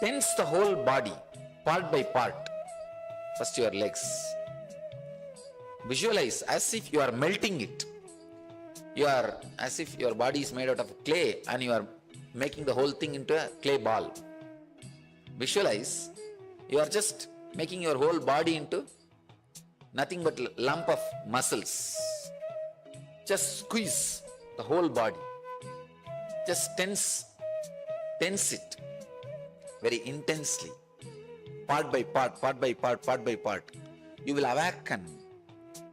Tense the whole body, part by part. First your legs. Visualize as if you are melting it. You are as if your body is made out of clay and you are making the whole thing into a clay ball. Visualize you are just making your whole body into nothing but lump of muscles. Just squeeze the whole body. Just tense it very intensely. Part by part, part by part, part by part. You will awaken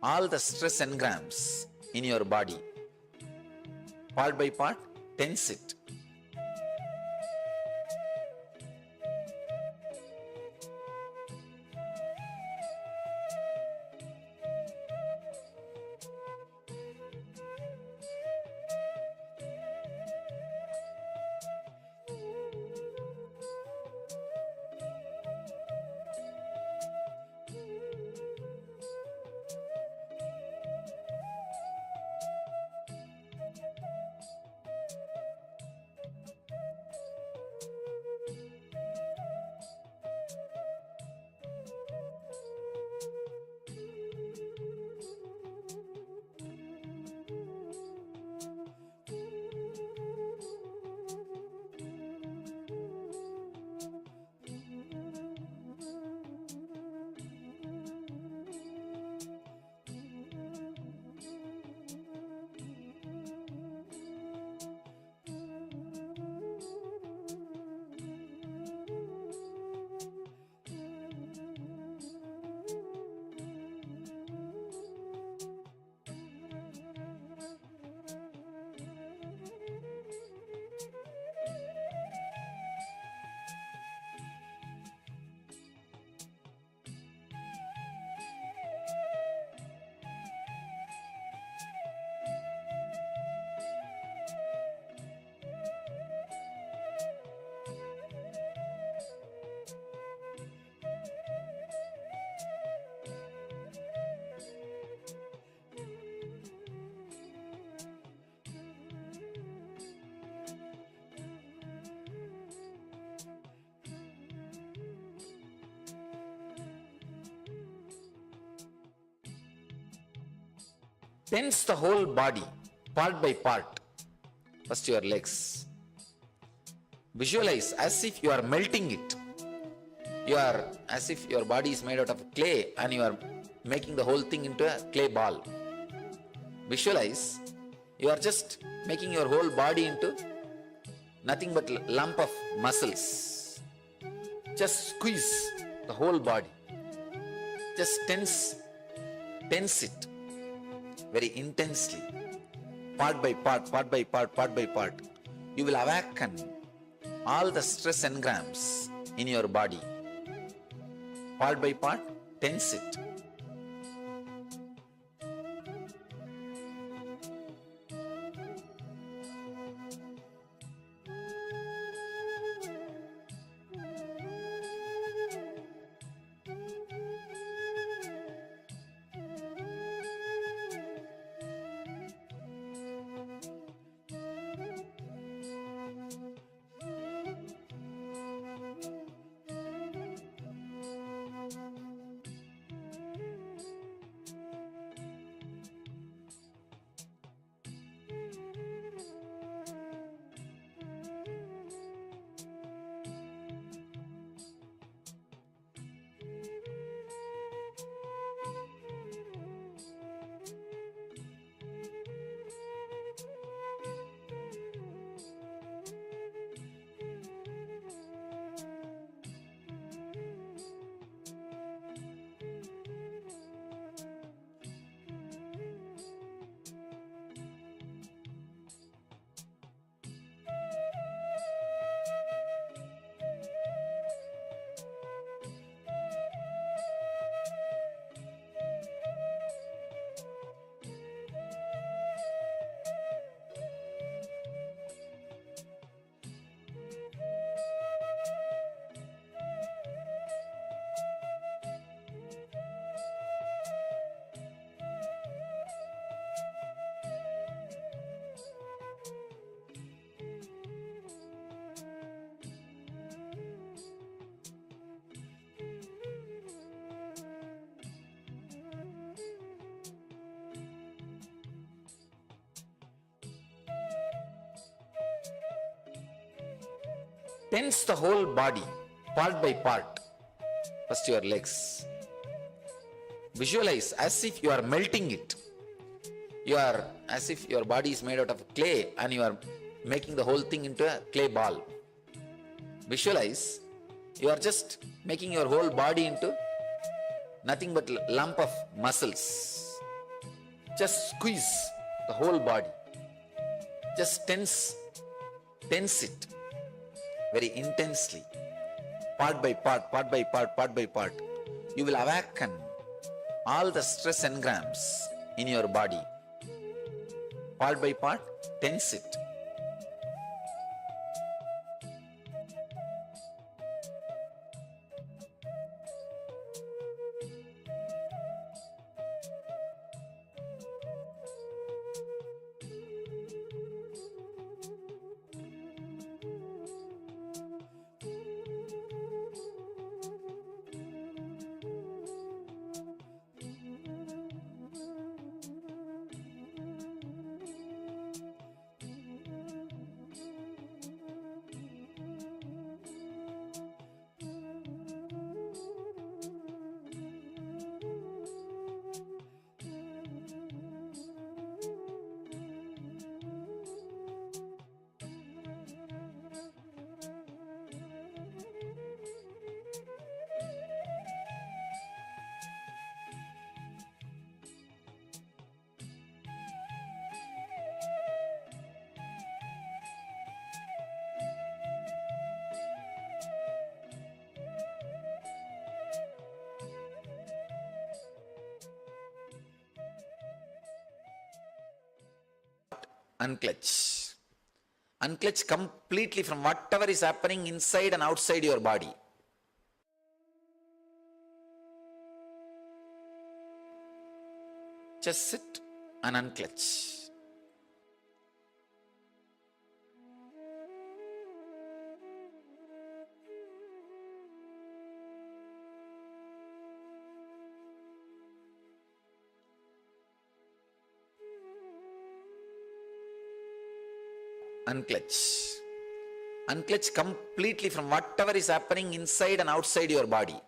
all the stress engrams in your body. Part by part, tense it. Tense the whole body, part by part. First your legs. Visualize as if you are melting it. You are as if your body is made out of clay and you are making the whole thing into a clay ball. Visualize you are just making your whole body into nothing but lump of muscles. Just squeeze the whole body. Just tense it very intensely, part by part, part by part, part by part. You will awaken all the stress engrams in your body. Part by part, tense it. Tense the whole body, part by part. First your legs. Visualize as if you are melting it. You are as if your body is made out of clay and you are making the whole thing into a clay ball. Visualize you are just making your whole body into nothing but lump of muscles. Just squeeze the whole body. Just tense it very intensely, part by part, part by part, part by part. You will awaken all the stress engrams in your body. Part by part, tense it. Unclutch. Unclutch completely from whatever is happening inside and outside your body. Just sit and unclutch. unclutch. Unclutch completely from whatever is happening inside and outside your body.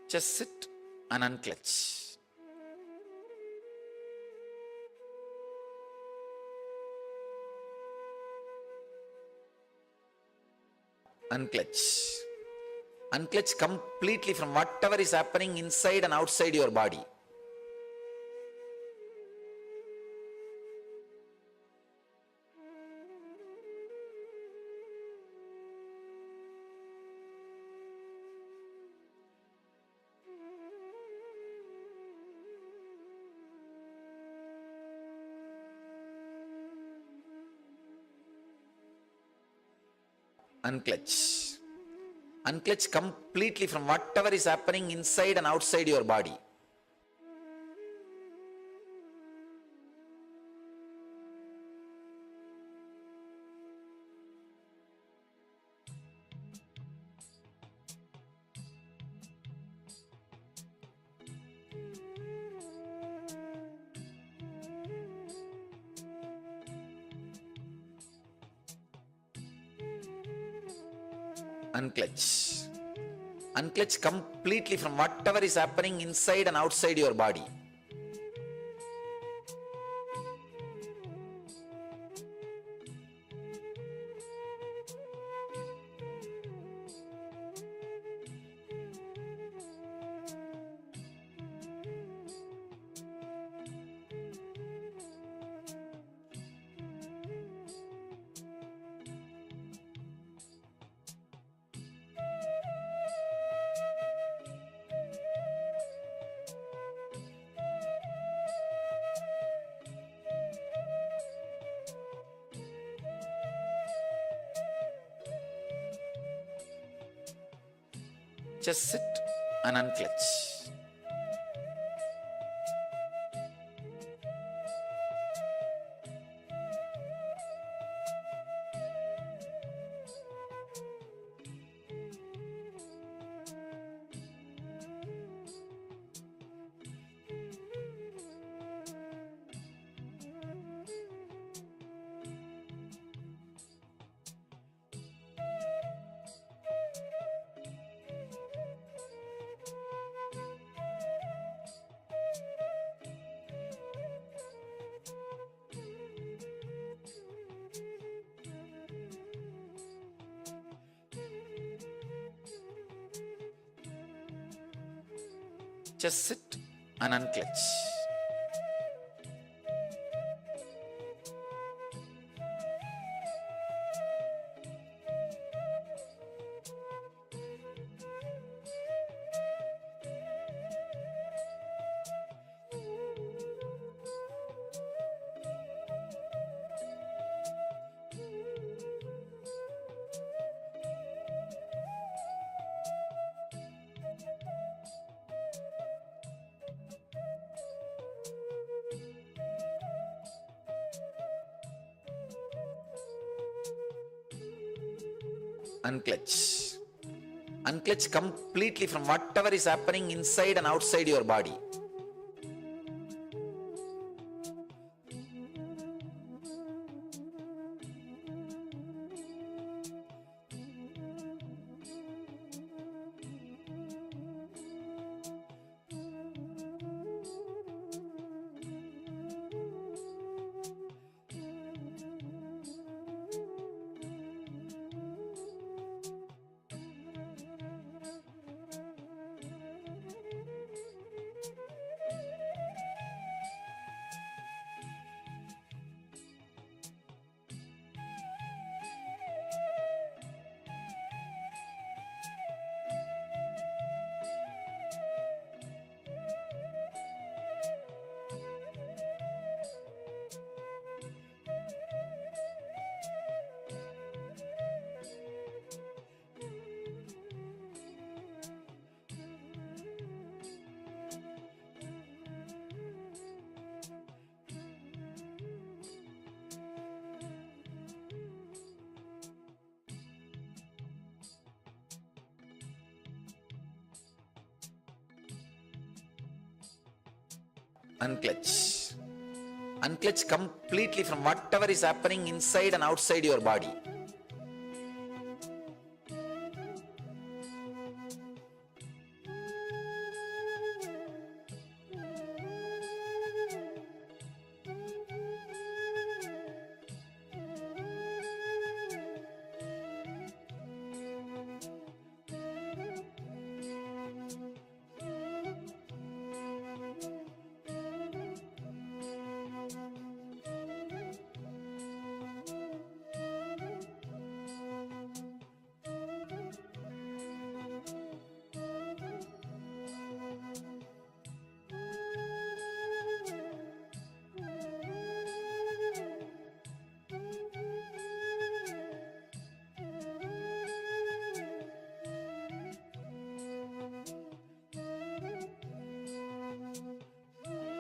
Just sit and unclutch. Unclutch. Unclutch completely from whatever is happening inside and outside your body. Unclutch. Unclutch completely from whatever is happening inside and outside your body. Unclutch. Unclutch completely from whatever is happening inside and outside your body. Just sit and unclutch. Just sit and unclutch. Unclutch. Unclutch completely from whatever is happening inside and outside your body. Unclench. Unclench completely from whatever is happening inside and outside your body.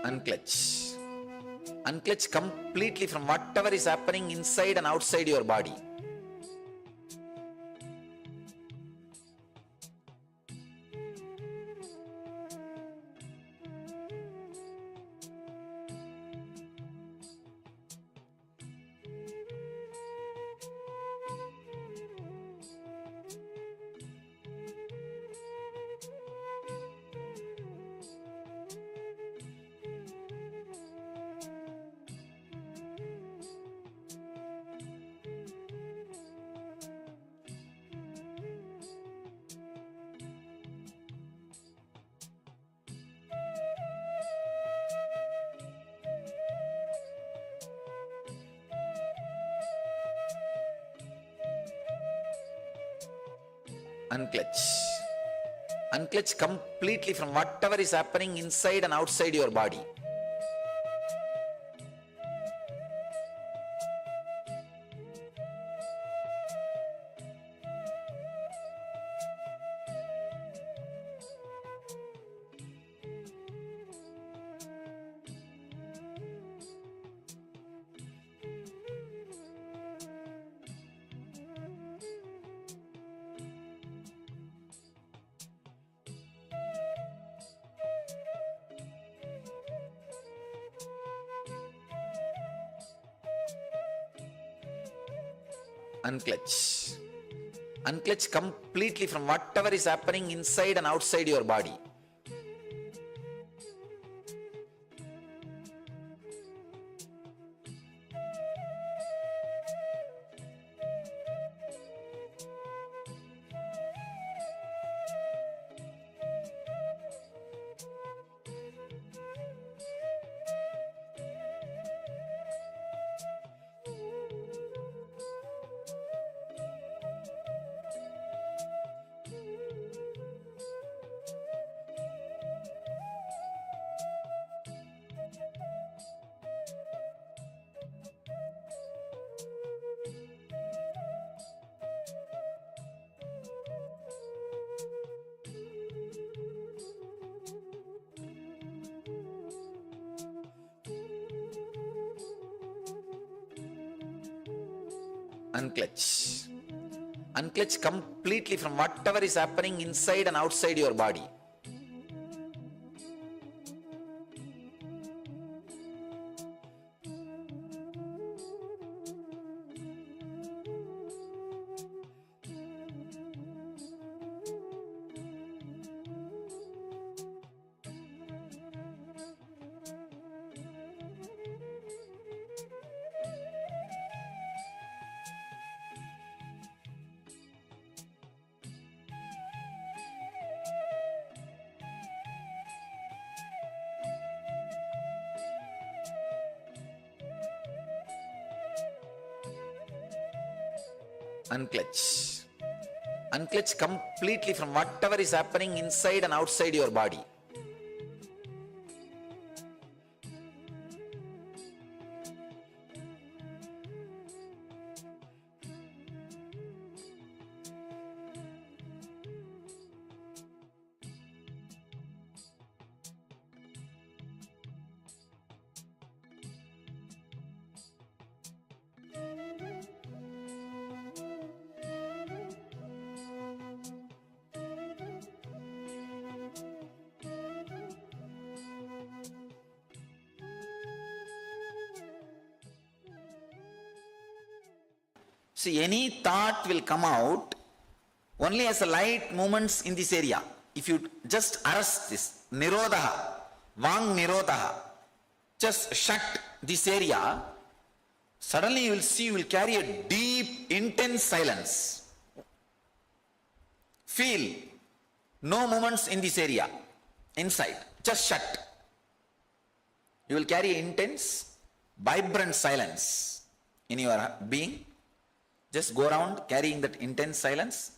Unclench. Unclench completely from whatever is happening inside and outside your body. Unclench. Unclench completely from whatever is happening inside and outside your body. Unclench. Unclench completely from whatever is happening inside and outside your body. Unclench. Unclench completely from whatever is happening inside and outside your body. Unclench. Unclench completely from whatever is happening inside and outside your body. See, any thought will come out only as a light movements in this area. If you just arrest this, nirodha, vang nirodha, just shut this area, suddenly you will see, you will carry a deep, intense silence. Feel no movements in this area, inside, just shut. You will carry intense, vibrant silence in your being. Just go around carrying that intense silence.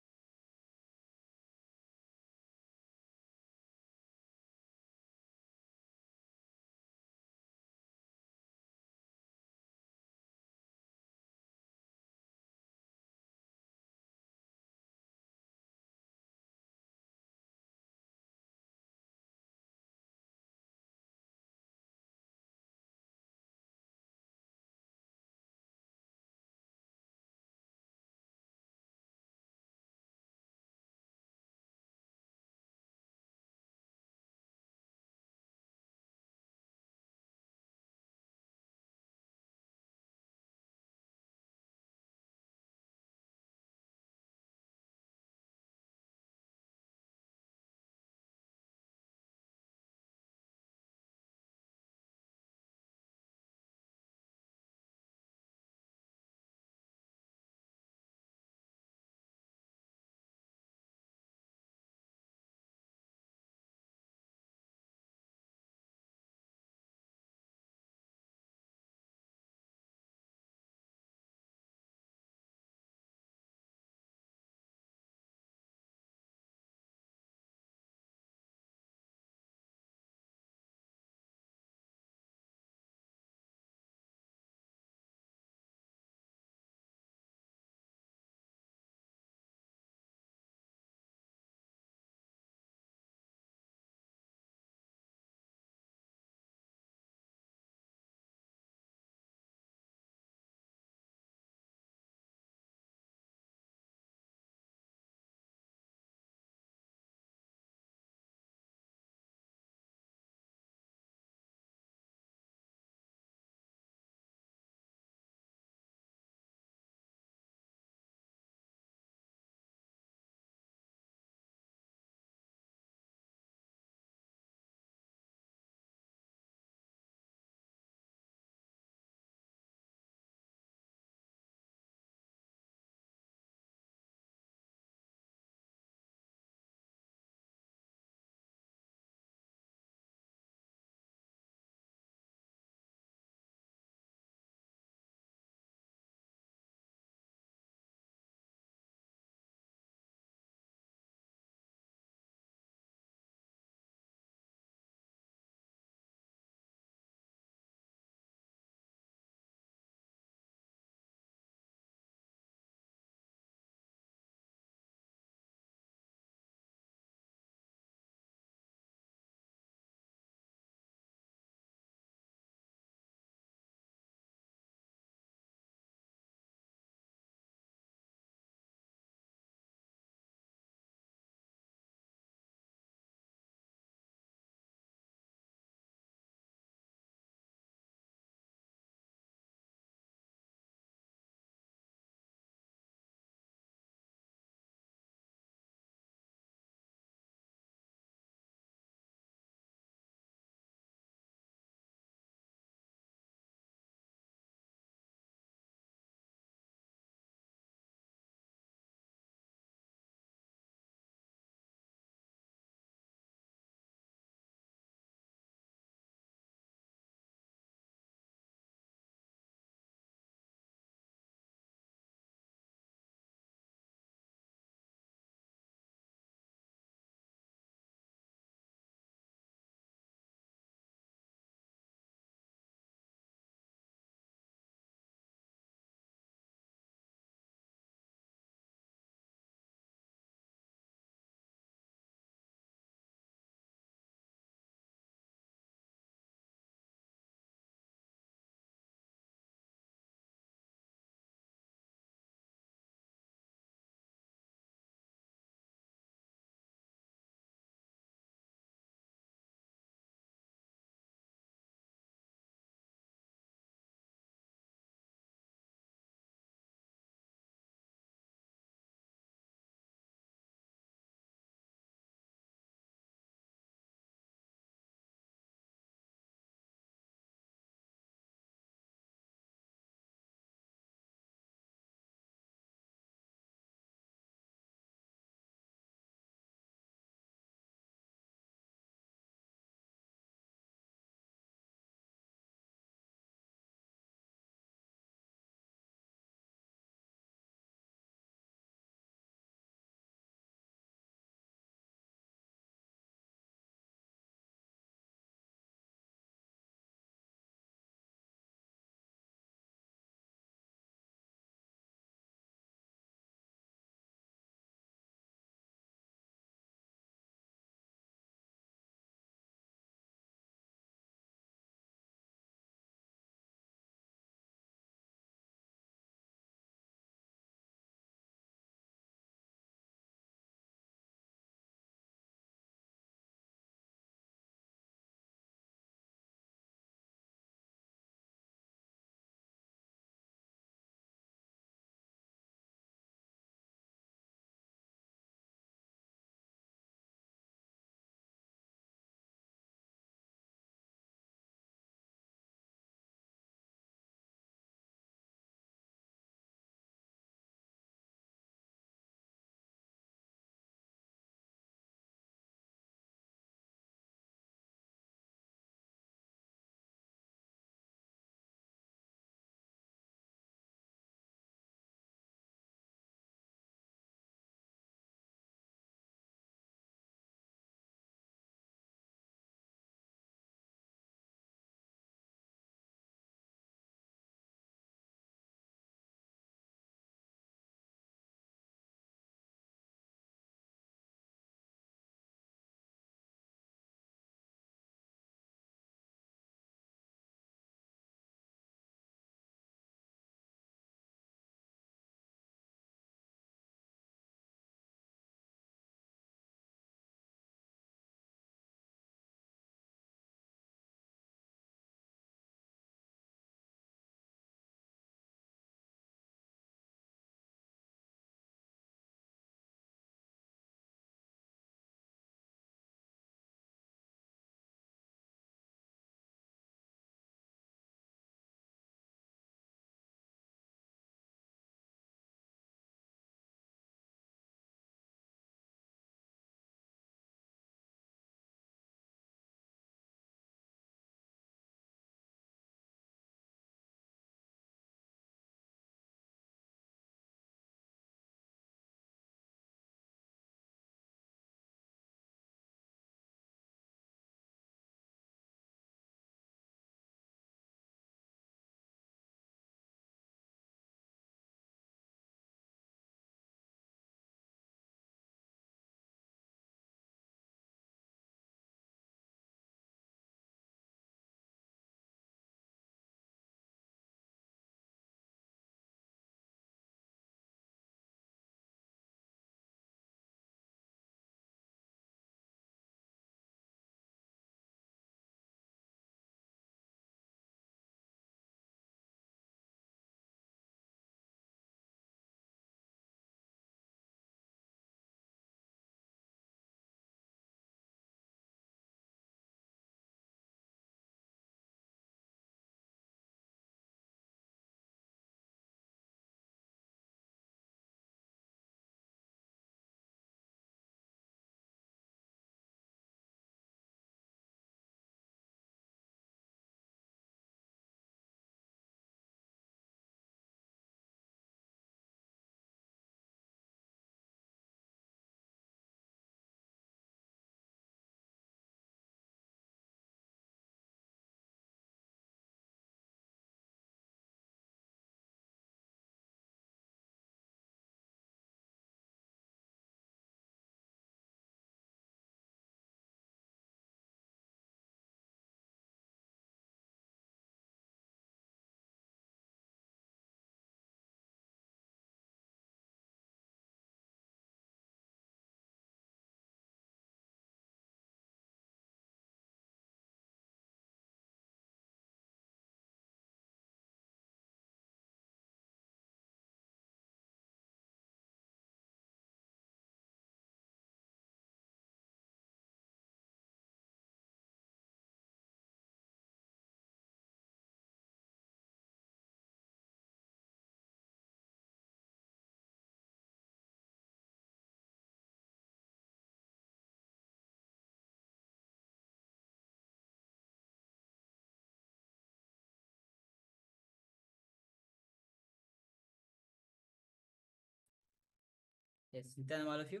Yes, Nithyananda, all of you.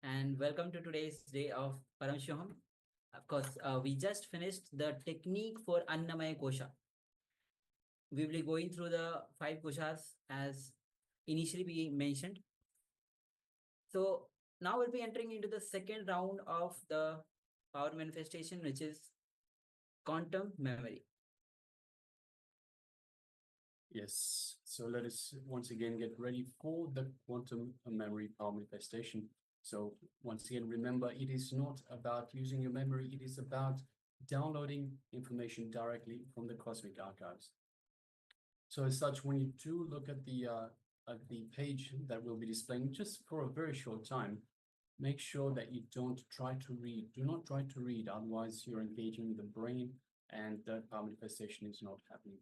And welcome to today's day of Paramashivoham. Of course, we just finished the technique for Annamaya Kosha. We will be going through the 5 koshas as initially we mentioned. So now we'll be entering into the second round of the power manifestation, which is quantum memory. Yes, so let us once again get ready for the quantum memory power manifestation. So once again, remember, it is not about using your memory, it is about downloading information directly from the cosmic archives. So as such, when you do look at the page that we'll be displaying just for a very short time, make sure that you don't try to read. Do not try to read, otherwise you're engaging the brain and the power manifestation is not happening.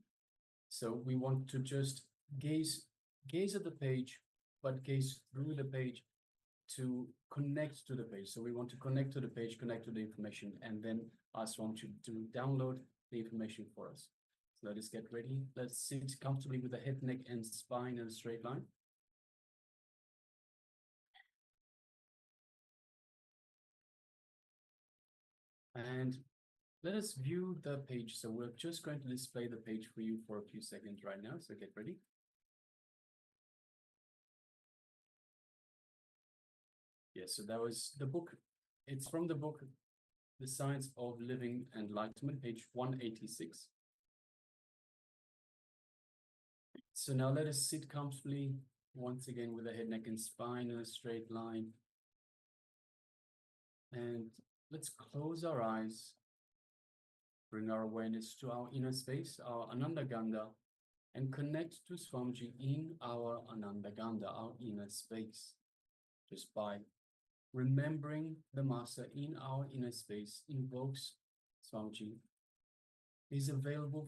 So we want to just gaze at the page, but gaze through the page to connect to the page. So we want to connect to the page, connect to the information, and then ask Swami to download the information for us. So let us get ready. Let's sit comfortably with the head, neck, and spine in a straight line. And let us view the page. So we're just going to display the page for you for a few seconds right now. So get ready. Yes, so that was the book. It's from the book, The Science of Living Enlightenment, page 186. So now let us sit comfortably once again with the head, neck, and spine in a straight line. And let's close our eyes. Bring our awareness to our inner space, our Ananda Ganda, and connect to Swamiji in our Ananda Ganda, our inner space. Just by remembering the Master in our inner space invokes Swamiji. Is available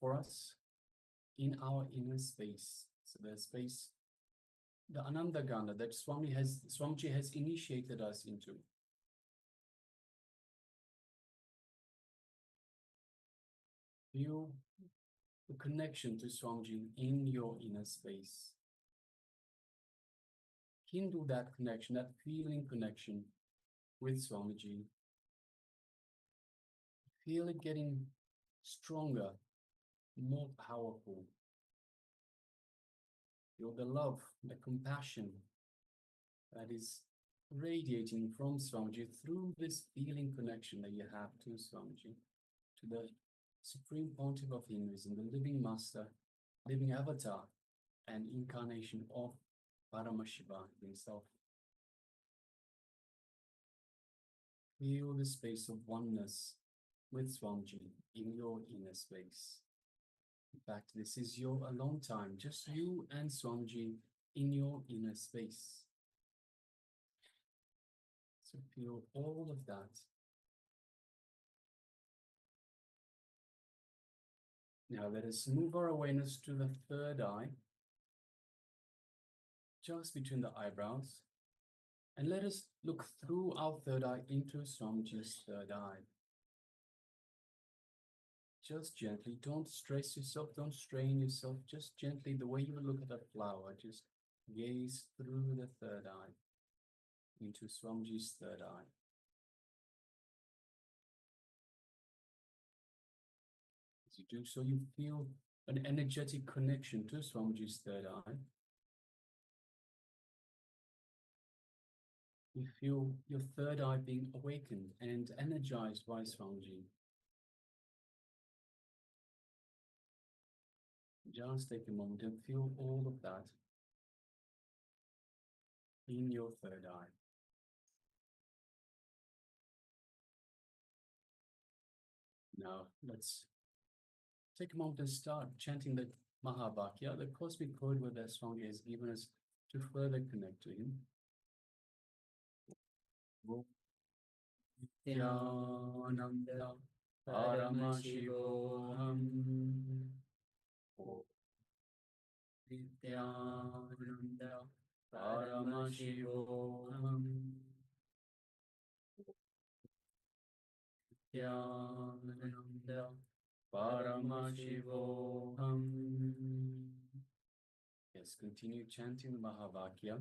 for us in our inner space. So the space, the Ananda Ganda that Swamiji has initiated us into. Feel the connection to Swamiji in your inner space. Kindle that connection, that feeling connection with Swamiji. Feel it getting stronger, more powerful. Feel the love, the compassion that is radiating from Swamiji through this feeling connection that you have to Swamiji, to the Supreme Pontiff of Hinduism, the living Master, living avatar, and incarnation of Paramashiva himself. Feel the space of oneness with Swamiji in your inner space. In fact, this is your alone time, just you and Swamiji in your inner space. So feel all of that. Now let us move our awareness to the third eye, just between the eyebrows, and let us look through our third eye into Swamiji's third eye. Just gently, don't stress yourself, don't strain yourself, just gently, the way you would look at a flower, just gaze through the third eye into Swamiji's third eye. As you do so, you feel an energetic connection to Swamiji's third eye. You feel your third eye being awakened and energized by Swamiji. Just take a moment and feel all of that in your third eye. Now, let's take a moment and start chanting the Mahavakya, the cosmic code where the Swami has given us to further connect to him. Nithyananda Paramashivoham. Nithyananda Paramashivoham. Nithyananda Paramashivoham. Yes, continue chanting the Mahavakya.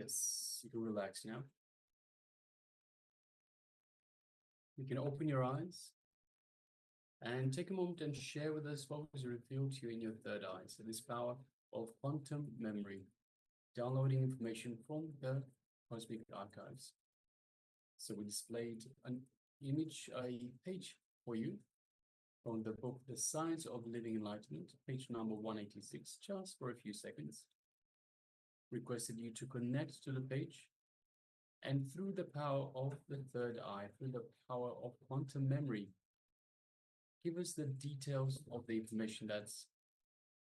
Yes, you can relax now. You can open your eyes and take a moment and share with us what was revealed to you in your third eye. So this power of quantum memory, downloading information from the cosmic archives. So we displayed an image, a page for you from the book, The Science of Living Enlightenment, page number 186, just for a few seconds. Requested you to connect to the page, and through the power of the third eye, through the power of quantum memory, give us the details of the information that's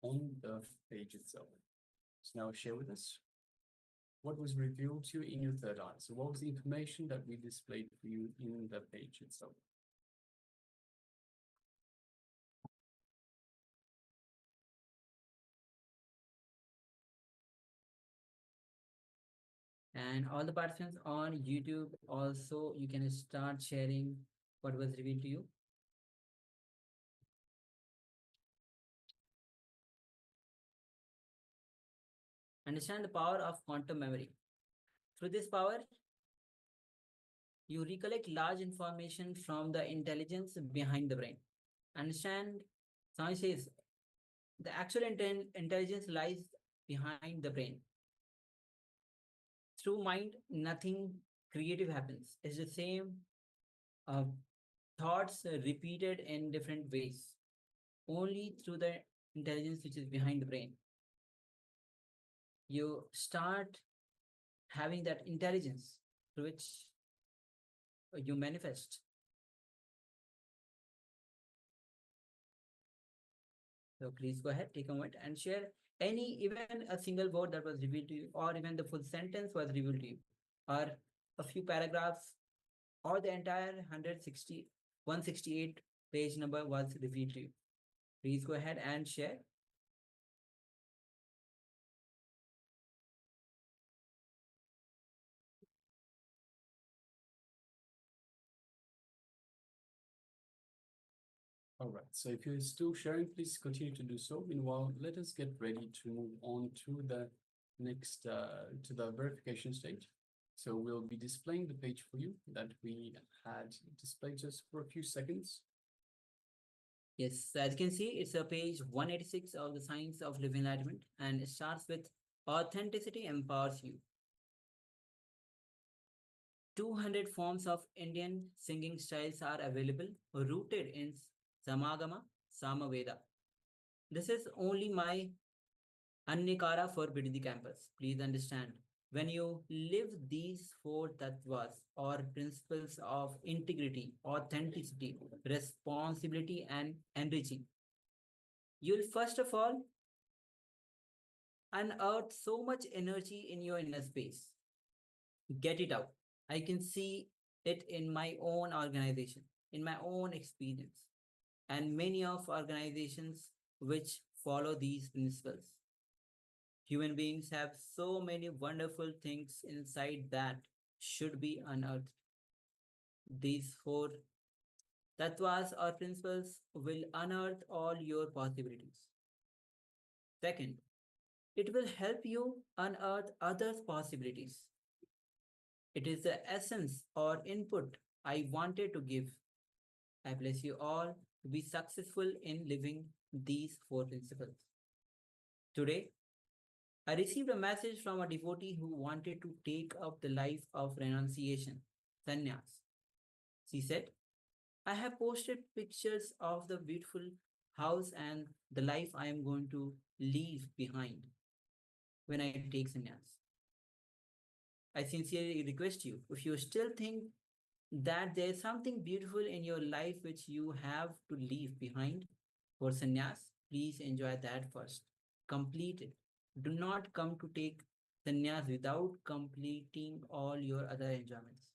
on the page itself. So now share with us what was revealed to you in your third eye. So what was the information that we displayed for you in the page itself? And all the participants on YouTube also, you can start sharing what was revealed to you. Understand the power of quantum memory. Through this power, you recollect large information from the intelligence behind the brain. Understand, Swami says, the actual intelligence lies behind the brain. Through mind, nothing creative happens. It's the same thoughts repeated in different ways. Only through the intelligence which is behind the brain, you start having that intelligence through which you manifest. So please go ahead, take a moment and share even a single word that was revealed to you, or even the full sentence was revealed to you, or a few paragraphs, or the entire 168 page number was revealed to you. Please go ahead and share. All right, so if you're still sharing, please continue to do so. Meanwhile, let us get ready to move on to the next, to the verification stage. So we'll be displaying the page for you that we had displayed just for a few seconds. Yes, so as you can see, it's a page 186 of the Science of Living Enlightenment, and it starts with authenticity empowers you. 200 forms of Indian singing styles are available, rooted in Samagama, Samaveda. This is only my Annikara for Bididi campus. Please understand. When you live these four tattvas or principles of integrity, authenticity, responsibility, and enriching, you'll first of all unearth so much energy in your inner space. Get it out. I can see it in my own organization, in my own experience, and many of organizations which follow these principles. Human beings have so many wonderful things inside that should be unearthed. These four tattvas or principles will unearth all your possibilities. Second, it will help you unearth others' possibilities. It is the essence or input I wanted to give. I bless you all to be successful in living these four principles. Today, I received a message from a devotee who wanted to take up the life of renunciation, sannyas. She said, I have posted pictures of the beautiful house and the life I am going to leave behind when I take sannyas. I sincerely request you, if you still think that there's something beautiful in your life which you have to leave behind for sannyas, please enjoy that first. Complete it. Do not come to take sannyas without completing all your other enjoyments.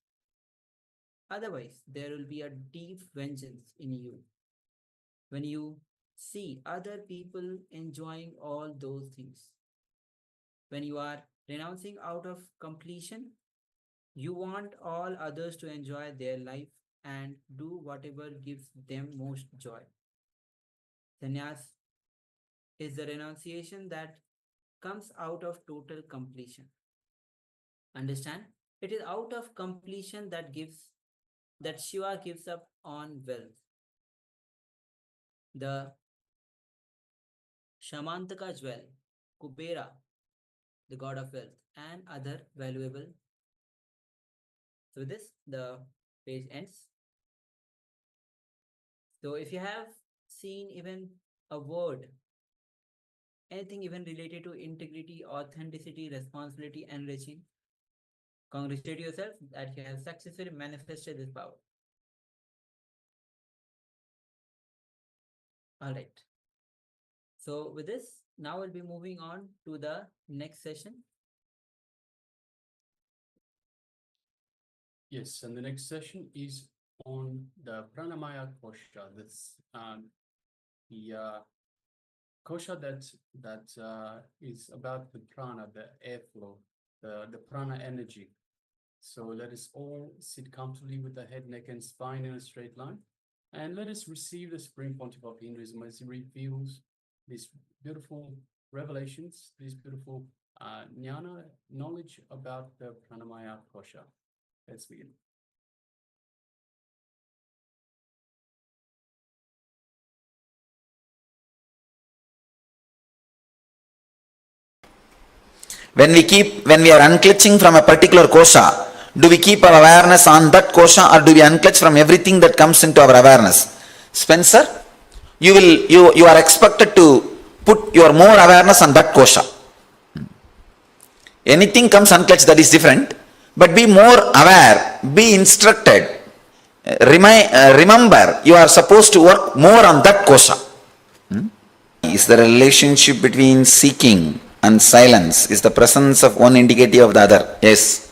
Otherwise, there will be a deep vengeance in you when you see other people enjoying all those things. When you are renouncing out of completion, you want all others to enjoy their life and do whatever gives them most joy. Sannyas is the renunciation that comes out of total completion. Understand? It is out of completion that Shiva gives up on wealth. The Shamantaka jewel, Kubera, the god of wealth, and other valuable. So with this, the page ends. So if you have seen even a word, anything even related to integrity, authenticity, responsibility, enriching, congratulate yourself that you have successfully manifested this power. All right. So with this, now we'll be moving on to the next session. Yes, and the next session is on the Pranamaya Kosha. That's the kosha that is about the prana, the airflow, the prana energy. So let us all sit comfortably with the head, neck, and spine in a straight line, and let us receive the Supreme Pontiff of Hinduism as he reveals these beautiful revelations, these beautiful jnana knowledge about the Pranamaya Kosha. Let's begin. When we are unclutching from a particular kosha, do we keep our awareness on that kosha, or do we unclutch from everything that comes into our awareness? Spencer, you are expected to put your more awareness on that kosha. Anything comes unclutched, that is different, but be more aware, be instructed. Remember, you are supposed to work more on that kosha. Is the relationship between seeking and silence? Is the presence of one indicative of the other? Yes.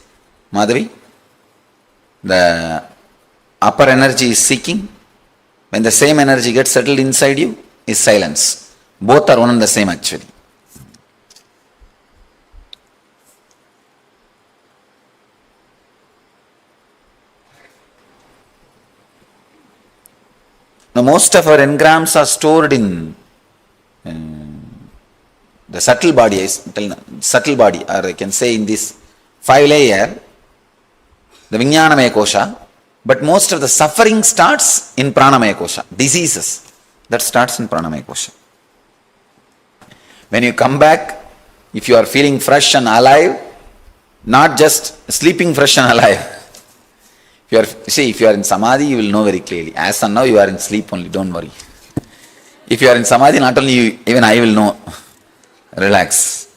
Madhavi? The upper energy is seeking. When the same energy gets settled inside you, is silence. Both are one and the same actually. Now most of our engrams are stored in the subtle body, or I can say in this 5-layer, the Vijnanamaya Kosha, but most of the suffering starts in Pranamaya Kosha. Diseases, that starts in Pranamaya Kosha. When you come back, if you are feeling fresh and alive, not just sleeping fresh and alive. If you are in Samadhi, you will know very clearly. As of now, you are in sleep only, don't worry. If you are in Samadhi, not only you, even I will know. Relax.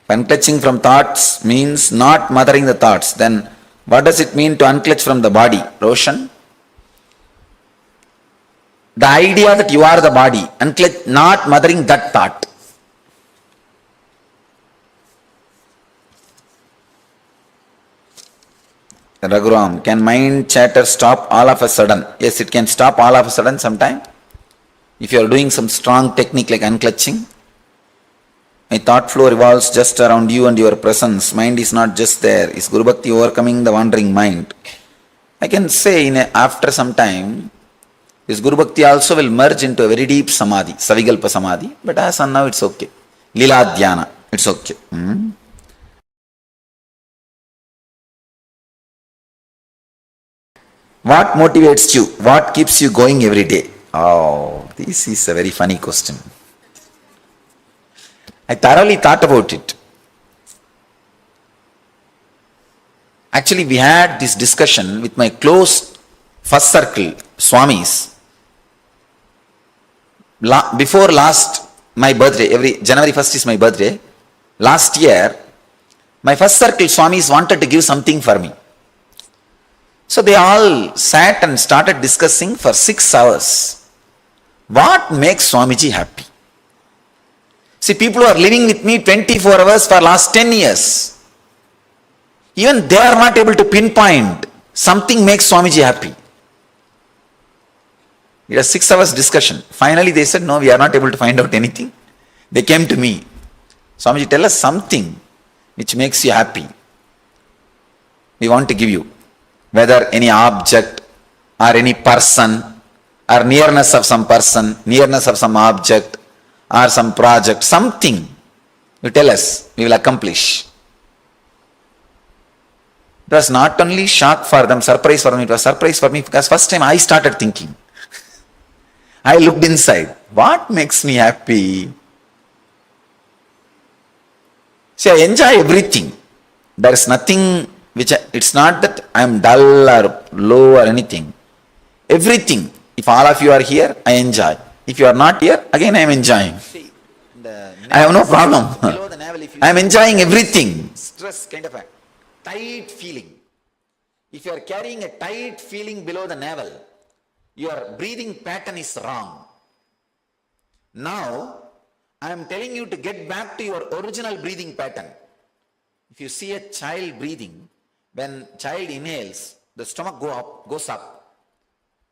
Unclutching from thoughts means not mothering the thoughts. Then what does it mean to unclutch from the body? Roshan? The idea that you are the body, unclutch, not mothering that thought. Raghuram, can mind chatter stop all of a sudden? Yes, it can stop all of a sudden sometime. If you are doing some strong technique like unclutching, my thought flow revolves just around you and your presence. Mind is not just there. Is Guru Bhakti overcoming the wandering mind? I can say after some time, this Guru Bhakti also will merge into a very deep Samadhi, Savigalpa Samadhi. But as on now, it's okay. Lila Dhyana, it's okay. What motivates you? What keeps you going every day? Oh, this is a very funny question. I thoroughly thought about it. Actually, we had this discussion with my close first circle, Swamis. Before my birthday, every January 1st is my birthday. Last year, my first circle Swamis wanted to give something for me. So they all sat and started discussing for 6 hours. What makes Swamiji happy? See, people who are living with me 24 hours for last 10 years. Even they are not able to pinpoint something makes Swamiji happy. It was 6 hours discussion. Finally they said, no, we are not able to find out anything. They came to me. Swamiji, tell us something which makes you happy. We want to give you. Whether any object or any person or nearness of some person, nearness of some object or some project, something. You tell us, we will accomplish. It was not only shock for them, surprise for them, it was surprise for me because first time I started thinking. I looked inside. What makes me happy? See, I enjoy everything. There is nothing which, it's not that I am dull or low or anything. Everything. If all of you are here, I enjoy. If you are not here, again I am enjoying. I have no problem. I am enjoying everything. Stress, kind of a tight feeling. If you are carrying a tight feeling below the navel, your breathing pattern is wrong. Now, I am telling you to get back to your original breathing pattern. If you see a child breathing, when child inhales, the stomach goes up.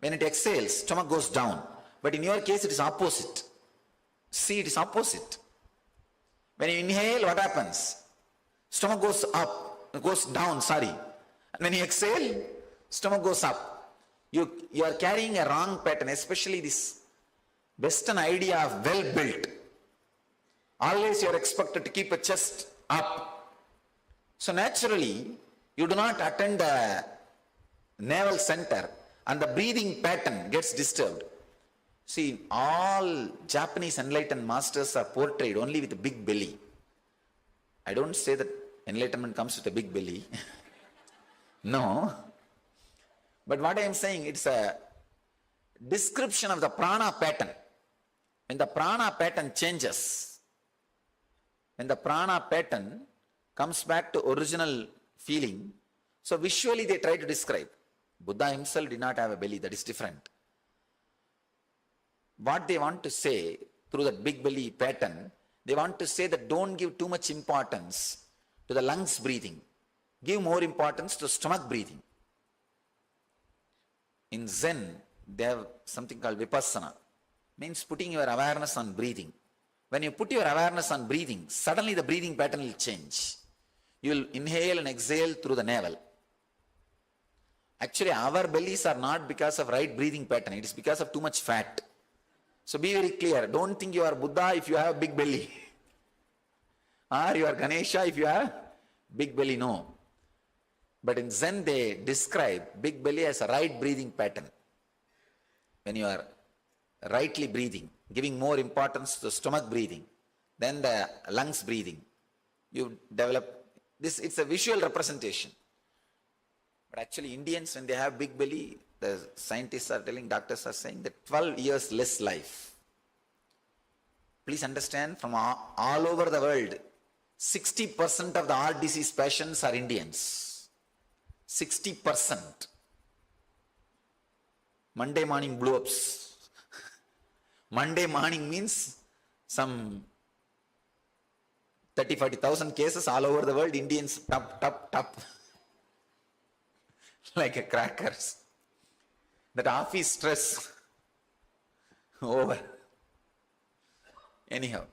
When it exhales, stomach goes down. But in your case, it is opposite. See, it is opposite. When you inhale, what happens? Stomach goes up, goes down, sorry. And when you exhale, stomach goes up. You are carrying a wrong pattern, especially this Western idea of well-built. Always you are expected to keep a chest up. So naturally, you do not attend the navel center and the breathing pattern gets disturbed. See, all Japanese enlightened masters are portrayed only with a big belly. I don't say that enlightenment comes with a big belly. No. But what I am saying, it's a description of the prana pattern. When the prana pattern changes, when the prana pattern comes back to original feeling, so visually they try to describe. Buddha himself did not have a belly, that is different. What they want to say through that big belly pattern, they want to say that don't give too much importance to the lungs breathing. Give more importance to stomach breathing. In Zen, they have something called vipassana, means putting your awareness on breathing. When you put your awareness on breathing, suddenly the breathing pattern will change. You will inhale and exhale through the navel. Actually, our bellies are not because of right breathing pattern, it is because of too much fat. So be very clear, don't think you are Buddha if you have a big belly. Or you are Ganesha if you have big belly, no. But in Zen they describe big belly as a right breathing pattern. When you are rightly breathing, giving more importance to the stomach breathing than the lungs breathing, you develop this, it's a visual representation. But actually Indians, when they have big belly, the scientists are telling, doctors are saying that 12 years less life. Please understand, from all over the world, 60% of the heart disease patients are Indians. 60%. Monday morning blow-ups. Monday morning means some 30,000-40,000 cases all over the world, Indians top. Like a crackers. That office stress over. Anyhow.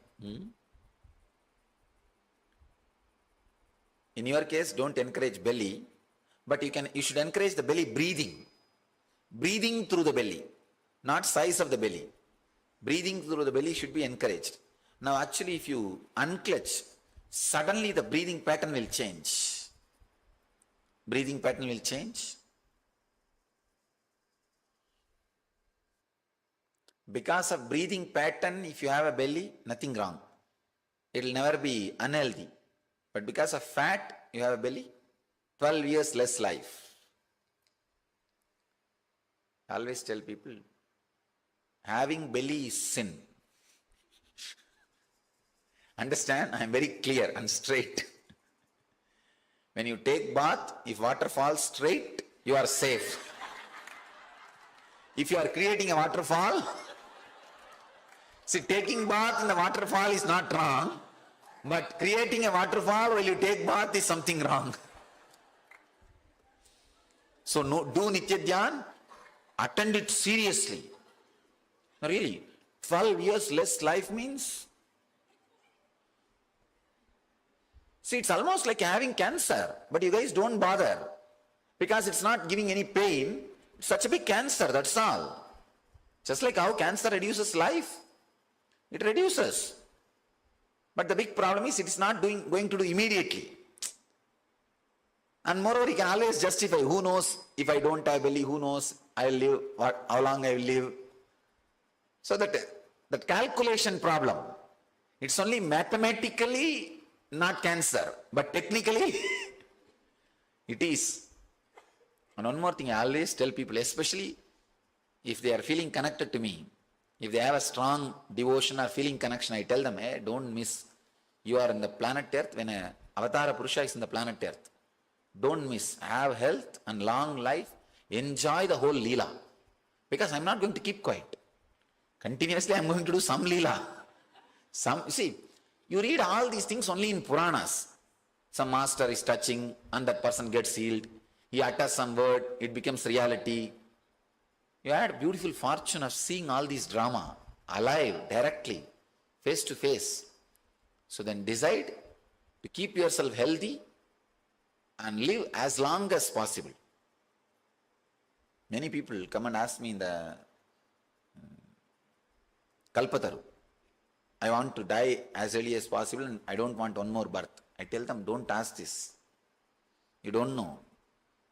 In your case, don't encourage belly, but you should encourage the belly breathing. Breathing through the belly, not size of the belly. Breathing through the belly should be encouraged. Now actually if you unclutch, suddenly the breathing pattern will change. Breathing pattern will change. Because of breathing pattern, if you have a belly, nothing wrong. It will never be unhealthy. But because of fat, you have a belly, 12 years less life. I always tell people, having belly is sin. Understand? I am very clear and straight. When you take bath, if water falls straight, you are safe. If you are creating a waterfall, see, taking bath in the waterfall is not wrong, but creating a waterfall while you take bath is something wrong. So no, do Nitya Dhyan, attend it seriously. Really, 12 years less life means, see, it's almost like having cancer, but you guys don't bother because it's not giving any pain. It's such a big cancer, that's all. Just like how cancer reduces life, it reduces. But the big problem is it is not going to do immediately. And moreover, he can always justify, who knows, if I don't have belly, who knows, I will live, how long I will live. So that calculation problem, it's only mathematically not cancer, but technically it is. And one more thing I always tell people, especially if they are feeling connected to me, if they have a strong devotion or feeling connection, I tell them, hey, don't miss. You are in the planet Earth when a Avatara Purusha is in the planet Earth. Don't miss. Have health and long life. Enjoy the whole Leela. Because I'm not going to keep quiet. Continuously I'm going to do some Leela. You read all these things only in Puranas. Some master is touching and that person gets healed. He utters some word, it becomes reality. You had beautiful fortune of seeing all these drama alive, directly, face to face. So then decide to keep yourself healthy and live as long as possible. Many people come and ask me in the Kalpataru, I want to die as early as possible and I don't want one more birth. I tell them, don't ask this. You don't know.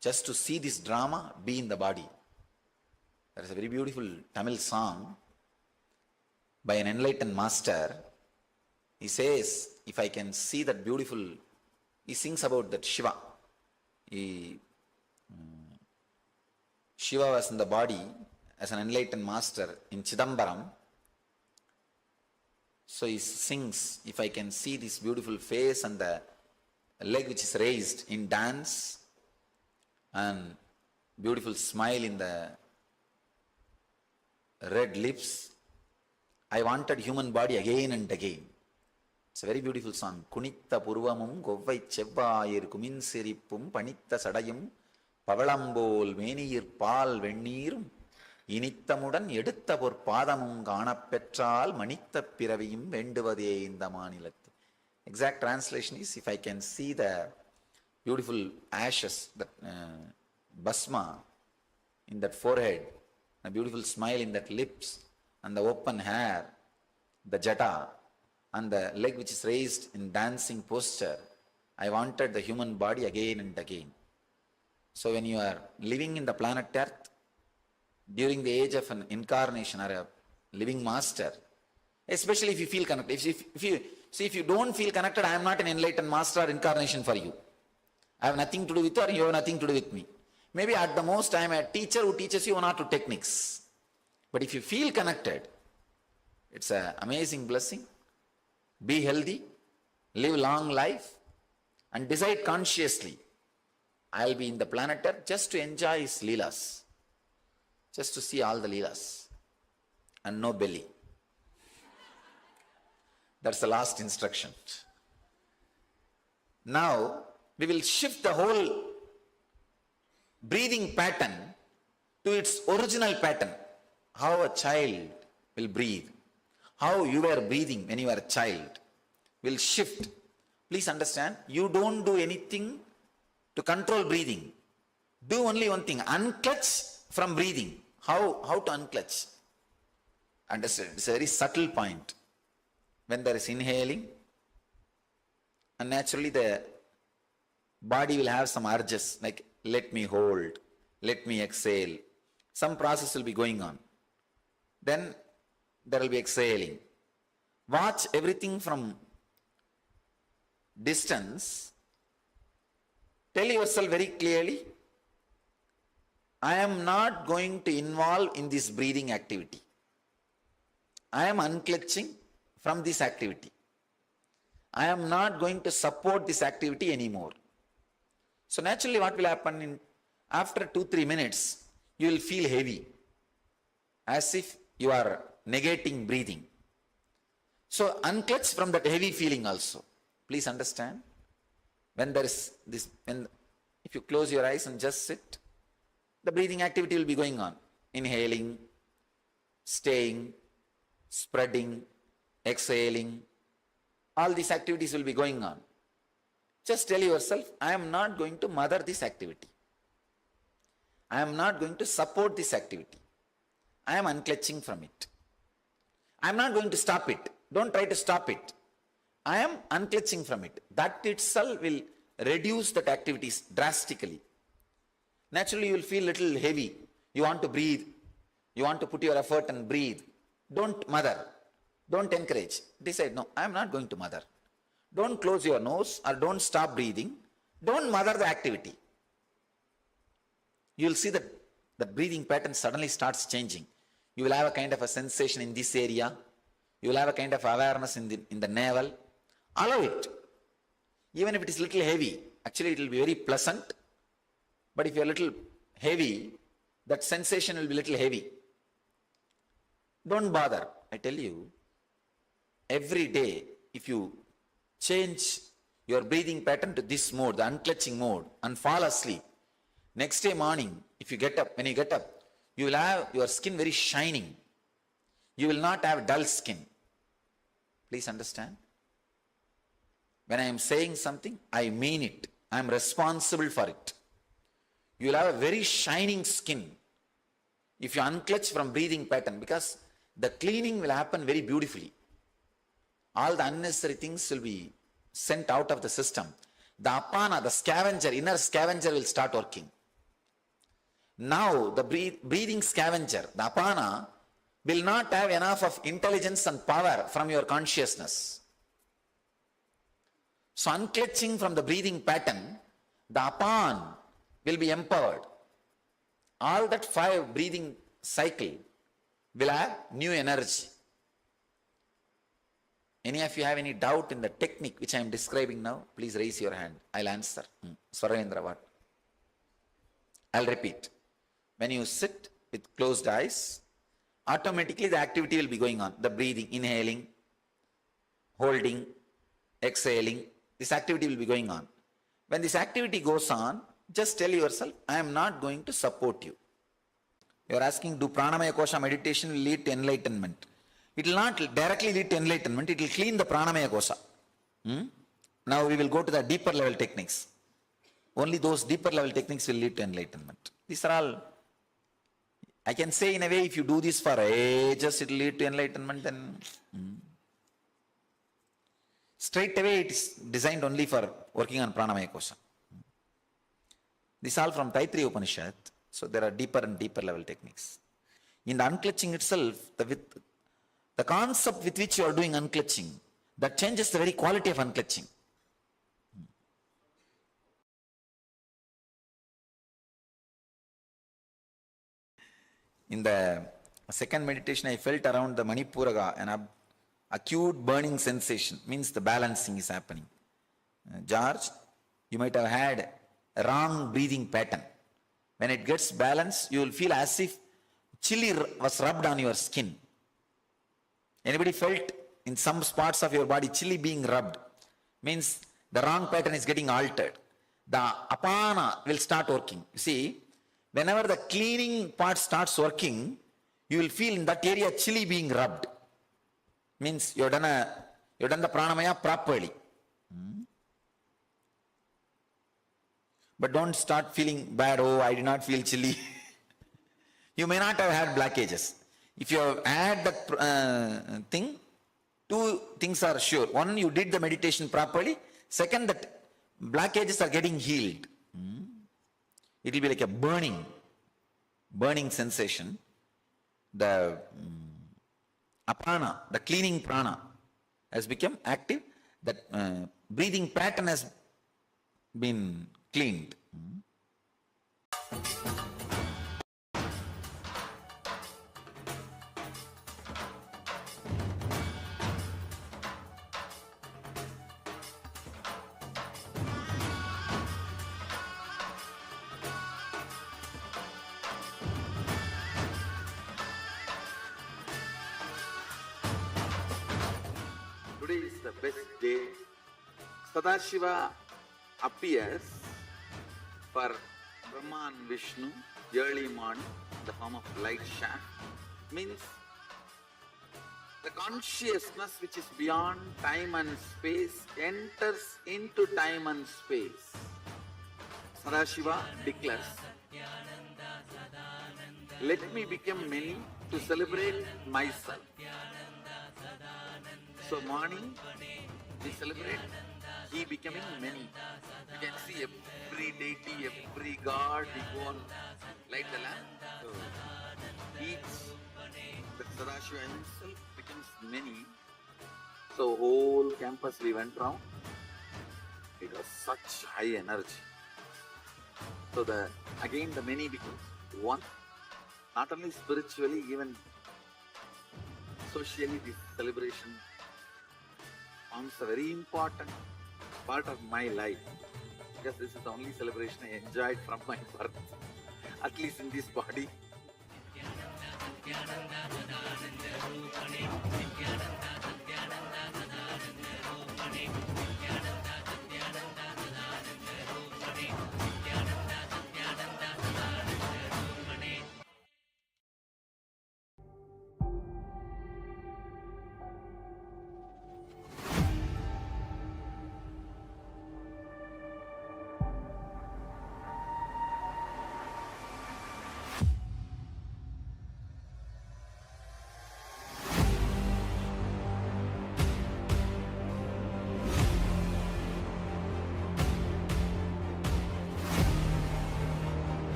Just to see this drama, be in the body. There is a very beautiful Tamil song by an enlightened master. He says, if I can see that beautiful, he sings about that Shiva. Shiva was in the body as an enlightened master in Chidambaram. So he sings, if I can see this beautiful face and the leg which is raised in dance and beautiful smile in the red lips, I wanted human body again and again. It's a very beautiful song. Kunitta purvamum govvai chevvayir kumin sirippum panitta sadayum pavalambol meniyir paal venneerum இனித்தமுடன் எடுத்த பொற் பாதமும் காணப்பெற்றால் மனித்த பிறவியும் வேண்டுவதே இந்த மாநிலத்தில். Exact translation is, if I can see the beautiful ashes, the bhasma in that forehead, a beautiful smile in that lips, and the open hair, the jata, and the leg which is raised in dancing posture, I wanted the human body again and again. So when you are living in the planet Earth, during the age of an incarnation or a living master, especially if you feel connected. If you don't feel connected, I am not an enlightened master or incarnation for you. I have nothing to do with you or you have nothing to do with me. Maybe at the most I am a teacher who teaches you one or two techniques. But if you feel connected, it's an amazing blessing. Be healthy, live long life, and decide consciously, I'll be in the planet Earth just to enjoy his Leelas. Just to see all the Leelas and no belly. That's the last instruction. Now, we will shift the whole breathing pattern to its original pattern. How a child will breathe. How you were breathing when you were a child will shift. Please understand, you don't do anything to control breathing. Do only one thing, unclutch from breathing. How to unclutch? Understand, it's a very subtle point. When there is inhaling, and naturally the body will have some urges like let me hold, let me exhale. Some process will be going on. Then there will be exhaling. Watch everything from distance. Tell yourself very clearly, I am not going to involve in this breathing activity. I am unclutching from this activity. I am not going to support this activity anymore. So naturally what will happen after 2-3 minutes, you will feel heavy, as if you are negating breathing. So unclutch from that heavy feeling also. Please understand, when there is this, if you close your eyes and just sit, the breathing activity will be going on. Inhaling, staying, spreading, exhaling. All these activities will be going on. Just tell yourself, I am not going to mother this activity. I am not going to support this activity. I am unclutching from it. I am not going to stop it. Don't try to stop it. I am unclutching from it. That itself will reduce that activities drastically. Naturally, you will feel little heavy. You want to breathe. You want to put your effort and breathe. Don't mother. Don't encourage. Decide, no, I am not going to mother. Don't close your nose or don't stop breathing. Don't mother the activity. You will see that the breathing pattern suddenly starts changing. You will have a kind of a sensation in this area. You will have a kind of awareness in the navel. Allow it. Even if it is little heavy, actually it will be very pleasant. But if you are little heavy, that sensation will be little heavy. Don't bother. I tell you, every day, if you change your breathing pattern to this mode, the unclutching mode, and fall asleep, next day morning, if you get up, when you get up, you will have your skin very shining. You will not have dull skin. Please understand. When I am saying something, I mean it. I am responsible for it. You will have a very shining skin if you unclutch from breathing pattern, because the cleaning will happen very beautifully. All the unnecessary things will be sent out of the system. The apana, the scavenger, inner scavenger will start working. Now the breathing scavenger, the apana, will not have enough of intelligence and power from your consciousness. So unclutching from the breathing pattern, the apan will be empowered. All that 5 breathing cycle will have new energy. Any of you have any doubt in the technique which I am describing now? Please raise your hand. I'll answer. Swarendra, what? I'll repeat. When you sit with closed eyes, automatically the activity will be going on. The breathing, inhaling, holding, exhaling, this activity will be going on. When this activity goes on, just tell yourself, I am not going to support you. You are asking, do pranamaya kosha meditation will lead to enlightenment? It will not directly lead to enlightenment, it will clean the pranamaya kosha. Now we will go to the deeper level techniques. Only those deeper level techniques will lead to enlightenment. These are all, I can say in a way, if you do this for ages, it will lead to enlightenment, then straight away it is designed only for working on pranamaya kosha. This is all from Taittiriya Upanishad. So there are deeper and deeper level techniques. In the unclutching itself, the concept with which you are doing unclutching, that changes the very quality of unclutching. In the second meditation, I felt around the Manipuraga an acute burning sensation, means the balancing is happening. George, you might have had a wrong breathing pattern. When it gets balanced, you will feel as if chili was rubbed on your skin. Anybody felt in some spots of your body chili being rubbed? Means the wrong pattern is getting altered. The apana will start working. You see, whenever the cleaning part starts working, you will feel in that area chili being rubbed. Means you've done the pranamaya properly. But don't start feeling bad, oh, I did not feel chilly. You may not have had blockages. If you have had that thing, 2 things are sure. One, you did the meditation properly. Second, that blockages are getting healed. It will be like a burning sensation. The apana, the cleaning prana, has become active. That breathing pattern has been cleaned. Today is the best day. Sadashiva appears for Brahma and Vishnu early morning in the form of light shaft. Means the consciousness which is beyond time and space enters into time and space. Sadashiva declares, let me become many to celebrate myself. So morning, we celebrate He becoming many. You can see every deity, every god, we go and light the lamp. So each, the Sadashiva himself becomes many. So whole campus we went round. It was such high energy. So again the many becomes one. Not only spiritually, even socially, this celebration forms a very important part of my life, because this is the only celebration I enjoyed from my birth, at least in this body.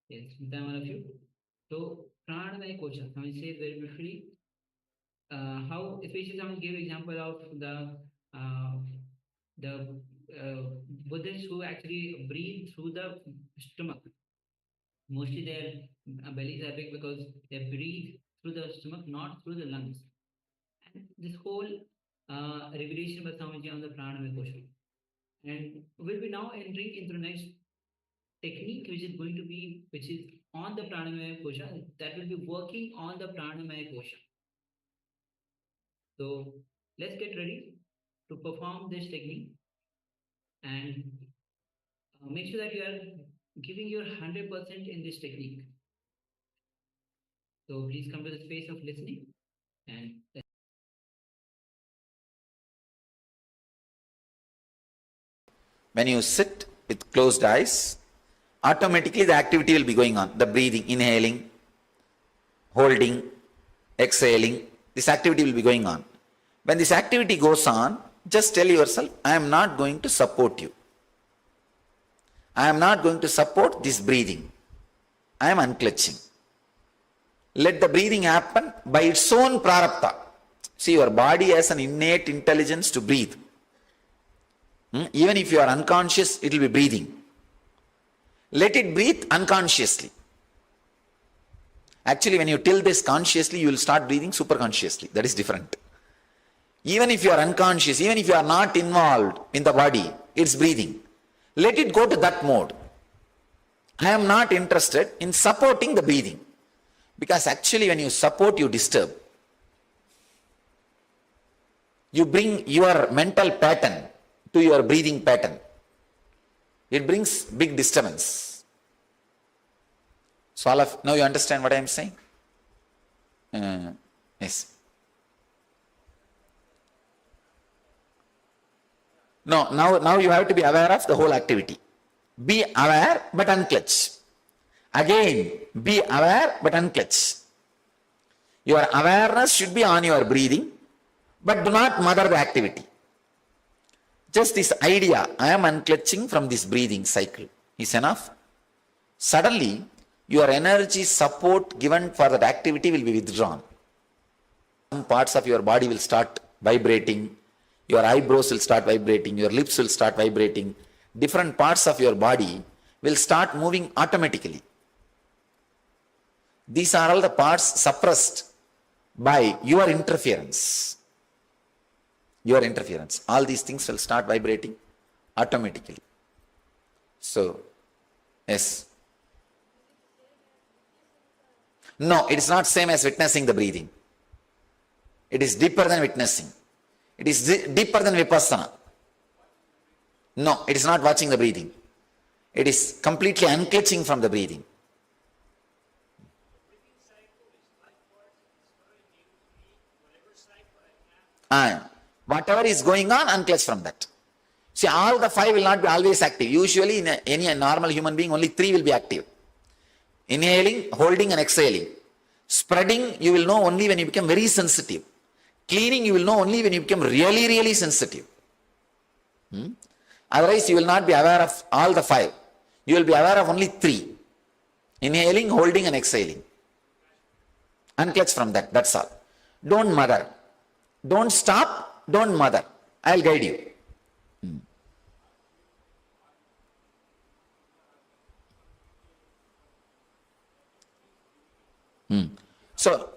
Yes, thank all of you. So, Pranamaya Kosha, I will say very briefly how, especially I will give example of the Buddhists who actually breathe through the stomach. Mostly their bellies are big because they breathe through the stomach, not through the lungs. And this whole revelation by Swamiji on the Pranamaya Kosha. And we'll be now entering into the next technique, which is going to be, which is on the Pranamaya Kosha, that will be working on the Pranamaya Kosha. So let's get ready to perform this technique, and make sure that you are giving your 100% in this technique. So please come to the space of listening, and When you sit with closed eyes, automatically the activity will be going on. The breathing, inhaling, holding, exhaling, this activity will be going on. When this activity goes on, just tell yourself, I am not going to support you. I am not going to support this breathing. I am unclutching. Let the breathing happen by its own prarabdha. See, your body has an innate intelligence to breathe. Even if you are unconscious, it will be breathing. Let it breathe unconsciously. Actually, when you tell this consciously, you will start breathing superconsciously. That is different. Even if you are unconscious, even if you are not involved in the body, it's breathing. Let it go to that mode. I am not interested in supporting the breathing. Because actually when you support, you disturb. You bring your mental pattern to your breathing pattern. It brings big disturbance. So now you understand what I am saying? Yes. No, now you have to be aware of the whole activity. Be aware but unclutch. Again, be aware but unclutch. Your awareness should be on your breathing, but do not mother the activity. Just this idea, I am unclutching from this breathing cycle, is enough. Suddenly, your energy support given for that activity will be withdrawn. Some parts of your body will start vibrating, your eyebrows will start vibrating, your lips will start vibrating. Different parts of your body will start moving automatically. These are all the parts suppressed by your interference. Your interference. All these things will start vibrating automatically. So, yes. No, it is not same as witnessing the breathing. It is deeper than witnessing. It is deeper than vipassana. No, it is not watching the breathing. It is completely unclutching from the breathing. And whatever is going on, unclutch from that. See, all the five will not be always active. Usually in any normal human being, only three will be active. Inhaling, holding and exhaling. Spreading, you will know only when you become very sensitive. Cleaning, you will know only when you become really, really sensitive. Otherwise, you will not be aware of all the five. You will be aware of only three. Inhaling, holding and exhaling. Unclutch from that, that's all. Don't mother. Don't stop, don't mother. I'll guide you. So,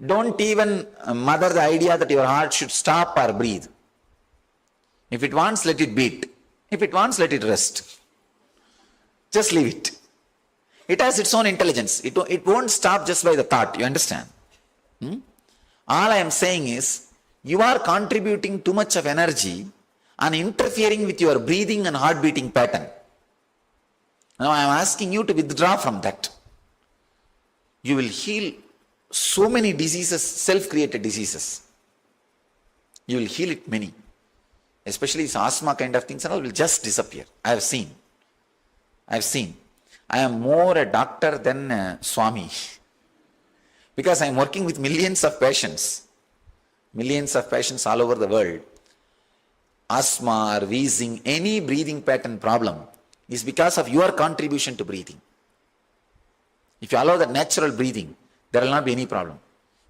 don't even mother the idea that your heart should stop or breathe. If it wants, let it beat. If it wants, let it rest. Just leave it. It has its own intelligence. It won't stop just by the thought. You understand? All I am saying is, you are contributing too much of energy and interfering with your breathing and heart beating pattern. Now I am asking you to withdraw from that. You will heal so many diseases, self-created diseases. You will heal it many. Especially this asthma kind of things and all will just disappear. I have seen. I am more a doctor than a Swami. Because I am working with millions of patients all over the world. Asthma or wheezing, any breathing pattern problem is because of your contribution to breathing. If you allow that natural breathing, there will not be any problem.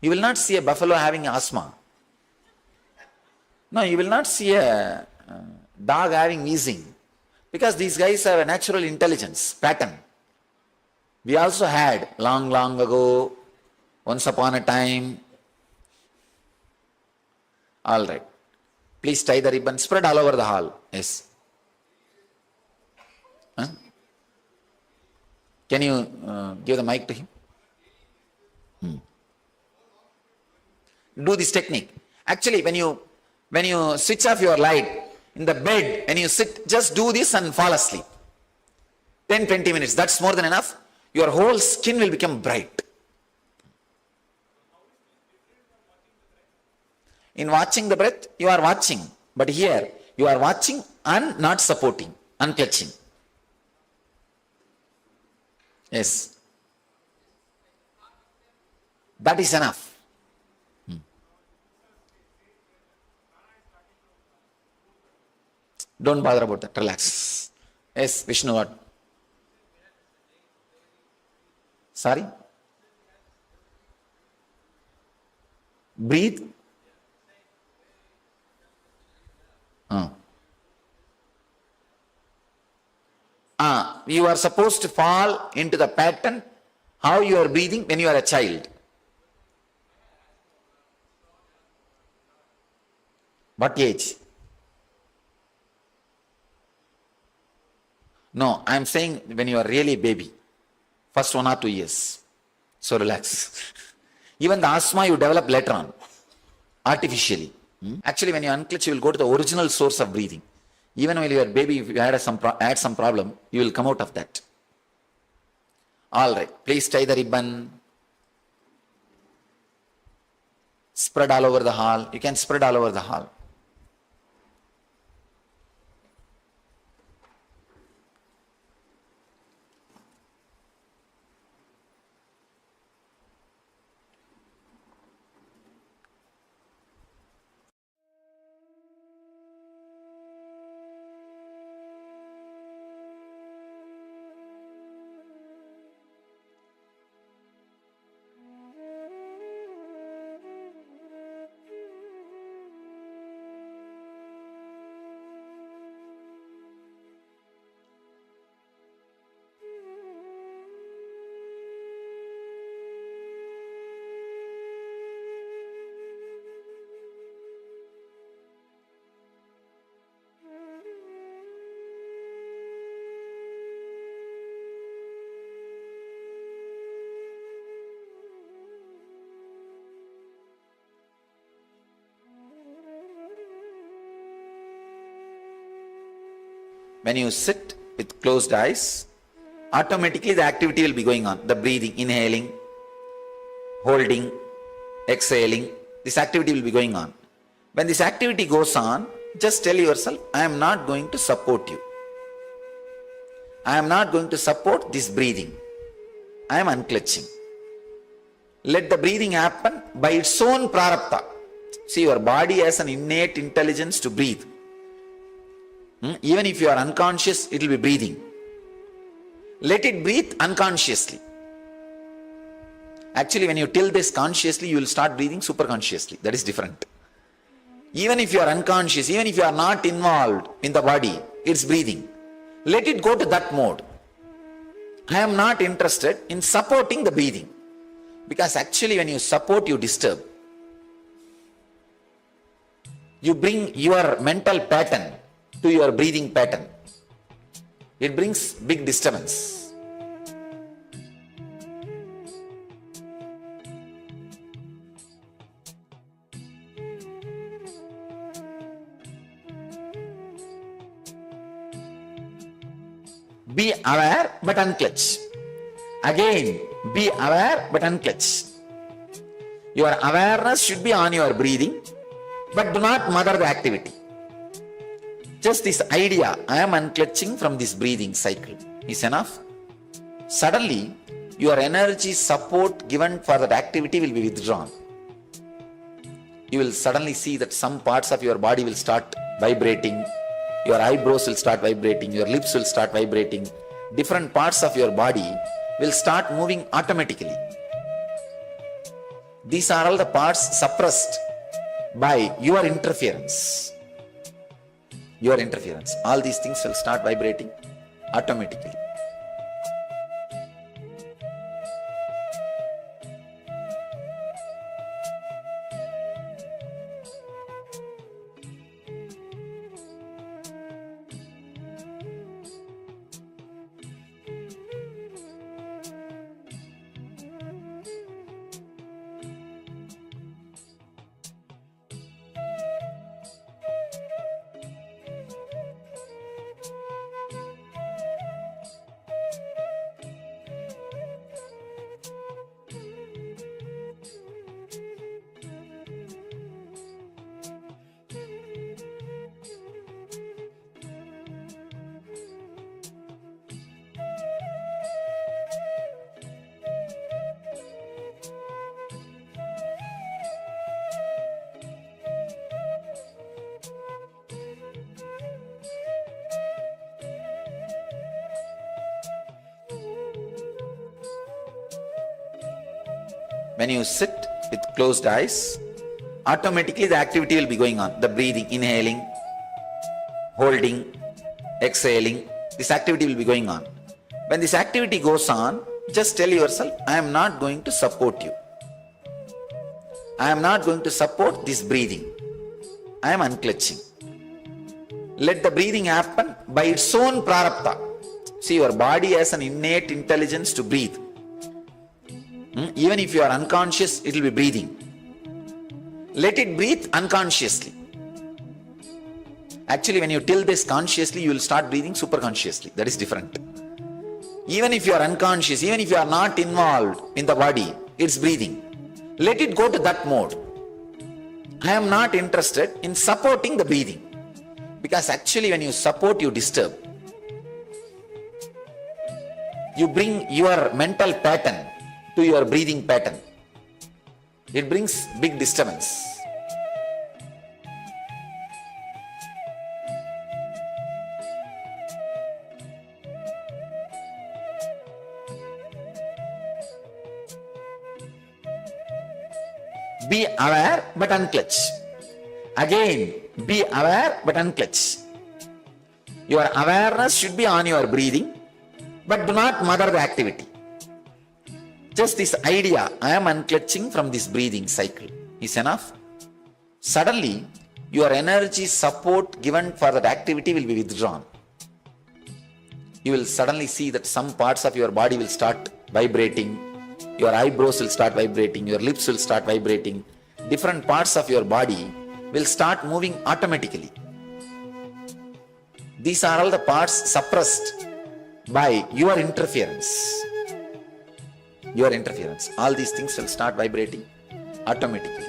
You will not see a buffalo having asthma. No, you will not see a dog having wheezing. Because these guys have a natural intelligence pattern. We also had long, long ago, once upon a time. All right. Please tie the ribbon, spread all over the hall. Yes. Huh? Can you give the mic to him? Do this technique. Actually, when you switch off your light in the bed, when you sit, just do this and fall asleep. 10-20 minutes, that's more than enough. Your whole skin will become bright. In watching the breath, you are watching. But here, you are watching and not supporting, unclutching. Yes. That is enough. Don't bother about that. Relax. Yes, Vishnu, what? Sorry? Breathe. You are supposed to fall into the pattern how you are breathing when you are a child. What age? No, I am saying when you are really a baby. First 1 or 2 years. So relax. Even the asthma you develop later on. Artificially. Actually, when you unclutch, you will go to the original source of breathing. Even when you are a baby, if you had some problem, you will come out of that. All right. Please tie the ribbon. Spread all over the hall. You can spread all over the hall. When you sit with closed eyes, automatically the activity will be going on. The breathing, inhaling, holding, exhaling, this activity will be going on. When this activity goes on, just tell yourself, I am not going to support you. I am not going to support this breathing. I am unclutching. Let the breathing happen by its own prarabdha. See, your body has an innate intelligence to breathe. Even if you are unconscious, it will be breathing. Let it breathe unconsciously. Actually, when you tell this consciously, you will start breathing superconsciously. That is different. Even if you are unconscious, even if you are not involved in the body, it's breathing. Let it go to that mode. I am not interested in supporting the breathing. Because actually when you support, you disturb. You bring your mental pattern to your breathing pattern. It brings big disturbance. Be aware but unclutch. Again, be aware but unclutch. Your awareness should be on your breathing, but do not mother the activity. Just this idea, I am unclutching from this breathing cycle, is enough. Suddenly, your energy support given for that activity will be withdrawn. You will suddenly see that some parts of your body will start vibrating. Your eyebrows will start vibrating, your lips will start vibrating. Different parts of your body will start moving automatically. These are all the parts suppressed by your interference. Your interference. All these things will start vibrating automatically. When you sit with closed eyes, automatically the activity will be going on. The breathing, inhaling, holding, exhaling, this activity will be going on. When this activity goes on, just tell yourself, I am not going to support you. I am not going to support this breathing. I am unclutching. Let the breathing happen by its own prarabdha. See, your body has an innate intelligence to breathe. Even if you are unconscious, it will be breathing. Let it breathe unconsciously. Actually, when you tell this consciously, you will start breathing superconsciously. That is different. Even if you are unconscious, even if you are not involved in the body, it's breathing. Let it go to that mode. I am not interested in supporting the breathing. Because actually when you support, you disturb. You bring your mental pattern to your breathing pattern. It brings big disturbance. Be aware but unclutch. Again, be aware but unclutch. Your awareness should be on your breathing, but do not mother the activity. Just this idea, I am unclutching from this breathing cycle, is enough. Suddenly, your energy support given for that activity will be withdrawn. You will suddenly see that some parts of your body will start vibrating, your eyebrows will start vibrating, your lips will start vibrating. Different parts of your body will start moving automatically. These are all the parts suppressed by your interference. Your interference. All these things will start vibrating automatically.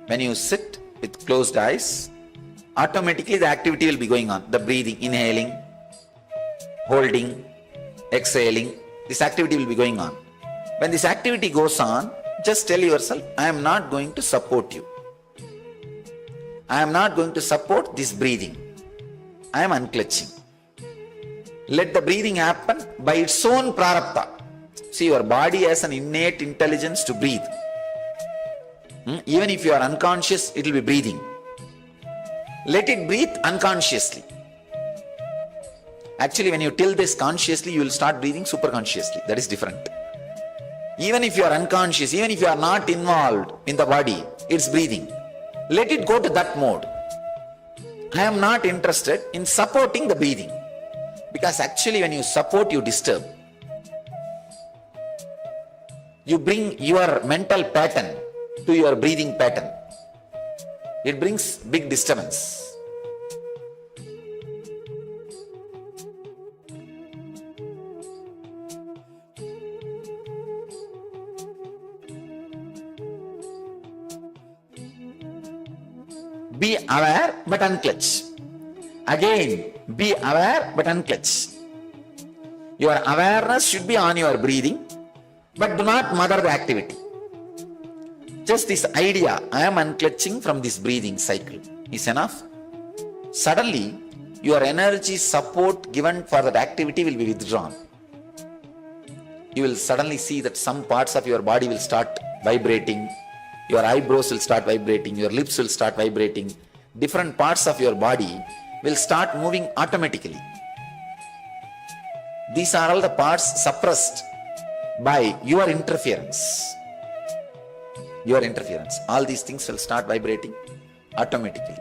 When you sit with closed eyes, automatically the activity will be going on. The breathing, inhaling, holding, exhaling, this activity will be going on. When this activity goes on, just tell yourself, I am not going to support you. I am not going to support this breathing. I am unclutching. Let the breathing happen by its own prarabdha. See, your body has an innate intelligence to breathe. Even if you are unconscious, it will be breathing. Let it breathe unconsciously. Actually, when you tell this consciously, you will start breathing superconsciously. That is different. Even if you are unconscious, even if you are not involved in the body, it's breathing. Let it go to that mode. I am not interested in supporting the breathing. Because actually when you support, you disturb. You bring your mental pattern to your breathing pattern. It brings big disturbance. Be aware but unclutch. Again, be aware but unclutch. Your awareness should be on your breathing, but do not mother the activity. Just this idea, I am unclutching from this breathing cycle, is enough. Suddenly, your energy support given for that activity will be withdrawn. You will suddenly see that some parts of your body will start vibrating, your eyebrows will start vibrating, your lips will start vibrating. Different parts of your body will start moving automatically. These are all the parts suppressed by your interference. Your interference. All these things will start vibrating automatically.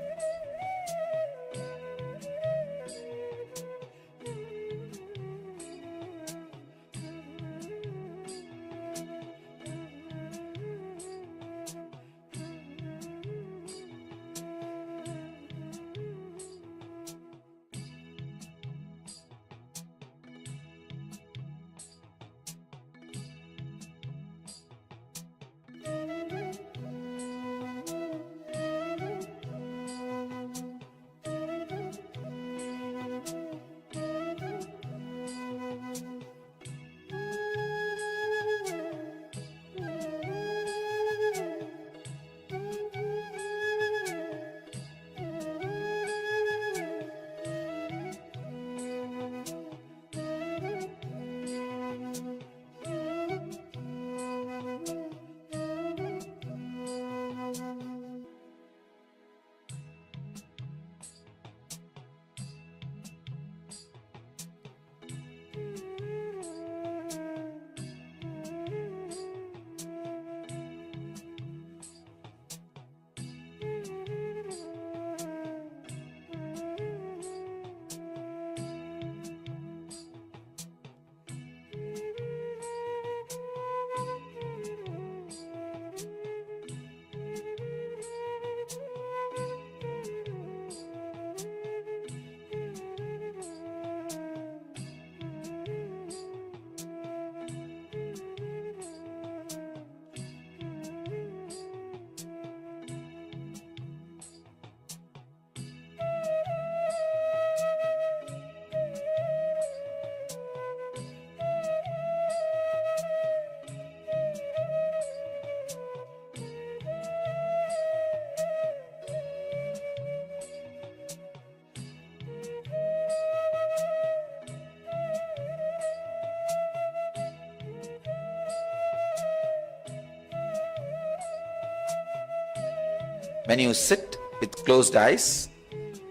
When you sit with closed eyes,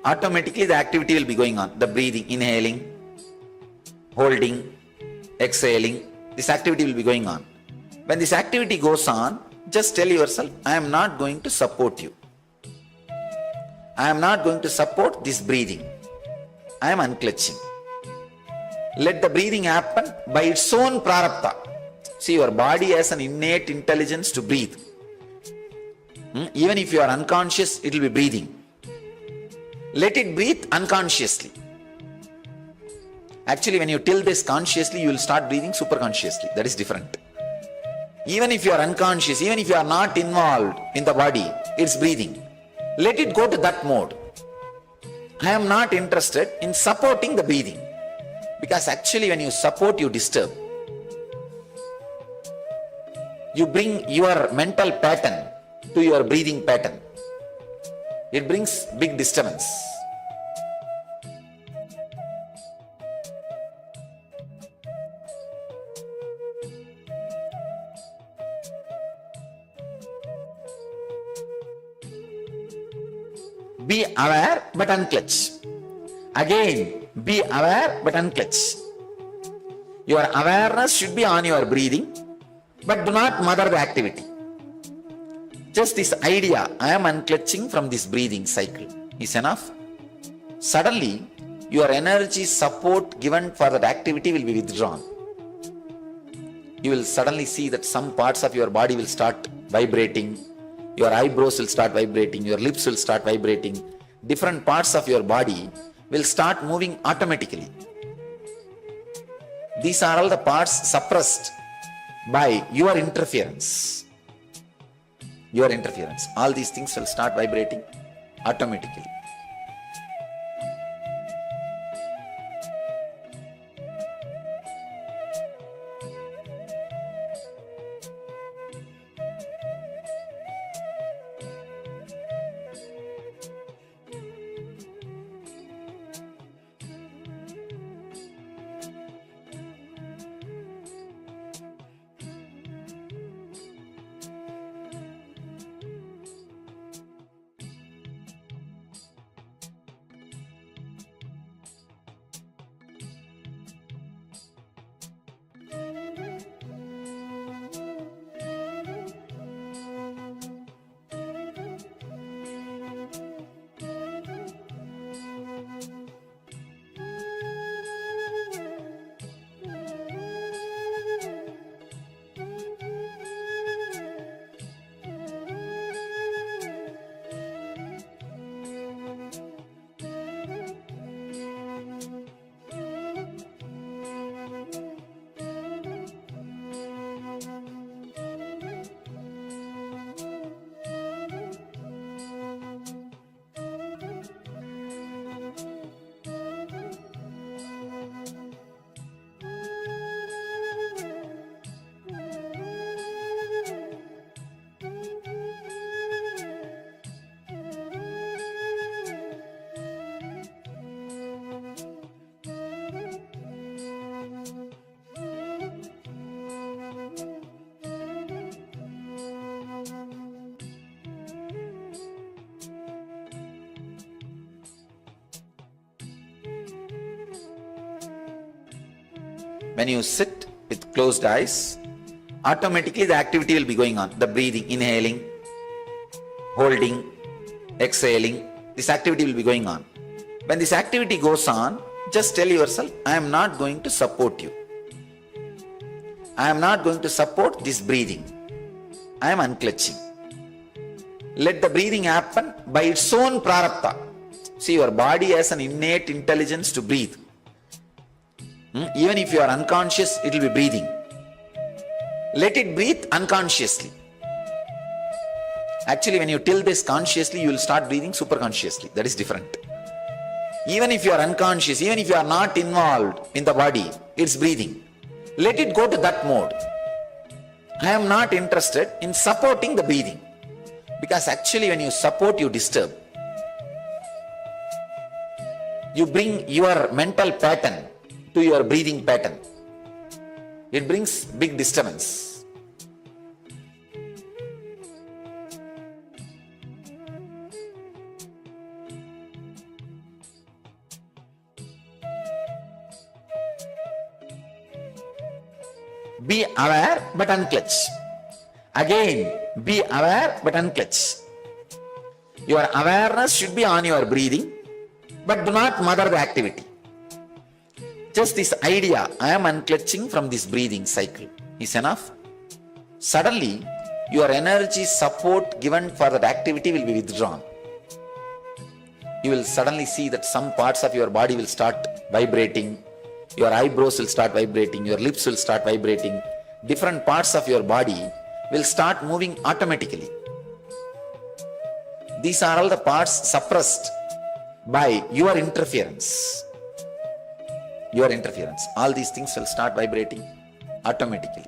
automatically the activity will be going on. The breathing, inhaling, holding, exhaling, this activity will be going on. When this activity goes on, just tell yourself, I am not going to support you. I am not going to support this breathing. I am unclutching. Let the breathing happen by its own prarabdha. See, your body has an innate intelligence to breathe. Even if you are unconscious, it will be breathing. Let it breathe unconsciously. Actually, when you tell this consciously, you will start breathing superconsciously. That is different. Even if you are unconscious, even if you are not involved in the body, it's breathing. Let it go to that mode. I am not interested in supporting the breathing. Because actually when you support, you disturb. You bring your mental pattern to your breathing pattern. It brings big disturbance. Be aware but unclutch. Again, be aware but unclutch. Your awareness should be on your breathing, but do not mother the activity. Just this idea, I am unclutching from this breathing cycle, is enough. Suddenly, your energy support given for that activity will be withdrawn. You will suddenly see that some parts of your body will start vibrating. Your eyebrows will start vibrating, your lips will start vibrating. Different parts of your body will start moving automatically. These are all the parts suppressed by your interference. Your interference. All these things will start vibrating automatically. When you sit with closed eyes, automatically the activity will be going on. The breathing, inhaling, holding, exhaling, this activity will be going on. When this activity goes on, just tell yourself, I am not going to support you. I am not going to support this breathing. I am unclutching. Let the breathing happen by its own prarabdha. See, your body has an innate intelligence to breathe. Even if you are unconscious, it will be breathing. Let it breathe unconsciously. Actually, when you tell this consciously, you will start breathing superconsciously. That is different. Even if you are unconscious, even if you are not involved in the body, it's breathing. Let it go to that mode. I am not interested in supporting the breathing. Because actually when you support, you disturb. You bring your mental pattern to your breathing pattern. It brings big disturbance. Be aware but unclutch. Again, be aware but unclutch. Your awareness should be on your breathing, but do not mother the activity. Just this idea, I am unclutching from this breathing cycle, is enough. Suddenly, your energy support given for that activity will be withdrawn. You will suddenly see that some parts of your body will start vibrating, your eyebrows will start vibrating, your lips will start vibrating, different parts of your body will start moving automatically. These are all the parts suppressed by your interference. Your interference. All these things will start vibrating automatically.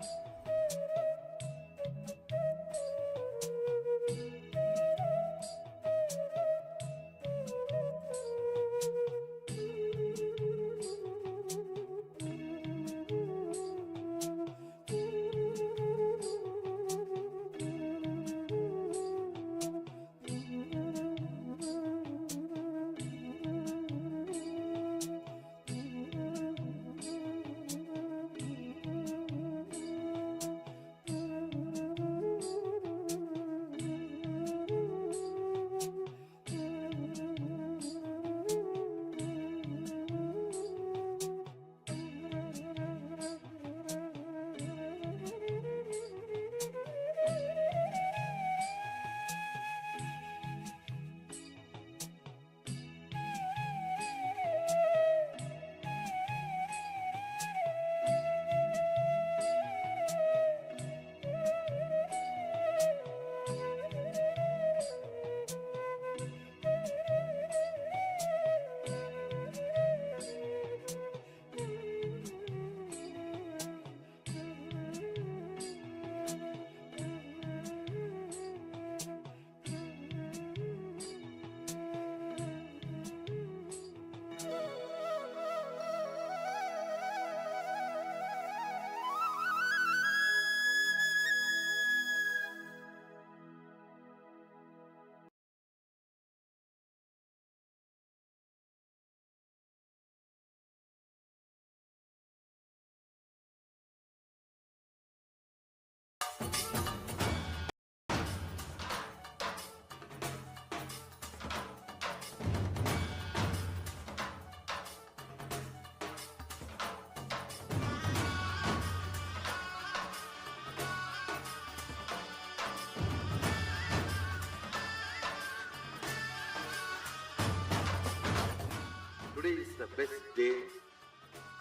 Today is the best day.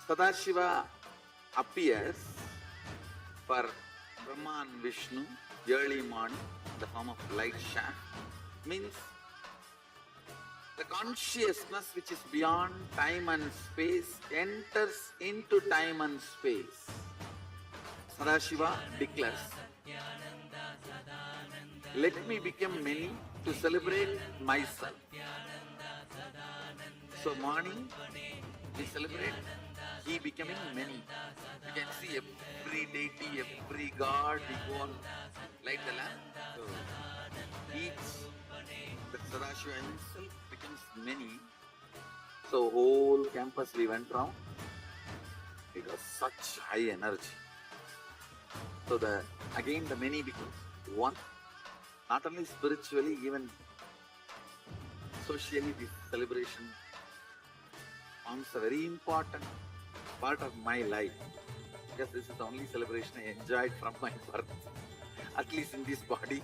Sadashiva appears for Brahma and Vishnu early morning in the form of light shaft. Means the consciousness which is beyond time and space enters into time and space. Sadashiva declares, let me become many to celebrate myself. So morning, we celebrate he becoming many. You can see every deity, every god, we go and light the lamp. So each, the Sadashiva himself becomes many. So whole campus we went round. It was such high energy. So again the many becomes one. Not only spiritually, even socially, this celebration forms a very important part of my life, because this is the only celebration I enjoyed from my birth, at least in this body.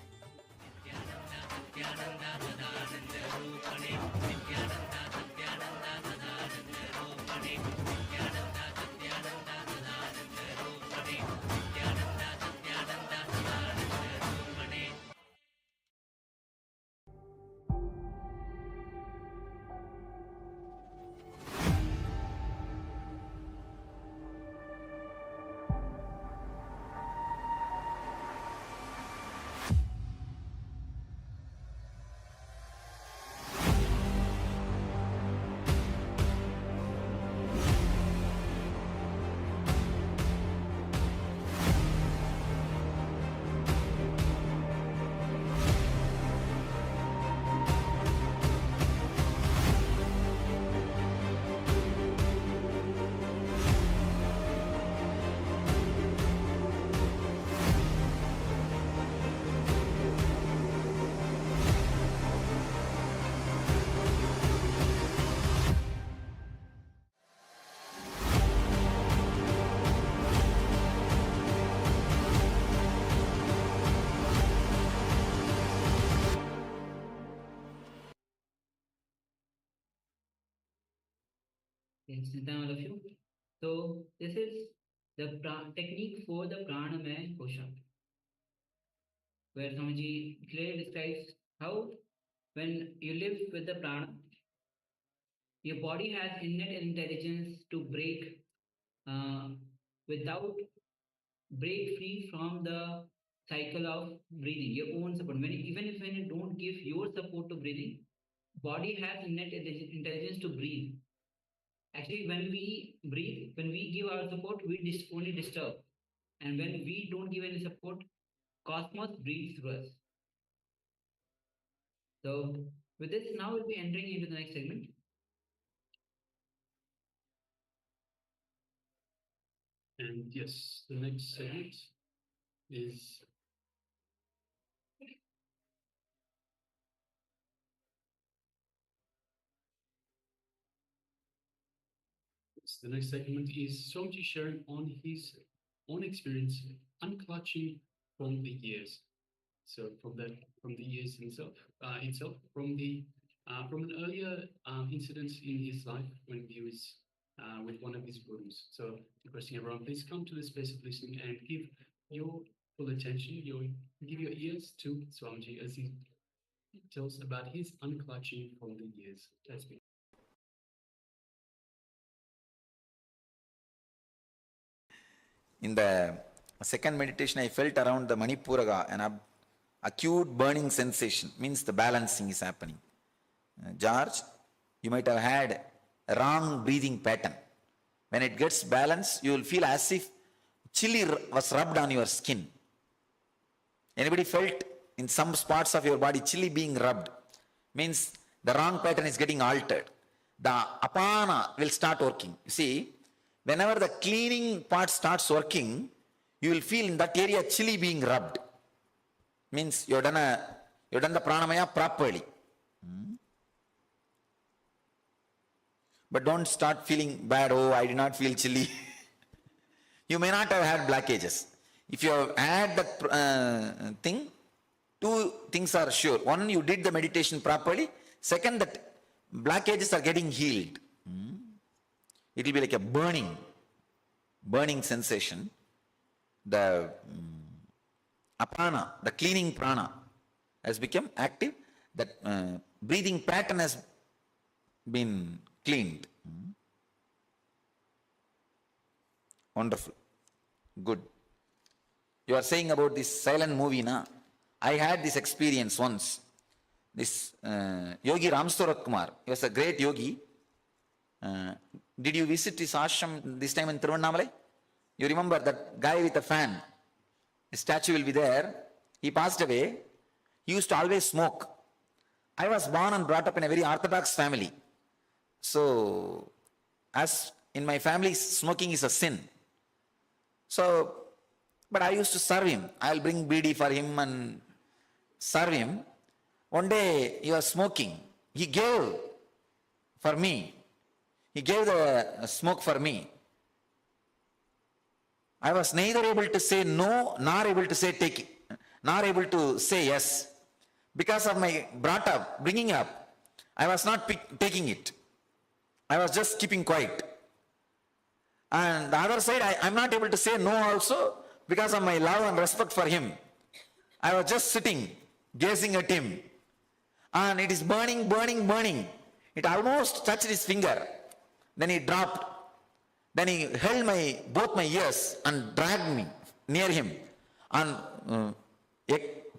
Yes, Nithyananda, all of you. So this is the technique for the pranamaya kosha, where Swamiji clearly describes how when you live with the prana, your body has innate intelligence to uh, without break free from the cycle of breathing, your own support. Even if when you don't give your support to breathing, body has innate intelligence to breathe. Actually, when we breathe, when we give our support, we only disturb. And when we don't give any support, cosmos breathes through us. So with this, now we'll be entering into the next segment. And yes, the next segment is the next segment is Somji sharing on his own experience unclutching from the years. So from the years itself from an earlier incident in his life when he was with one of his gurus. So requesting everyone, please come to the space of listening and give your full attention, give your ears to Swamiji as he tells about his unclutching from the years. Let's begin. In the second meditation, I felt around the Manipuraga an acute burning sensation, means the balancing is happening. George, you might have had a wrong breathing pattern. When it gets balanced, you will feel as if chili was rubbed on your skin. Anybody felt in some spots of your body chili being rubbed? Means the wrong pattern is getting altered. The apana will start working. You see, whenever the cleaning part starts working, you will feel in that area chili being rubbed. Means you've done the pranamaya properly. But don't start feeling bad, oh, I did not feel chilly. You may not have had blockages. If you have had that thing, two things are sure. One, you did the meditation properly. Second, that blockages are getting healed. It will be like a burning sensation. The apana, the cleaning prana, has become active. That breathing pattern has been cleaned. Wonderful. Good. You are saying about this silent movie, na? I had this experience once. This Yogi Ramsurat Kumar, he was a great yogi. Did you visit his ashram this time in Tiruvannamalai? You remember that guy with a fan? The statue will be there. He passed away. He used to always smoke. I was born and brought up in a very orthodox family. So, as in my family, smoking is a sin. So, but I used to serve him. I'll bring bidi for him and serve him. One day he was smoking. He gave for me. He gave the smoke for me. I was neither able to say no, nor able to say take it, nor able to say yes. Because of my bringing up, I was not taking it. I was just keeping quiet. And the other side, I'm not able to say no also because of my love and respect for him. I was just sitting, gazing at him. And it is burning, burning, burning. It almost touched his finger. Then he dropped. Then he held both my ears and dragged me near him. And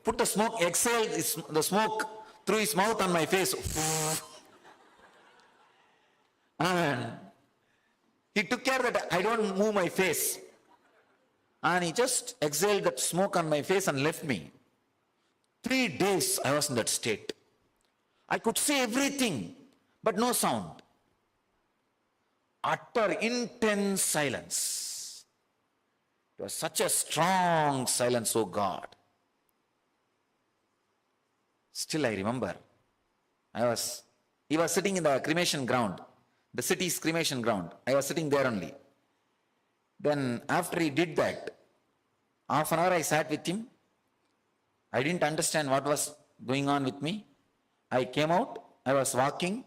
put the smoke, exhaled the smoke through his mouth on my face. And he took care that I don't move my face. And he just exhaled that smoke on my face and left me. 3 days I was in that state. I could say everything, but no sound. Utter intense silence. It was such a strong silence, oh God. Still I remember, he was sitting in the cremation ground, the city's cremation ground. I was sitting there only. Then after he did that, half an hour I sat with him. I didn't understand what was going on with me. I came out, I was walking.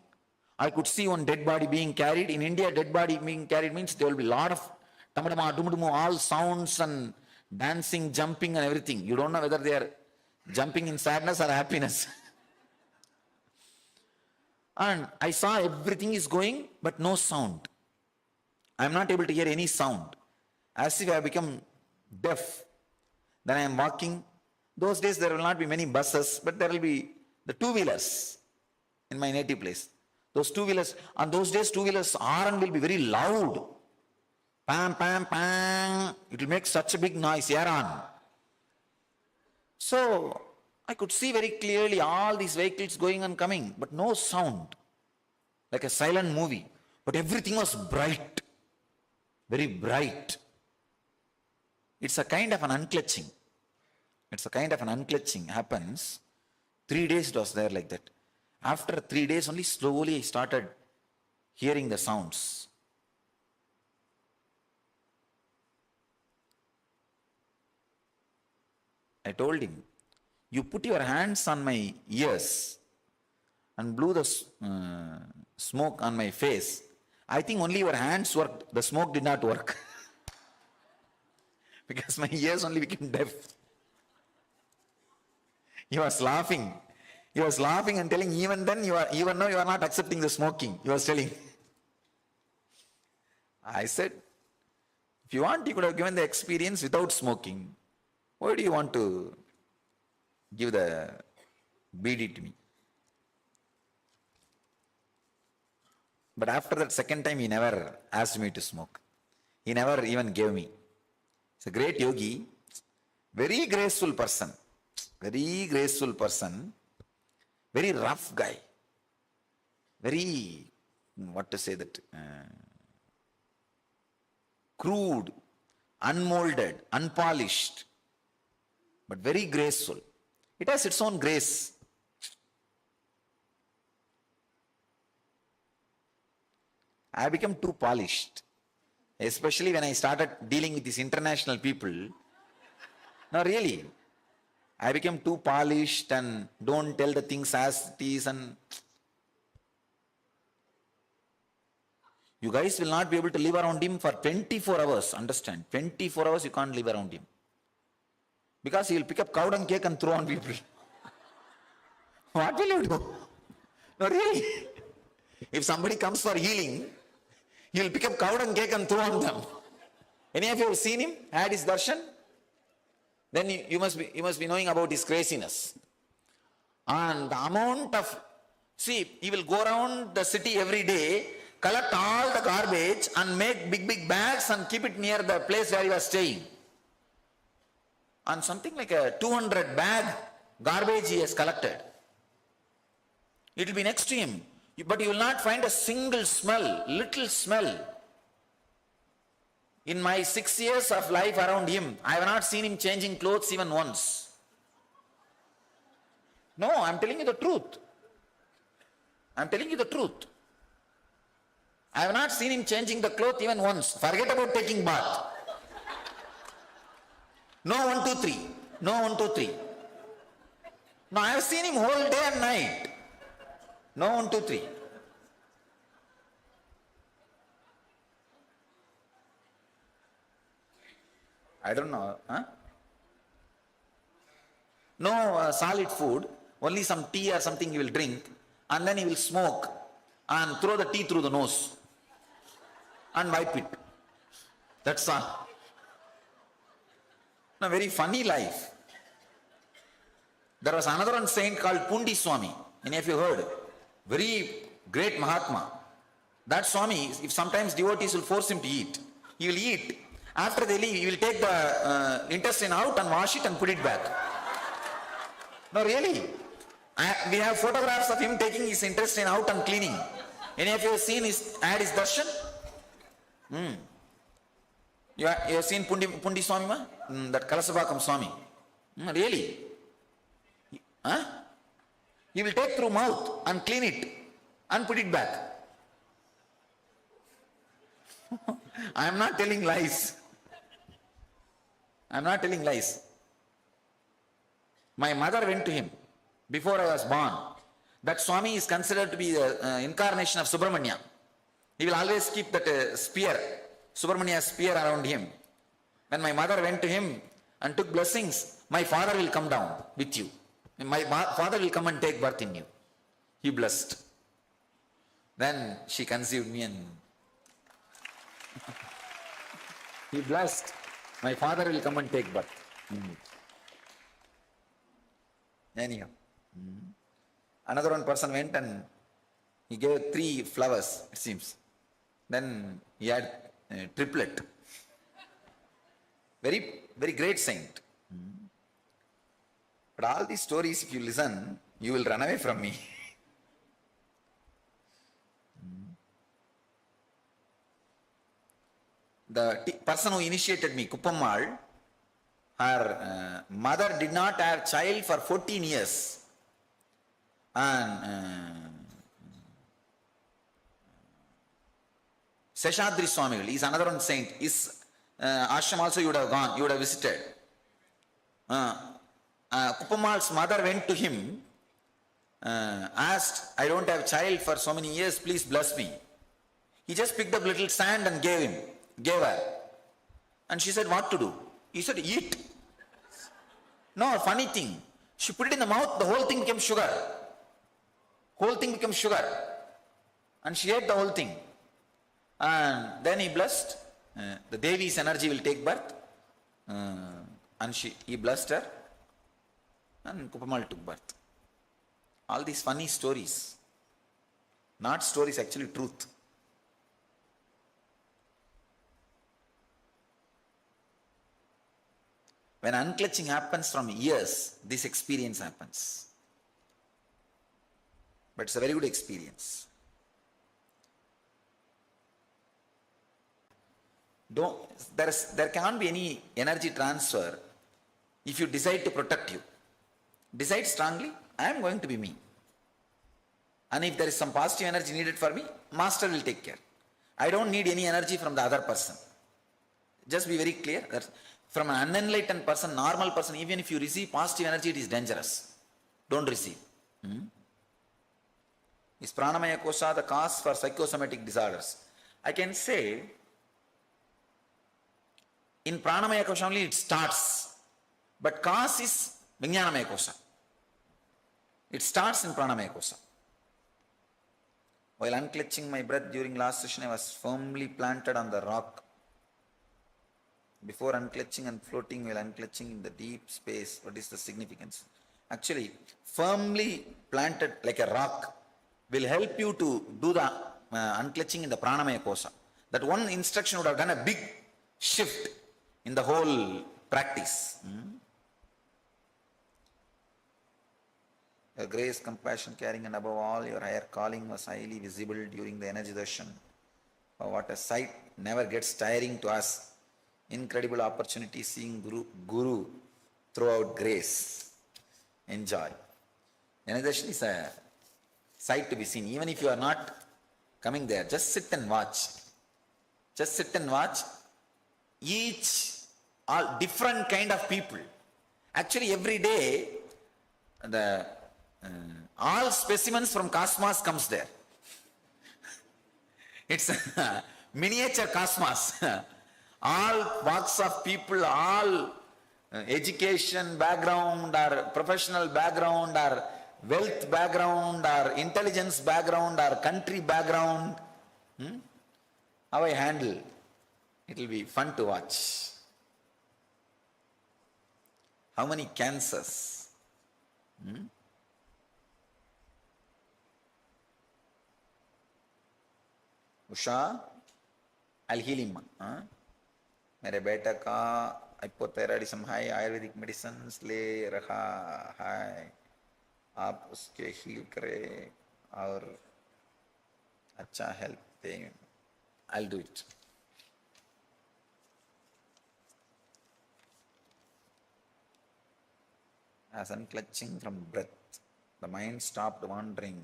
I could see one dead body being carried. In India, dead body being carried means there will be a lot of tamadama, dumudumu, all sounds and dancing, jumping and everything. You don't know whether they are jumping in sadness or happiness. And I saw everything is going, but no sound. I am not able to hear any sound. As if I have become deaf. Then I am walking. Those days there will not be many buses, but there will be the two-wheelers in my native place. Those two-wheelers, on those days two-wheelers horn will be very loud. Pam, pam, pam. It will make such a big noise, yaran. So, I could see very clearly all these vehicles going and coming, but no sound. Like a silent movie. But everything was bright. Very bright. It's a kind of an unclutching. It's a kind of an unclutching happens. 3 days it was there like that. After 3 days only slowly I started hearing the sounds. I told him, you put your hands on my ears and blew the smoke on my face. I think only your hands worked, the smoke did not work. Because my ears only became deaf. He was laughing. He was laughing and telling, even then, even now you are not accepting the smoking. He was telling. I said, if you want, you could have given the experience without smoking. Why do you want to give the BD to me? But after that second time, he never asked me to smoke. He never even gave me. He's a great yogi, very graceful person, very graceful person, very rough guy, very, what to say that, crude, unmolded, unpolished, but very graceful. It has its own grace. I become too polished, especially when I started dealing with these international people. No, really. I became too polished and don't tell the things as it is, and you guys will not be able to live around him for 24 hours, understand? 24 hours you can't live around him. Because he will pick up cow dung cake and throw on people. What will you do? No, really. If somebody comes for healing, he will pick up cow dung cake and throw on them. Any of you have seen him, had his darshan? Then you must be knowing about his craziness. And the amount of, see, he will go around the city every day, collect all the garbage and make big bags and keep it near the place where he was staying. And something like a 200 bag garbage he has collected. It will be next to him, but you will not find a single smell, little smell. In my 6 years of life around him, I have not seen him changing clothes even once. No, I am telling you the truth. I am telling you the truth. I have not seen him changing the cloth even once. Forget about taking bath. No 1, 2, 3. No 1, 2, 3. No, I have seen him whole day and night. No 1, 2, 3. I don't know. Huh? No solid food, only some tea or something he will drink, and then he will smoke and throw the tea through the nose and wipe it. That's all. A very funny life. There was another one saint called Pundi Swami. Any of you heard? Very great Mahatma. That Swami, if sometimes devotees will force him to eat, he will eat. After they leave, he will take the intestine out and wash it and put it back. No, really. We have photographs of him taking his intestine out and cleaning. Any of you have seen had his darshan? You have seen Pundi Swami? That Kalasabakam Swami. Really? Huh? He will take through mouth and clean it and put it back. I am not telling lies. I am not telling lies. My mother went to him before I was born. That Swami is considered to be the incarnation of Subramanya. He will always keep that spear, Subramanya spear around him. When my mother went to him and took blessings, my father will come down with you. My father will come and take birth in you. He blessed. Then she conceived me and he blessed. My father will come and take birth. Anyhow. Another one person went and he gave 3 flowers, it seems. Then he had a triplet. Very, very great saint. But all these stories, if you listen, you will run away from me. The person who initiated me, Kuppammal, her mother did not have child for 14 years. And Seshadri Swamigal is another one saint. His ashram also you would have gone, you would have visited. Kuppammal's mother went to him, asked, I don't have child for so many years, please bless me. He just picked up little sand and gave her. And she said, what to do? He said, eat. No, funny thing. She put it in the mouth, the whole thing became sugar. Whole thing became sugar. And she ate the whole thing. And then he blessed. The Devi's energy will take birth. And he blessed her. And Kuppammal took birth. All these funny stories. Not stories, actually truth. When unclutching happens from years, this experience happens. But it's a very good experience. There can't be any energy transfer if you decide to protect you. Decide strongly, I am going to be me. And if there is some positive energy needed for me, Master will take care. I don't need any energy from the other person. Just be very clear that from an unenlightened person, normal person, even if you receive positive energy, it is dangerous. Don't receive. Is Pranamaya Kosha the cause for psychosomatic disorders? I can say, in Pranamaya Kosha only it starts, but cause is Vijnanamaya Kosha. It starts in Pranamaya Kosha. While unclutching my breath during last session, I was firmly planted on the rock. Before unclutching and floating while unclutching in the deep space, what is the significance? Actually, firmly planted like a rock will help you to do the unclutching in the Pranamaya Kosha. That one instruction would have done a big shift in the whole practice. Your grace, compassion, caring, and above all, your higher calling was highly visible during the energy darshan. Oh, what a sight, never gets tiring to us. Incredible opportunity seeing Guru throughout grace. Enjoy. Energy darshan is a sight to be seen. Even if you are not coming there, just sit and watch. Just sit and watch. All different kind of people. Actually, every day, all specimens from cosmos comes there. It's a miniature cosmos. All walks of people, all education background or professional background or wealth background or intelligence background or country background. How I handle, it will be fun to watch. How many cancers? Usha, I'll heal him. मेरे बेटा का hypothyroidism है, Ayurvedic medicine ले रहा है, आप उसके heal करें और अच्छा हेल्प दें. I'll do it. As unclutching from breath, the mind stopped wandering.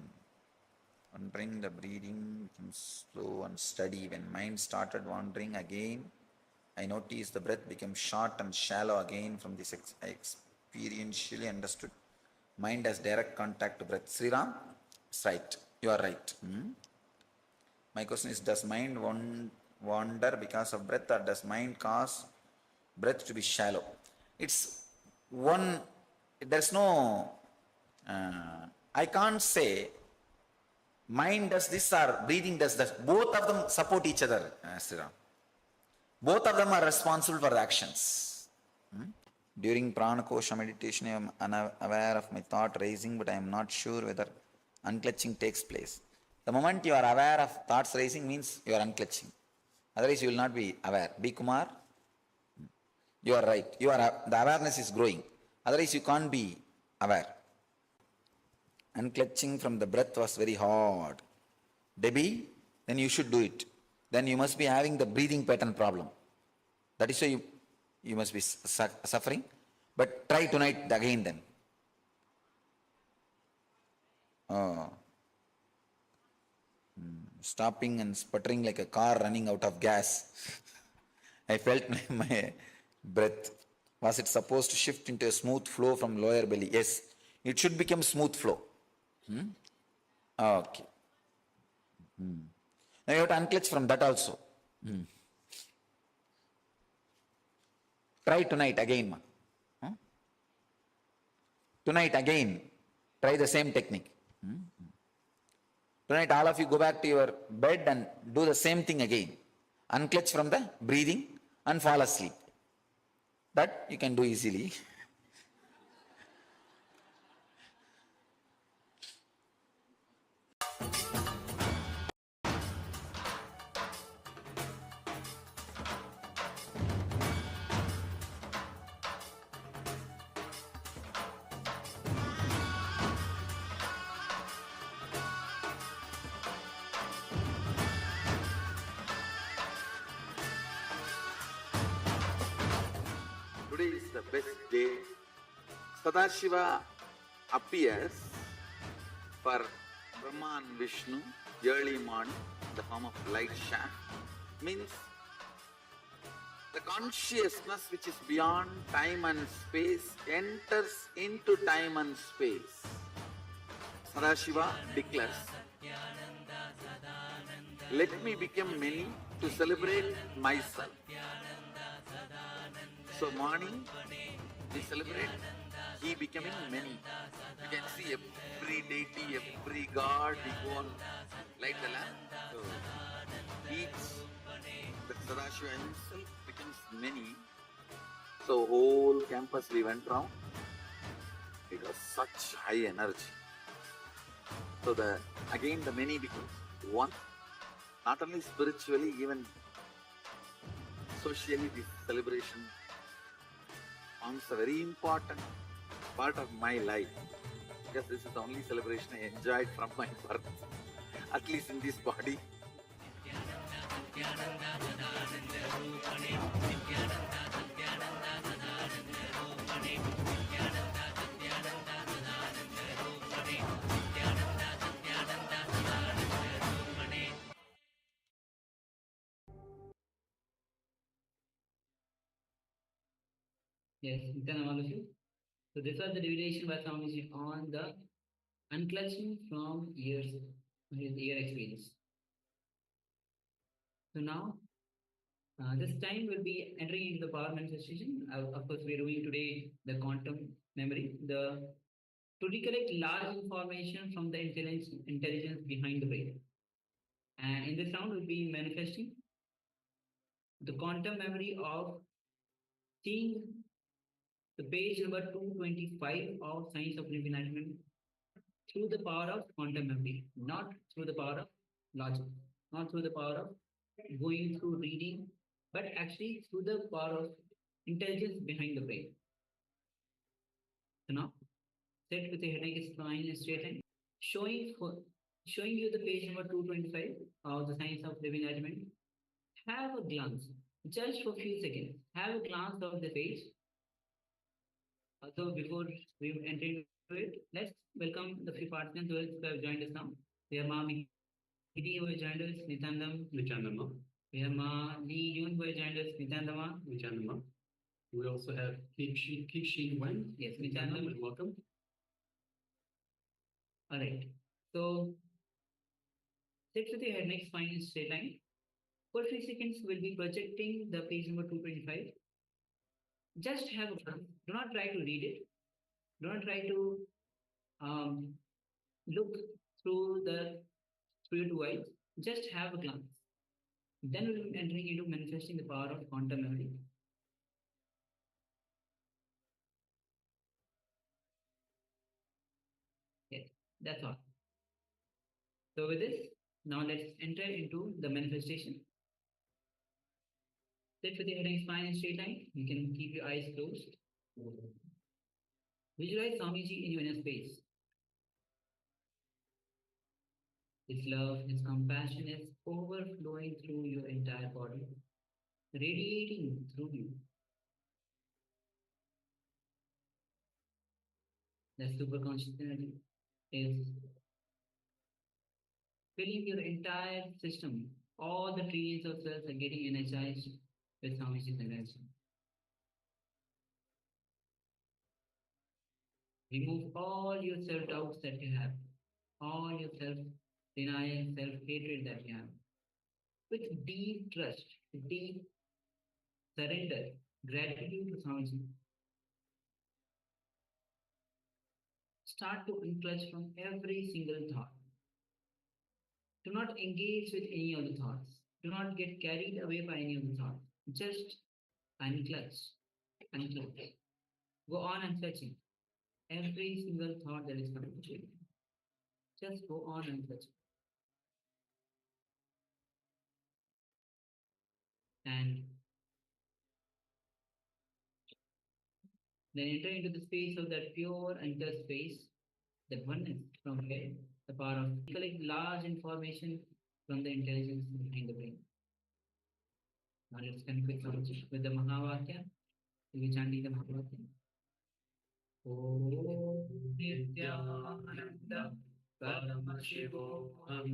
The breathing became slow and steady. When mind started wandering again, I noticed the breath became short and shallow again. From this I experientially understood. Mind has direct contact to breath. Sri Ram, That's right. You are right. My question is, does mind wander because of breath, or does mind cause breath to be shallow? It's one, there's no, I can't say mind does this or breathing does that. Both of them support each other, Sriram. Both of them are responsible for the actions. During Pranakosha meditation, I am unaware of my thought rising, but I am not sure whether unclutching takes place. The moment you are aware of thoughts rising means you are unclutching. Otherwise, you will not be aware. B. Kumar, you are right. You are the awareness is growing. Otherwise, you can't be aware. Unclutching from the breath was very hard. Debbie, then you should do it. Then you must be having the breathing pattern problem. That is why you must be suffering. But try tonight again then. Stopping and sputtering like a car running out of gas. I felt my breath. Was it supposed to shift into a smooth flow from lower belly? Yes, it should become smooth flow. Okay. Now you have to unclutch from that also. Try tonight again. Tonight again, try the same technique. Tonight all of you go back to your bed and do the same thing again. Unclutch from the breathing and fall asleep. That you can do easily. Today is the best day. Sadashiva appears for Brahma and Vishnu early morning in the form of light shaft. Means the consciousness which is beyond time and space enters into time and space. Sadashiva declares, let me become many to celebrate myself. So morning, we celebrate he becoming many. You can see every deity, every god, we go and light the lamp. So each, the Sadashiva himself becomes many. So whole campus we went round. It was such high energy. So again the many becomes one. Not only spiritually, even socially, this celebration forms a very important part of my life, because this is the only celebration I enjoyed from my birth, at least in this body. Yes, Nithyananda, all of you. So this was the divination by Swamiji on the unclutching from his year experience. So now, this time we'll be entering into the power manifestation. Of course, we're doing today the quantum memory, to recollect large information from the intelligence behind the brain. And in this round, we'll be manifesting the quantum memory of seeing the page number 225 of Science of Enlightenment through the power of quantum memory, not through the power of logic, not through the power of going through reading, but actually through the power of intelligence behind the brain. So now, sit with the headache spine and straight line, showing you the page number 225 of the Science of Living Enlightenment. Have a glance, just for a few seconds. Have a glance of the page. So before we enter into it, let's welcome the few participants who have joined us now. We have Ma Mihidi who has joined us, Nithyananda. We have Ma Lee Yun who has joined us, Nithyananda. We also have Kixin Wen. Yes, Nithyananda. Welcome. All right. So sit with your head, neck, spine in straight line. For 3 seconds, we'll be projecting the page number 225. Just have a glance. Do not try to read it. Do not try to look through your two eyes. Just have a glance. Then we'll be entering into manifesting the power of quantum memory. Yes, that's all. So with this, now let's enter into the manifestation. Sit with your head and spine in straight line. You can keep your eyes closed. Visualize Swamiji in your inner space. His love, His compassion is overflowing through your entire body, radiating through you. The superconscious energy is filling your entire system. All the trillions of cells are getting energized with Swamiji's energy. Remove all your self-doubts that you have, all your self-denial, self-hatred that you have. With deep trust, deep surrender, gratitude to Swamiji. Start to unclutch from every single thought. Do not engage with any of the thoughts. Do not get carried away by any of the thoughts. Just unclutch. Unclutch. Go on unclutching every single thought that is coming to you. Just go on unclutching. And then enter into the space of that pure enter space, that oneness from where the power of collect large information from the intelligence behind the brain. Now let's connect with the Mahavakya. We'll be chanting the Mahavakya. Om Nithyananda Paramashivoham.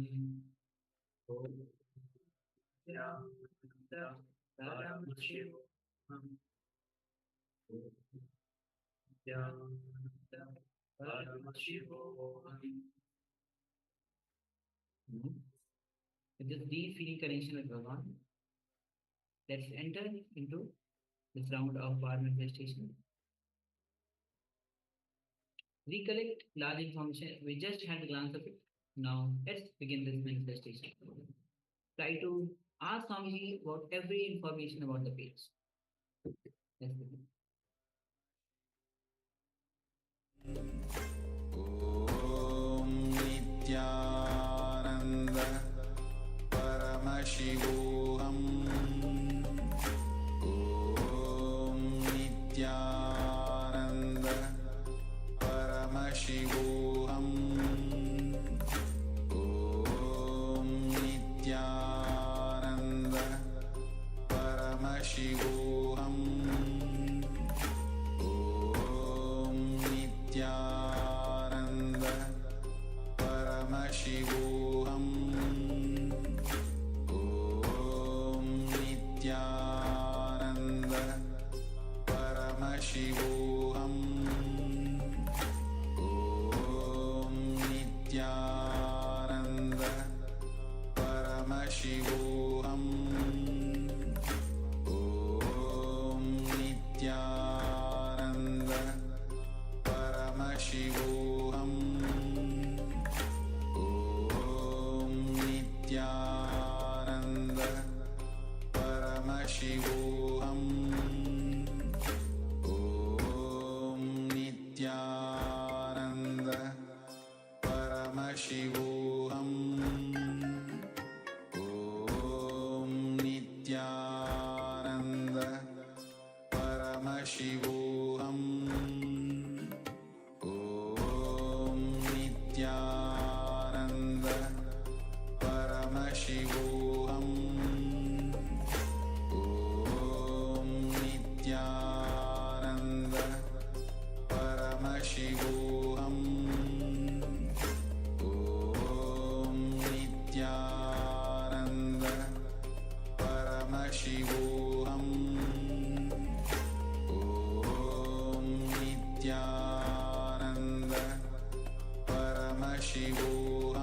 Om Nithyananda Paramashivoham. Om Nithyananda Paramashivoham. With this deep feeling connection with Bhagavan, let's enter into this round of power manifestation. Recollect large information. We just had a glance of it. Now let's begin this manifestation. Try to ask Swamiji about every information about the page. Let's begin. Om Nithyananda Paramashivoham. Om Nithyananda Paramashivoham. Om Nithyananda Paramashivoham. Om Nithyananda Paramashivoham. Om Nithyananda Paramashivoham. Om Nithyananda Paramashivoham. Om Nithyananda Paramashivoham. Om Nithyananda Paramashivoham. Om Nithyananda Paramashivoham. Om Nithyananda Paramashivoham. Om Nithyananda Paramashivoham. Om Nithyananda Paramashivoham. Om Nithyananda Paramashivoham. Om Nithyananda Paramashivoham.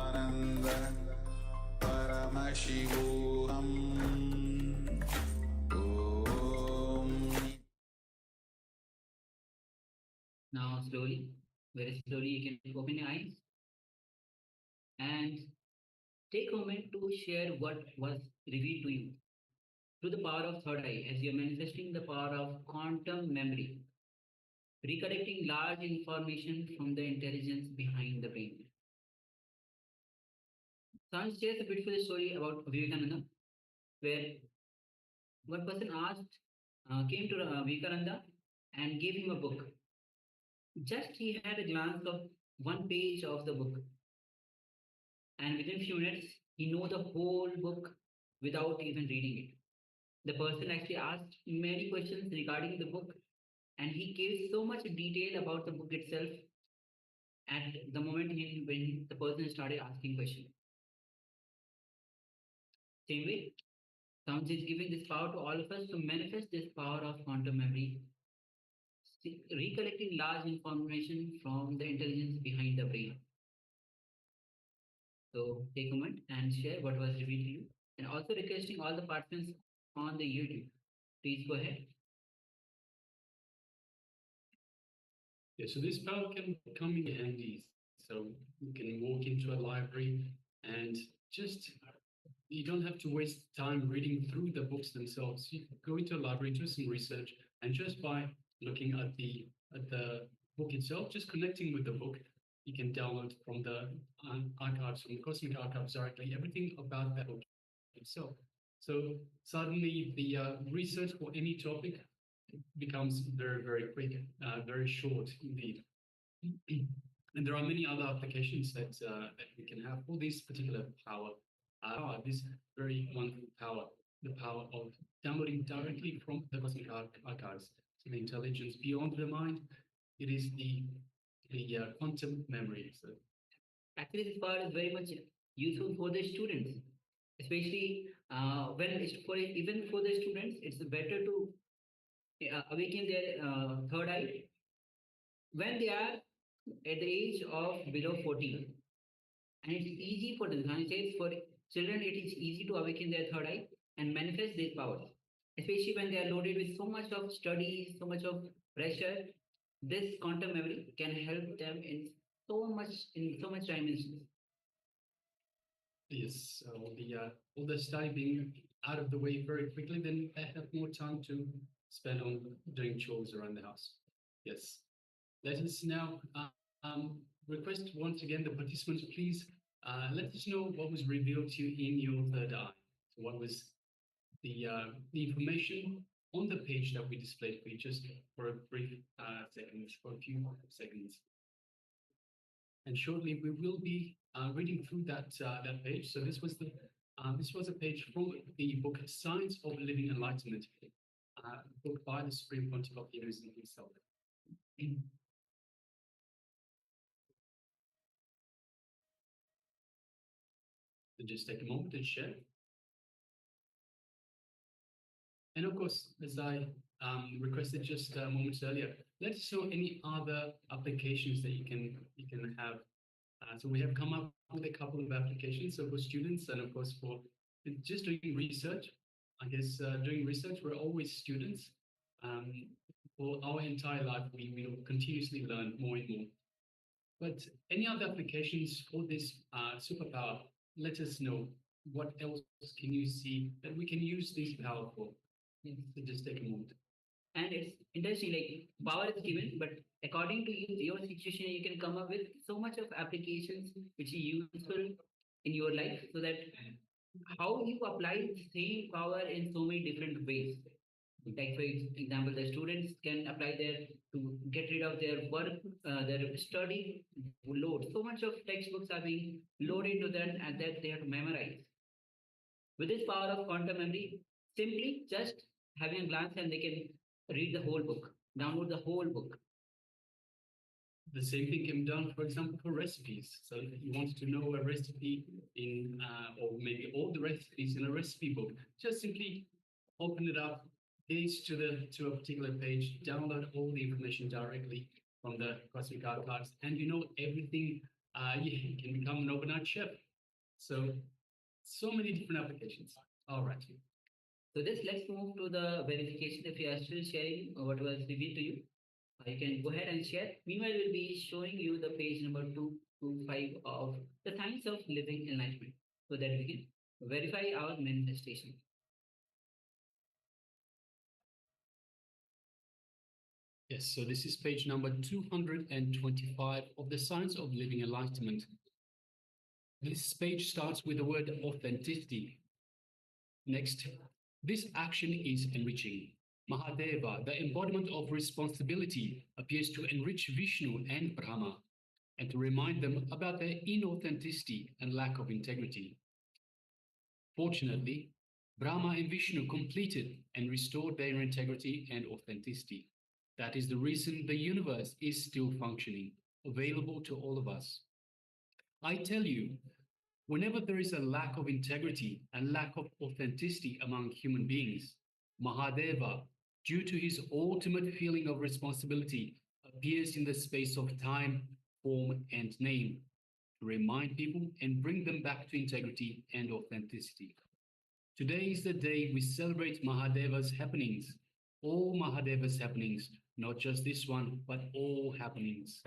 Paramashivoham. Om. Now, slowly, very slowly, you can open your eyes and take a moment to share what was revealed to you through the power of third eye as you're manifesting the power of quantum memory, recollecting large information from the intelligence behind the brain. Sounds shares a beautiful story about Vivekananda, where one person came to Vivekananda and gave him a book. Just he had a glance of one page of the book, and within few minutes, he know the whole book without even reading it. The person actually asked many questions regarding the book, and he gave so much detail about the book itself at the moment when the person started asking questions. Same way, Sound is giving this power to all of us to manifest this power of quantum memory, recollecting large information from the intelligence behind the brain. So take a moment and share what was revealed to you, and also requesting all the participants on the YouTube. Please go ahead. Yeah, so this power can come in handy. So you can walk into a library and just, you don't have to waste time reading through the books themselves. You can go into a library, do some research, and just by looking at the book itself, just connecting with the book, you can download from the archives, from the cosmic archives directly, everything about that book itself. So suddenly the research for any topic becomes very, very quick, very short indeed. And there are many other applications that we can have for this particular power, this very wonderful power, the power of downloading directly from the cosmic archives. So the intelligence beyond the mind, it is the quantum memory. So Actually, this power is very much useful for the students, especially when it's for even for the students, it's better to awaken their third eye when they are at the age of below 14. And it's easy for them. I say for children, it is easy to awaken their third eye and manifest these powers, especially when they are loaded with so much of study, so much of pressure. This quantum memory can help them in so much dimensions. yes, all the study being out of the way very quickly, then they have more time to spend on doing chores around the house. Yes. Let us now request once again the participants, please let us know what was revealed to you in your third eye. So what was the information on the page that we displayed for you, just for a brief seconds, for a few seconds. And shortly we will be reading through that page. So this was a page from the book Science of Living Enlightenment, book by the Supreme Pontiff of Hinduism himself. So just take a moment and share. And of course, as I requested just moments earlier, let us know any other applications that you can have. So we have come up with a couple of applications, so for students and of course for just doing research. I guess doing research, we're always students. For our entire life, we will continuously learn more and more. But any other applications for this superpower, let us know. What else can you see that we can use this power for? So just take a moment. And it's interesting, like power is given, but according to you, your situation, you can come up with so much of applications which are useful in your life, so that how you apply the same power in so many different ways. Like for example, the students can apply their to get rid of their work, their study load. So much of textbooks are being loaded into them, and that they have to memorize. With this power of quantum memory, simply just having a glance and they can read the whole book, download the whole book. The same thing can be done, for example, for recipes. So if you wanted to know a recipe in, or maybe all the recipes in a recipe book, just simply open it up, page to a particular page, download all the information directly from the cosmic archives, and you know everything. You can become an overnight chef. So So many different applications. All right. So this let's move to the verification. If you are still sharing what was revealed to you, you can go ahead and share. Meanwhile, we'll be showing you the page number 225 of the science of living enlightenment, so that we can verify our manifestation. Yes, so this is page number 225 of the Science of Living Enlightenment. This page starts with the word authenticity. Next, this action is enriching. Mahadeva, the embodiment of responsibility, appears to enrich Vishnu and Brahma and to remind them about their inauthenticity and lack of integrity. Fortunately, Brahma and Vishnu completed and restored their integrity and authenticity. That is the reason the universe is still functioning, available to all of us. I tell you, whenever there is a lack of integrity and lack of authenticity among human beings, Mahadeva, due to his ultimate feeling of responsibility, appears in the space of time, form, and name to remind people and bring them back to integrity and authenticity. Today is the day we celebrate Mahadeva's happenings, all Mahadeva's happenings, not just this one, but all happenings.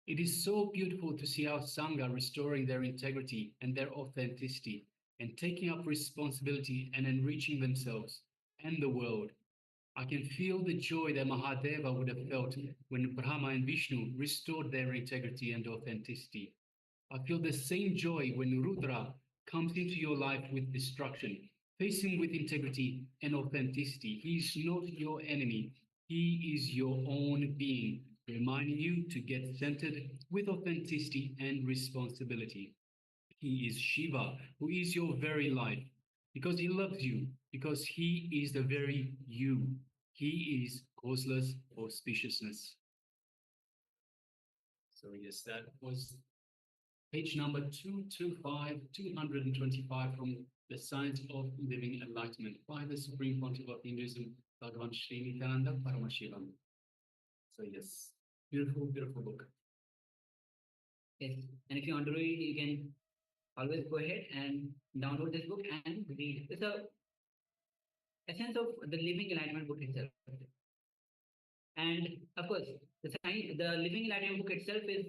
It is so beautiful to see our Sangha restoring their integrity and their authenticity and taking up responsibility and enriching themselves and the world. I can feel the joy that Mahadeva would have felt when Brahma and Vishnu restored their integrity and authenticity. I feel the same joy when Rudra comes into your life with destruction. Face him with integrity and authenticity. He is not your enemy. He is your own being, reminding you to get centered with authenticity and responsibility. He is Shiva, who is your very life, because he loves you, because he is the very you. He is causeless auspiciousness. So yes, that was page number 225 from the Science of Living Enlightenment by the Supreme Pontiff of Hinduism, Bhagavan Sri Nithyananda Paramashivoham. So yes, beautiful, beautiful book. Yes, and if you want to read, you can always go ahead and download this book and read. It's a essence of the Living Enlightenment book itself. And of course, the Living Enlightenment book itself is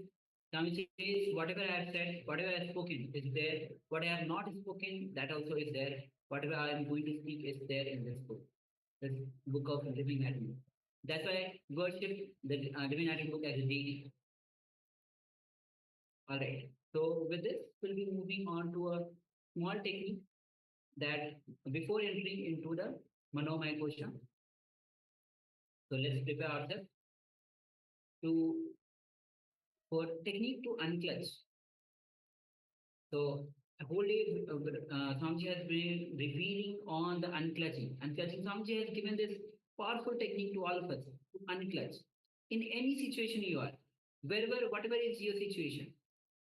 Swami says, whatever I have said, whatever I have spoken is there. What I have not spoken, that also is there. Whatever I am going to speak is there in this book of Living Enlightenment. That's why worship the Living Enlightenment book as a daily. All right. So with this, we'll be moving on to a small technique that before entering into the Manomaya Kosha. So let's prepare ourselves for technique to unclutch. So a whole day, Swamiji has been revealing on the unclutching. Unclutching, Swamiji has given this powerful technique to all of us to unclutch. In any situation you are, whatever is your situation,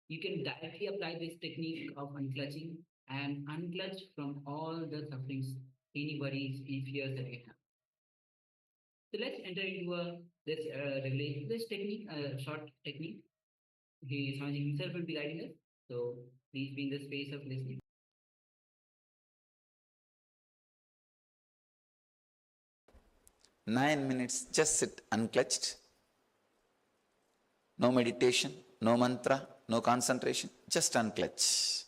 you can directly apply this technique of unclutching and unclutch from all the sufferings, any worries, any fears that you have. So let's enter into this technique, short technique. Swamiji himself will be guiding us. So please be in the space of listening. 9 minutes, just sit unclutched. No meditation, no mantra, no concentration, just unclutch.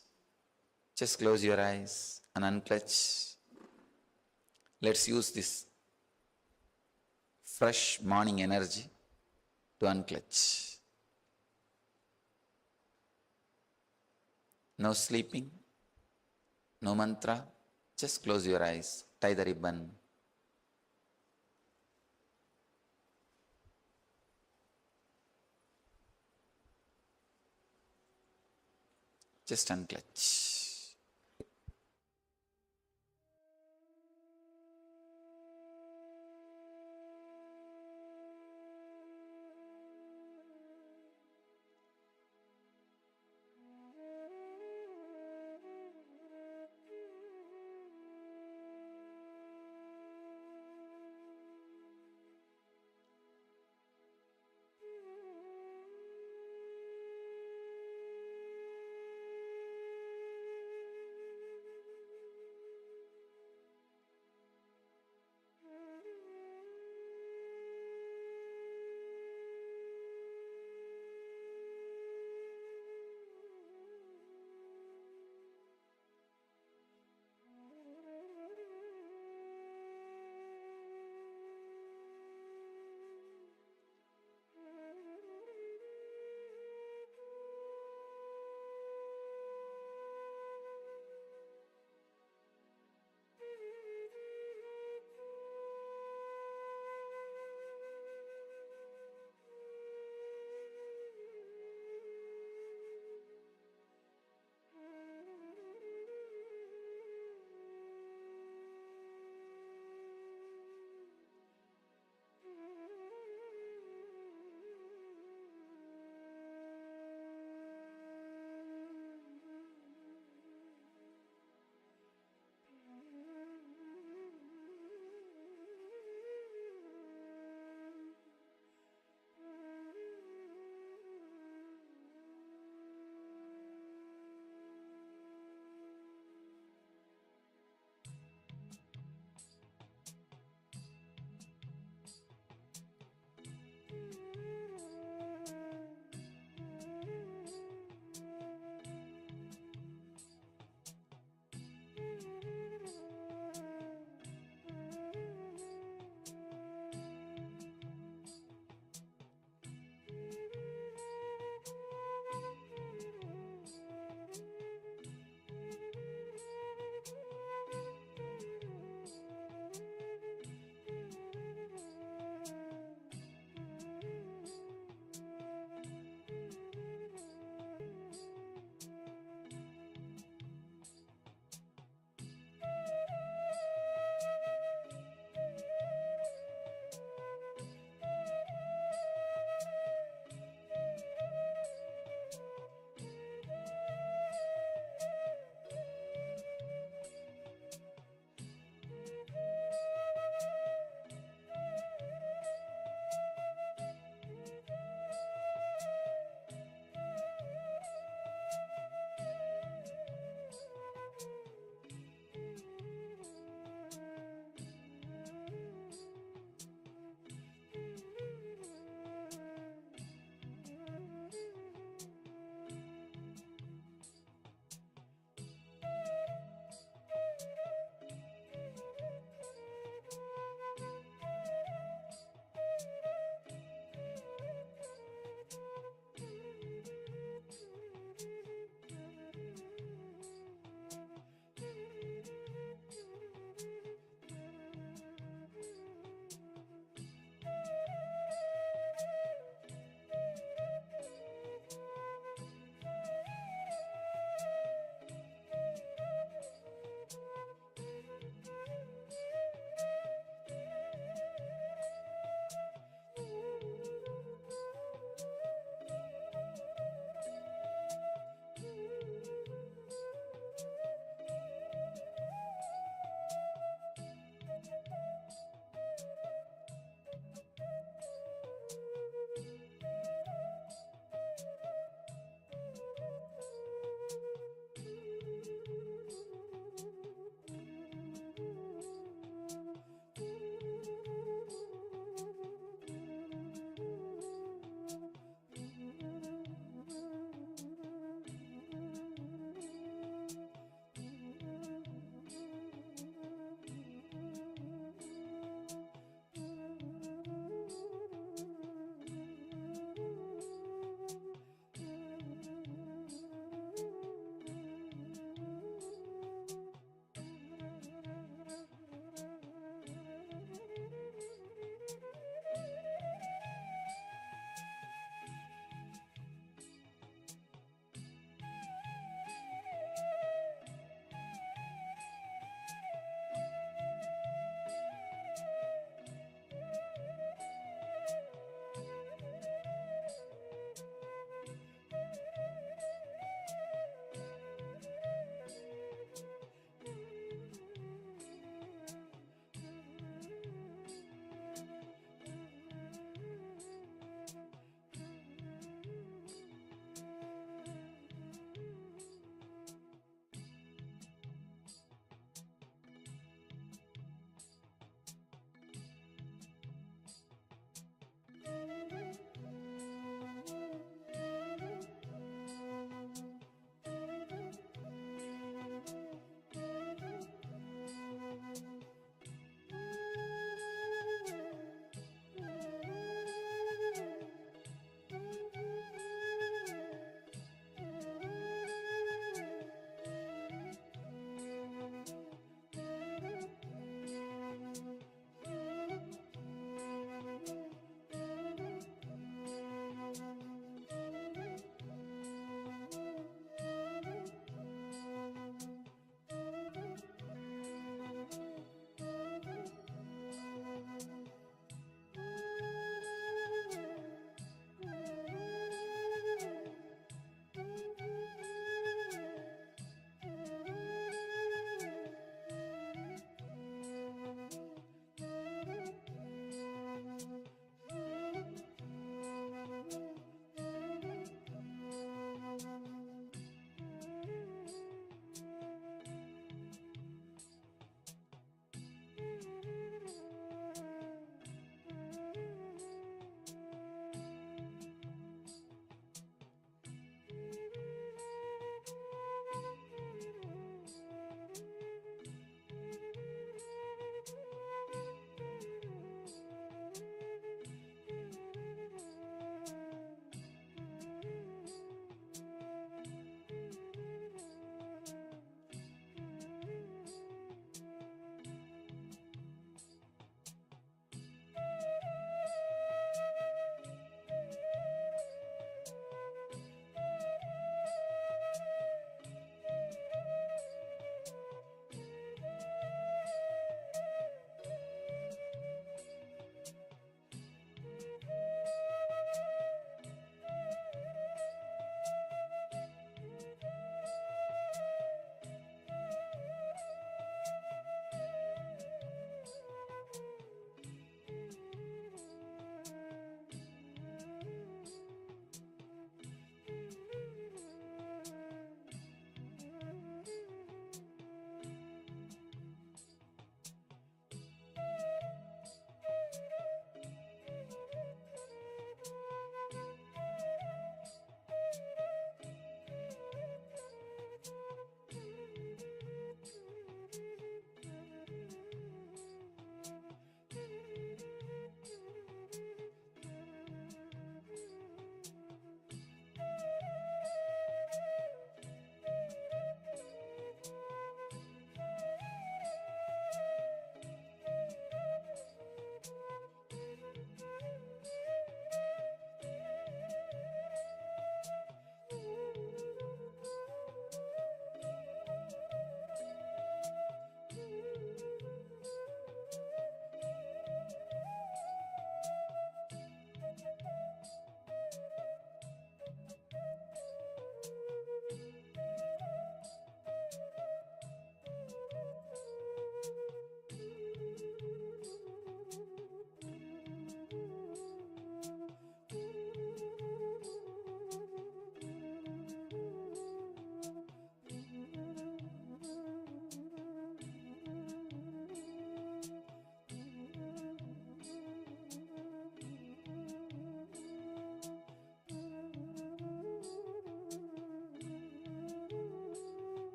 Just close your eyes and unclutch. Let's use this fresh morning energy to unclutch. No sleeping, no mantra, just close your eyes, tie the ribbon. Just unclutch.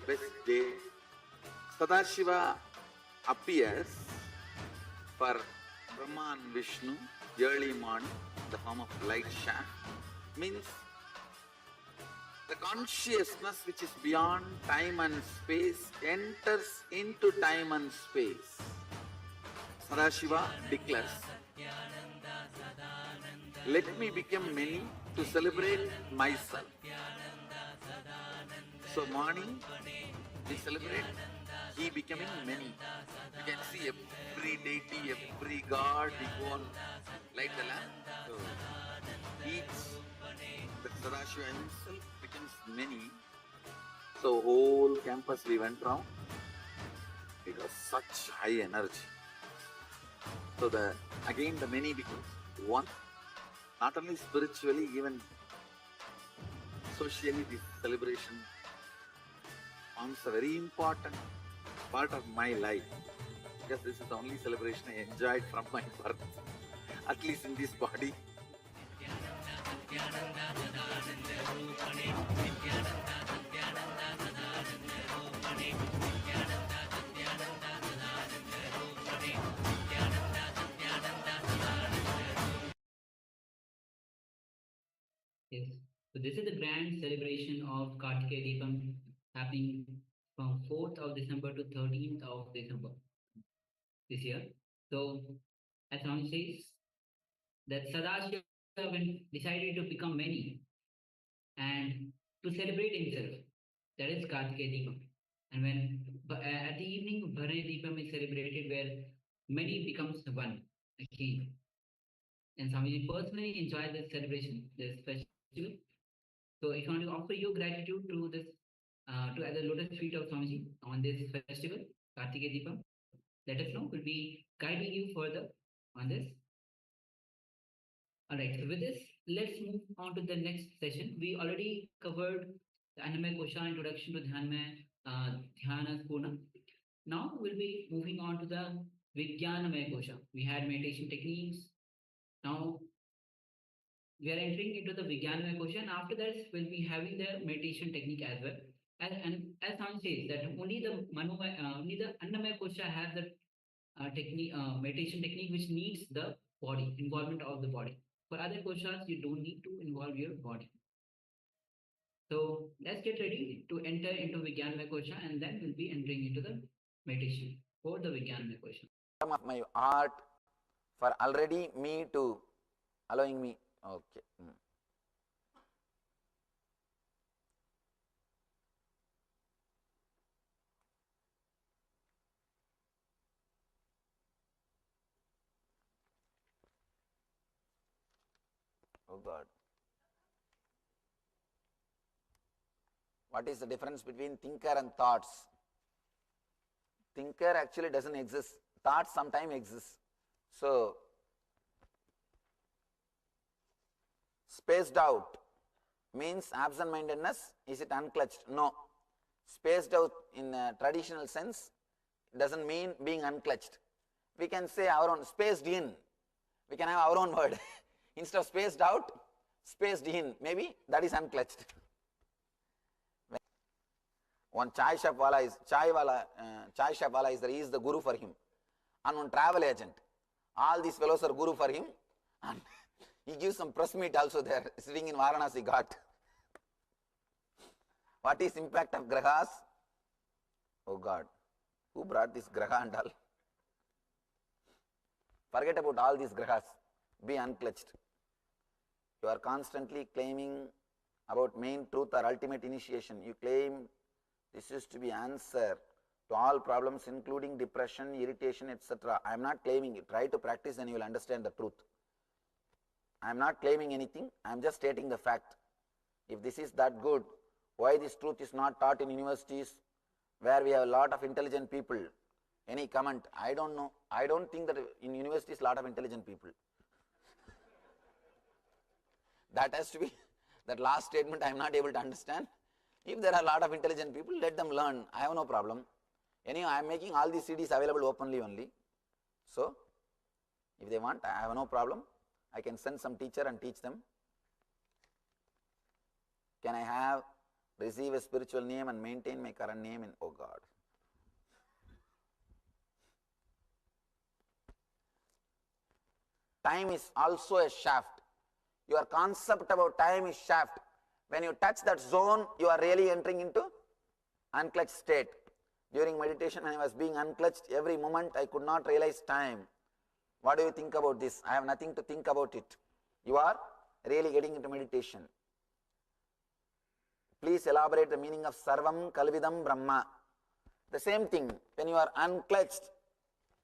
best day. Sadashiva appears for Brahma and Vishnu early morning in the form of light shaft. Means the consciousness which is beyond time and space enters into time and space. Sadashiva declares, let me become many to celebrate myself. So morning we celebrate he becoming many. You can see every deity, every god, we go and light the lamp. So each, the Sadashiva himself becomes many. So whole campus we went round. It was such high energy. So again the many becomes one. Not only spiritually, even socially, this celebration forms a very important part of my life, because this is the only celebration I enjoyed from my birth, at least in this body. Yes. So this is the grand celebration of Kartikeya Deepam happening from 4th of December to 13th of December this year. So as Ram says, that Sadashiva decided to become many and to celebrate himself. That is Kartikeya Deepam. And when at the evening, Bharani Deepam is celebrated where many becomes one again. And Swamiji personally enjoyed this celebration, this festival. So if you want to offer your gratitude to this, to at the lotus feet of Swamiji on this festival, Kartikeya Deepam, let us know. We'll be guiding you further on this. Alright, so with this, let's move on to the next session. We already covered the Annamaya Kosha, introduction to Dhyana Purna. Now we'll be moving on to the Vijnanamaya Kosha. We had meditation techniques. Now we are entering into the Vijnanamaya Kosha, and after that we'll be having the meditation technique as well. And as Sam says that only the Annamaya Kosha has the meditation technique which needs the body, involvement of the body. For other koshas, you don't need to involve your body. So let's get ready to enter into Vijnanamaya Kosha, and then we'll be entering into the meditation for the Vijnanamaya Kosha. Of my heart for already me to allowing me. Okay. Oh God. What is the difference between thinker and thoughts? Thinker actually doesn't exist. Thoughts sometimes exist. So, spaced out means absent-mindedness. Is it unclutched? No. Spaced out in a traditional sense doesn't mean being unclutched. We can say our own, spaced in. We can have our own word. Instead of spaced out, spaced in. Maybe that is unclutched. One chai shop wala is he is the guru for him. And one travel agent. All these fellows are guru for him. And he gives some press meet also there, sitting in Varanasi Ghat. What is impact of grahas? Oh God, who brought this graha and all? Forget about all these grahas. Be unclutched. You are constantly claiming about main truth or ultimate initiation. You claim this is to be answer to all problems including depression, irritation, etc. I am not claiming it. Try to practice and you will understand the truth. I am not claiming anything. I am just stating the fact. If this is that good, why this truth is not taught in universities where we have a lot of intelligent people? Any comment? I don't know. I don't think that in universities a lot of intelligent people. That has to be, that last statement I am not able to understand. If there are a lot of intelligent people, let them learn. I have no problem. Anyhow, I am making all these CDs available openly only. So, if they want, I have no problem. I can send some teacher and teach them. Can I have receive a spiritual name and maintain my current name in, oh God. Time is also a shaft. Your concept about time is shaft. When you touch that zone, you are really entering into unclutched state. During meditation, when I was being unclutched, every moment I could not realize time. What do you think about this? I have nothing to think about it. You are really getting into meditation. Please elaborate the meaning of Sarvam Kalvidam Brahma. The same thing, when you are unclutched,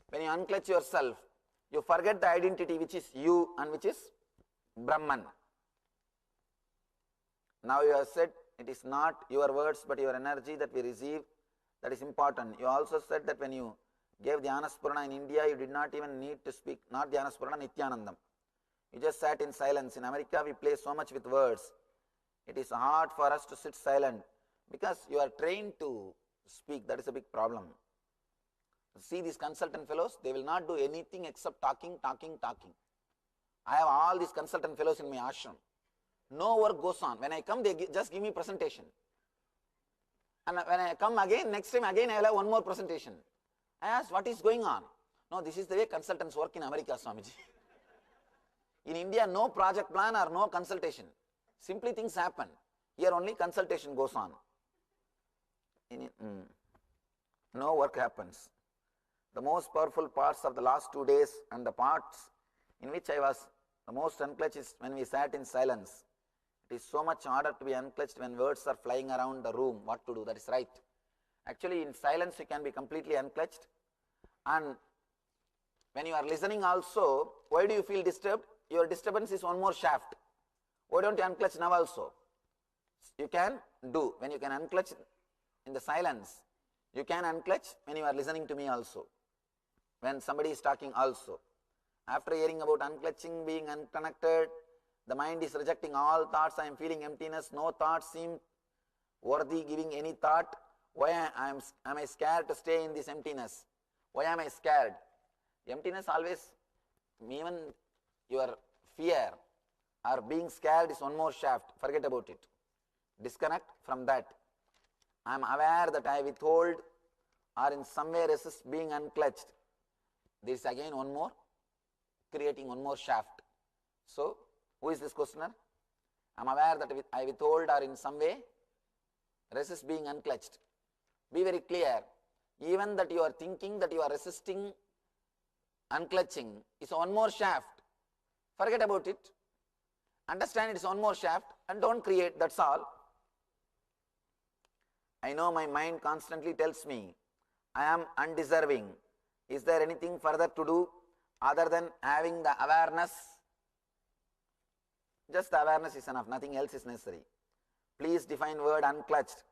when you unclutch yourself, you forget the identity which is you and which is Brahman. Now you have said it is not your words but your energy that we receive. That is important. You also said that when you gave Dhyanapurana in India, you did not even need to speak, not Dhyanapurana, Nithyanandam. You just sat in silence. In America, we play so much with words. It is hard for us to sit silent because you are trained to speak. That is a big problem. See these consultant fellows, they will not do anything except talking. I have all these consultant fellows in my ashram. No work goes on. When I come, they just give me presentation. And when I come again, next time again I will have one more presentation. I ask, what is going on? No, this is the way consultants work in America, Swamiji. In India, no project plan or no consultation. Simply things happen. Here only consultation goes on. No work happens. The most powerful parts of the last 2 days and the parts in which I was the most unclutched is when we sat in silence. It is so much harder to be unclutched when words are flying around the room. What to do? That is right. Actually, in silence you can be completely unclutched. And when you are listening also, why do you feel disturbed? Your disturbance is one more shaft. Why don't you unclutch now also? You can do. When you can unclutch in the silence, you can unclutch when you are listening to me also. When somebody is talking also. After hearing about unclutching, being unconnected, the mind is rejecting all thoughts. I am feeling emptiness. No thoughts seem worthy giving any thought. Why am I scared to stay in this emptiness? Why am I scared? Emptiness always, even your fear or being scared is one more shaft. Forget about it. Disconnect from that. I am aware that I withhold or in some way resist being unclutched. This is again one more, creating one more shaft. So, who is this questioner? I am aware that I withhold or in some way resist being unclutched. Be very clear. Even that you are thinking that you are resisting unclutching is one more shaft. Forget about it. Understand it is one more shaft and don't create, that's all. I know my mind constantly tells me I am undeserving. Is there anything further to do other than having the awareness? Just the awareness is enough, nothing else is necessary. Please define word unclutched.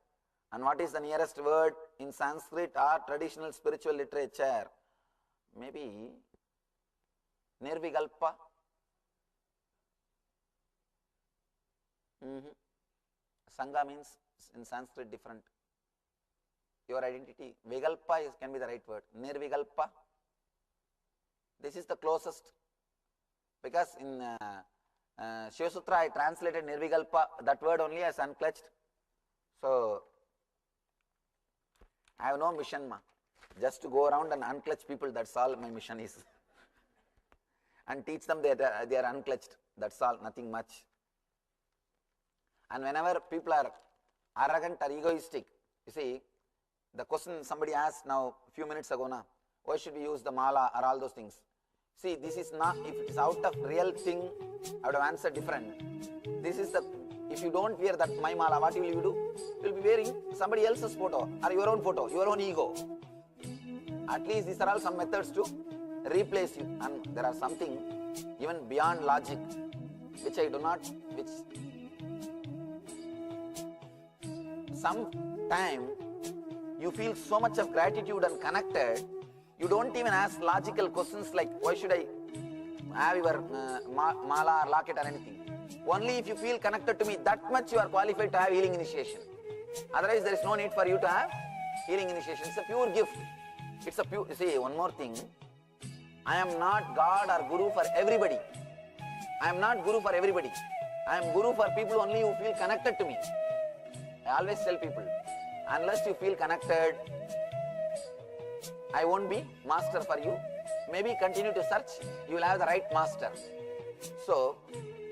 And what is the nearest word in Sanskrit or traditional spiritual literature? Maybe Nirvikalpa. Sangha means in Sanskrit different. Your identity. Vikalpa can be the right word. Nirvikalpa. This is the closest. Because in Shiva Sutra I translated Nirvikalpa, that word only as unclutched. So, I have no mission, just to go around and unclutch people, that's all my mission is. And teach them that they are unclutched, that's all, nothing much. And whenever people are arrogant or egoistic, you see, the question somebody asked now, a few minutes ago, why should we use the mala or all those things? See, this is not, if it is out of real thing, I would have answered different. This is the, if you don't wear that my mala, what will you do? You will be wearing somebody else's photo or your own photo, your own ego. At least these are all some methods to replace you. And there are something even beyond logic, which I do not, which sometime you feel so much of gratitude and connected, you don't even ask logical questions like, why should I have your mala or locket or anything. Only if you feel connected to me, that much you are qualified to have healing initiation. Otherwise, there is no need for you to have healing initiation. It's a pure gift. It's a pure, see, one more thing. I am not God or Guru for everybody. I am not Guru for everybody. I am Guru for people only who feel connected to me. I always tell people, unless you feel connected, I won't be master for you. Maybe continue to search, you will have the right master. So,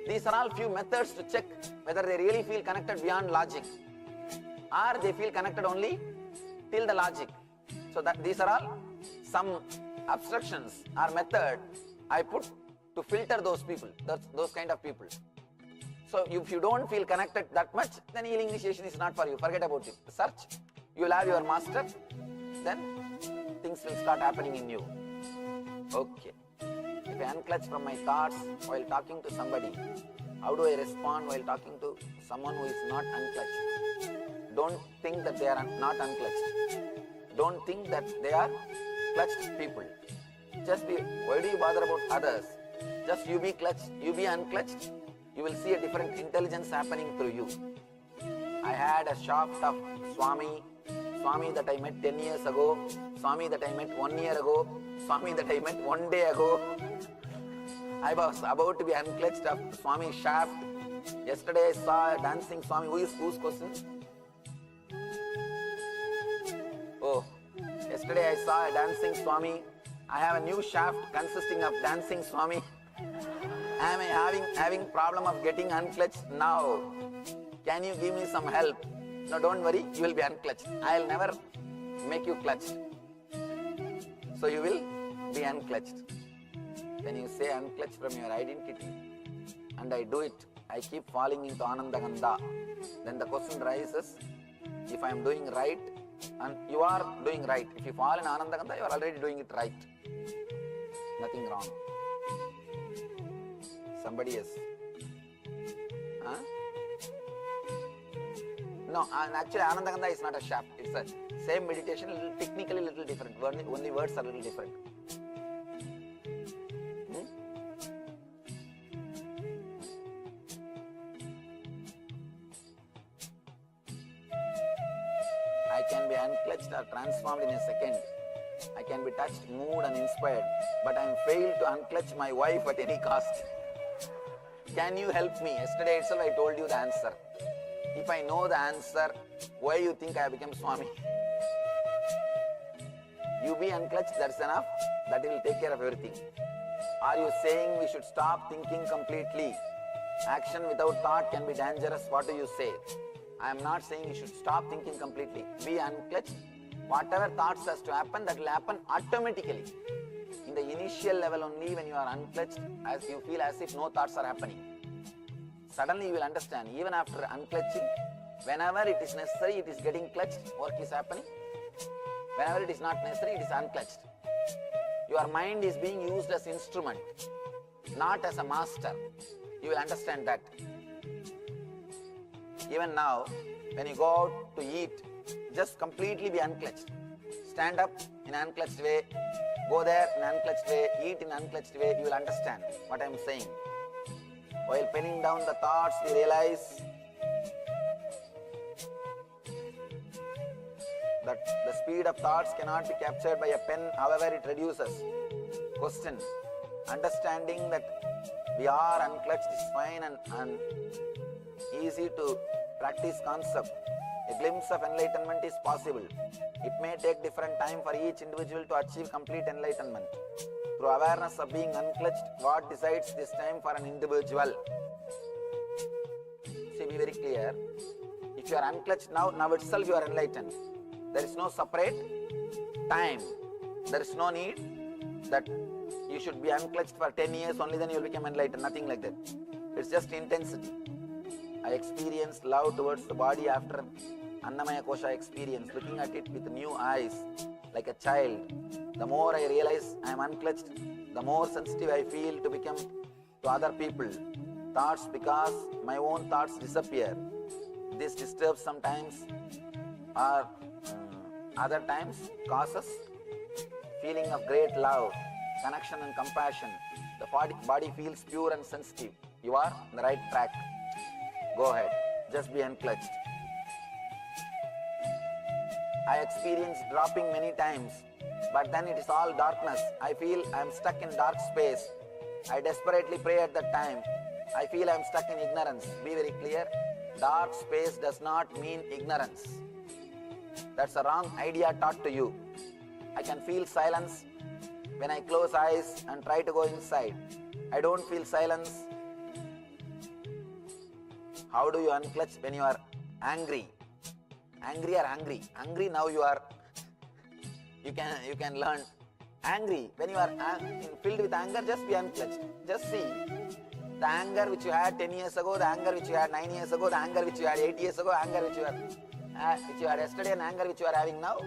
these are all few methods to check whether they really feel connected beyond logic or they feel connected only till the logic. So that these are all some obstructions or method I put to filter those people, those kind of people. So if you don't feel connected that much, then healing initiation is not for you. Forget about it. Search, you will have your master, then things will start happening in you. Okay. If I unclutch from my thoughts while talking to somebody, how do I respond while talking to someone who is not unclutched? Don't think that they are not unclutched. Don't think that they are clutched people. Just be, why do you bother about others? Just you be clutched, you be unclutched. You will see a different intelligence happening through you. I had a shaft of Swami that I met 10 years ago, Swami that I met 1 year ago, Swami that I met 1 day ago. I was about to be unclutched of Swami shaft. Yesterday I saw a dancing Swami. Whose question? Oh, yesterday I saw a dancing Swami. I have a new shaft consisting of dancing Swami. Am I having problem of getting unclutched now? Can you give me some help? No, don't worry, you will be unclutched. I will never make you clutched. So you will be unclutched. When you say unclutched from your identity, and I do it, I keep falling into Anandaganda, then the question rises, if I am doing right, and you are doing right. If you fall in Anandaganda, you are already doing it right. Nothing wrong. Somebody else. Huh? No, actually Anandaganda is not a shaft. It's a same meditation, technically little different. Only words are little different. I can be unclutched or transformed in a second. I can be touched, moved and inspired. But I am failed to unclutch my wife at any cost. Can you help me? Yesterday itself I told you the answer. If I know the answer, why you think I have become Swami? You be unclutched, that's enough. That will take care of everything. Are you saying we should stop thinking completely? Action without thought can be dangerous. What do you say? I am not saying you should stop thinking completely. Be unclutched. Whatever thoughts has to happen, that will happen automatically. In the initial level only, when you are unclutched, as you feel as if no thoughts are happening. Suddenly you will understand, even after unclutching, whenever it is necessary, it is getting clutched, work is happening. Whenever it is not necessary, it is unclutched. Your mind is being used as instrument, not as a master. You will understand that. Even now, when you go out to eat, just completely be unclutched. Stand up in an unclutched way, go there in an unclutched way, eat in an unclutched way, you will understand what I am saying. While penning down the thoughts, we realize that the speed of thoughts cannot be captured by a pen, however it reduces. Question. Understanding that we are unclutched is fine and easy to practice concept. A glimpse of enlightenment is possible. It may take different time for each individual to achieve complete enlightenment. Through awareness of being unclutched, what decides this time for an individual? See, be very clear. If you are unclutched now itself you are enlightened. There is no separate time. There is no need that you should be unclutched for 10 years, only then you will become enlightened. Nothing like that. It's just intensity. I experienced love towards the body after Annamaya Kosha experience, looking at it with new eyes, like a child. The more I realize I am unclutched, the more sensitive I feel to become to other people. Thoughts, because my own thoughts disappear. This disturbs sometimes or other times causes feeling of great love, connection and compassion. The body feels pure and sensitive. You are on the right track. Go ahead. Just be unclutched. I experienced dropping many times, but then it is all darkness. I feel I am stuck in dark space. I desperately pray at that time. I feel I am stuck in ignorance. Be very clear. Dark space does not mean ignorance. That's a wrong idea taught to you. I can feel silence when I close eyes and try to go inside. I don't feel silence. How do you unclutch when you are angry? Angry or hungry? Hungry now you are. You can learn. Angry, when you are filled with anger, just be unclutched. Just see. The anger which you had 10 years ago, the anger which you had 9 years ago, the anger which you had 8 years ago, anger which you had yesterday, and anger which you are having now,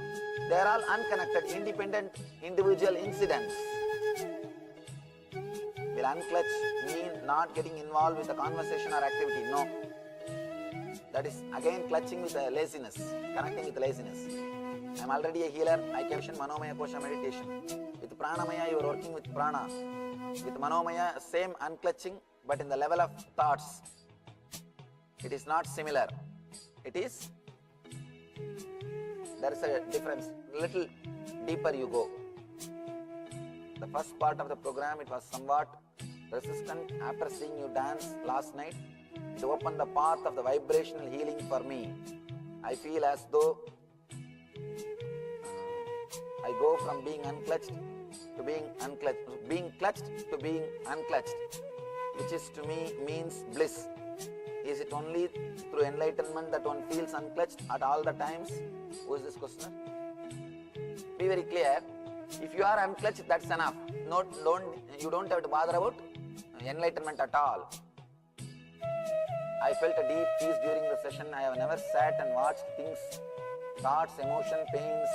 they are all unconnected, independent, individual incidents. Will unclutch mean not getting involved with the conversation or activity? No. That is again clutching with laziness, connecting with laziness. I am already a healer, I can Manomaya Kosha meditation. With Pranamaya, you are working with Prana. With Manomaya, same unclutching, but in the level of thoughts. It is not similar. It is, there is a difference. Little deeper you go. The first part of the program, it was somewhat resistant. After seeing you dance last night, it opened the path of the vibrational healing for me. I feel as though I go from being unclutched to being unclutched, being clutched to being unclutched, which is to me means bliss. Is it only through enlightenment that one feels unclutched at all the times? Who is this questioner? Be very clear. If you are unclutched, that's enough. You don't have to bother about enlightenment at all. I felt a deep peace during the session. I have never sat and watched things, thoughts, emotion, pains.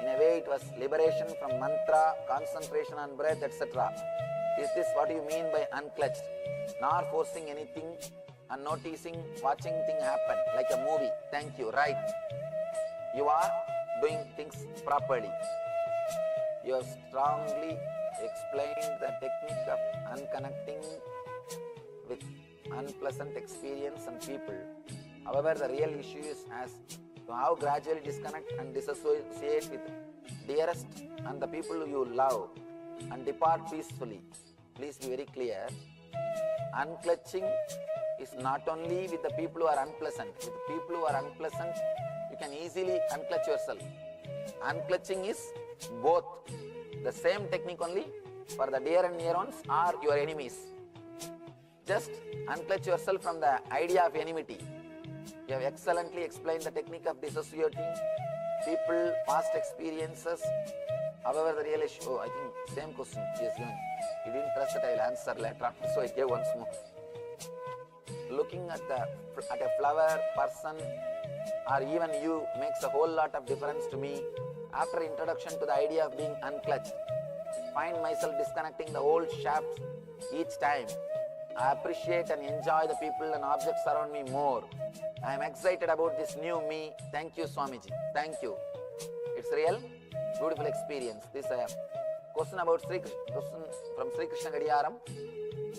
In a way, it was liberation from mantra, concentration on breath, etc. Is this what you mean by unclutched? Not forcing anything and noticing, watching things happen like a movie. Thank you. Right. You are doing things properly. You have strongly explained the technique of unconnecting with unpleasant experience and people. However, the real issue is as to how gradually disconnect and disassociate with dearest and the people you love and depart peacefully. Please be very clear. Unclutching is not only with the people who are unpleasant. With the people who are unpleasant, you can easily unclutch yourself. Unclutching is both the same technique only for the dear and near ones or your enemies. Just unclutch yourself from the idea of enmity. You have excellently explained the technique of dissociating people, past experiences. However, the real issue, I think same question he has given. He didn't trust that I will answer later, so I gave once more. Looking at a flower, person, or even you makes a whole lot of difference to me. After introduction to the idea of being unclutched, find myself disconnecting the old shafts each time. I appreciate and enjoy the people and objects around me more. I am excited about this new me. Thank you, Swamiji. Thank you. It's real, beautiful experience. This question about question from Sri Krishna Gadiyaram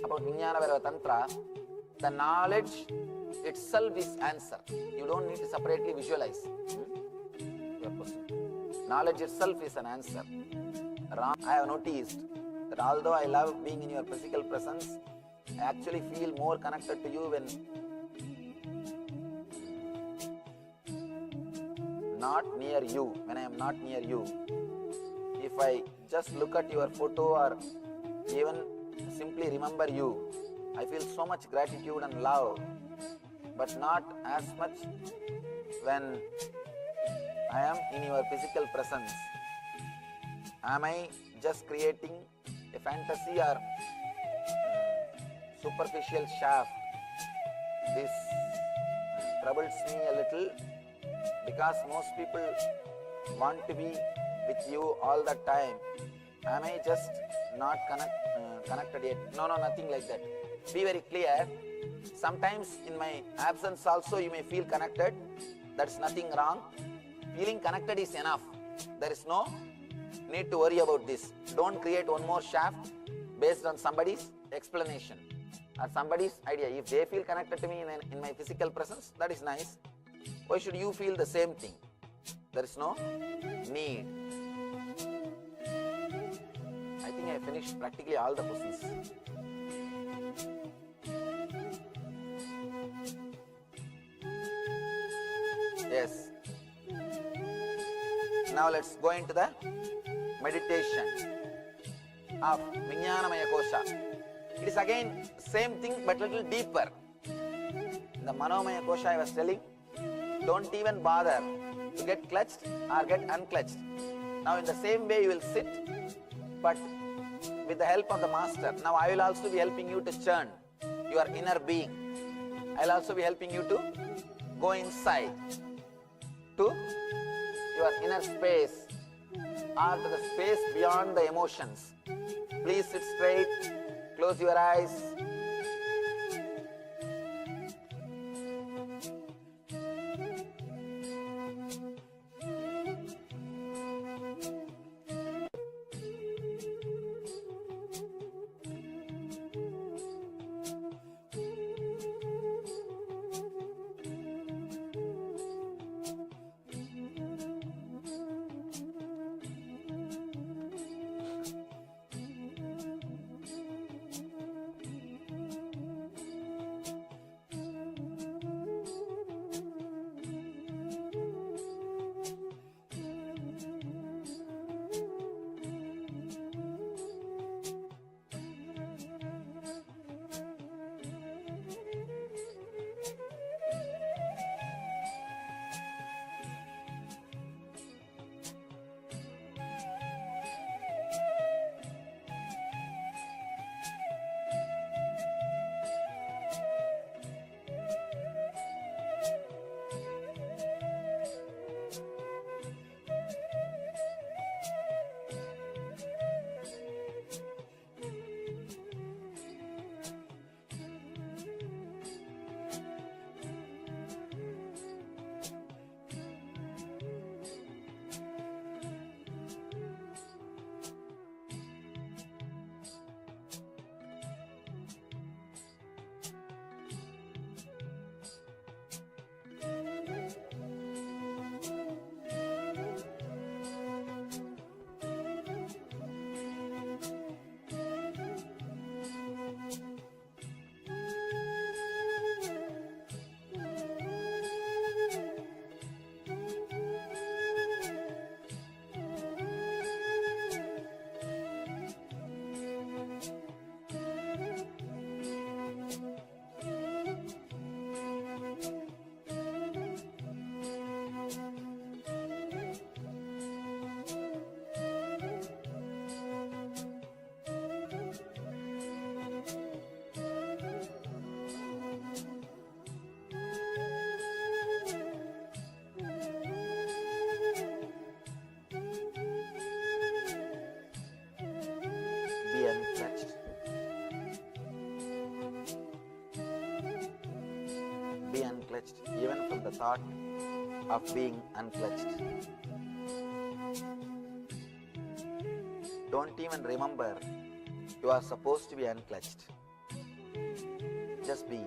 about Vijnana Vairava Tantra. The knowledge itself is answer. You don't need to separately visualize your question. Knowledge itself is an answer. I have noticed that although I love being in your physical presence, I actually feel more connected to you when not near you, when I am not near you. If I just look at your photo or even simply remember you, I feel so much gratitude and love, but not as much when I am in your physical presence. Am I just creating a fantasy or superficial shaft? This troubles me a little because most people want to be with you all the time. Am I just not connected yet? No, nothing like that. Be very clear. Sometimes in my absence also you may feel connected. That's nothing wrong. Feeling connected is enough. There is no need to worry about this. Don't create one more shaft based on somebody's explanation or somebody's idea. If they feel connected to me in my physical presence, that is nice. Why should you feel the same thing? There is no need. I think I finished practically all the questions. let's go into the meditation of Vijnanamaya Kosha. It is again same thing but little deeper. In the Manomaya Kosha I was telling, don't even bother to get clutched or get unclutched. Now in the same way you will sit, but with the help of the master. Now I will also be helping you to churn your inner being. I will also be helping you to go inside to your inner space or to the space beyond the emotions. Please sit straight, close your eyes. Be unclutched. Be unclutched, even from the thought of being unclutched. Don't even remember you are supposed to be unclutched. Just be.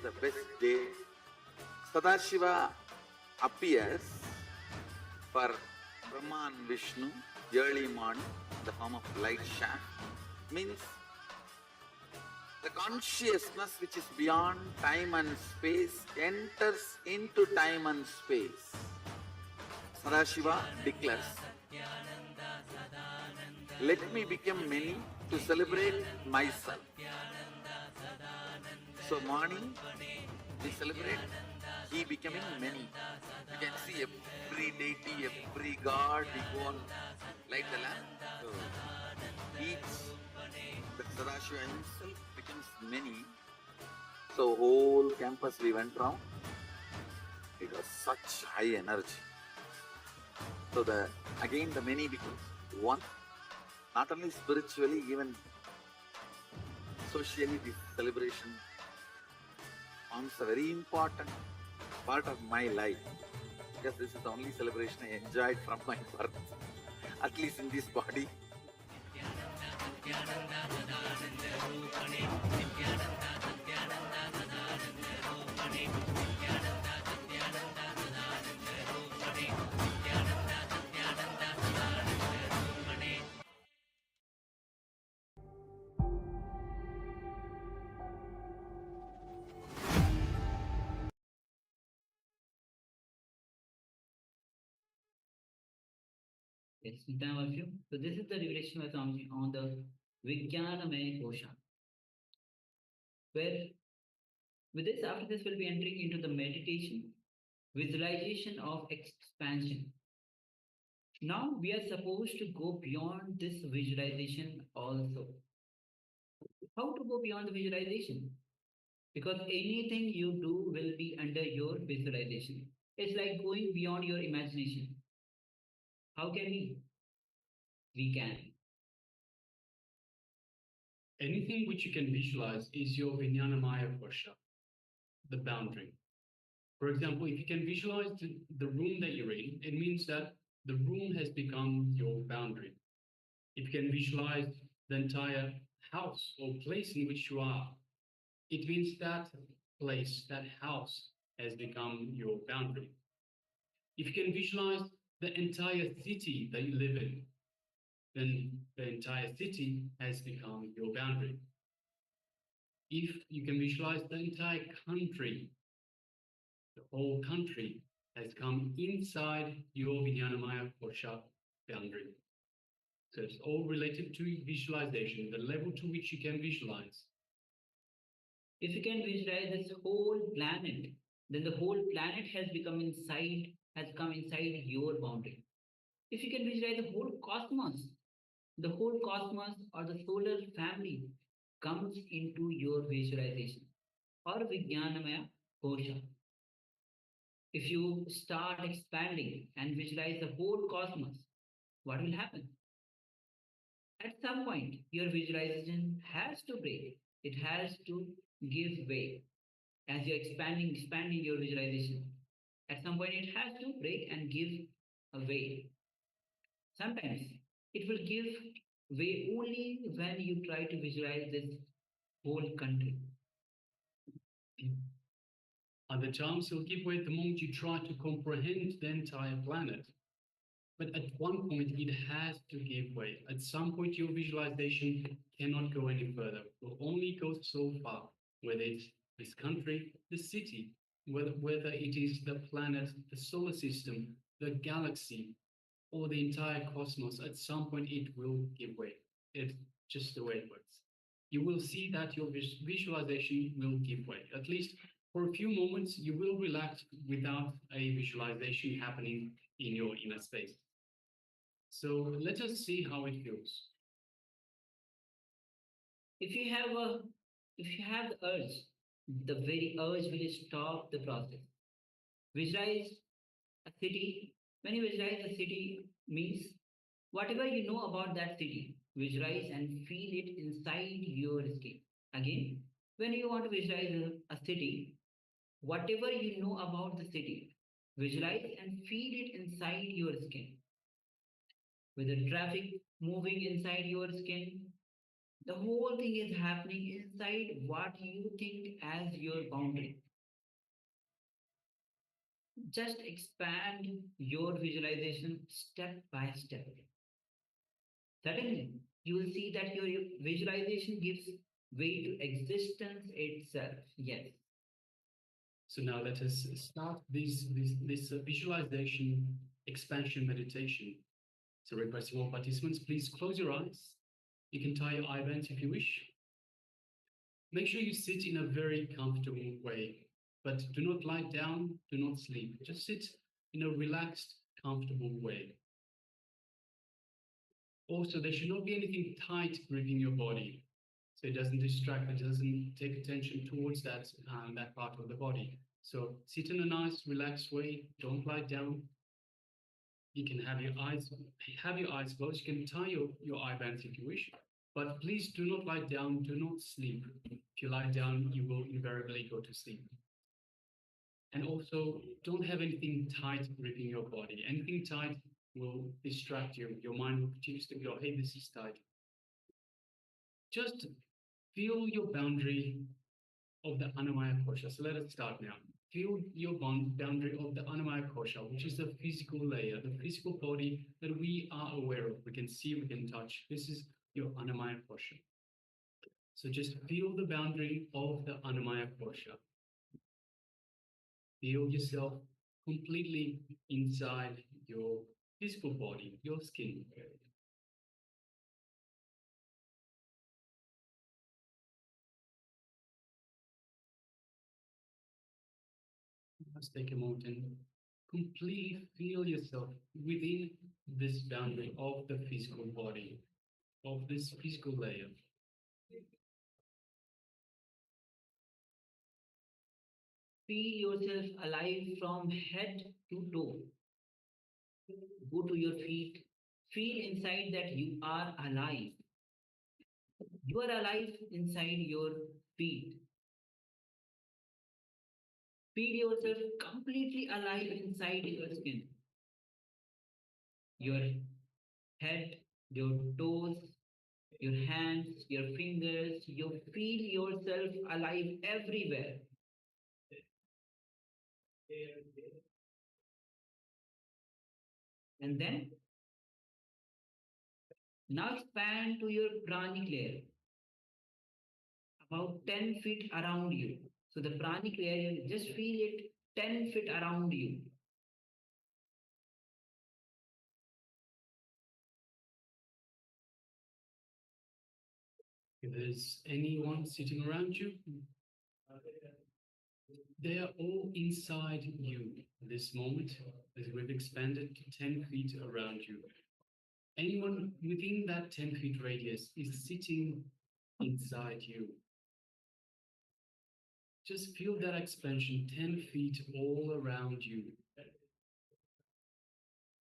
the best day. Sadashiva appears for Brahma and Vishnu early morning in the form of light shaft. Means the consciousness which is beyond time and space enters into time and space. Sadashiva declares, let me become many to celebrate myself. So morning we celebrate he becoming many. You can see every deity, every god, we go and light the lamp. So each, the Sadashiva himself becomes many. So whole campus we went round. It was such high energy. So again the many becomes one. Not only spiritually, even socially, this celebration forms a very important part of my life. Because this is the only celebration I enjoyed from my birth, at least in this body. Yes, time of you. So this is the revelation by Swamiji on the Vijnanamaya Kosha, where with this, after this, we'll be entering into the meditation, visualization of expansion. Now we are supposed to go beyond this visualization also. How to go beyond the visualization? Because anything you do will be under your visualization. It's like going beyond your imagination. How can we? We can. Anything which you can visualize is your Vijnanamaya Kosha, the boundary. For example, if you can visualize the room that you're in, it means that the room has become your boundary. If you can visualize the entire house or place in which you are, it means that place, that house has become your boundary. If you can visualize the entire city that you live in, then the entire city has become your boundary. If you can visualize the entire country, the whole country has come inside your Vijnanamaya Kosha boundary. So it's all related to visualization, the level to which you can visualize. If you can visualize this whole planet, then the whole planet has come inside your boundary. If you can visualize the whole cosmos or the solar family comes into your visualization or Vijnanamaya Kosha. If you start expanding and visualize the whole cosmos, what will happen? At some point, your visualization has to break. It has to give way. As you're expanding your visualization, at some point it has to break and give a way. Sometimes it will give way only when you try to visualize this whole country. Other times it will give way the moment you try to comprehend the entire planet. But at one point, it has to give way. At some point, your visualization cannot go any further. It will only go so far, whether it's this country, the city, whether it is the planet, the solar system, the galaxy, or the entire cosmos. At some point, it will give way. It's just the way it works. You will see that your visualization will give way. At least for a few moments, you will relax without a visualization happening in your inner space. So let us see how it feels. If you have the urge, the very urge will stop the process. Visualize a city. When you visualize a city means whatever you know about that city, visualize and feel it inside your skin. Again, when you want to visualize a city, whatever you know about the city, visualize and feel it inside your skin. With the traffic moving inside your skin, The whole thing is happening inside what you think as your boundary. Just expand your visualization step by step. Suddenly, you will see that your visualization gives way to existence itself. Yes. So now let us start this visualization expansion meditation. So requesting all participants, please close your eyes. You can tie your eye bands if you wish. Make sure you sit in a very comfortable way, but do not lie down, do not sleep. Just sit in a relaxed, comfortable way. Also, there should not be anything tight gripping your body, so it doesn't distract, it doesn't take attention towards that part of the body. So sit in a nice, relaxed way. Don't lie down. You can have your eyes closed. You can tie your eye bands if you wish, but please do not lie down. Do not sleep. If you lie down, you will invariably go to sleep. And also, don't have anything tight gripping your body. Anything tight will distract you. Your mind will choose to go, hey, this is tight. Just feel your boundary of the Annamaya Kosha. So let us start now. Feel your boundary of the Annamaya Kosha, which is the physical layer, the physical body that we are aware of. We can see, we can touch. This is your Annamaya Kosha. So just feel the boundary of the Annamaya Kosha. Feel yourself completely inside your physical body, your skin. Let's take a moment and completely feel yourself within this boundary of the physical body, of this physical layer. Feel yourself alive from head to toe. Go to your feet. Feel inside that you are alive. You are alive inside your feet. Feel yourself completely alive inside your skin. Your head, your toes, your hands, your fingers. You feel yourself alive everywhere. And then now expand to your pranic layer, about 10 feet around you. So the pranic layer, you just feel it 10 feet around you. If there's anyone sitting around you, they are all inside you at this moment, as we've expanded to 10 feet around you. Anyone within that 10 feet radius is sitting inside you. Just feel that expansion 10 feet all around you.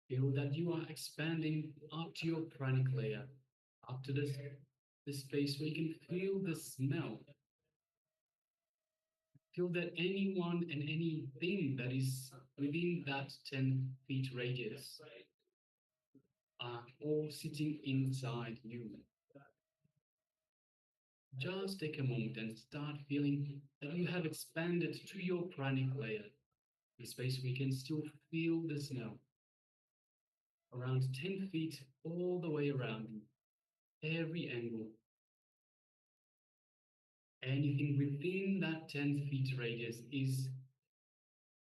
Feel that you are expanding up to your pranic layer, up to the space where you can feel the smell. Feel that anyone and anything that is within that 10 feet radius are all sitting inside you. Just take a moment and start feeling that you have expanded to your pranic layer, the space we can still feel the smell. Around 10 feet all the way around you, every angle. Anything within that 10 feet radius is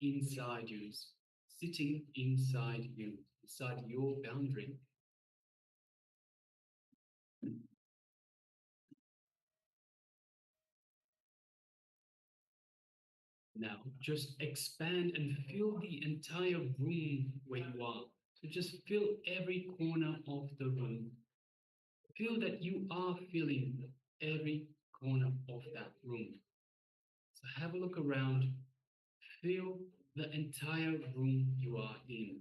inside you, sitting inside you, inside your boundary. Now, just expand and fill the entire room where you are. So just fill every corner of the room. Feel that you are filling every corner of that room. So have a look around. Feel the entire room you are in.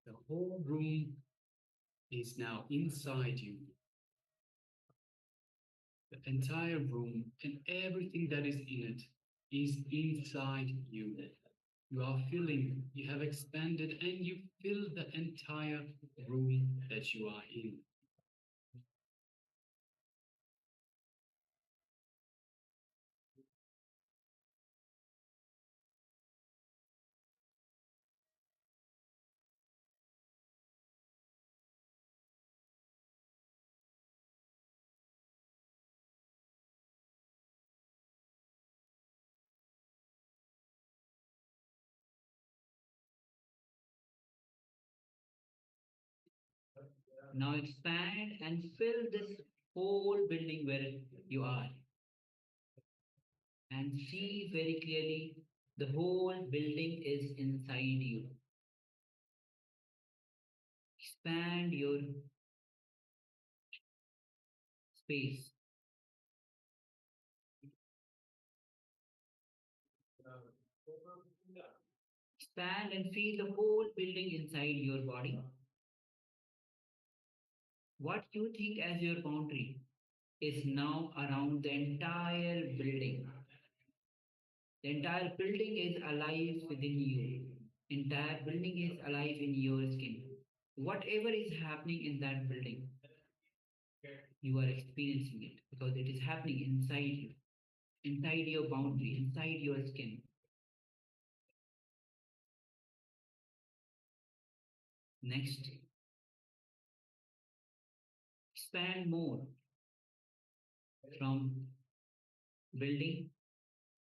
The whole room is now inside you. The entire room and everything that is in it is inside you. You are feeling, you have expanded and you fill the entire room that you are in. Now expand and fill this whole building where you are. And see very clearly the whole building is inside you. Expand your space. Expand and feel the whole building inside your body. What you think as your boundary is now around the entire building. The entire building is alive within you. Entire building is alive in your skin. Whatever is happening in that building, you are experiencing it because it is happening inside you, inside your boundary, inside your skin. Next, expand more from building,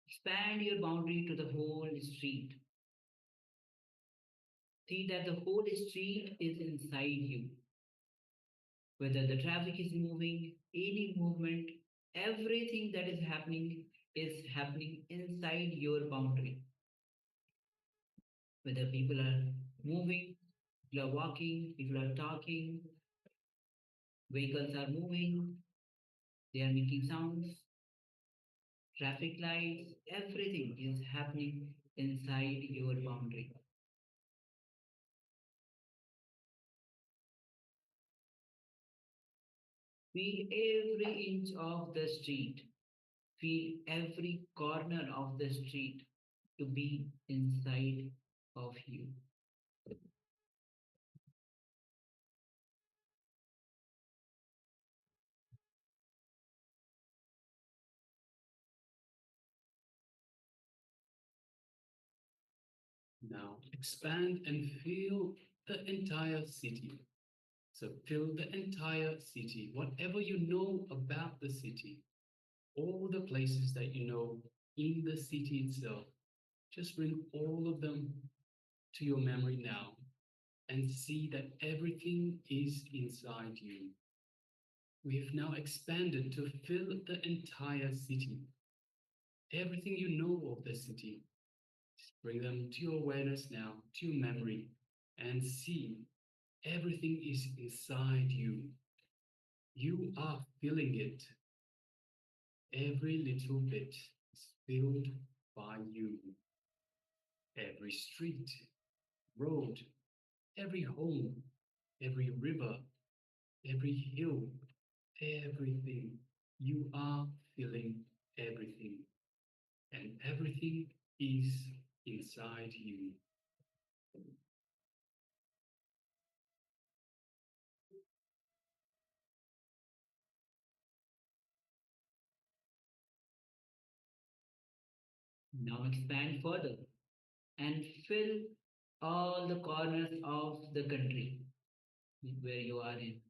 expand your boundary to the whole street. See that the whole street is inside you. Whether the traffic is moving, any movement, everything that is happening inside your boundary. Whether people are moving, people are walking, people are talking, vehicles are moving, they are making sounds, traffic lights, everything is happening inside your boundary. Feel every inch of the street, feel every corner of the street to be inside of you. Now expand and feel the entire city. So feel the entire city, whatever you know about the city, all the places that you know in the city itself, just bring all of them to your memory now and see that everything is inside you. We have now expanded to fill the entire city. Everything you know of the city, just bring them to your awareness now, to your memory, and see everything is inside you. You are feeling it. Every little bit is filled by you. Every street, road, every home, every river, every hill, everything. You are feeling everything. And everything is inside you. Now expand further and fill all the corners of the country where you are in.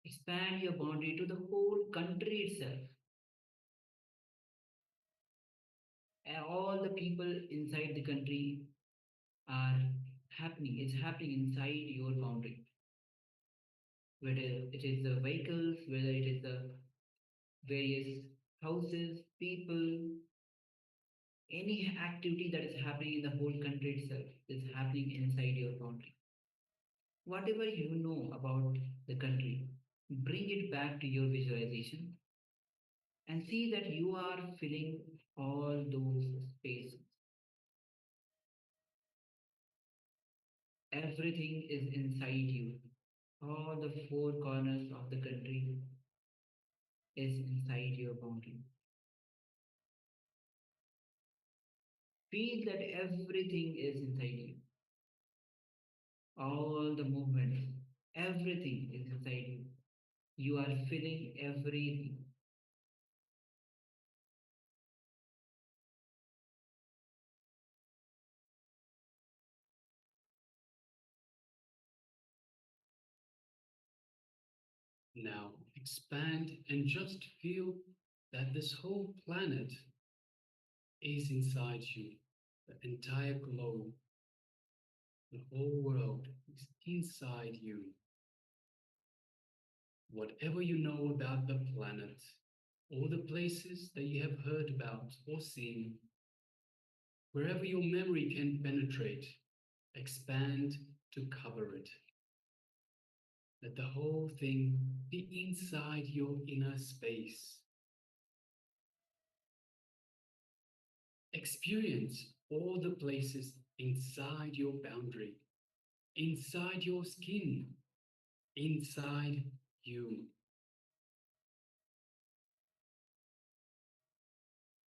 Expand your boundary to the whole country itself. And all the people inside the country are happening. It's happening inside your boundary. Whether it is the vehicles, whether it is the various houses, people, any activity that is happening in the whole country itself is happening inside your boundary. Whatever you know about the country, bring it back to your visualization and see that you are filling all those spaces. Everything is inside you. All the four corners of the country is inside your boundary. Feel that everything is inside you. All the movements, everything is inside you. You are feeling everything. Now expand and just feel that this whole planet is inside you. The entire globe, the whole world is inside you. whatever you know about the planet, or the places that you have heard about or seen, wherever your memory can penetrate, expand to cover it. Let the whole thing be inside your inner space. Experience all the places inside your boundary, inside your skin, inside you.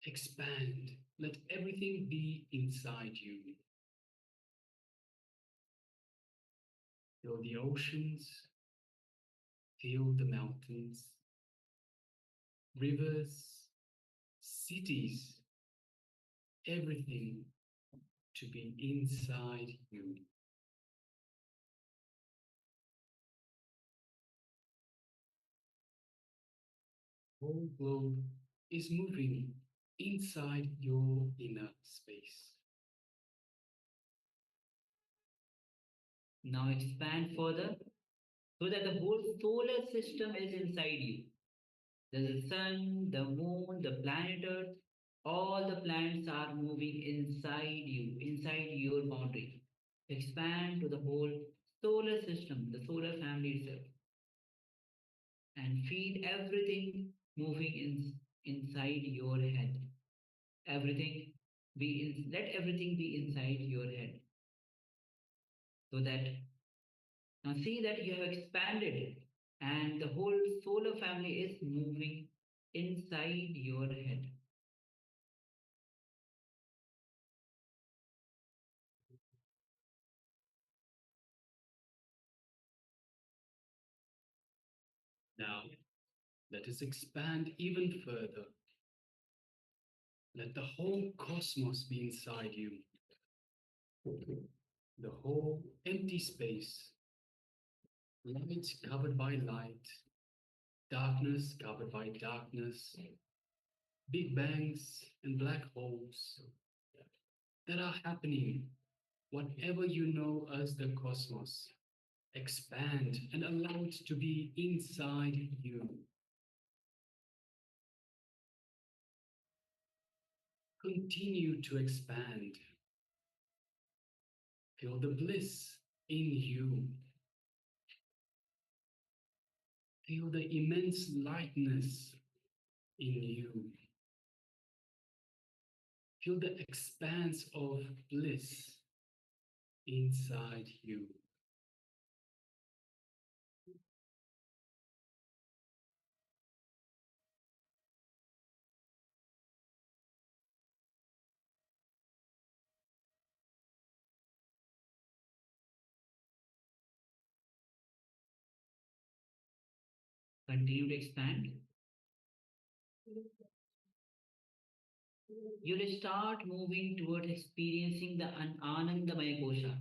Expand. Let everything be inside you. Feel the oceans, feel the mountains, rivers, cities, everything to be inside you. Whole globe is moving inside your inner space. Now expand further so that the whole solar system is inside you. There's the sun, the moon, the planet Earth, all the planets are moving inside you, inside your boundary. Expand to the whole solar system, the solar family itself, and feel everything moving inside your head. Everything let everything be inside your head. So that now see that you have expanded and the whole solar family is moving inside your head. Now, let us expand even further. Let the whole cosmos be inside you. The whole empty space. Light covered by light. Darkness covered by darkness. Big bangs and black holes that are happening. Whatever you know as the cosmos, expand and allow it to be inside you. Continue to expand. Feel the bliss in you. Feel the immense lightness in you. Feel the expanse of bliss inside you. Continue to expand. You will start moving towards experiencing the Anandamaya Kosha,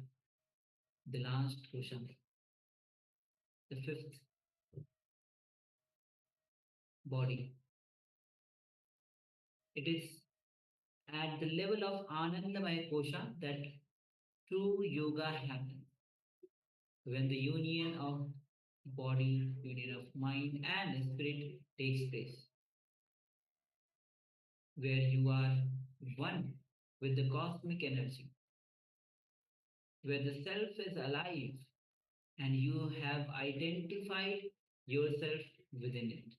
the last kosha, the fifth body. It is at the level of Anandamaya Kosha that true yoga happens. When the union of body, union of mind and spirit takes place, where you are one with the cosmic energy, where the self is alive and you have identified yourself within it.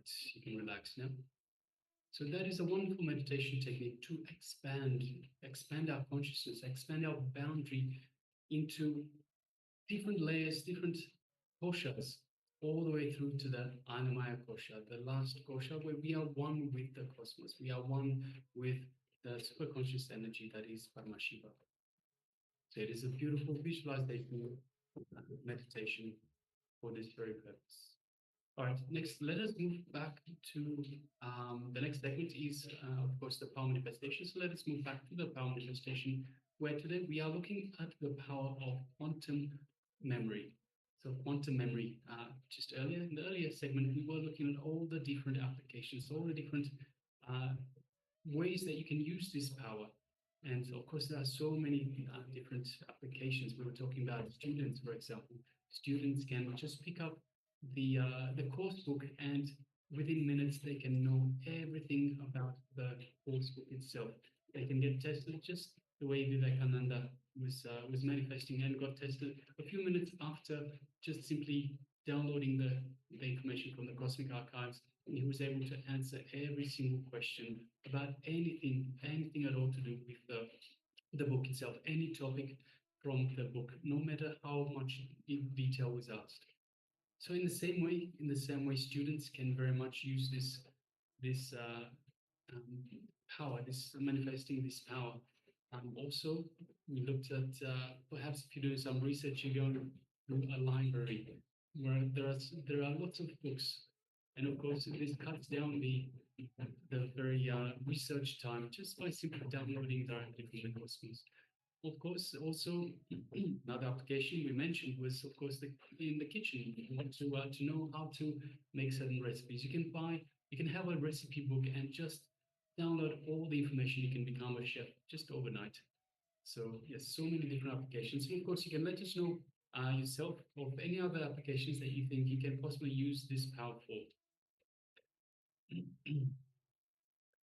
right, you can relax now. So that is a wonderful meditation technique to expand our consciousness, expand our boundary into different layers, different koshas, all the way through to the Anamaya kosha, the last kosha, where we are one with the cosmos. We are one with the superconscious energy that is Paramashiva. So it is a beautiful visualization meditation for this very purpose. All right, next, let us move back to the next segment is, of course, the power manifestation. So let us move back to the power manifestation, where today we are looking at the power of quantum memory. So quantum memory, just earlier, in the earlier segment, we were looking at all the different applications, all the different ways that you can use this power. And of course, there are so many different applications. We were talking about students, for example. Students can just pick up the course book, and within minutes they can know everything about the course book itself. They can get tested just the way Vivekananda was manifesting and got tested a few minutes after just simply downloading the information from the Cosmic Archives. And he was able to answer every single question about anything at all to do with the book itself, any topic from the book, no matter how much detail was asked. So in the same way, students can very much use this power, this manifesting this power. Also, we looked at perhaps if you do some research, you go to a library where there are lots of books, and of course this cuts down the very research time just by simply downloading directly from the Cosmos. Of course, also another application we mentioned was, of course, in the kitchen. You want to know how to make certain recipes. You can have a recipe book and just download all the information. You can become a chef just overnight. So yes, so many different applications. And of course, you can let us know yourself of any other applications that you think you can possibly use this power for.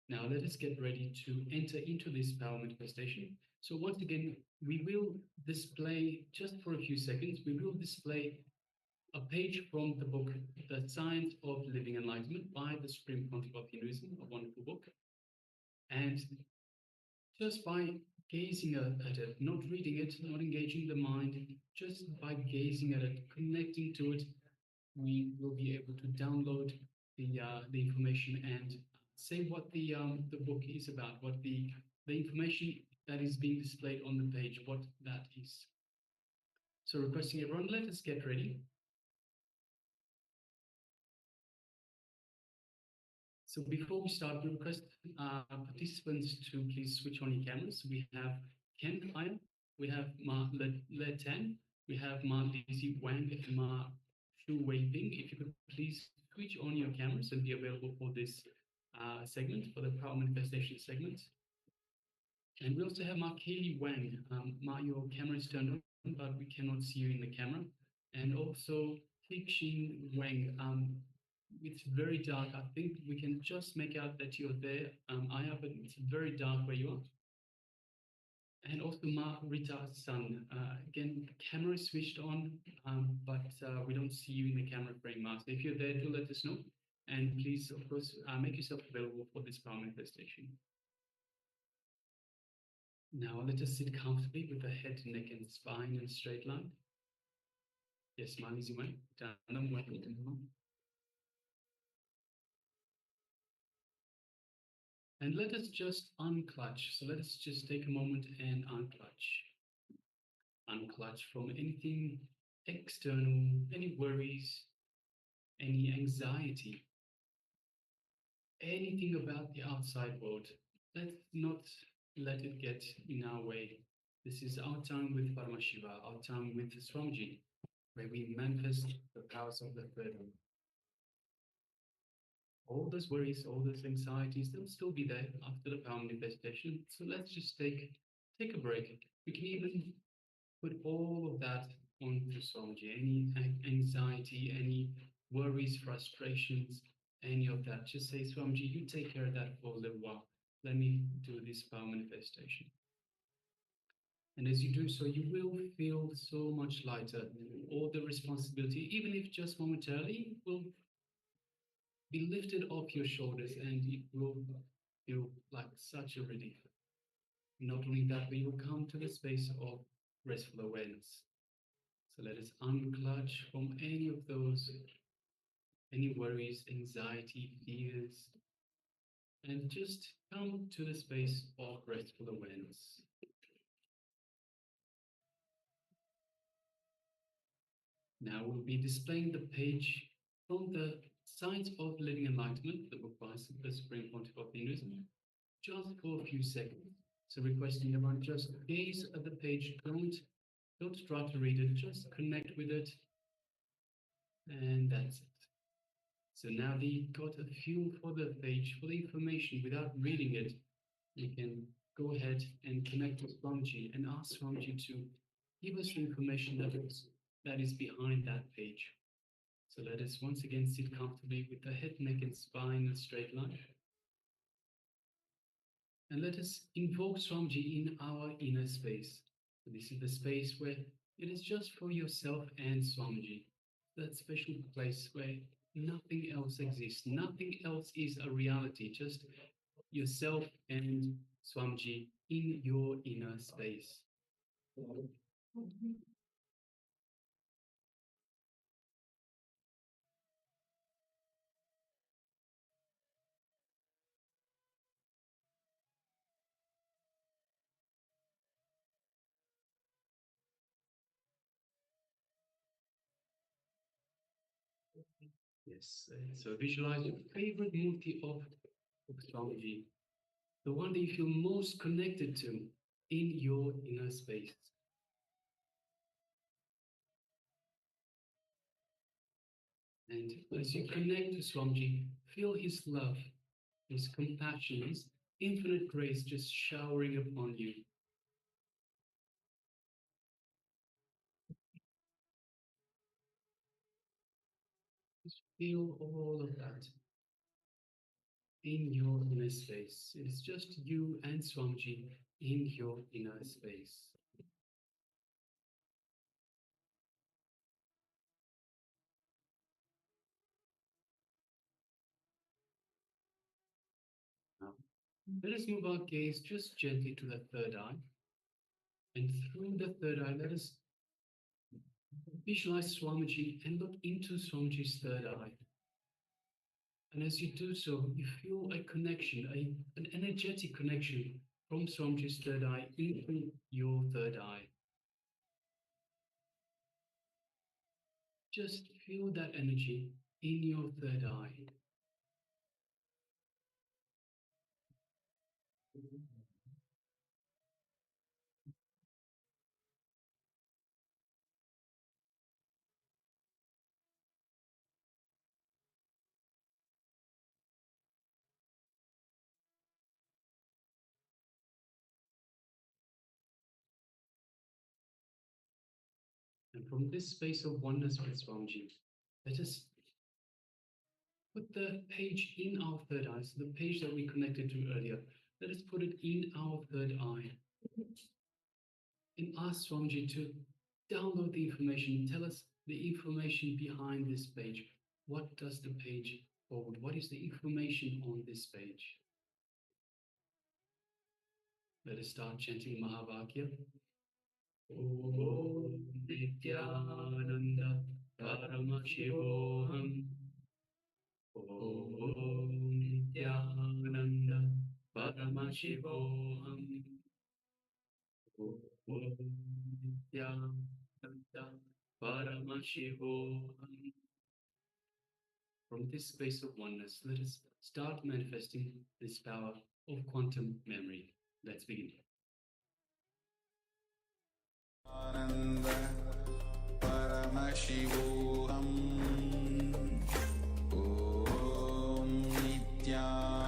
Now let us get ready to enter into this power manifestation. So once again, we will display, just for a few seconds, we will display a page from the book, The Science of Living Enlightenment by the Supreme Pontiff of Hinduism, a wonderful book. And just by gazing at it, not reading it, not engaging the mind, just by gazing at it, connecting to it, we will be able to download the information and say what the book is about, what the information that is being displayed on the page, what that is. So requesting everyone, let us get ready. So before we start, we request participants to please switch on your cameras. We have Ken Ian, we have Ma Le Tan, we have Ma Lizzie Wang, and Ma Shu Wei Bing. If you could please switch on your cameras and be available for this segment, for the power manifestation segment. And we also have Ma Kaylee Wang. Ma, your camera is turned on, but we cannot see you in the camera. And also Xin Wang. It's very dark. I think we can just make out that you're there, Aya, but it's very dark where you are. And also Ma Rita-san. Again, the camera is switched on, but we don't see you in the camera frame, Ma. So if you're there, do let us know. And please, of course, make yourself available for this power manifestation. Now let us sit comfortably with the head, neck, and spine in a straight line. Yes, Ma Lizzie Wang. And let us just unclutch. So let us just take a moment and unclutch. Unclutch from anything external, any worries, any anxiety, anything about the outside world. Let's not let it get in our way. This is our time with Paramashiva, our time with Swamiji, where we manifest the powers of the third eye. All those worries, all those anxieties, they'll still be there after the power manifestation. So let's just take a break. We can even put all of that onto Swamiji, any anxiety, any worries, frustrations, any of that. Just say, Swamiji, you take care of that for a little while. Let me do this power manifestation. And as you do so, you will feel so much lighter. All the responsibility, even if just momentarily, will be lifted off your shoulders, and it will feel like such a relief. Not only that, but you will come to the space of restful awareness. So let us unclutch from any of those, any worries, anxiety, fears, and just come to the space of restful awareness. Now we'll be displaying the page from the Science of Living Enlightenment, the book by the Supreme Pontiff of Hinduism, just for a few seconds. So requesting everyone just gaze at the page, don't try to read it, just connect with it, and that's it. So now that you've got a feel for the page, for the information without reading it, you can go ahead and connect with Swamiji and ask Swamiji to give us the information that is behind that page. So let us once again sit comfortably with the head, neck, and spine in a straight line. And let us invoke Swamiji in our inner space. So this is the space where it is just for yourself and Swamiji. That special place where nothing else exists. Nothing else is a reality. Just yourself and Swamiji in your inner space. Yes, so visualize your favorite murti of Swamiji, the one that you feel most connected to in your inner space. And as you connect to Swamiji, feel his love, his compassion, his infinite grace just showering upon you. Just feel all of that in your inner space. It is just you and Swamiji in your inner space. Now, let us move our gaze just gently to the third eye. And through the third eye, let us visualize Swamiji and look into Swamiji's third eye. And as you do so, you feel a connection, an energetic connection from Swamiji's third eye into your third eye. Just feel that energy in your third eye. And from this space of oneness with Swamiji, let us put the page in our third eye, so the page that we connected to earlier. Let us put it in our third eye and ask Swamiji to download the information, tell us the information behind this page. What does the page hold? What is the information on this page? Let us start chanting Mahavakya. Om Nithyananda Paramashivoham. Om Nithyananda Paramashivoham. Om Nithyananda Paramashivoham. From this space of oneness, let us start manifesting this power of quantum memory. Let's begin. Ananda Paramashivoham. Om Nithyananda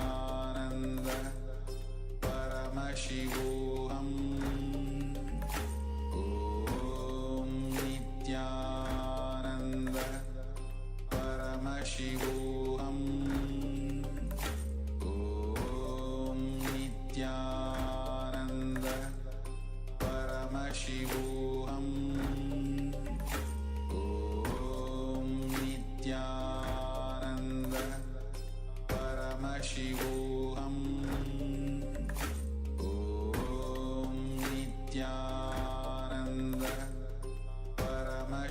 Paramashivoham. Om Nithyananda Paramashivoham. Om Nithyananda Paramashivoham. Om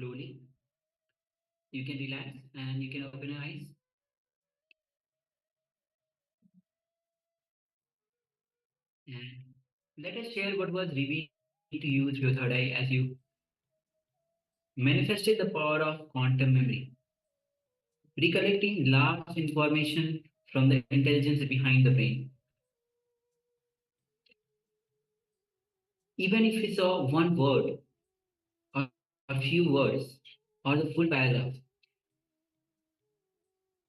slowly. You can relax and you can open your eyes. And let us share what was revealed to you through your third eye as you manifested the power of quantum memory, recollecting large information from the intelligence behind the brain. Even if you saw one word or a few words or the full paragraph,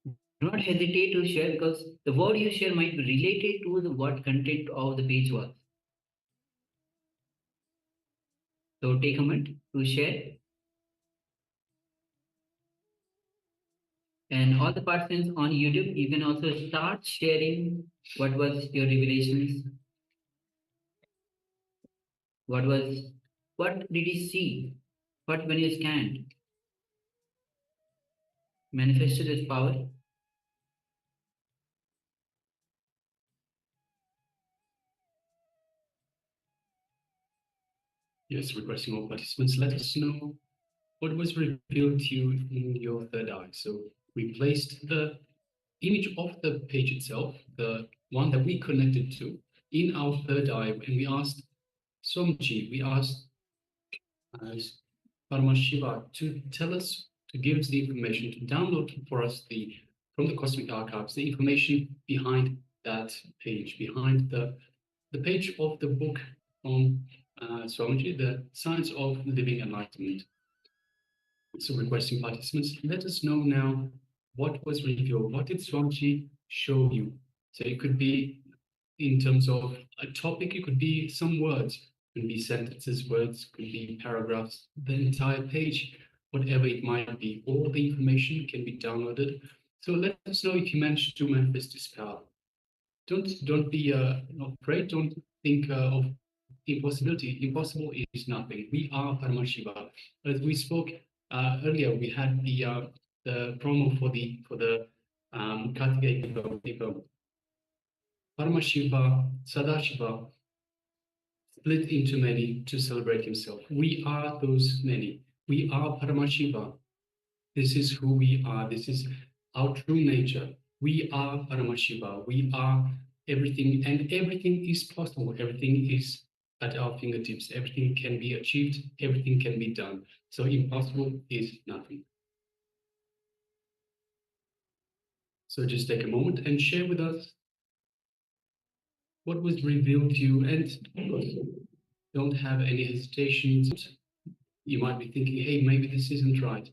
do not hesitate to share because the word you share might be related to the what content of the page was. So take a minute to share. And all the participants on YouTube, you can also start sharing what was your revelations, what did you see, what when you scanned, manifested as power. Yes, requesting all participants, let us know what was revealed to you in your third eye. So we placed the image of the page itself, the one that we connected to, in our third eye, and we asked Somji, we asked Paramashiva to tell us, to give us the information, to download for us from the cosmic archives, the information behind that page, behind the page of the book from Swamiji, The Science of Living Enlightenment. So requesting participants, let us know now what was revealed. What did Swamiji show you? So it could be in terms of a topic, it could be some words, could be sentences, words, could be paragraphs, the entire page, whatever it might be. All the information can be downloaded. So let us know if you managed to manifest this power. Don't be afraid. Don't think of impossibility. Impossible is nothing. We are Paramashiva. As we spoke earlier, we had the promo for the Kartikeya Deepam. Paramashiva, Sadashiva split into many to celebrate himself. We are those many. We are Paramashiva. This is who we are. This is our true nature. We are Paramashiva. We are everything, and everything is possible. Everything is at our fingertips. Everything can be achieved. Everything can be done. So impossible is nothing. So just take a moment and share with us what was revealed to you, and don't have any hesitations. You might be thinking, hey, maybe this isn't right.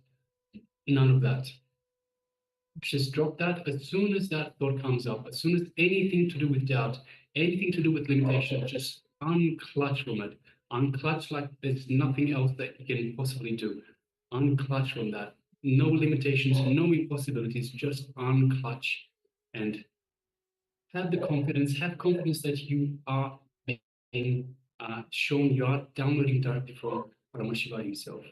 None of that. Just drop that as soon as that thought comes up, as soon as anything to do with doubt, anything to do with limitation, just unclutch from it. Unclutch like there's nothing else that you can possibly do. Unclutch from that. No limitations, no impossibilities, just unclutch and have confidence that you are being shown, you are downloading directly from Paramashiva himself.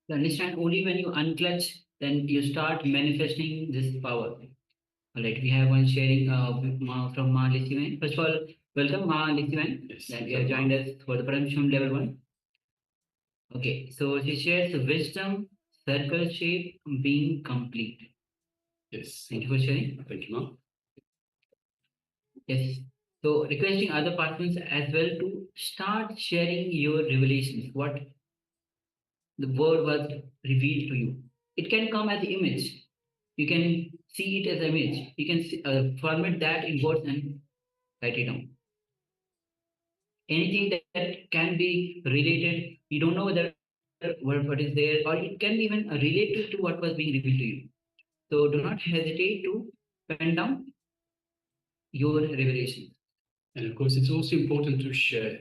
You understand, only when you unclutch, then you start manifesting this power. All right, we have one sharing from Ma Lithian. First of all, welcome Ma Lithian, Yes, that you have joined us for the Paramashivoham Level 1. Okay, so she shares wisdom, circle shape, being complete. Yes. Thank you for sharing. Thank you, Ma. Yes. So requesting other participants as well to start sharing your revelations, what the word was revealed to you. It can come as image. You can see it as image. You can see, format that in words and write it down. Anything that can be related, you don't know whether what is there, or it can be even related to what was being revealed to you. So do not hesitate to pen down your revelation. And of course, it's also important to share.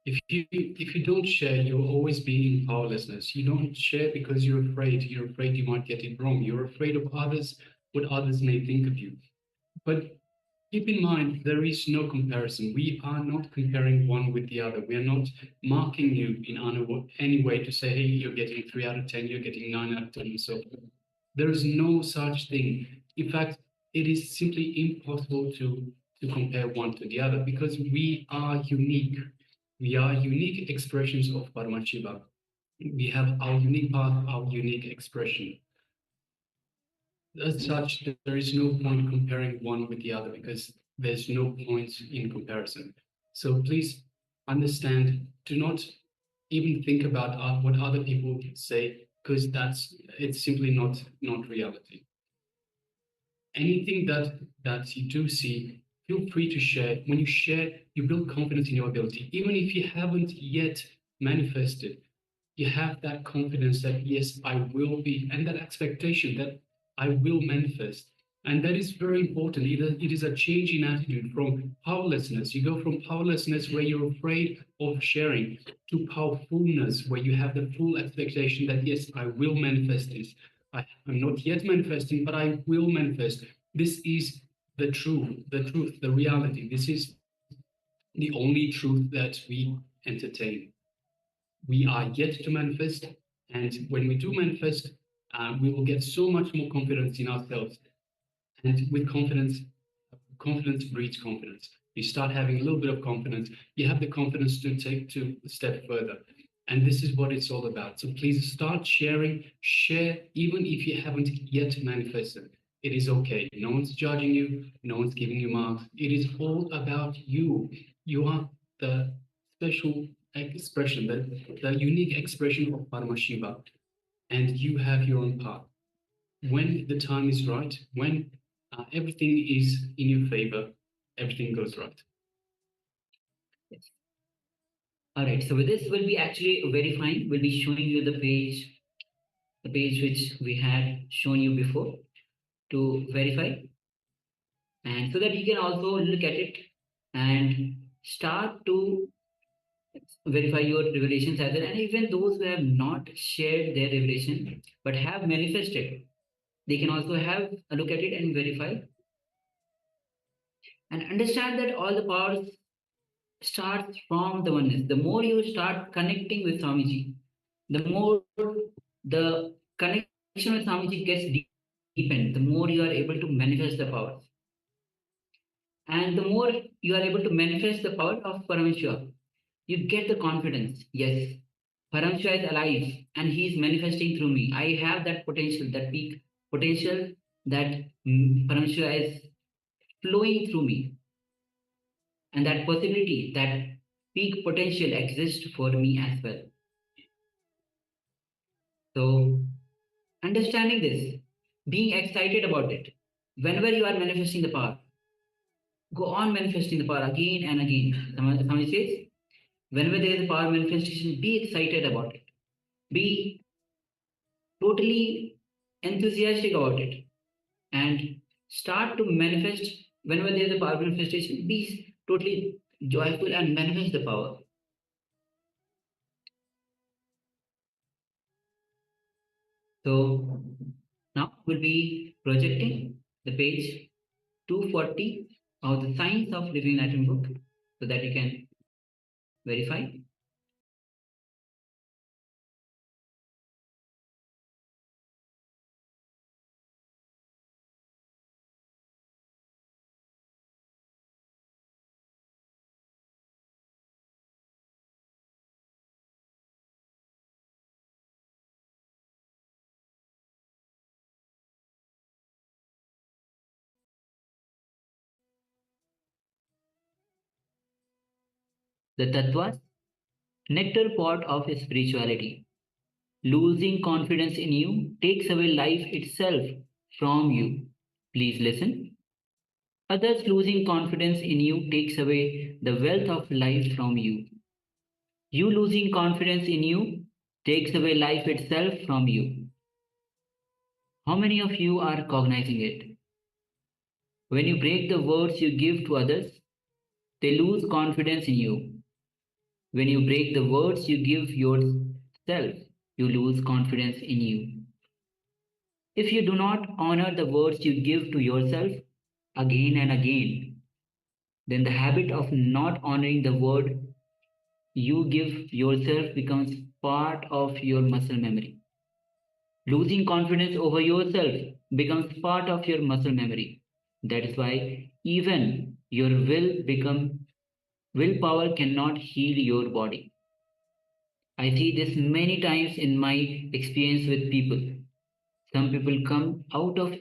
If you don't share, you'll always be in powerlessness. You don't share because you're afraid. You're afraid you might get it wrong. You're afraid of others, what others may think of you. But keep in mind, there is no comparison. We are not comparing one with the other. We are not marking you in any way to say, hey, you're getting 3 out of 10, you're getting 9 out of 10, and so forth. There is no such thing. In fact, it is simply impossible to compare one to the other because we are unique. We are unique expressions of Paramashiva. We have our unique path, our unique expression. As such, there is no point comparing one with the other because there's no point in comparison. So please understand, do not even think about what other people say because it's simply not reality. Anything that you do see, feel free to share. When you share, you build confidence in your ability. Even if you haven't yet manifested, you have that confidence that yes, I will be, and that expectation that I will manifest. And that is very important. It is a change in attitude from powerlessness. You go from powerlessness where you're afraid of sharing to powerfulness where you have the full expectation that yes, I will manifest this. I'm not yet manifesting, but I will manifest. This is the truth, the reality. This is the only truth that we entertain. We are yet to manifest, and when we do manifest, we will get so much more confidence in ourselves. And with confidence, confidence breeds confidence. You start having a little bit of confidence, you have the confidence to take to a step further. And this is what it's all about. So please start sharing, share, even if you haven't yet manifested. It is okay. No one's judging you, no one's giving you marks. It is all about you. You are the special expression, the unique expression of Paramashiva, and you have your own path. When the time is right, when everything is in your favor, everything goes right. All right, so with this, we'll be actually verifying. We'll be showing you the page which we had shown you before to verify. And so that you can also look at it and start to verify your revelations as well. And even those who have not shared their revelation but have manifested, they can also have a look at it and verify. And understand that all the powers starts from the oneness. The more you start connecting with Swamiji, the more the connection with Swamiji gets deepened, the more you are able to manifest the powers. And the more you are able to manifest the power of Paramashiva, you get the confidence. Yes, Paramashiva is alive and he is manifesting through me. I have that potential, that peak potential that Paramashiva is flowing through me. And that possibility, that peak potential exists for me as well. So, understanding this, being excited about it, whenever you are manifesting the power, go on manifesting the power again and again. Somebody says, whenever there is a power manifestation, be excited about it. Be totally enthusiastic about it. And start to manifest whenever there is a power manifestation, be totally joyful and manifest the power. So now we'll be projecting the page 240 of the Science of Living Atom book so that you can verify. The Tattvas, nectar pot of spirituality. Losing confidence in you takes away life itself from you. Please listen. Others losing confidence in you takes away the wealth of life from you. You losing confidence in you takes away life itself from you. How many of you are cognizing it? When you break the words you give to others, they lose confidence in you. When you break the words you give yourself, you lose confidence in you. If you do not honor the words you give to yourself again and again, then the habit of not honoring the word you give yourself becomes part of your muscle memory. Losing confidence over yourself becomes part of your muscle memory. That is why even your willpower cannot heal your body. I see this many times in my experience with people. Some people come out of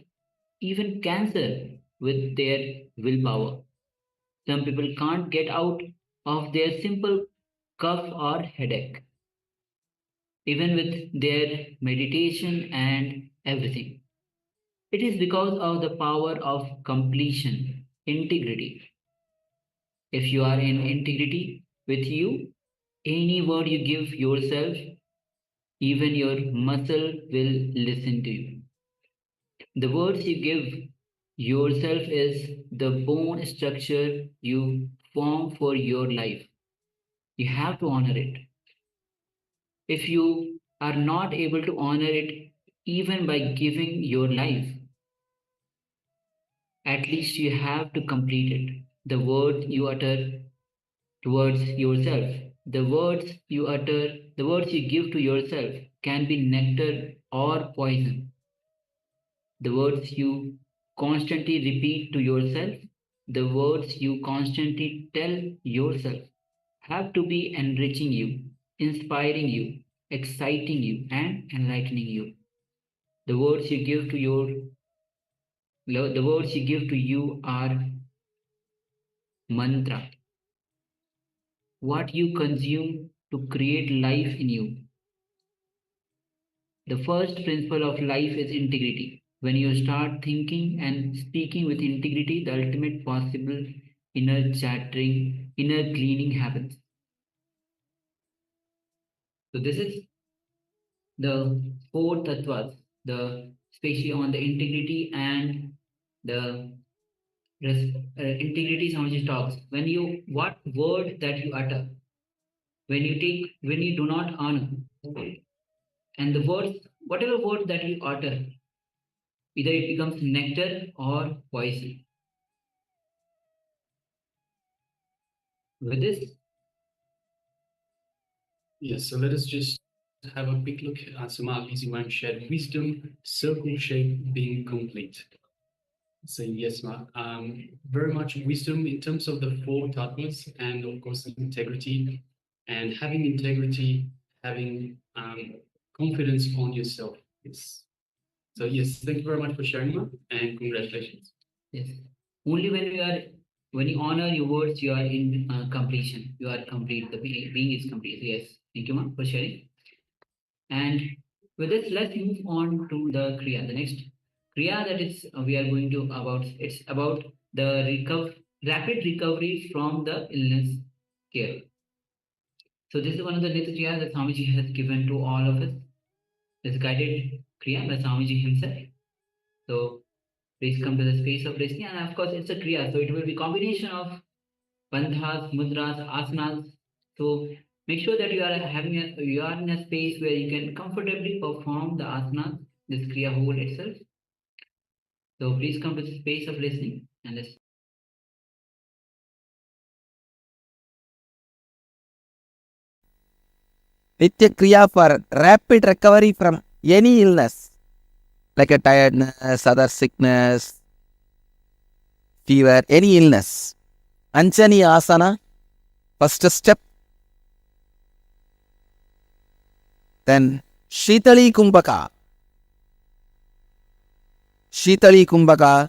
even cancer with their willpower. Some people can't get out of their simple cough or headache, even with their meditation and everything. It is because of the power of completion, integrity. If you are in integrity with you, any word you give yourself, even your muscle will listen to you. The words you give yourself is the bone structure you form for your life. You have to honor it. If you are not able to honor it even by giving your life, at least you have to complete it. The words you utter towards yourself, the words you give to yourself can be nectar or poison. The words you constantly repeat to yourself, the words you constantly tell yourself have to be enriching you, inspiring you, exciting you, and enlightening you. The words you give to the words you give to you are mantra, what you consume to create life in you. The first principle of life is integrity. When you start thinking and speaking with integrity, the ultimate possible inner chattering, inner cleaning happens. So this is the four tattvas, the especially on the integrity and the integrity Swamiji talks. When you what word that you utter, when you do not honor, and the words, whatever word that you utter, either it becomes nectar or poison. With this, Yes, so let us just have a quick look at some easy one shared wisdom, circle shape being complete. So yes, Mark, very much wisdom in terms of the four tattvas and of course integrity, and having integrity, having confidence on yourself. Yes. So yes, thank you very much for sharing, Mark, and congratulations. yes. Only when you honor your words, you are in completion. You are complete. The being is complete. Yes. Thank you, ma'am, for sharing. And with this, let's move on to the kriya. The next kriya that is we are going to about. It's about the rapid recovery from the illness care. So this is one of the Nitya kriya that Swamiji has given to all of us. This guided kriya by Swamiji himself. So please come to the space of listening. And of course, it's a kriya, so it will be combination of bandhas, mudras, asanas. So make sure that you are in a space where you can comfortably perform the asanas, this kriya whole itself. So please come to the space of listening and let's. Nitya Kriya for rapid recovery from any illness, like a tiredness, other sickness, fever, any illness. Anjani Asana, first step. Then Shitali Kumbhaka. Shitali Kumbhaka.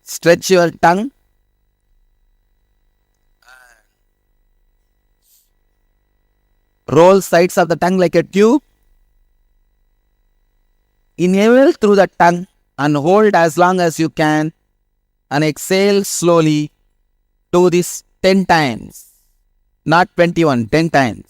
Stretch your tongue. Roll sides of the tongue like a tube. Inhale through the tongue and hold as long as you can. And exhale slowly. Do this 10 times. Not 21, 10 times.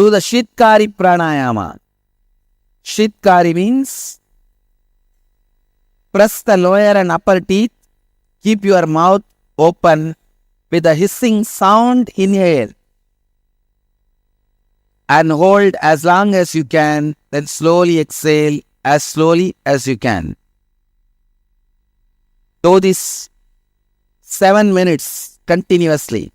Do the Shitkari pranayama. Shitkari means press the lower and upper teeth, keep your mouth open with a hissing sound, inhale and hold as long as you can, then slowly exhale as slowly as you can. Do this 7 minutes continuously.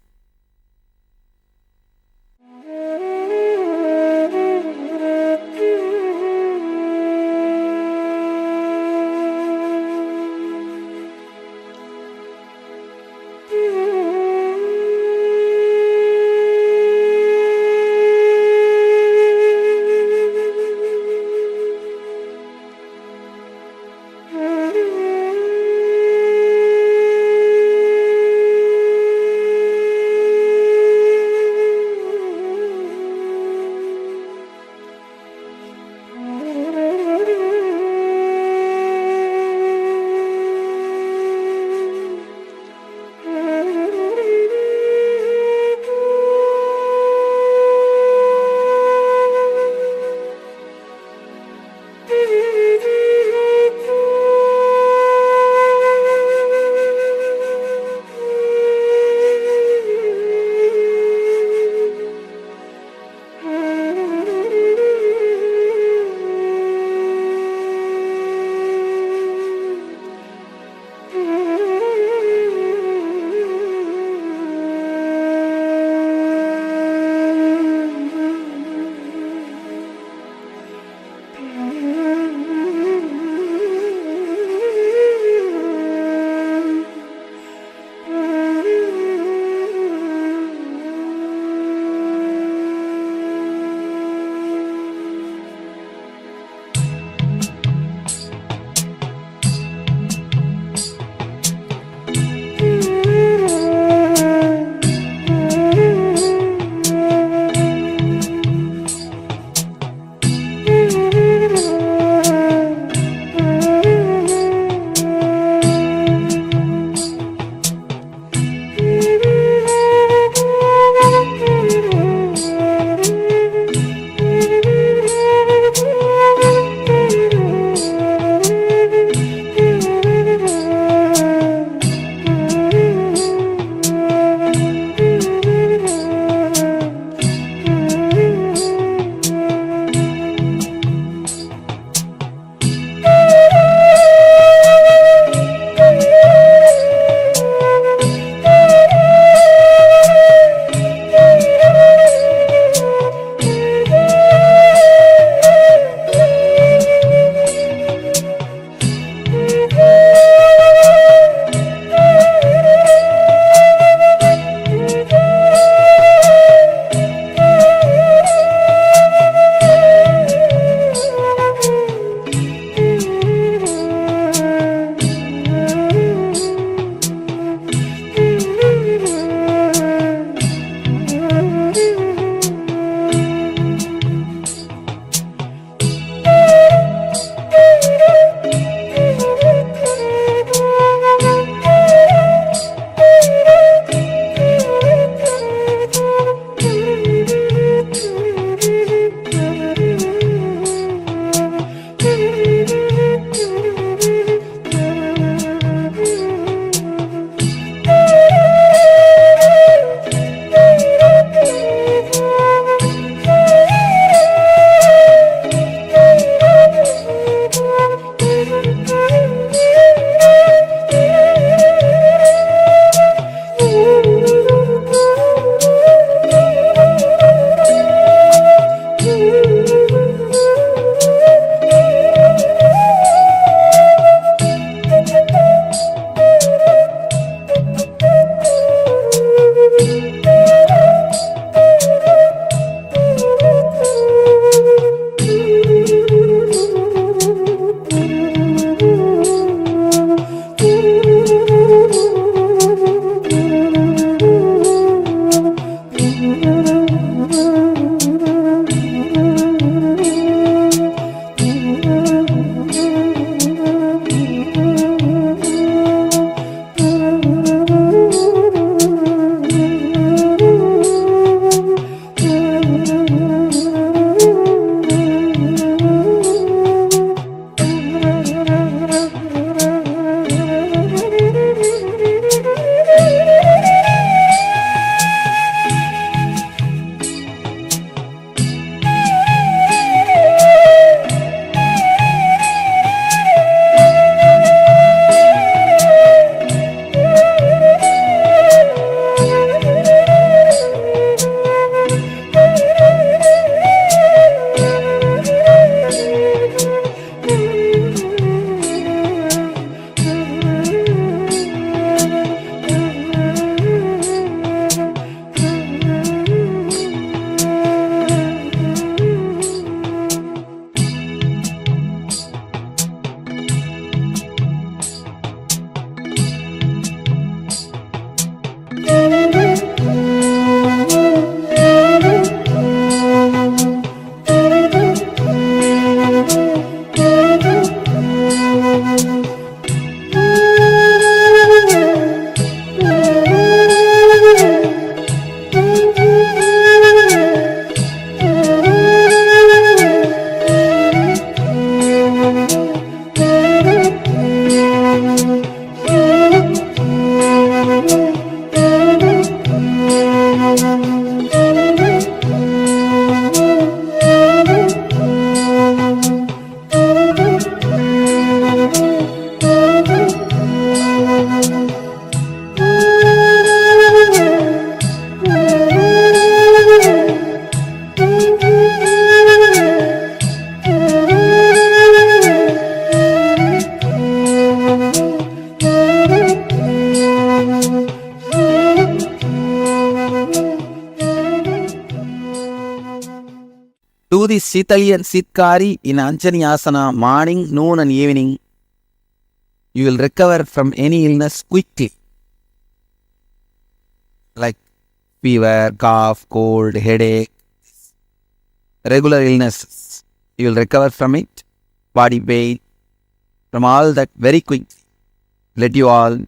do the Sitali and Sitkari in Anjani Asana morning, noon and evening, you will recover from any illness quickly. Like fever, cough, cold, headache, regular illnesses. You will recover from it, body pain, from all that very quickly. Let you all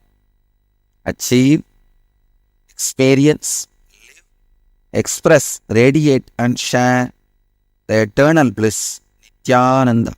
achieve, experience, express, radiate and share the eternal bliss, Nithyananda.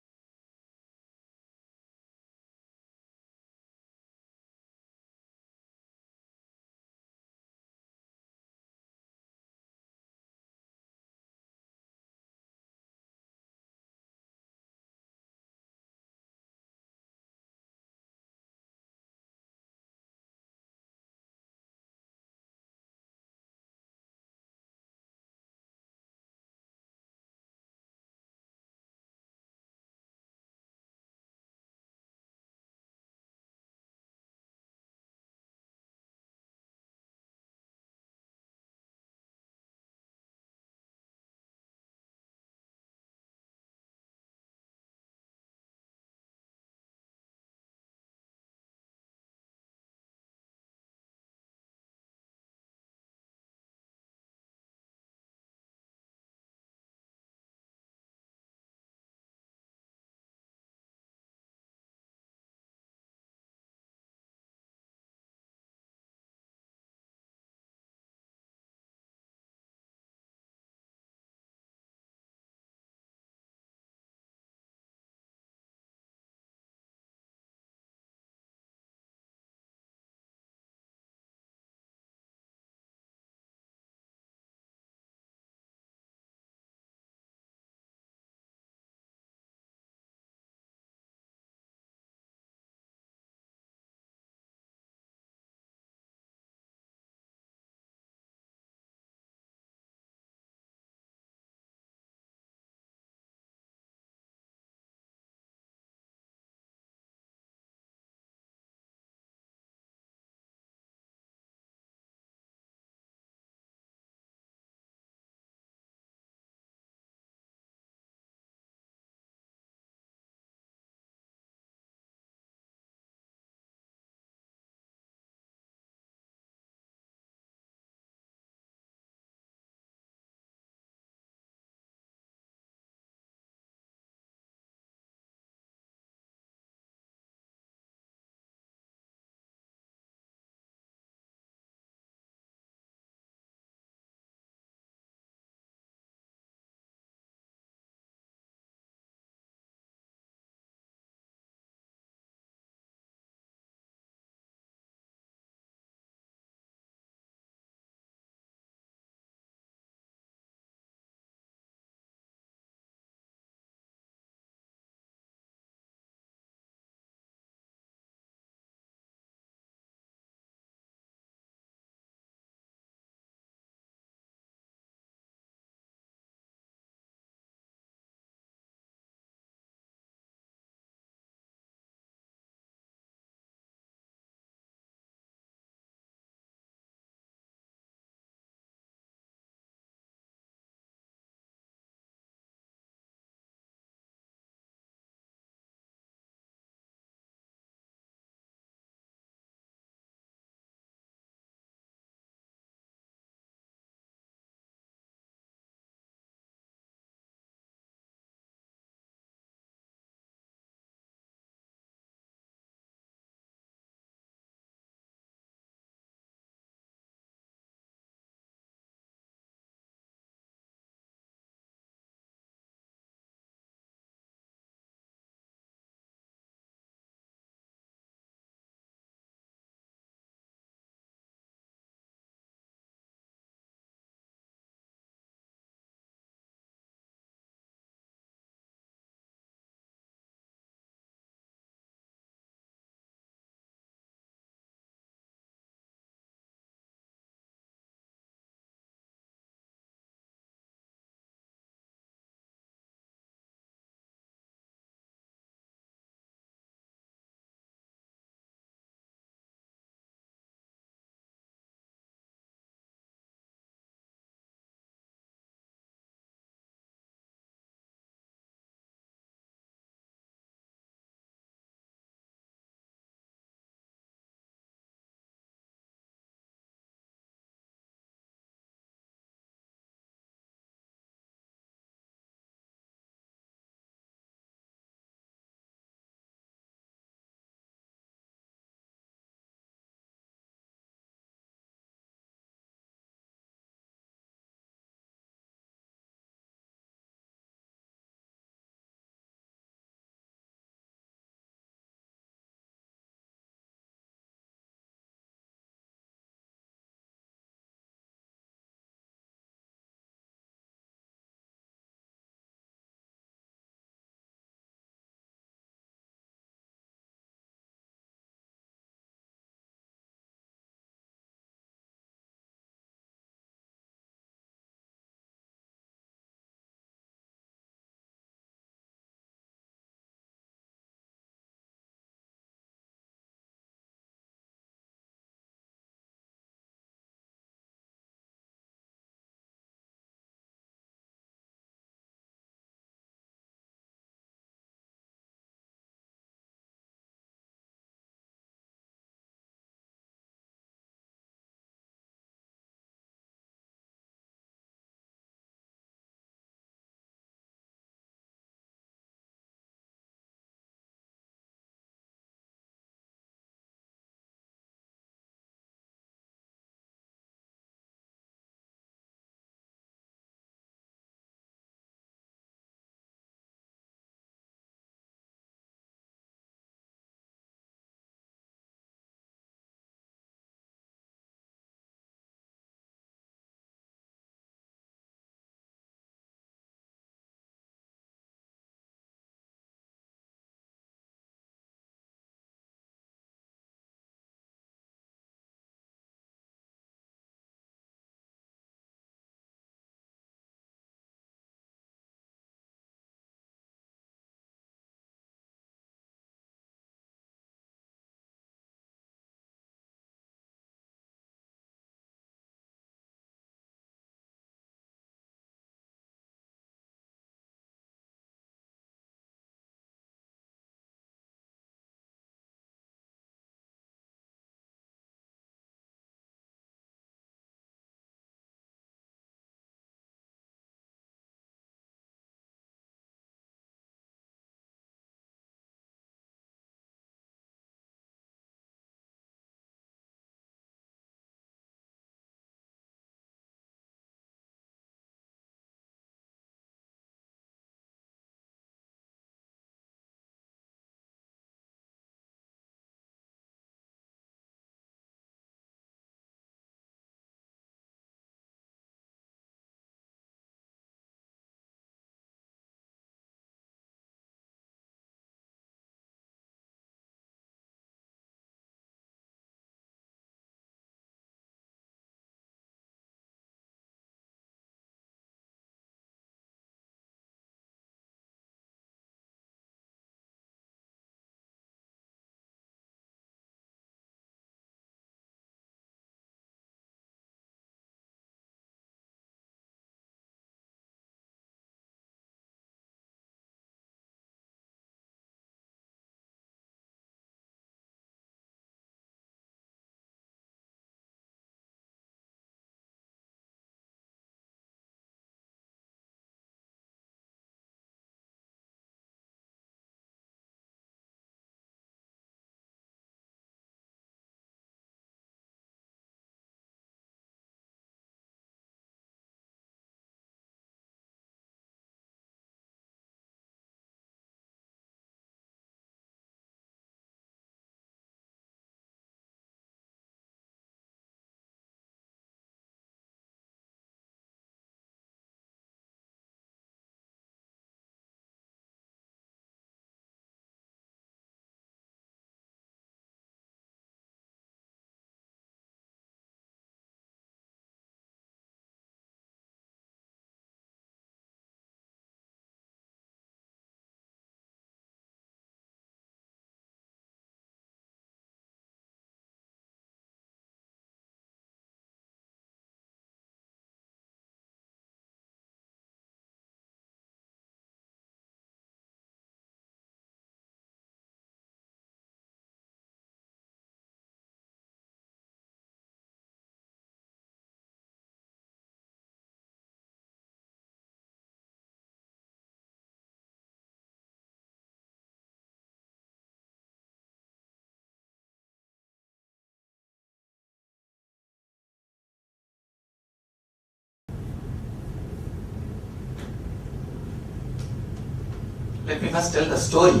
let me first tell the story.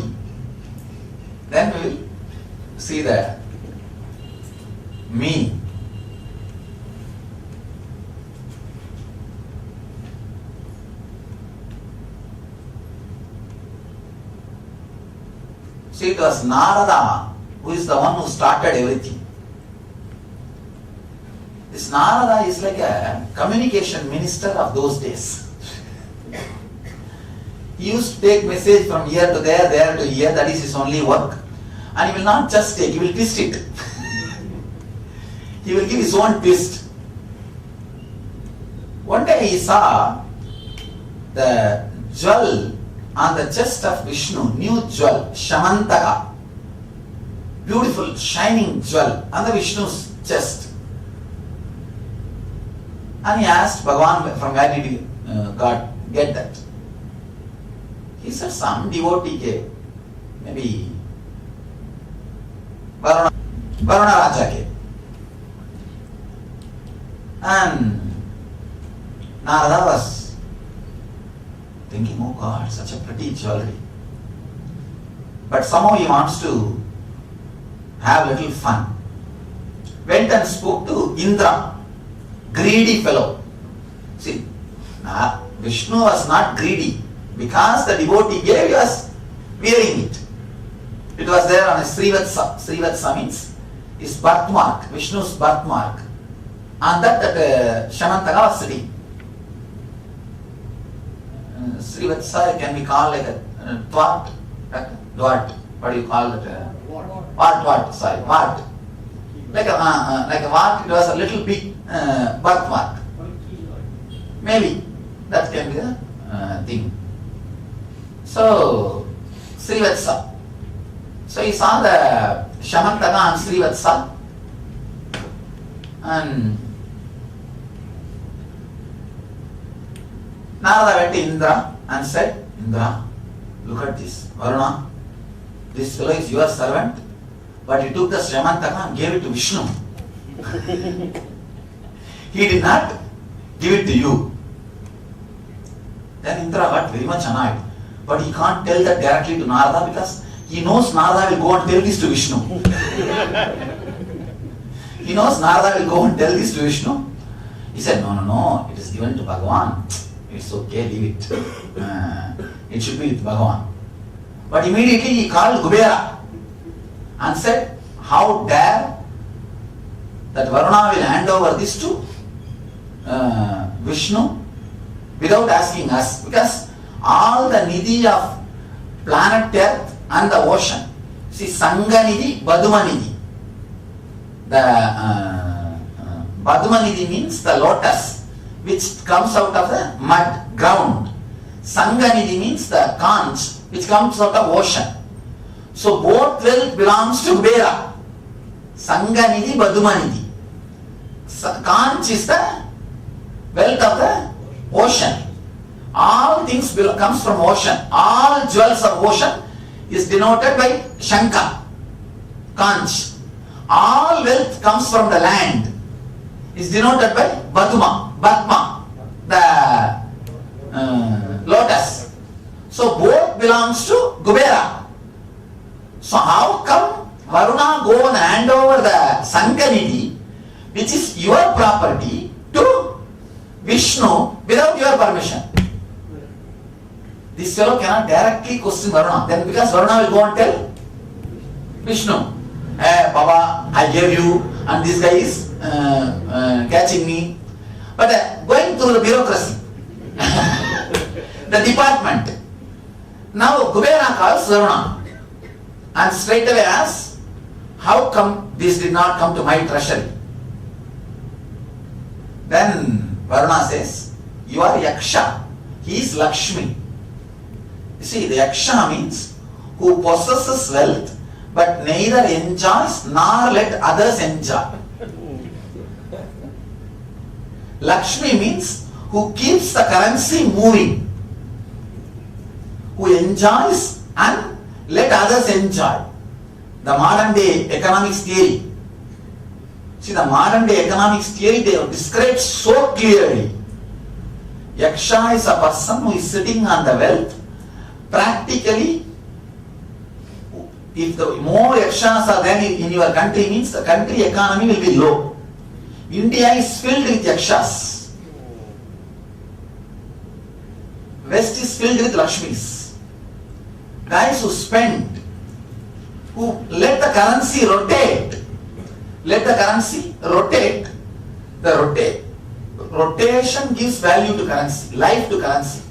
Then we will see the meaning. See, it was Narada who is the one who started everything. This Narada is like a communication minister of those days. He used to take message from here to there, there to here, that is his only work. And he will not just take, he will twist it. He will give his own twist. One day he saw the jewel on the chest of Vishnu, new jewel, Shamantaka. Beautiful, shining jewel on the Vishnu's chest. And he asked Bhagavan, from where did you get that? He said, some devotee gave, maybe Varuna Raja gave. And Narada was thinking, oh God, such a pretty jewelry. But somehow he wants to have a little fun. Went and spoke to Indra, greedy fellow. See, Vishnu was not greedy. Because the devotee gave, he was wearing it. It was there on his Srivatsa. Srivatsa means his birthmark, Vishnu's birthmark. And that Shamantaka was sitting. Srivatsa can be called like a twat. Dwat. What do you call it? What? Sorry, what? Like a what? It was a little big birthmark. Maybe that can be the thing. So, Srivatsa. So he saw the Shamantaka on Srivatsa, and Narada went to Indra and said, Indra, look at this. Varuna, this fellow is your servant, but he took the Shamantaka and gave it to Vishnu. He did not give it to you. Then Indra got very much annoyed. But he can't tell that directly to Narada because he knows Narada will go and tell this to Vishnu. He knows Narada will go and tell this to Vishnu. He said, no, it is given to Bhagavan. It's okay, leave it. It should be with Bhagavan. But immediately he called Kubera and said, how dare that Varuna will hand over this to Vishnu without asking us, because all the nidhi of planet Earth and the ocean. See, Sangha nidhi, Baduma nidhi. The Baduma nidhi means the lotus which comes out of the mud, ground. Sangha nidhi means the conch which comes out of ocean. So both wealth belongs to Kubera. Sangha nidhi, Baduma nidhi. Conch is the wealth of the ocean. All things comes from ocean. All jewels of ocean is denoted by Shankha, conch. All wealth comes from the land is denoted by Baduma, Batma, the lotus. So both belongs to Kubera. So how come Varuna go and hand over the Sankanidhi, which is your property, to Vishnu without your permission? This fellow cannot directly question Varuna. Then because Varuna will go and tell Vishnu, hey Baba, I gave you and this guy is catching me. But going through the bureaucracy, the department. Now Kubera calls Varuna and straight away asks, how come this did not come to my treasury? Then Varuna says, you are Yaksha, he is Lakshmi. You see, the Yaksha means who possesses wealth but neither enjoys nor let others enjoy. Lakshmi means who keeps the currency moving, who enjoys and let others enjoy. The modern day economics theory. See, the modern day economics theory, they have described so clearly. Yaksha is a person who is sitting on the wealth practically, if the more yakshas are there in your country, means the country economy will be low. India is filled with yakshas. West is filled with Lakshmis. Guys who spend, who let the currency rotate. Let the currency rotate. The rotation gives value to currency, life to currency.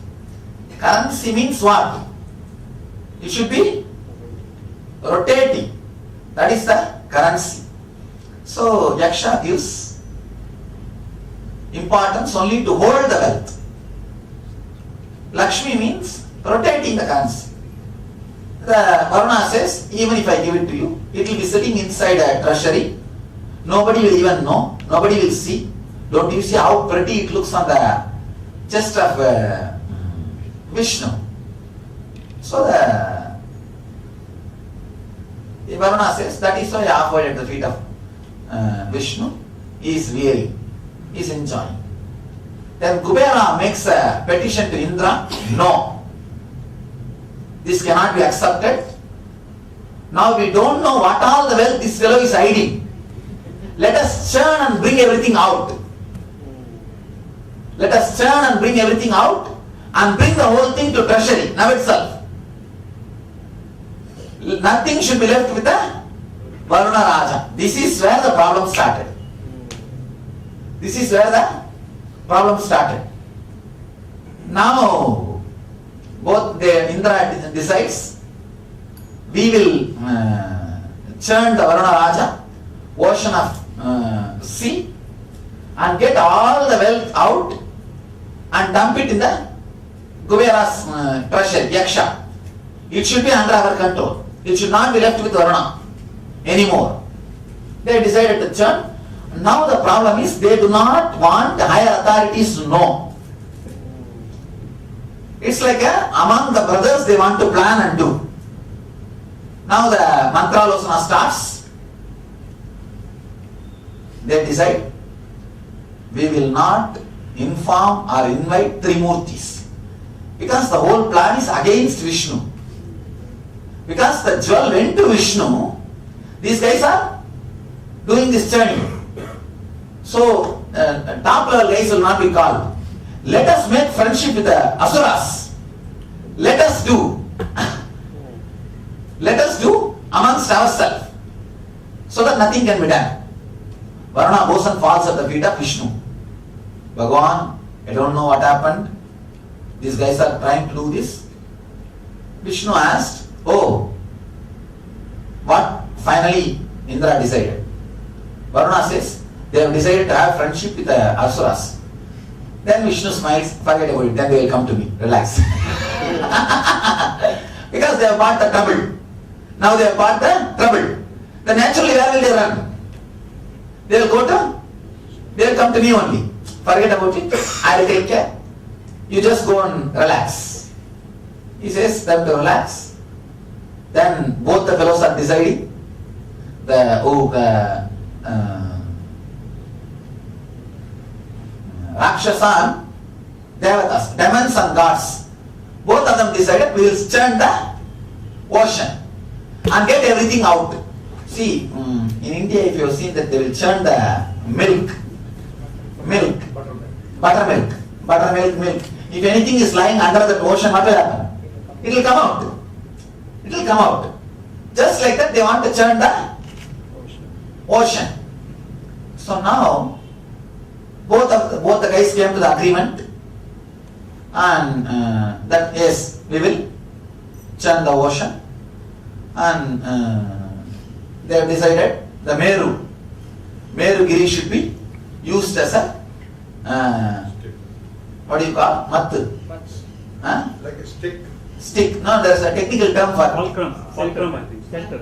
Currency means what? It should be rotating. That is the currency. So Yaksha gives importance only to hold the wealth. Lakshmi means rotating the currency. The Varuna says, even if I give it to you, it will be sitting inside a treasury. Nobody will even know. Nobody will see. Don't you see how pretty it looks on the chest of Vishnu? So the Varuna says, that is why I offered at the feet of Vishnu. He is weary. He is enjoying. Then Kubera makes a petition to Indra. No. This cannot be accepted. Now we don't know what all the wealth this fellow is hiding. Let us churn and bring everything out. Let us churn and bring everything out and bring the whole thing to treasury now itself. Nothing should be left with the Varuna Raja. This is where the problem started. This is where the problem started. Now, both the Indra decides, we will churn the Varuna Raja, ocean of sea, and get all the wealth out and dump it in the Kubera's treasure, Yaksha. It should be under our control. It should not be left with Varuna anymore. They decided to churn. Now the problem is they do not want the higher authorities to know. It's like among the brothers they want to plan and do. Now the Mantralosana starts. They decide, we will not inform or invite Trimurtis. Because the whole plan is against Vishnu. Because the jewel went to Vishnu, these guys are doing this journey. So, top level guys will not be called. Let us make friendship with the Asuras. Let us do. Let us do amongst ourselves. So that nothing can be done. Varuna goes and falls at the feet of Vishnu. Bhagavan, I don't know what happened. These guys are trying to do this. Vishnu asked, oh, what finally Indra decided? Varuna says, they have decided to have friendship with the Asuras. Then Vishnu smiles, forget about it, then they will come to me, relax. Because they have bought the trouble. Now they have bought the trouble. Then naturally where will they run? They will come to me only. Forget about it, I will take care. You just go and relax. He says them to relax. Then both the fellows are deciding. Rakshasa and Devatas, demons and gods, both of them decided we will churn the ocean and get everything out. See, in India if you have seen that they will churn the milk. Buttermilk. If anything is lying under the ocean, what will happen? It will come out. It will come out. Just like that they want to churn the ocean. So now, both the guys came to the agreement and that yes, we will churn the ocean, and they have decided the Merugiri should be used as a what do you call? Mattu. Like a stick. Stick. No, there is a technical term for Fulcrum, I think. Center.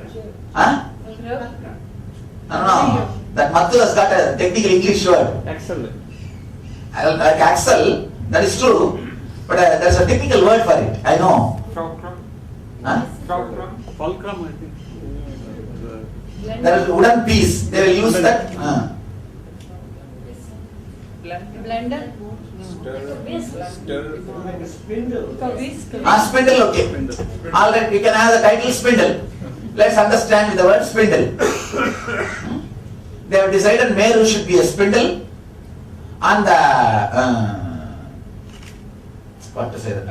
No. That Mattu has got a technical English word. Axle. Like axle, that is true. But there is a technical word for it. I know. Fulcrum, I think. There is a wooden piece. They will use that. Blender? Spindle, okay. Alright, you can have the title spindle. Let's understand with the word spindle. They have decided Meru should be a spindle and the what to say that?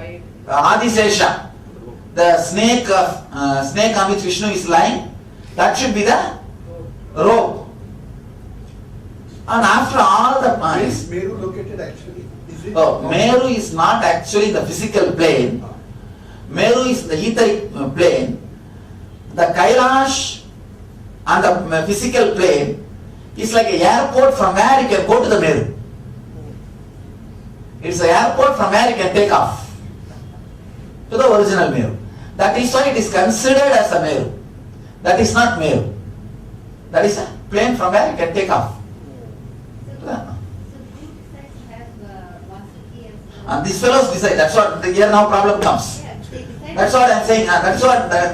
Adisesha, the snake on which Vishnu is lying, that should be the rope. And after all the Where is Meru located actually? Is it? Oh, Meru is not actually the physical plane. Meru is the etheric plane. The Kailash and the physical plane is like an airport from where you can go to the Meru. It's an airport from where you can take off to the original Meru. That is why it is considered as a Meru. That is not Meru. That is a plane from where you can take off. And these fellows decide. That's what here now problem comes. That's what I'm saying. That's what that's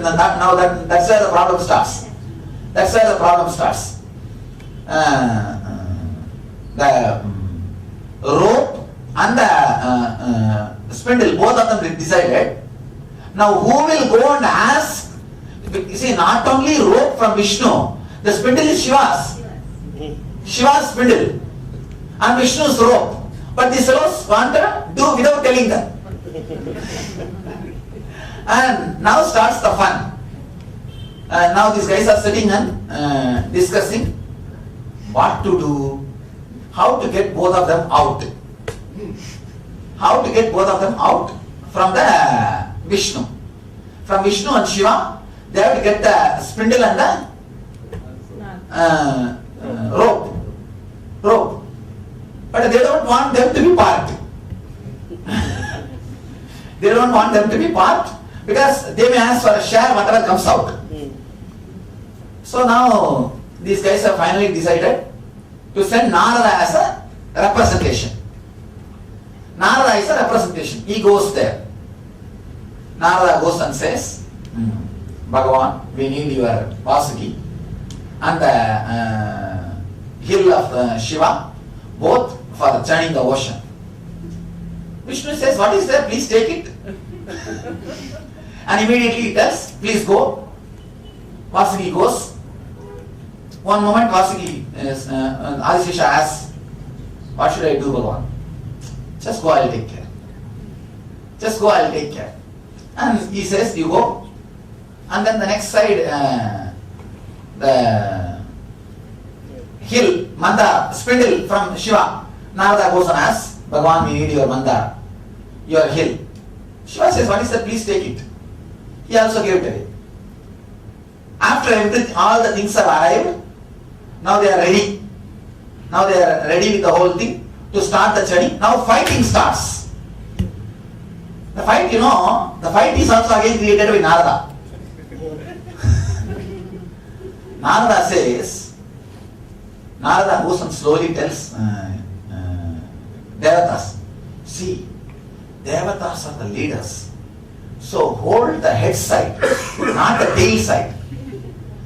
where the problem starts. That's where the problem starts. The rope and the spindle, both of them decided. Now who will go and ask? You see, not only rope from Vishnu, the spindle is Shiva's. Shiva's spindle and Vishnu's rope. But these fellows want to do without telling them. And now starts the fun. Now these guys are sitting and discussing what to do, how to get both of them out. How to get both of them out from the Vishnu. From Vishnu and Shiva, they have to get the spindle and the rope. But they don't want them to be part. They don't want them to be part because they may ask for a share whatever comes out. So now these guys have finally decided to send Narada as a representation. Narada is a representation. He goes there. Narada goes and says, Bhagavan, we need your Vasuki and the hill of Shiva, both for churning the ocean. Vishnu says, what is there? Please take it. And immediately he tells, please go. Vasuki goes. One moment Vasuki, Adisesha asks, what should I do, Bhagavan? Just go, I'll take care. Just go, I'll take care. And he says, you go. And then the next side, the hill, Mandara, spindle from Shiva. Narada goes and asks, Bhagavan, we need your Mandara, your hill. Shiva says, what is that? Please take it. He also gave it away. After everything, all the things have arrived, now they are ready. Now they are ready with the whole thing to start the journey. Now fighting starts. The fight, the fight is also again created by Narada. Narada says, Narada goes and slowly tells Devatas, see, Devatas are the leaders. So hold the head side, not the tail side.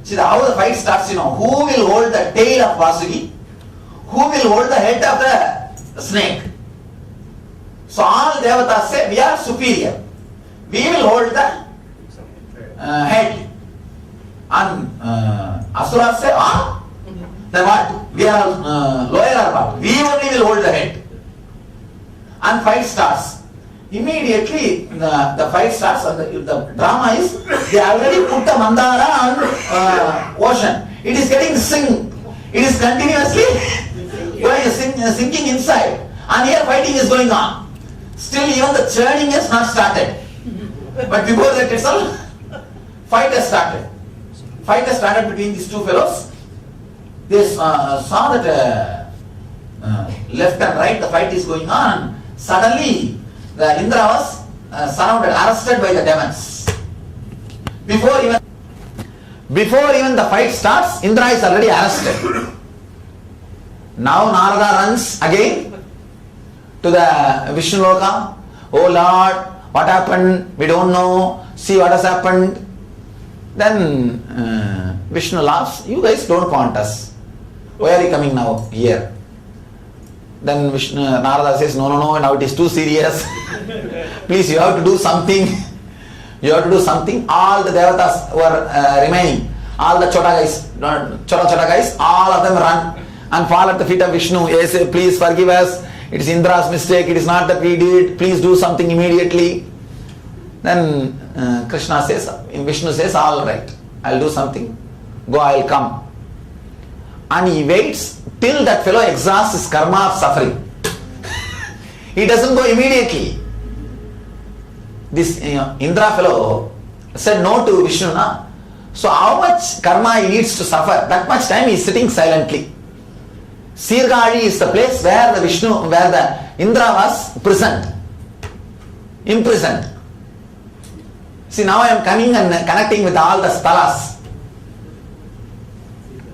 See how the fight starts, who will hold the tail of Vasuki, who will hold the head of the snake. So all Devatas say, we are superior. We will hold the head. And Asuras say, then what? We are lower or what? We only will hold the head. And fight starts. Immediately the fight starts and the drama is, they already put the Mandara on ocean. It is getting sink. It is continuously going sinking inside. And here fighting is going on. Still even the churning has not started. But before that itself, fight has started. Fight has started between these two fellows. They saw that left and right the fight is going on. Suddenly the Indra was surrounded, arrested by the demons. Before even the fight starts, Indra is already arrested. Now Narada runs again to the Vishnu Loka. Oh Lord, what happened? We don't know. See what has happened. Then Vishnu laughs. You guys don't want us. Why are you coming now here? Then Narada says, no, now it is too serious. Please, you have to do something. You have to do something. All the devatas were remaining. All the chota guys, all of them run and fall at the feet of Vishnu. They say, please forgive us. It is Indra's mistake. It is not that we did. Please do something immediately. Then Vishnu says, all right, I'll do something. Go, I'll come. And he waits till that fellow exhausts his karma of suffering. He doesn't go immediately. This Indra fellow said no to Vishnu. So how much karma he needs to suffer? That much time he is sitting silently. Sirgadi is the place where the Indra was imprisoned. See, now I am coming and connecting with all the stalas.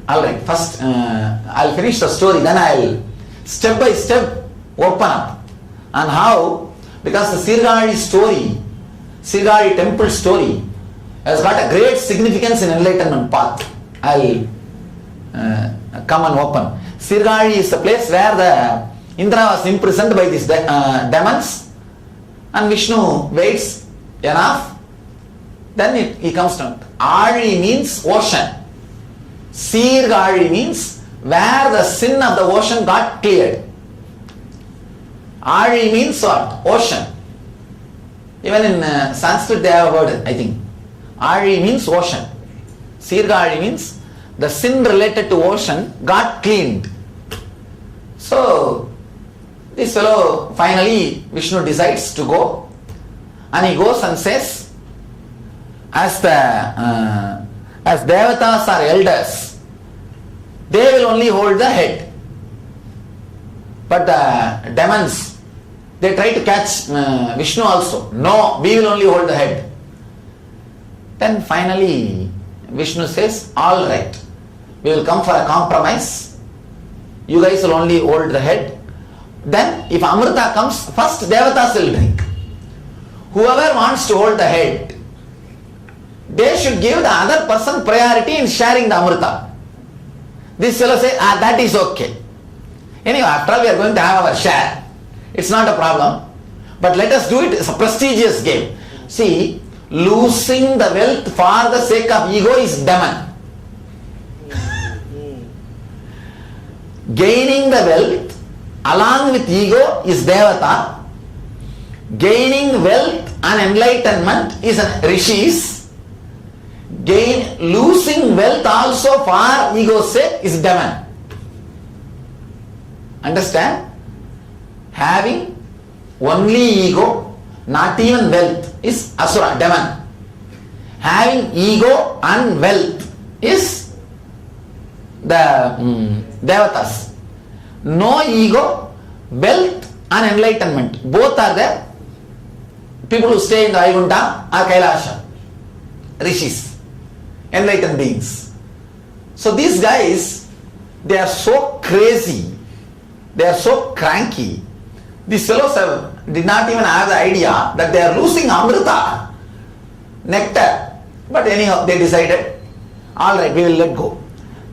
Alright, first I'll finish the story, then I'll step by step open up. And how? Because the Sirgadi temple story has got a great significance in enlightenment path. I'll come and open. Sirgadi is the place where the Indra was imprisoned by these demons, and Vishnu waits enough. Then he comes down. Adi means ocean. Sirgadi means where the sin of the ocean got cleared. Adi means what? Ocean. Even in Sanskrit they have a word, I think. Adi means ocean. Sirgadi means the sin related to ocean got cleaned. So this fellow, finally Vishnu decides to go, and he goes and says, as devatas are elders, they will only hold the head. But the demons, they try to catch Vishnu also. No, we will only hold the head. Then finally Vishnu says, all right, we will come for a compromise. You guys will only hold the head. Then if Amrita comes, first devatas will drink. Whoever wants to hold the head, they should give the other person priority in sharing the Amrita. This fellow says, that is okay. Anyway, after all we are going to have our share. It's not a problem. But let us do it. It's a prestigious game. See, losing the wealth for the sake of ego is demon. Gaining the wealth along with ego is devata. Gaining wealth and enlightenment is rishis. Losing wealth also for ego's sake is demon. Understand? Having only ego, not even wealth, is asura, demon. Having ego and wealth is the devatas. No ego, wealth and enlightenment, both are there. People who stay in the Vaikuntha are KAILASA, rishis, enlightened beings. So these guys, they are so crazy, they are so cranky. These fellows did not even have the idea that they are losing Amrita, nectar. But anyhow, they decided, all right, we will let go.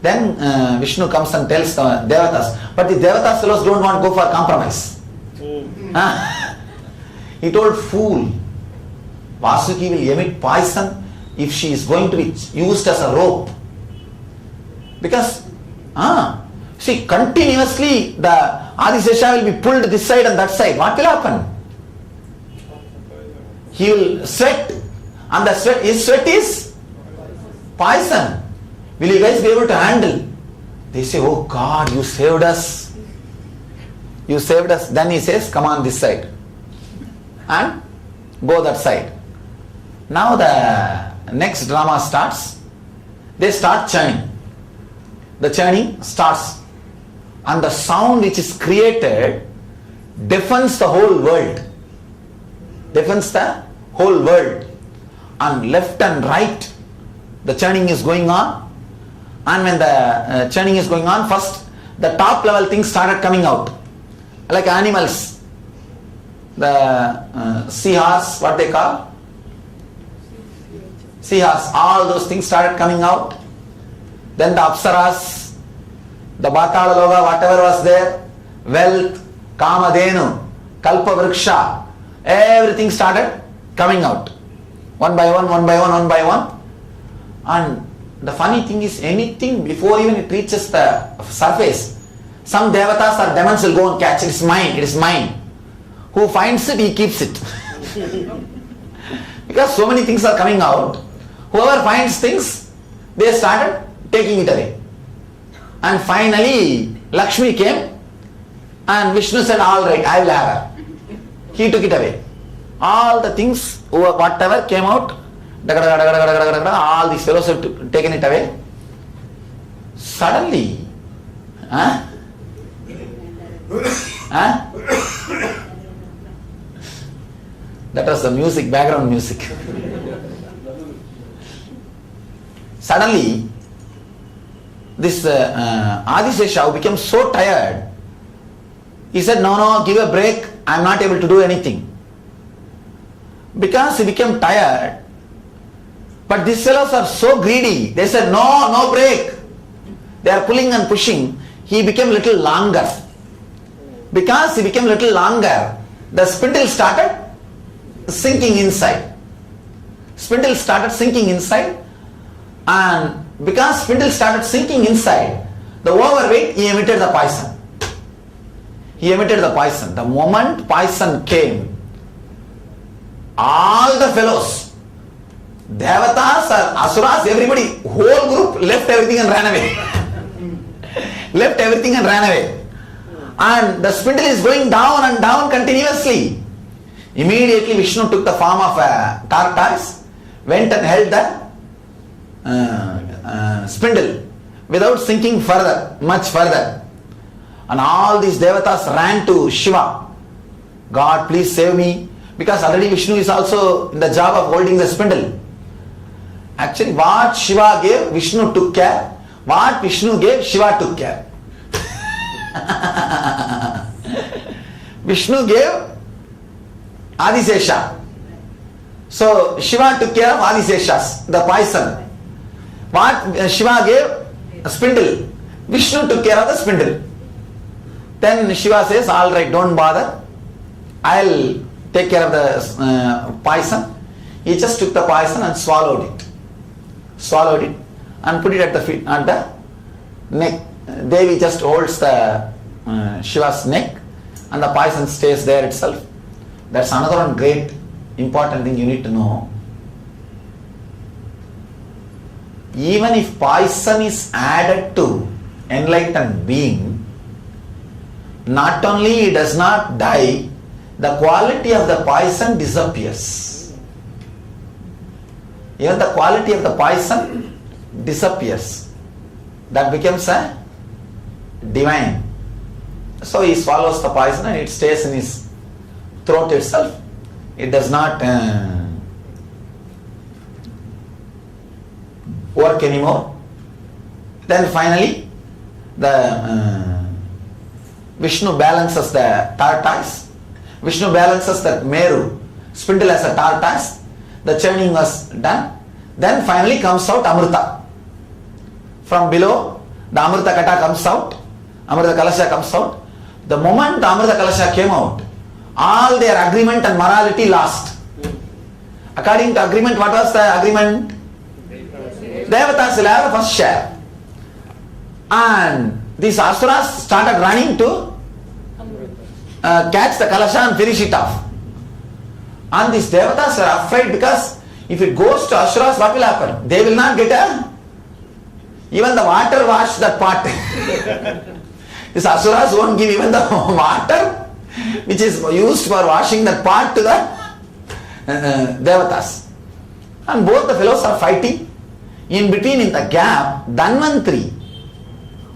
Then Vishnu comes and tells the devatas, but the devatas fellows don't want to go for compromise. He told, fool, Vasuki will emit poison if she is going to be used as a rope. Because, see, continuously the Adisesha will be pulled this side and that side. What will happen? He will sweat, and his sweat is poison. Will you guys be able to handle? They say, oh God, you saved us. You saved us. Then he says, come on this side. And go that side. Now the next drama starts. They start churning. The churning starts. And the sound which is created deafens the whole world. Deafens the whole world. And left and right, the churning is going on. And when the churning is going on, first the top level things started coming out. Like animals. The seahorse, what they call? Seahorse. All those things started coming out. Then the apsaras, the Batala Loga, whatever was there, wealth, Kamadhenu, Kalpavriksha, everything started coming out. One by one, one by one, one by one. And the funny thing is, anything before even it reaches the surface, some devatas or demons will go and catch it. It's mine, it is mine. Who finds it, he keeps it. Because so many things are coming out, whoever finds things, they started taking it away. And finally, Lakshmi came and Vishnu said, all right, I will have her. He took it away. All the things, whatever came out, all these fellows have taken it away. Suddenly, that was the music, background music. Suddenly, this Adisesha became so tired. He said, no, give a break. I am not able to do anything. Because he became tired. But these fellows are so greedy. They said, no break. They are pulling and pushing. He became little longer. Because he became little longer, the spindle started sinking inside. Spindle started sinking inside. And because spindle started sinking inside, the overweight, he emitted the poison. He emitted the poison. The moment poison came, all the fellows, Devatas or Asuras, everybody, whole group left everything and ran away. Left everything and ran away. And the spindle is going down and down continuously. Immediately Vishnu took the form of a tortoise, went and held the spindle without sinking further, much further. And all these devatas ran to Shiva. God, please save me. Because already Vishnu is also in the job of holding the spindle. Actually, what Shiva gave, Vishnu took care. What Vishnu gave, Shiva took care. Vishnu gave Adisesha. So Shiva took care of Adiseshas, the poison. What Shiva gave? A spindle. Vishnu took care of the spindle. Then Shiva says, all right, don't bother. I'll take care of the poison. He just took the poison and swallowed it. Swallowed it and put it at the feet, at the neck. Devi just holds the Shiva's neck and the poison stays there itself. That's another one great important thing you need to know. Even if poison is added to enlightened being, not only he does not die, the quality of the poison disappears. Even the quality of the poison disappears. That becomes a divine. So he swallows the poison and it stays in his throat itself. It does not work anymore. Then finally, the Vishnu balances the tortoise. Vishnu balances the Meru. Spindle as a tortoise. The churning was done. Then finally comes out Amrita. From below, the Amrita Kata comes out. Amrita Kalasha comes out. The moment the Amrita Kalasha came out, all their agreement and morality lost. According to agreement, what was the agreement? Devatas will have the first share. And these Asuras started running to catch the Kalasha and finish it off. And these Devatas are afraid because if it goes to Asuras, what will happen? They will not get even the water wash that part. These Asuras won't give even the water which is used for washing that part to the Devatas. And both the fellows are fighting. In between, in the gap, Dhanvantri,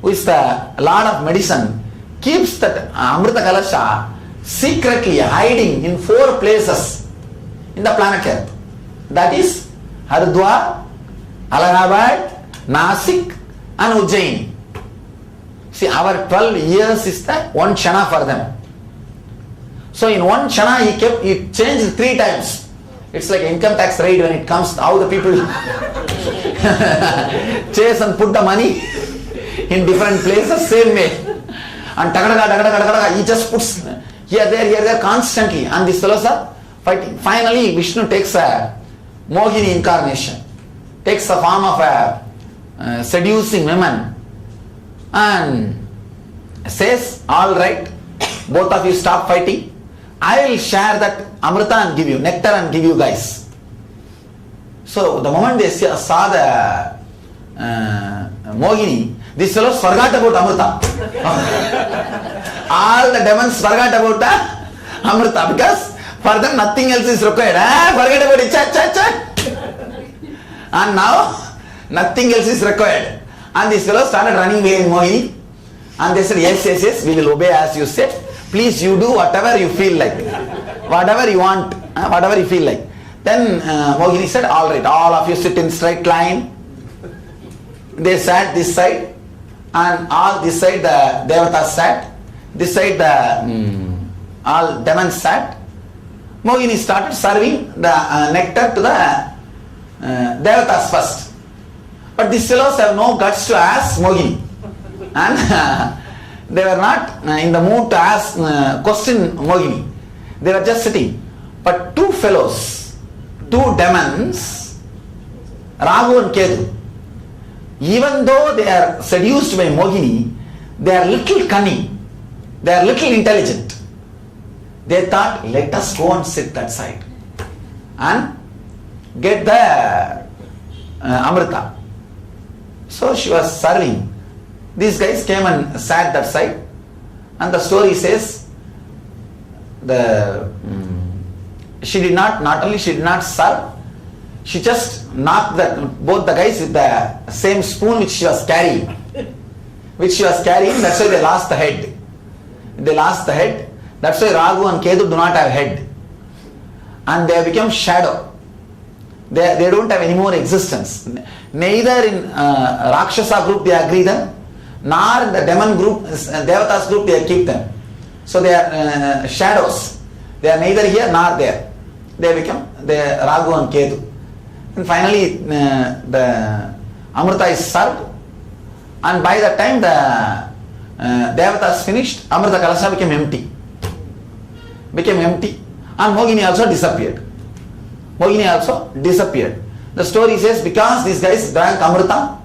who is the Lord of Medicine, keeps that Amrita Kalasha secretly hiding in 4 places in the planet Earth. That is Haridwar, Allahabad, Nasik and Ujjain. See, our 12 years is the one Kshana for them. So in one Kshana he changed 3 times. It's like income tax raid when it comes, how the people chase and put the money in different places, same way. and he just puts here, there constantly, and these fellows are fighting. Finally, Vishnu takes a Mohini incarnation, takes the form of a seducing woman, and says, all right, both of you stop fighting. I will share that Amrita and give you, nectar and give you guys. So the moment they saw the Mohini, these fellows forgot about Amrita. All the demons forgot about Amrita, because for them nothing else is required. Forget about it, cha. And now nothing else is required. And these fellows started running behind Mohini. And they said, yes, we will obey as you said. Please, you do whatever you feel like. Whatever you want, whatever you feel like. Then Mohini said, all right, all of you sit in straight line. They sat this side, and all this side the Devatas sat. This side the all demons sat. Mohini started serving the nectar to the Devatas first. But these fellows have no guts to ask Mohini. And they were not in the mood to ask question Mohini. They were just sitting. But two fellows, two demons, Rahu and Ketu, even though they are seduced by Mohini, they are little cunning, they are little intelligent. They thought, let us go and sit that side and get the Amrita. So she was serving. These guys came and sat that side, and the story says she did not serve, she just knocked both the guys with the same spoon which she was carrying. That's why they lost the head. That's why Ragu and Ketu do not have head. And they have become shadow. They don't have any more existence. Neither in Rakshasa group they agree them, nor in the demon group, Devatas group they keep them. So they are shadows. They are neither here nor there. They become the Ragu and Ketu. And finally the Amrita is served, and by the time the Devatas finished, Amrita Kalasa became empty. And Mohini also disappeared. The story says because these guys drank Amrita,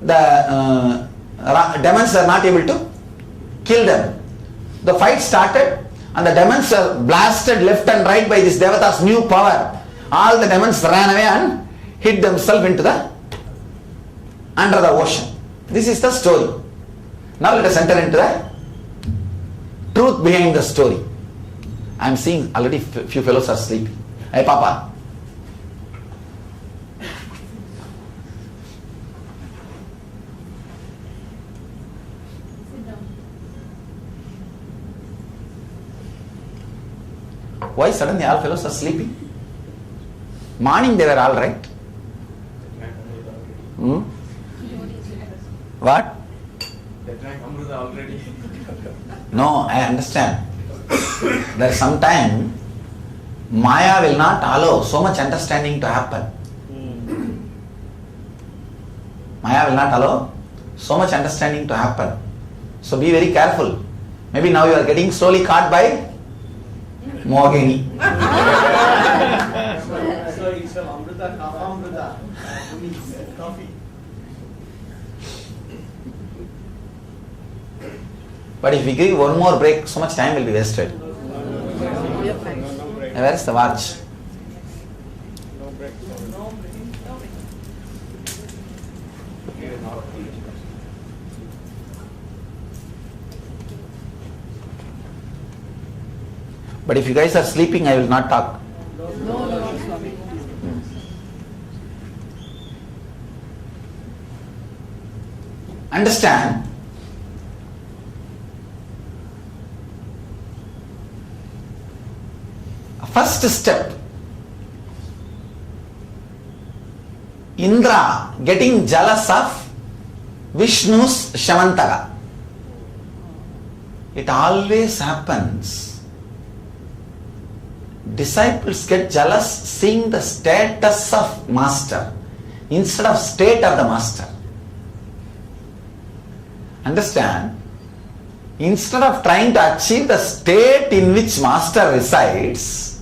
the demons are not able to kill them. The fight started, and the demons are blasted left and right by this Devatas' new power. All the demons ran away and hid themselves into under the ocean. This is the story. Now let us enter into the truth behind the story. I am seeing already few fellows are sleeping. Hey Papa. Why suddenly all fellows are sleeping? Morning they were all right. What? They drank Amrita already. No, I understand. There sometime Maya will not allow so much understanding to happen. So be very careful. Maybe now you are getting slowly caught by Mohini. So it's Amrita, Amrita, coffee. But if we give one more break, so much time will be wasted. Where is the watch? But if you guys are sleeping, I will not talk. Understand? First step, Indra getting jealous of Vishnu's Shamantaka. It always happens. Disciples get jealous seeing the status of master instead of state of the master. Understand? instead of trying to achieve the state in which Master resides,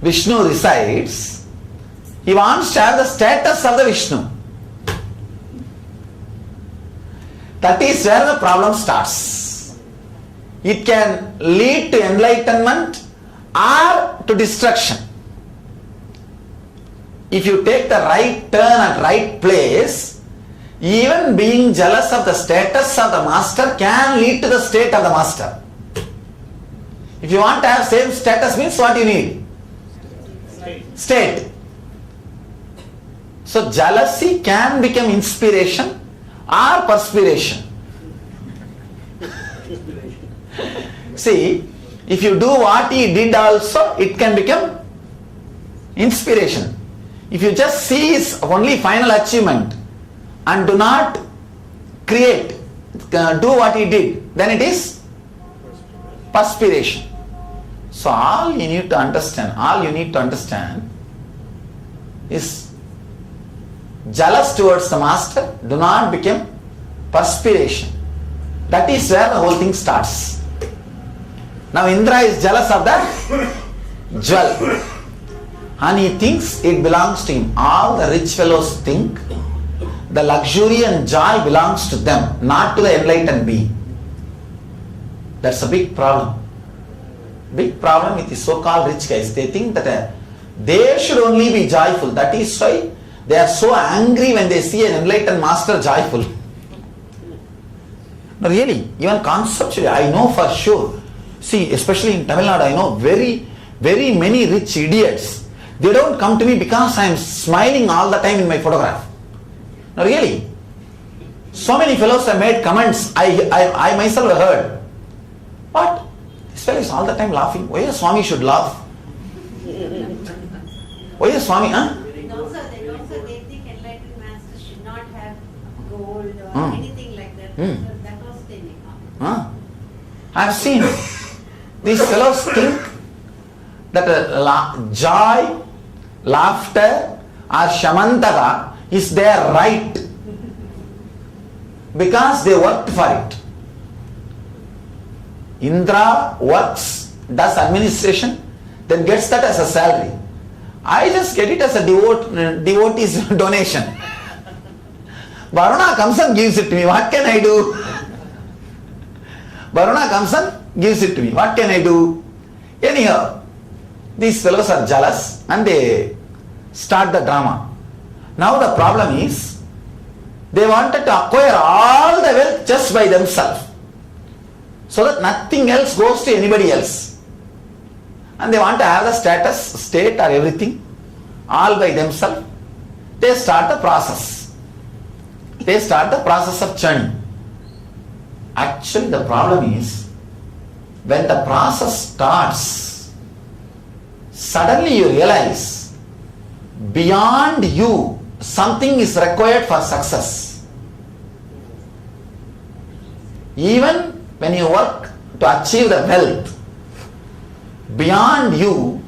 Vishnu resides, he wants to have the status of the Vishnu. That is where the problem starts. It can lead to enlightenment or to destruction. If you take the right turn at right place, even being jealous of the status of the Master can lead to the state of the Master. If you want to have same status, means what you need? State. So jealousy can become inspiration or perspiration. See, if you do what he did also, it can become inspiration. If you just see his only final achievement and do not create, do what he did, then it is perspiration. So all you need to understand is jealous towards the Master, do not become perspiration. That is where the whole thing starts. Now Indra is jealous of the jewel and he thinks it belongs to him. All the rich fellows think the luxury and joy belongs to them, not to the enlightened being. That's a big problem. Big problem with the so-called rich guys. They think that they should only be joyful. That is why they are so angry when they see an enlightened Master joyful. No, really, even conceptually, I know for sure. See, especially in Tamil Nadu, I know very many rich idiots. They don't come to me because I am smiling all the time in my photograph. No, really. So many fellows have made comments. I myself have heard. What? This fellow is all the time laughing. Why a Swami should laugh? Why a Swami, huh? They think enlightened Master should not have gold or anything like that. So that was they make up. I have seen these fellows think that joy, laughter or shamantaka is their right because they worked for it. Indra works, does administration, then gets that as a salary. I just get it as a devotee's donation. Varuna comes and gives it to me. What can I do? Varuna comes and gives it to me. What can I do? Anyhow, these fellows are jealous and they start the drama. Now the problem is, they wanted to acquire all the wealth just by themselves, so that nothing else goes to anybody else. And they want to have the status, state or everything all by themselves. They start the process. They start the process of churning. Actually the problem is, when the process starts, suddenly you realize beyond you something is required for success. Even when you work to achieve the wealth, beyond you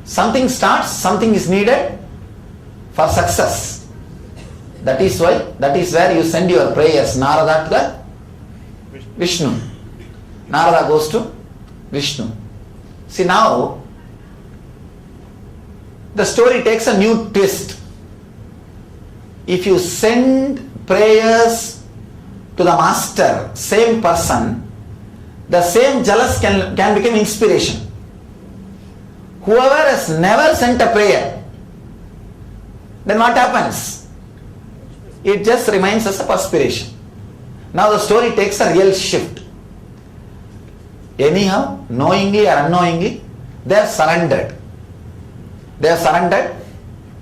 something starts, something is needed for success. That is where you send your prayers. Narada to the Vishnu. Narada goes to Vishnu. See, now the story takes a new twist. If you send prayers to the Master, same person, the same jealous can become inspiration. Whoever has never sent a prayer, then what happens? It just remains as a perspiration. Now the story takes a real shift. Anyhow, knowingly or unknowingly, they are surrendered. They are surrendered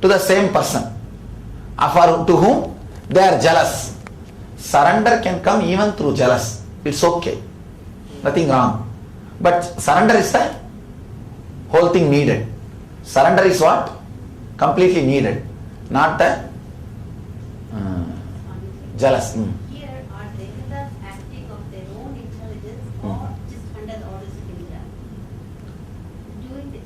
to the same person to whom they are jealous. Surrender can come even through jealous. It's okay. Nothing wrong. But surrender is the whole thing needed. Surrender is what? Completely needed. Not the jealous. Here are devatas acting of their own intelligence or just under the orders of Indra? Doing the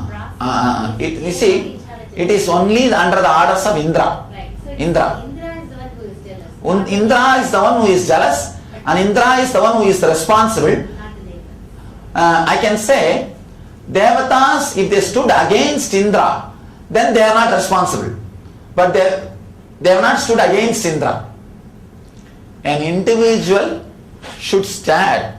process. You see, it is only under the orders of Indra. Right. So Indra. Indra is the one who is jealous. Indra is the one who is jealous, And Indra is the one who is responsible. Not the Devatas. I can say, Devatas, if they stood against Indra, then they are not responsible. But they have not stood against Indra. An individual should stand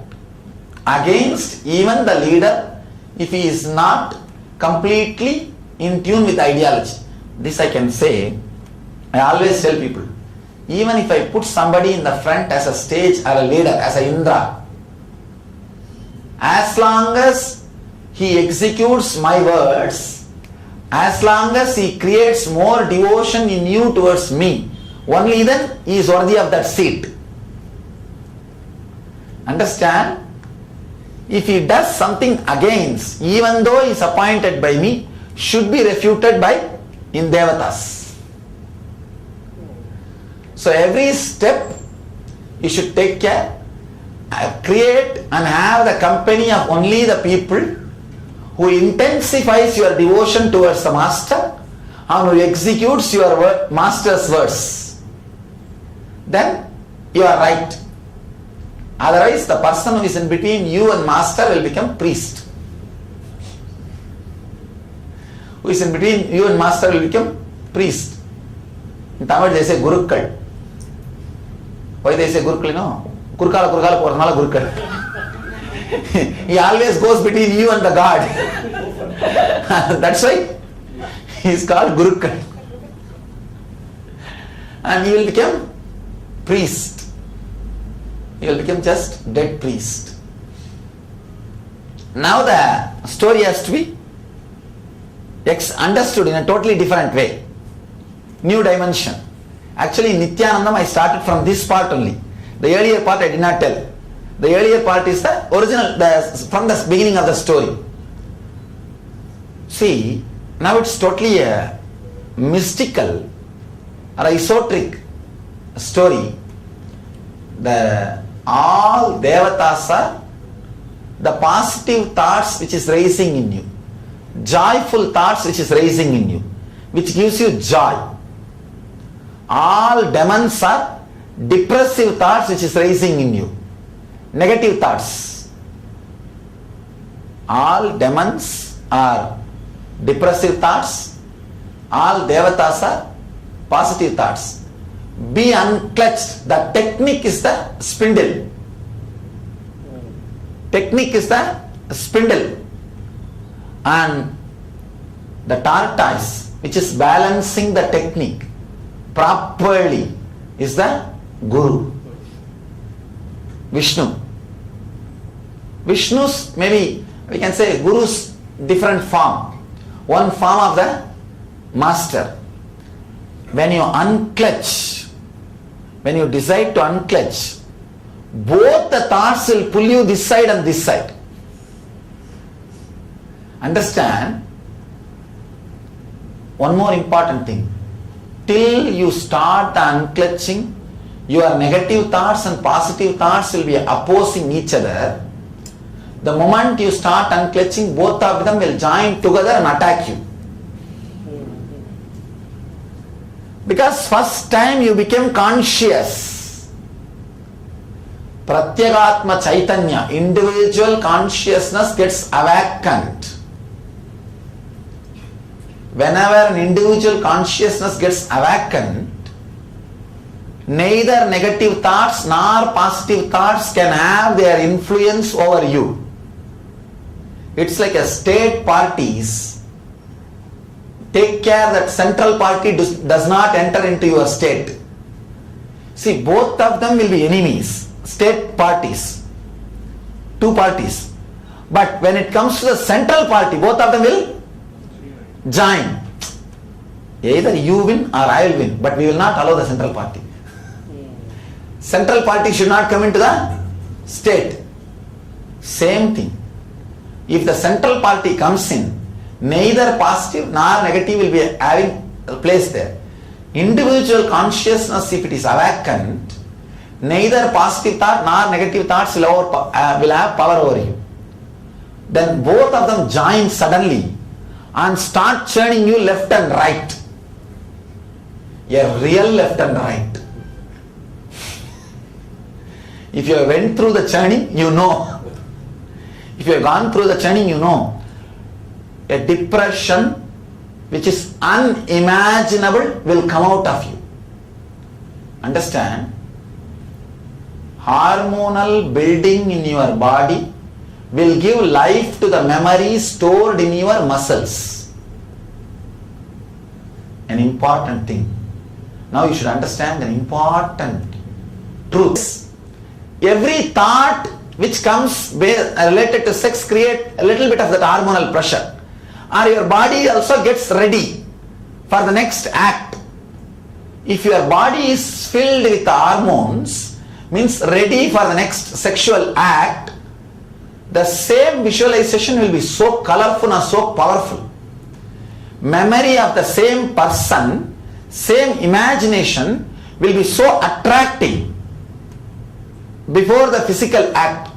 against even the leader if he is not completely in tune with ideology. This I can say. I always tell people, even if I put somebody in the front as a stage or a leader, as a Indra, as long as he executes my words, as long as he creates more devotion in you towards me, only then he is worthy of that seat. Understand? If he does something against, even though he is appointed by me, should be refuted by in Devatas. So every step you should take care, create and have the company of only the people who intensifies your devotion towards the master and who executes your master's words. Then you are right. Otherwise, the person who is in between you and master will become priest. Who is in between you and master will become priest. In Tamil they say Gurukkal. Why they say Gurukkal? No. Kurkala poranala Gurukkal. He always goes between you and the God. That's why he is called Gurukkal. And he will become priest. He will become just dead priest. Now the story has to be understood in a totally different way. New dimension. Actually, Nithyananda, I started from this part only. The earlier part I did not tell. The earlier part is the original, from the beginning of the story. See, now it's totally a mystical or esoteric story. All Devatas are the positive thoughts which is raising in you. Joyful thoughts which is raising in you, which gives you joy. All demons are depressive thoughts which is raising in you. Negative thoughts. All demons are depressive thoughts. All Devatas are positive thoughts. Be unclutched. The technique is the spindle. Technique is the spindle. And the tortoise which is balancing the technique properly is the Guru. Vishnu. Vishnu's, maybe we can say Guru's different form. One form of the master. When you unclutch, when you decide to unclutch, both the thoughts will pull you this side and this side. Understand? One more important thing. Till you start unclutching, your negative thoughts and positive thoughts will be opposing each other. The moment you start unclutching, both of them will join together and attack you. Because first time you became conscious. Pratyagatma Chaitanya, individual consciousness gets awakened. Whenever an individual consciousness gets awakened, neither negative thoughts nor positive thoughts can have their influence over you. It's like a state parties. Take care that central party does not enter into your state. See, both of them will be enemies. State parties. Two parties. But when it comes to the central party, both of them will join. Either you win or I will win, but we will not allow the central party. Central party should not come into the state. Same thing. If the central party comes in, neither positive nor negative will be having a place there. Individual consciousness, if it is awakened, neither positive thought nor negative thoughts will have power over you. Then both of them join suddenly and start churning you left and right. A real left and right. If you went through the churning, you know. If you have gone through the churning, you know. A depression which is unimaginable will come out of you. Understand? Hormonal building in your body will give life to the memories stored in your muscles. An important thing. Now you should understand an important truth. Every thought which comes related to sex create a little bit of that hormonal pressure. Or your body also gets ready for the next act. If your body is filled with hormones, means ready for the next sexual act, the same visualization will be so colorful and so powerful. Memory of the same person, same imagination will be so attractive before the physical act.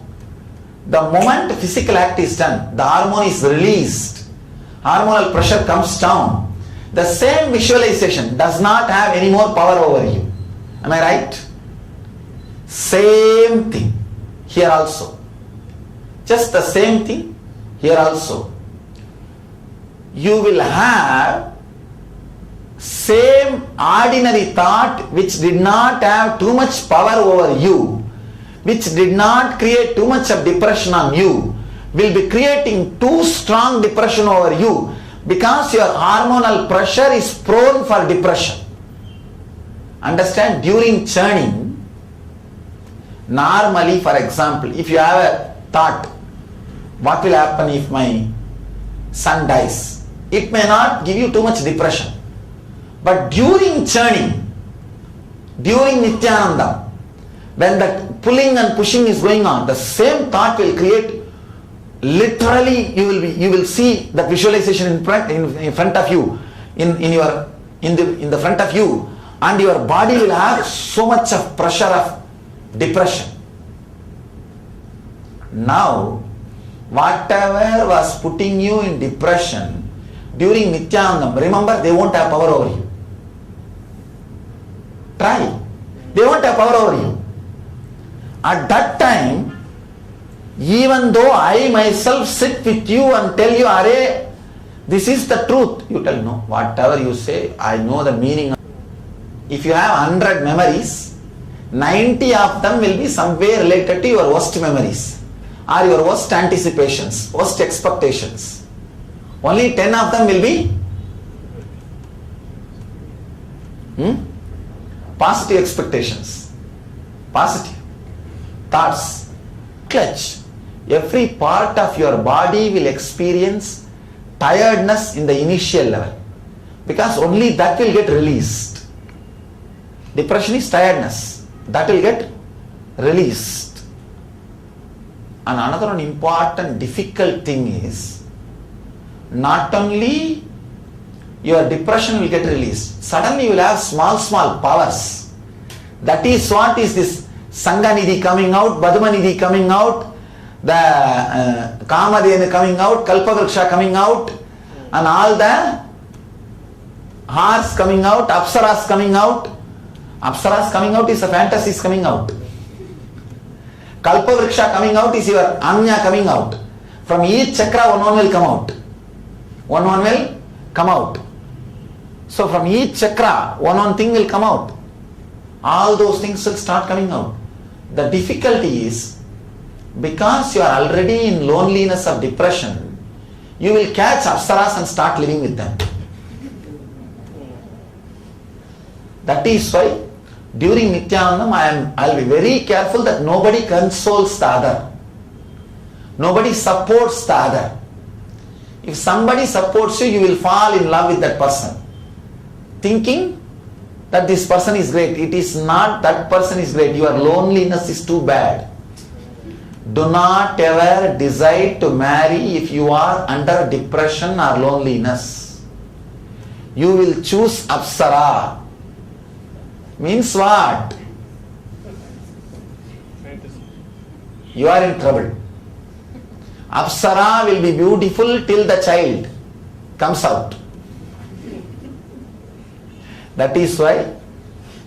The moment the physical act is done, the hormone is released, hormonal pressure comes down. The same visualization does not have any more power over you. Am I right? Same thing here also. Just the same thing here also. You will have same ordinary thought which did not have too much power over you, which did not create too much of depression on you, will be creating too strong depression over you because your hormonal pressure is prone for depression. Understand? During churning, normally, for example, if you have a thought, what will happen if my son dies? It may not give you too much depression. But during churning, during Nithyananda, when that pulling and pushing is going on, the same thought will create, literally you will see that visualization in front of you, in the front of you, and your body will have so much of pressure of depression. Now, whatever was putting you in depression during Nithyanandam, remember, they won't have power over you. Try. They won't have power over you. At that time, even though I myself sit with you and tell you, Arey, this is the truth, you tell, no, whatever you say, I know the meaning. If you have 100 memories, 90 of them will be somewhere related to your worst memories or your worst anticipations, worst expectations. Only 10 of them will be positive expectations, positive thoughts. Clutch. Every part of your body will experience tiredness in the initial level because only that will get released. Depression is tiredness. That will get released. And another one important difficult thing is, not only your depression will get released, suddenly you will have small powers. That is what is this Sanganidhi coming out, Badmanidhi coming out, the Kamadhenu coming out, Kalpavriksha coming out, and all the hearts coming out, Apsaras coming out. Apsaras coming out is a fantasies coming out. Kalpavriksha coming out is your Anya coming out. From each chakra one will come out. One will come out. So from each chakra one thing will come out. All those things will start coming out. The difficulty is, because you are already in loneliness of depression, you will catch Apsaras and start living with them. That is why during Nithyanandam I will be very careful that nobody consoles the other. Nobody supports the other. If somebody supports you, you will fall in love with that person, thinking that this person is great. It is not that person is great. Your loneliness is too bad. Do not ever decide to marry if you are under depression or loneliness. You will choose Apsara. Means what? You are in trouble. Apsara will be beautiful till the child comes out. That is why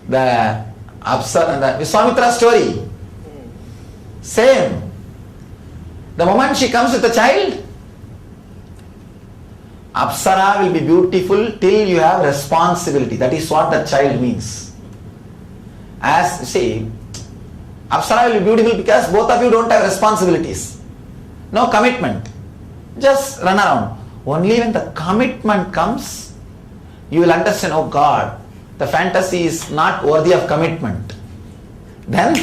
the Apsara, the Vishwamitra story. Same. The moment she comes with a child, Apsara will be beautiful till you have responsibility. That is what the child means. As you see, Apsara will be beautiful because both of you don't have responsibilities. No commitment. Just run around. Only when the commitment comes, you will understand, oh God, the fantasy is not worthy of commitment. Then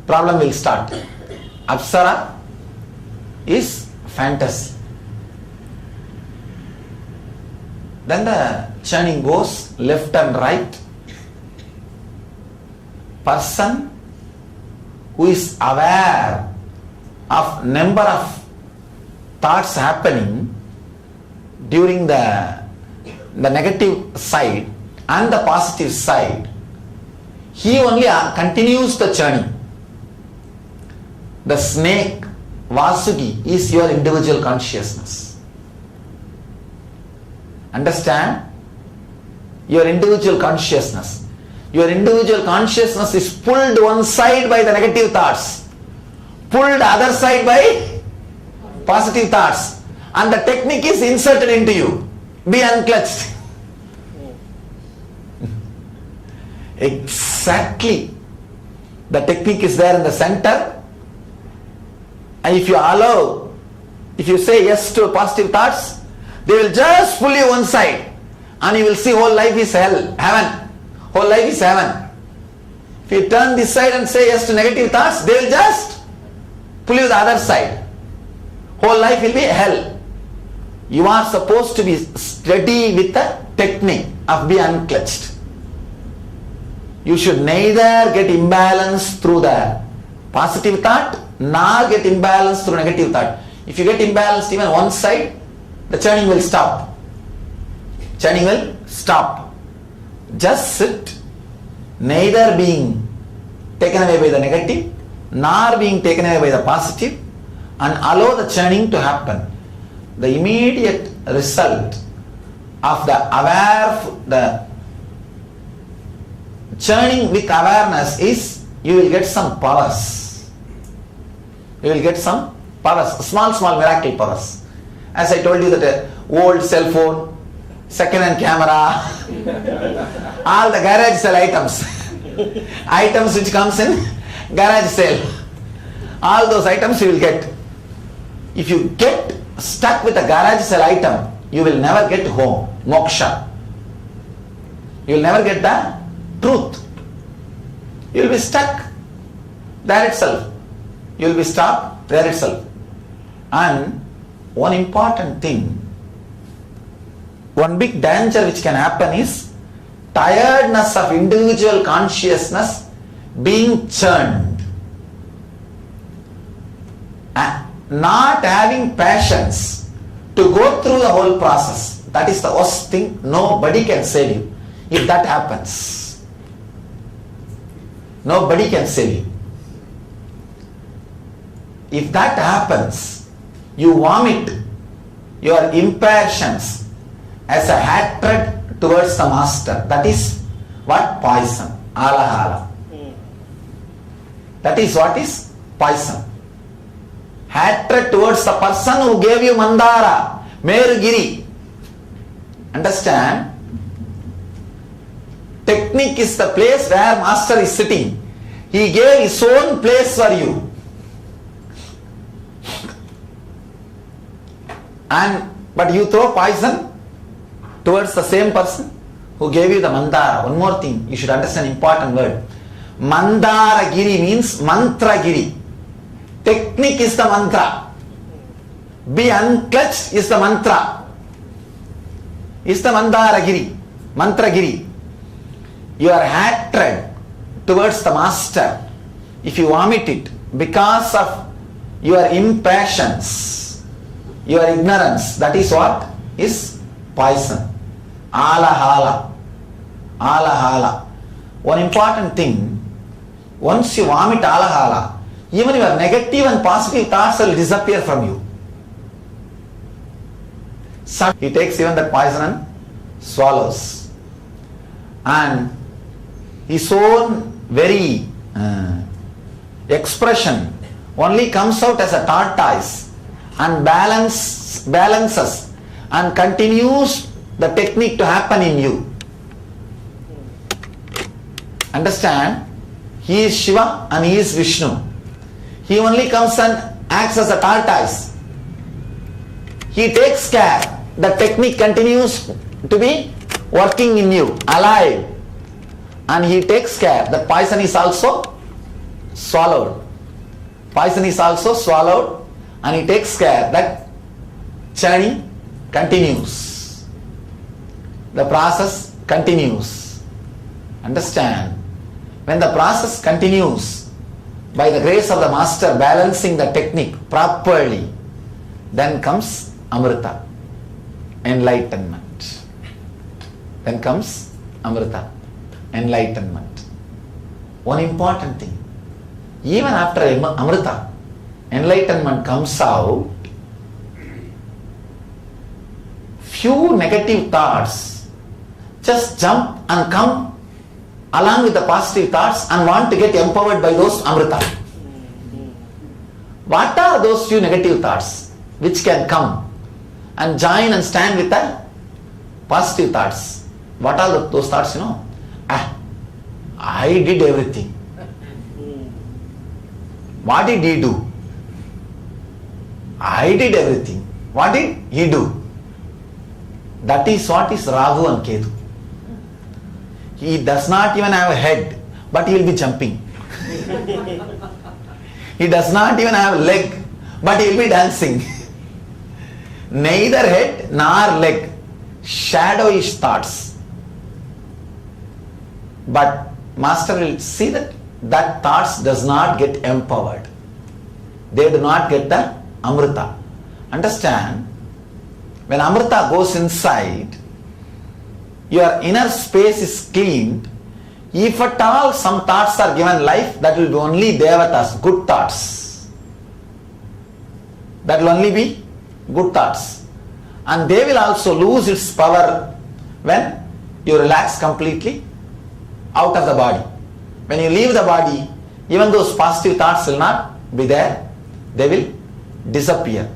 problem will start. Apsara is fantasy. Then the churning goes left and right. Person who is aware of number of thoughts happening during the negative side and the positive side, he only continues the churning. The snake, Vasuki, is your individual consciousness. Understand? Your individual consciousness. Your individual consciousness is pulled one side by the negative thoughts, pulled other side by positive thoughts, and the technique is inserted into you. Be unclutched. Exactly. The technique is there in the center, and if you allow, if you say yes to positive thoughts, they will just pull you one side, and you will see whole life is hell, heaven. Whole life is heaven. If you turn this side and say yes to negative thoughts, they will just pull you the other side. Whole life will be hell. You are supposed to be steady with the technique of be unclutched. You should neither get imbalanced through the positive thought nor get imbalanced through negative thought. If you get imbalanced even one side, the churning will stop. Churning will stop. Just sit, neither being taken away by the negative nor being taken away by the positive, and allow the churning to happen. The immediate result of the churning with awareness is you will get some powers. You will get some powers, small miracle powers. As I told you that old cell phone, second-hand camera, all the garage sale items, items which comes in garage sale, all those items you will get. If you get stuck with a garage sale item, you will never get home, moksha. You will never get the truth. You will be stuck there itself. You will be stopped there itself. And one important thing, one big danger which can happen is tiredness of individual consciousness being churned. Not having patience to go through the whole process. That is the worst thing. Nobody can save you if that happens. Nobody can save you. If that happens, you vomit your impatience as a hatred towards the master. That is what? Poison. Alahala. That is what is poison. Hatred towards the person who gave you Mandara, Merugiri. Understand? Technique is the place where master is sitting. He gave his own place for you. But you throw poison towards the same person who gave you the Mandara. One more thing, you should understand an important word. Mandara Giri means Mantra Giri. Technique is the mantra. Be unclutched is the mantra. Is the Mandara Giri, Mantra Giri. Your hatred towards the master, if you vomit it because of your impatience, your ignorance, that is what is poison. Alahala. Alahala. One important thing, once you vomit alahala, even your negative and positive thoughts will disappear from you. So he takes even that poison and swallows. And his own very expression only comes out as a tortoise and balances and continues the technique to happen in you. Understand? He is Shiva and he is Vishnu. He only comes and acts as a tortoise. He takes care. The technique continues to be working in you, alive. And he takes care that poison is also swallowed. Poison is also swallowed, and he takes care that churning continues. The process continues. Understand? When the process continues, by the grace of the master balancing the technique properly, then comes Amrita, enlightenment. Then comes Amrita, enlightenment. One important thing, even after Amrita, enlightenment comes out, few negative thoughts just jump and come along with the positive thoughts and want to get empowered by those Amrita. What are those few negative thoughts which can come and join and stand with the positive thoughts? What are those thoughts, you know? I did everything. What did he do? I did everything. What did he do? That is what is Rahu and Ketu. He does not even have a head, but he will be jumping. He does not even have a leg, but he will be dancing. Neither head nor leg, shadowish thoughts. But master will see that thoughts does not get empowered. They do not get the Amrita. Understand? When Amrita goes inside, your inner space is cleaned. If at all some thoughts are given life, that will be only Devatas, good thoughts. That will only be good thoughts. And they will also lose its power when you relax completely out of the body. When you leave the body, even those positive thoughts will not be there. They will disappear.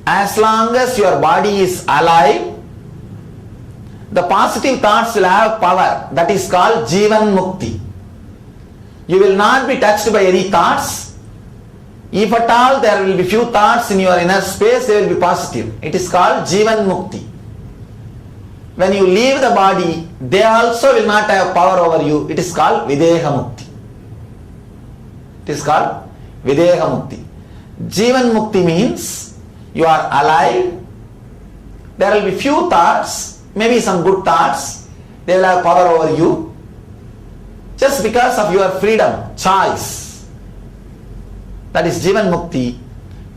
As long as your body is alive, the positive thoughts will have power. That is called Jivan Mukti. You will not be touched by any thoughts. If at all there will be few thoughts in your inner space, they will be positive. It is called Jivan Mukti. When you leave the body, they also will not have power over you. It is called Videha Mukti. It is called Videha Mukti. Jivan Mukti means you are alive. There will be few thoughts, maybe some good thoughts. They will have power over you. Just because of your freedom, choice. That is Jivan Mukti.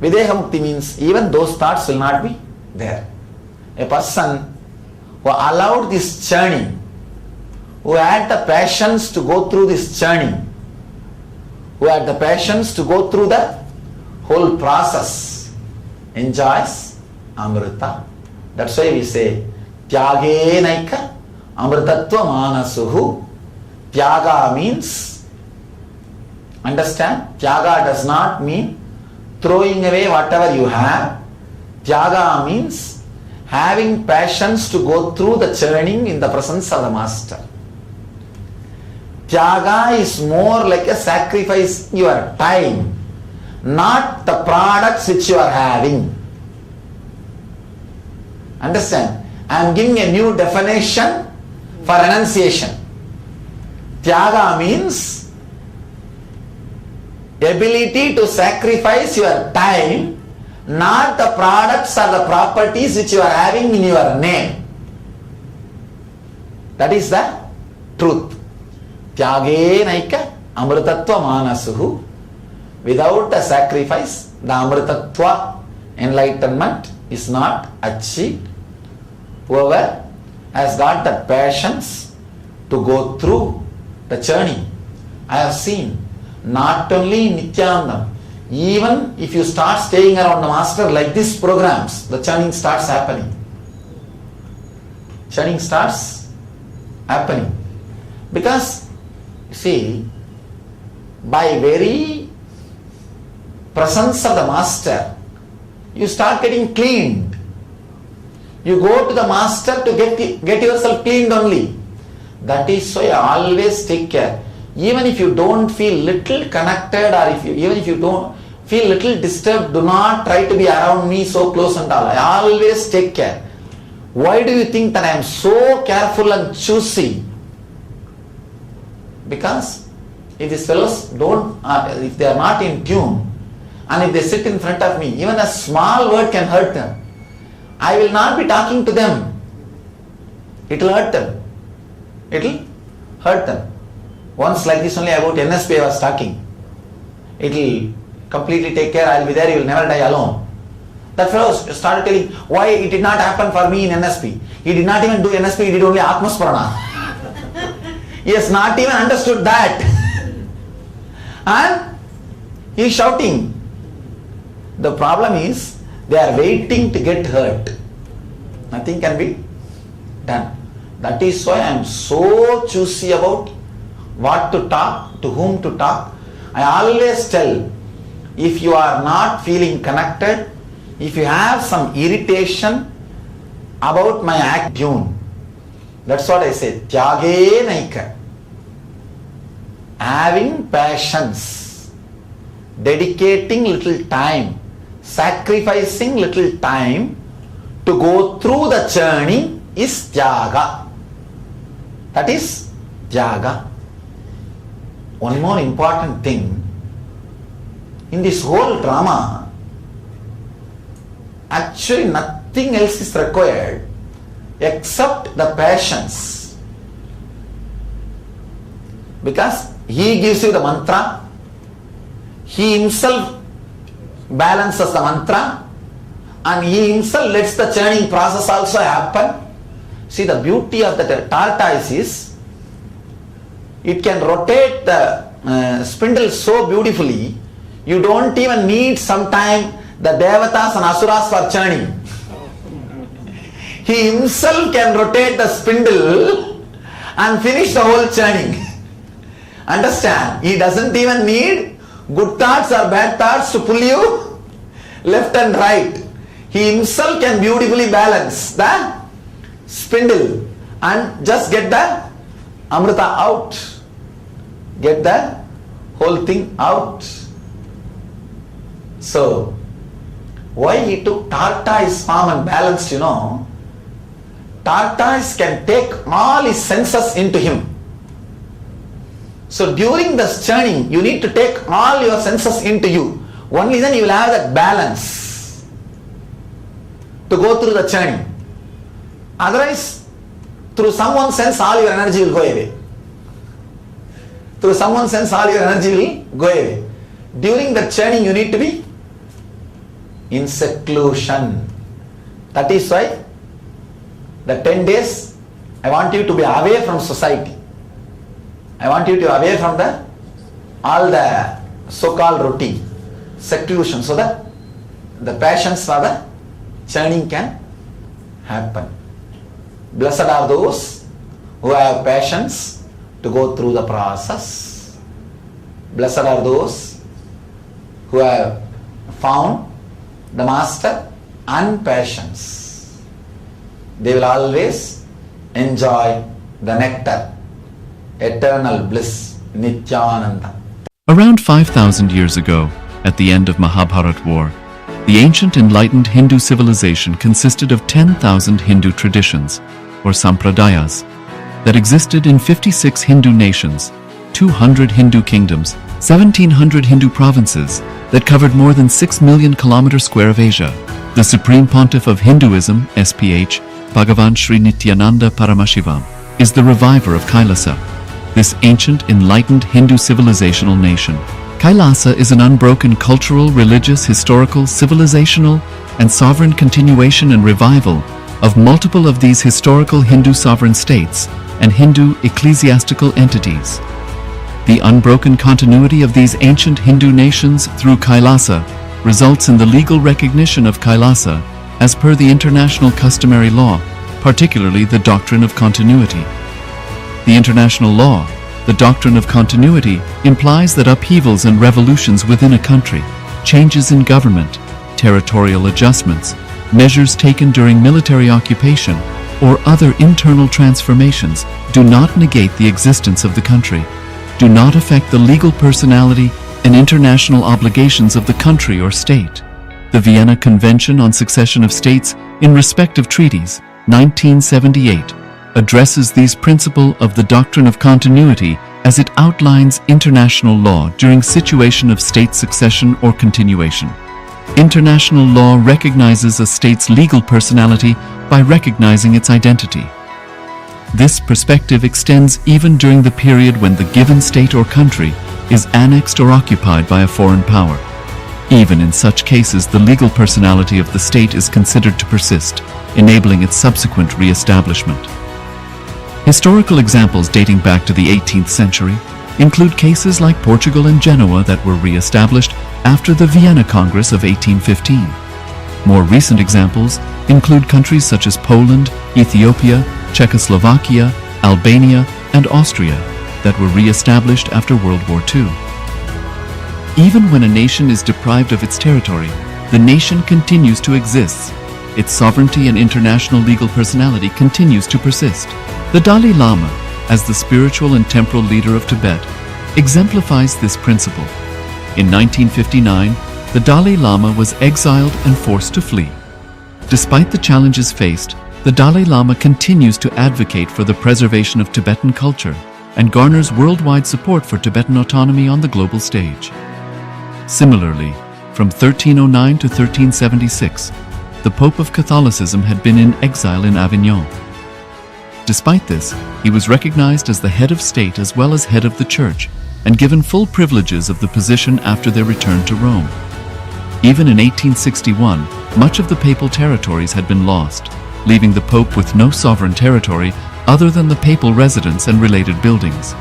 Videha Mukti means even those thoughts will not be there. A person who allowed this journey, who had the passions to go through this journey, who had the passions to go through the whole process, enjoys Amrita. That's why we say, Tyage naika Amritatva manasuhu. Tyaga means, understand, Tyaga does not mean throwing away whatever you have. Tyaga means having passions to go through the churning in the presence of the master. Tyaga is more like a sacrifice your time, not the products which you are having. Understand? I am giving a new definition for renunciation. Tyaga means ability to sacrifice your time, not the products or the properties which you are having in your name. That is the truth. Tyage naika amritatva manasuhu. Without a sacrifice, the amritatva, enlightenment, is not achieved. Whoever has got the passions to go through the journey. I have seen not only in Nithyananda, even if you start staying around the master like these programs, the churning starts happening. Churning starts happening. Because, you see, by very presence of the master, you start getting cleaned. You go to the master to get yourself cleaned only. That is why I always take care. Even if you don't feel little connected, or even if you don't feel little disturbed, do not try to be around me so close and all. I always take care. Why do you think that I am so careful and choosy? Because if these fellows if they are not in tune, and if they sit in front of me, even a small word can hurt them. I will not be talking to them. It will hurt them. It will hurt them. Once like this only about NSP I was talking. It will completely take care, I will be there, you will never die alone. That fellow started telling why it did not happen for me in NSP. He did not even do NSP, he did only Atmasparana. He has not even understood that. And he is shouting. The problem is, they are waiting to get hurt. Nothing can be done. That is why I am so choosy about what to talk, to whom to talk. I always tell, if you are not feeling connected, if you have some irritation about my attitude, that's what I say, tyage naika. Having patience, dedicating little time, sacrificing little time to go through the journey is tyaga. That is tyaga. One more important thing, in this whole drama, actually nothing else is required except the patience. Because he gives you the mantra, he himself balances the mantra, and he himself lets the churning process also happen. See, the beauty of the tortoise is, it can rotate the spindle so beautifully, you don't even need sometime the devatas and asuras for churning. He himself can rotate the spindle and finish the whole churning. Understand? He doesn't even need good thoughts or bad thoughts to pull you left and right. He himself can beautifully balance the spindle and just get the amrita out. Get the whole thing out. So, why he took tortoise form and balanced, tortoise can take all his senses into him. So during this churning, you need to take all your senses into you. Only then you will have that balance to go through the churning. Otherwise, through someone's sense, all your energy will go away. Through someone's sense, all your energy will go away. During the churning, you need to be in seclusion. That is why the 10 days, I want you to be away from society. I want you to be away from all the so-called routine, seclusion, so that the passions for the churning can happen. Blessed are those who have passions to go through the process. Blessed are those who have found the master and patience. They will always enjoy the nectar, eternal bliss, Nithyananda. Around 5,000 years ago, at the end of Mahabharat War, the ancient enlightened Hindu civilization consisted of 10,000 Hindu traditions, or sampradayas, that existed in 56 Hindu nations, 200 Hindu kingdoms, 1,700 Hindu provinces that covered more than 6 million kilometers square of Asia. The Supreme Pontiff of Hinduism, SPH, Bhagavan Sri Nithyananda Paramashivoham, is the reviver of KAILASA, this ancient enlightened Hindu civilizational nation. KAILASA is an unbroken cultural, religious, historical, civilizational, and sovereign continuation and revival of multiple of these historical Hindu sovereign states and Hindu ecclesiastical entities. The unbroken continuity of these ancient Hindu nations through KAILASA results in the legal recognition of KAILASA as per the international customary law, particularly the doctrine of continuity. The international law, the doctrine of continuity, implies that upheavals and revolutions within a country, changes in government, territorial adjustments, measures taken during military occupation, or other internal transformations do not negate the existence of the country, do not affect the legal personality and international obligations of the country or state. The Vienna Convention on Succession of States in Respective Treaties, 1978, addresses these principles of the doctrine of continuity as it outlines international law during situation of state succession or continuation. International law recognizes a state's legal personality by recognizing its identity. This perspective extends even during the period when the given state or country is annexed or occupied by a foreign power. Even in such cases, the legal personality of the state is considered to persist, enabling its subsequent re-establishment. Historical examples dating back to the 18th century include cases like Portugal and Genoa that were re-established after the Vienna Congress of 1815. More recent examples include countries such as Poland, Ethiopia, Czechoslovakia, Albania, and Austria that were re-established after World War II. Even when a nation is deprived of its territory, the nation continues to exist. Its sovereignty and international legal personality continues to persist. The Dalai Lama, as the spiritual and temporal leader of Tibet, exemplifies this principle. In 1959, the Dalai Lama was exiled and forced to flee. Despite the challenges faced, the Dalai Lama continues to advocate for the preservation of Tibetan culture and garners worldwide support for Tibetan autonomy on the global stage. Similarly, from 1309 to 1376, the Pope of Catholicism had been in exile in Avignon. Despite this, he was recognized as the head of state as well as head of the church and given full privileges of the position after their return to Rome. Even in 1861, much of the papal territories had been lost, leaving the Pope with no sovereign territory other than the papal residence and related buildings.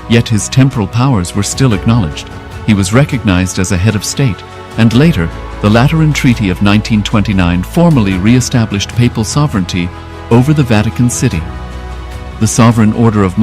Yet his temporal powers were still acknowledged. He was recognized as a head of state, and later, the Lateran Treaty of 1929 formally re-established papal sovereignty over the Vatican City. The Sovereign Order of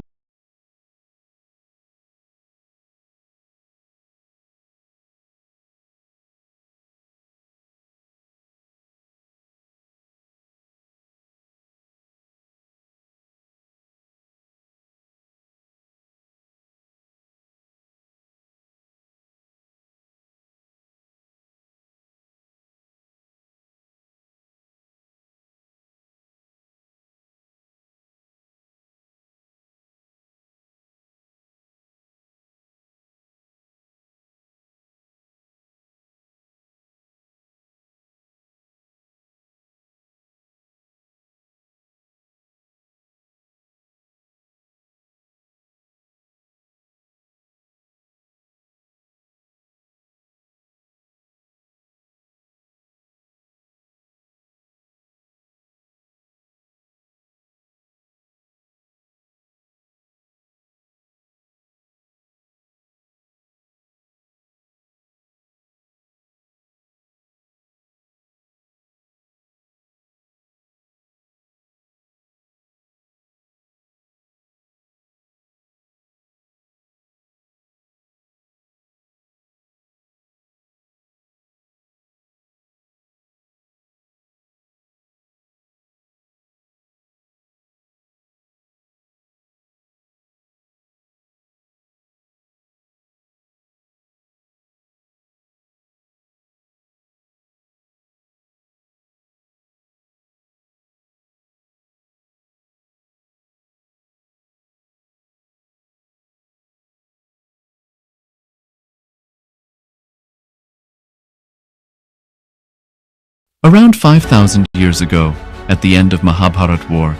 Around 5,000 years ago, at the end of Mahabharat War,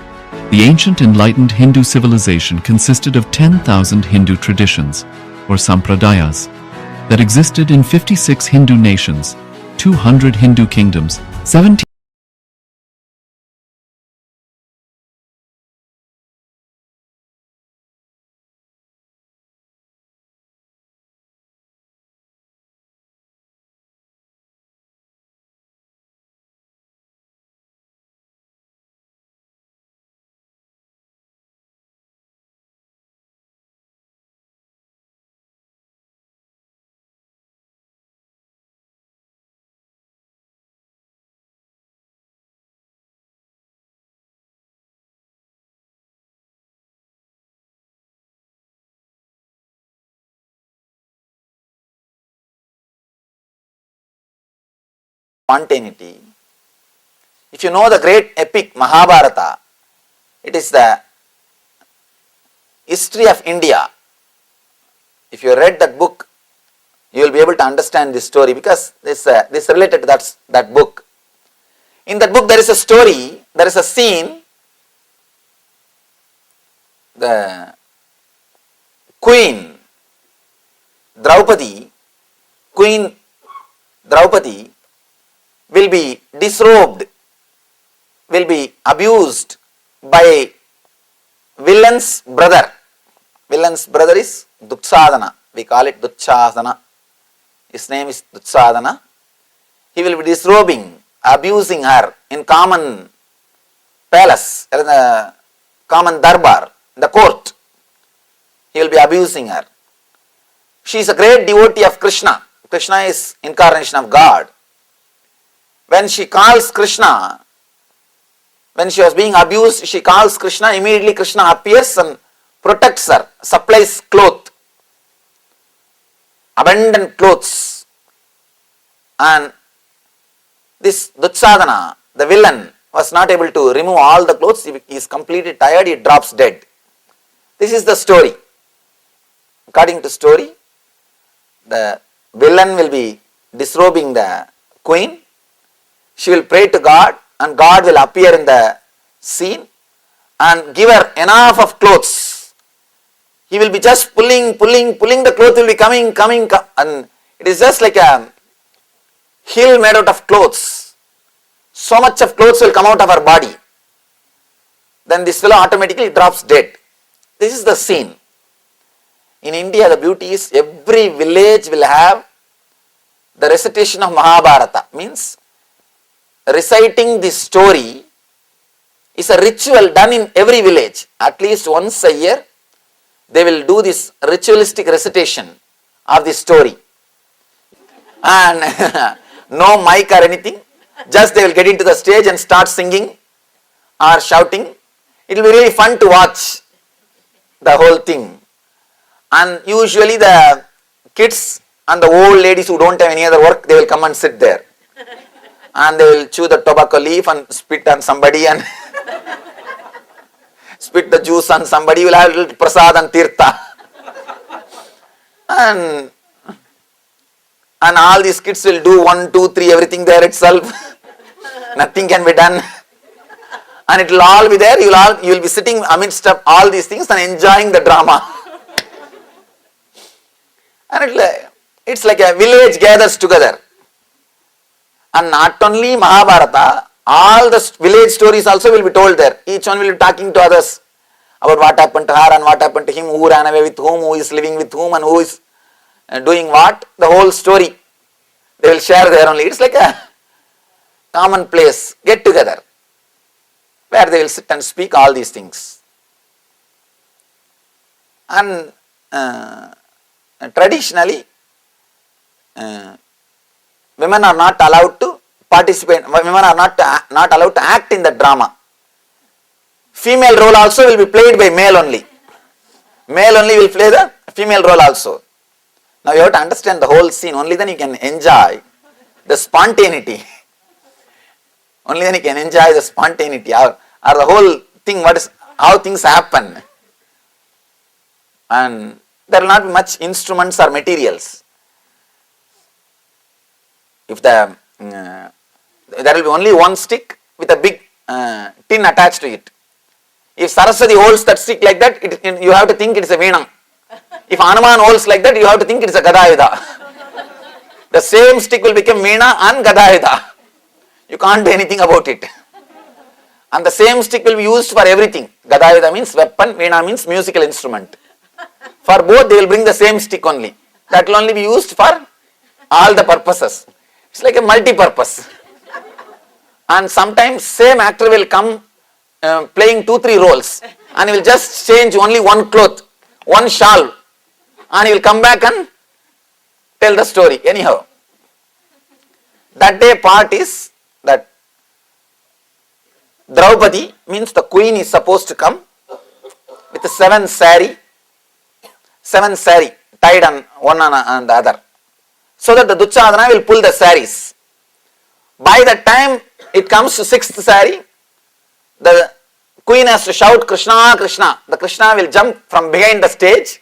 the ancient enlightened Hindu civilization consisted of 10,000 Hindu traditions, or sampradayas, that existed in 56 Hindu nations, 200 Hindu kingdoms, 17 spontaneity. If you know the great epic Mahabharata, it is the history of India. If you read that book, you will be able to understand this story because this related to that book. In that book there is a story, there is a scene, the Queen Draupadi will be disrobed, will be abused by villain's brother. Villain's brother is Dushadana. We call it Dushadana. His name is Dushadana. He will be disrobing, abusing her in common palace, in the common darbar, the court. He will be abusing her. She is a great devotee of Krishna. Krishna is incarnation of God. When she calls Krishna, when she was being abused, she calls Krishna, immediately Krishna appears and protects her, supplies cloth, abundant clothes. And this Dushadana, the villain, was not able to remove all the clothes. He is completely tired, he drops dead. This is the story. According to story, the villain will be disrobing the queen. She will pray to God and God will appear in the scene and give her enough of clothes. He will be just pulling, the cloth will be coming, and it is just like a hill made out of clothes. So much of clothes will come out of her body. Then this fellow automatically drops dead. This is the scene. In India, the beauty is every village will have the recitation of Mahabharata. Means reciting this story is a ritual done in every village. At least once a year, they will do this ritualistic recitation of this story. And no mic or anything, just they will get into the stage and start singing or shouting. It will be really fun to watch the whole thing. And usually the kids and the old ladies who don't have any other work, they will come and sit there. And they will chew the tobacco leaf and spit on somebody and spit the juice on somebody. You will have a little prasad and tirtha. And all these kids will do 1, 2, 3, everything there itself. Nothing can be done. And it will all be there. You will be sitting amidst of all these things and enjoying the drama. And it's like a village gathers together. And not only Mahabharata, all the village stories also will be told there. Each one will be talking to others about what happened to her and what happened to him, who ran away with whom, who is living with whom, and who is doing what. The whole story they will share there only. It's like a common place, get together, where they will sit and speak all these things. And traditionally, women are not allowed to participate, women are not allowed to act in the drama. Female role also will be played by male only. Male only will play the female role also. Now you have to understand the whole scene, only then you can enjoy the spontaneity. Only then you can enjoy the spontaneity or the whole thing, how things happen. And there will not be much instruments or materials. If there will be only one stick with a big tin attached to it. If Saraswati holds that stick like that, you have to think it is a veena. If Hanuman holds like that, you have to think it is a gadayuda. The same stick will become veena and gadayuda. You can't do anything about it. And the same stick will be used for everything. Gadayuda means weapon, veena means musical instrument. For both they will bring the same stick only. That will only be used for all the purposes. It's like a multi-purpose. And sometimes same actor will come playing 2-3 roles and he will just change only one cloth, one shawl, and he will come back and tell the story. Anyhow, that day part is that Draupadi means the queen is supposed to come with a 7 sari tied on one and the other, so that the Dushadana will pull the saris. By the time it comes to sixth sari, the queen has to shout Krishna, Krishna. The Krishna will jump from behind the stage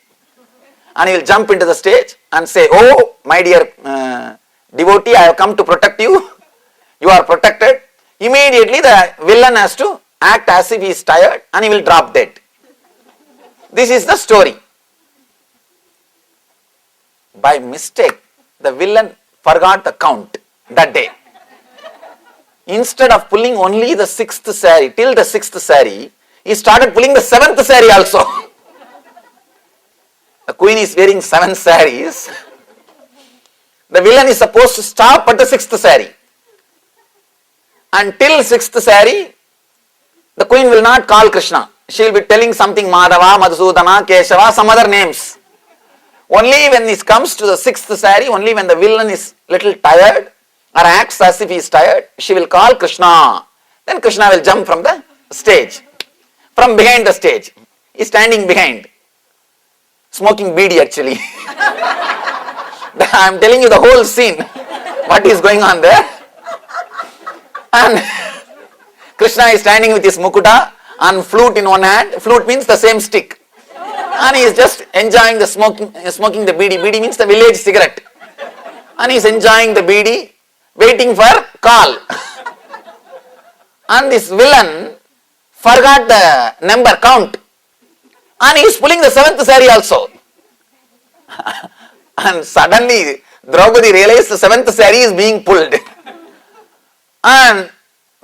and he will jump into the stage and say, oh, my dear devotee, I have come to protect you. You are protected. Immediately the villain has to act as if he is tired and he will drop dead. This is the story. By mistake, the villain forgot the count that day. Instead of pulling only the sixth sari, till the sixth sari, he started pulling the seventh sari also. The queen is wearing 7 saris. The villain is supposed to stop at the sixth sari. Until sixth sari, the queen will not call Krishna. She will be telling something Madhava, Madhusudana, Keshava, some other names. Only when it comes to the sixth sari, only when the villain is little tired or acts as if he is tired, she will call Krishna. Then Krishna will jump from the stage, from behind the stage. He is standing behind, smoking beedi actually. I am telling you the whole scene, what is going on there. And Krishna is standing with his mukuta and flute in one hand. Flute means the same stick. And he is just enjoying the smoking the beedi. Beedi means the village cigarette. And he is enjoying the beedi, waiting for call. And this villain forgot the number count. And he is pulling the 7th sari also. And suddenly Draupadi realized the 7th sari is being pulled. And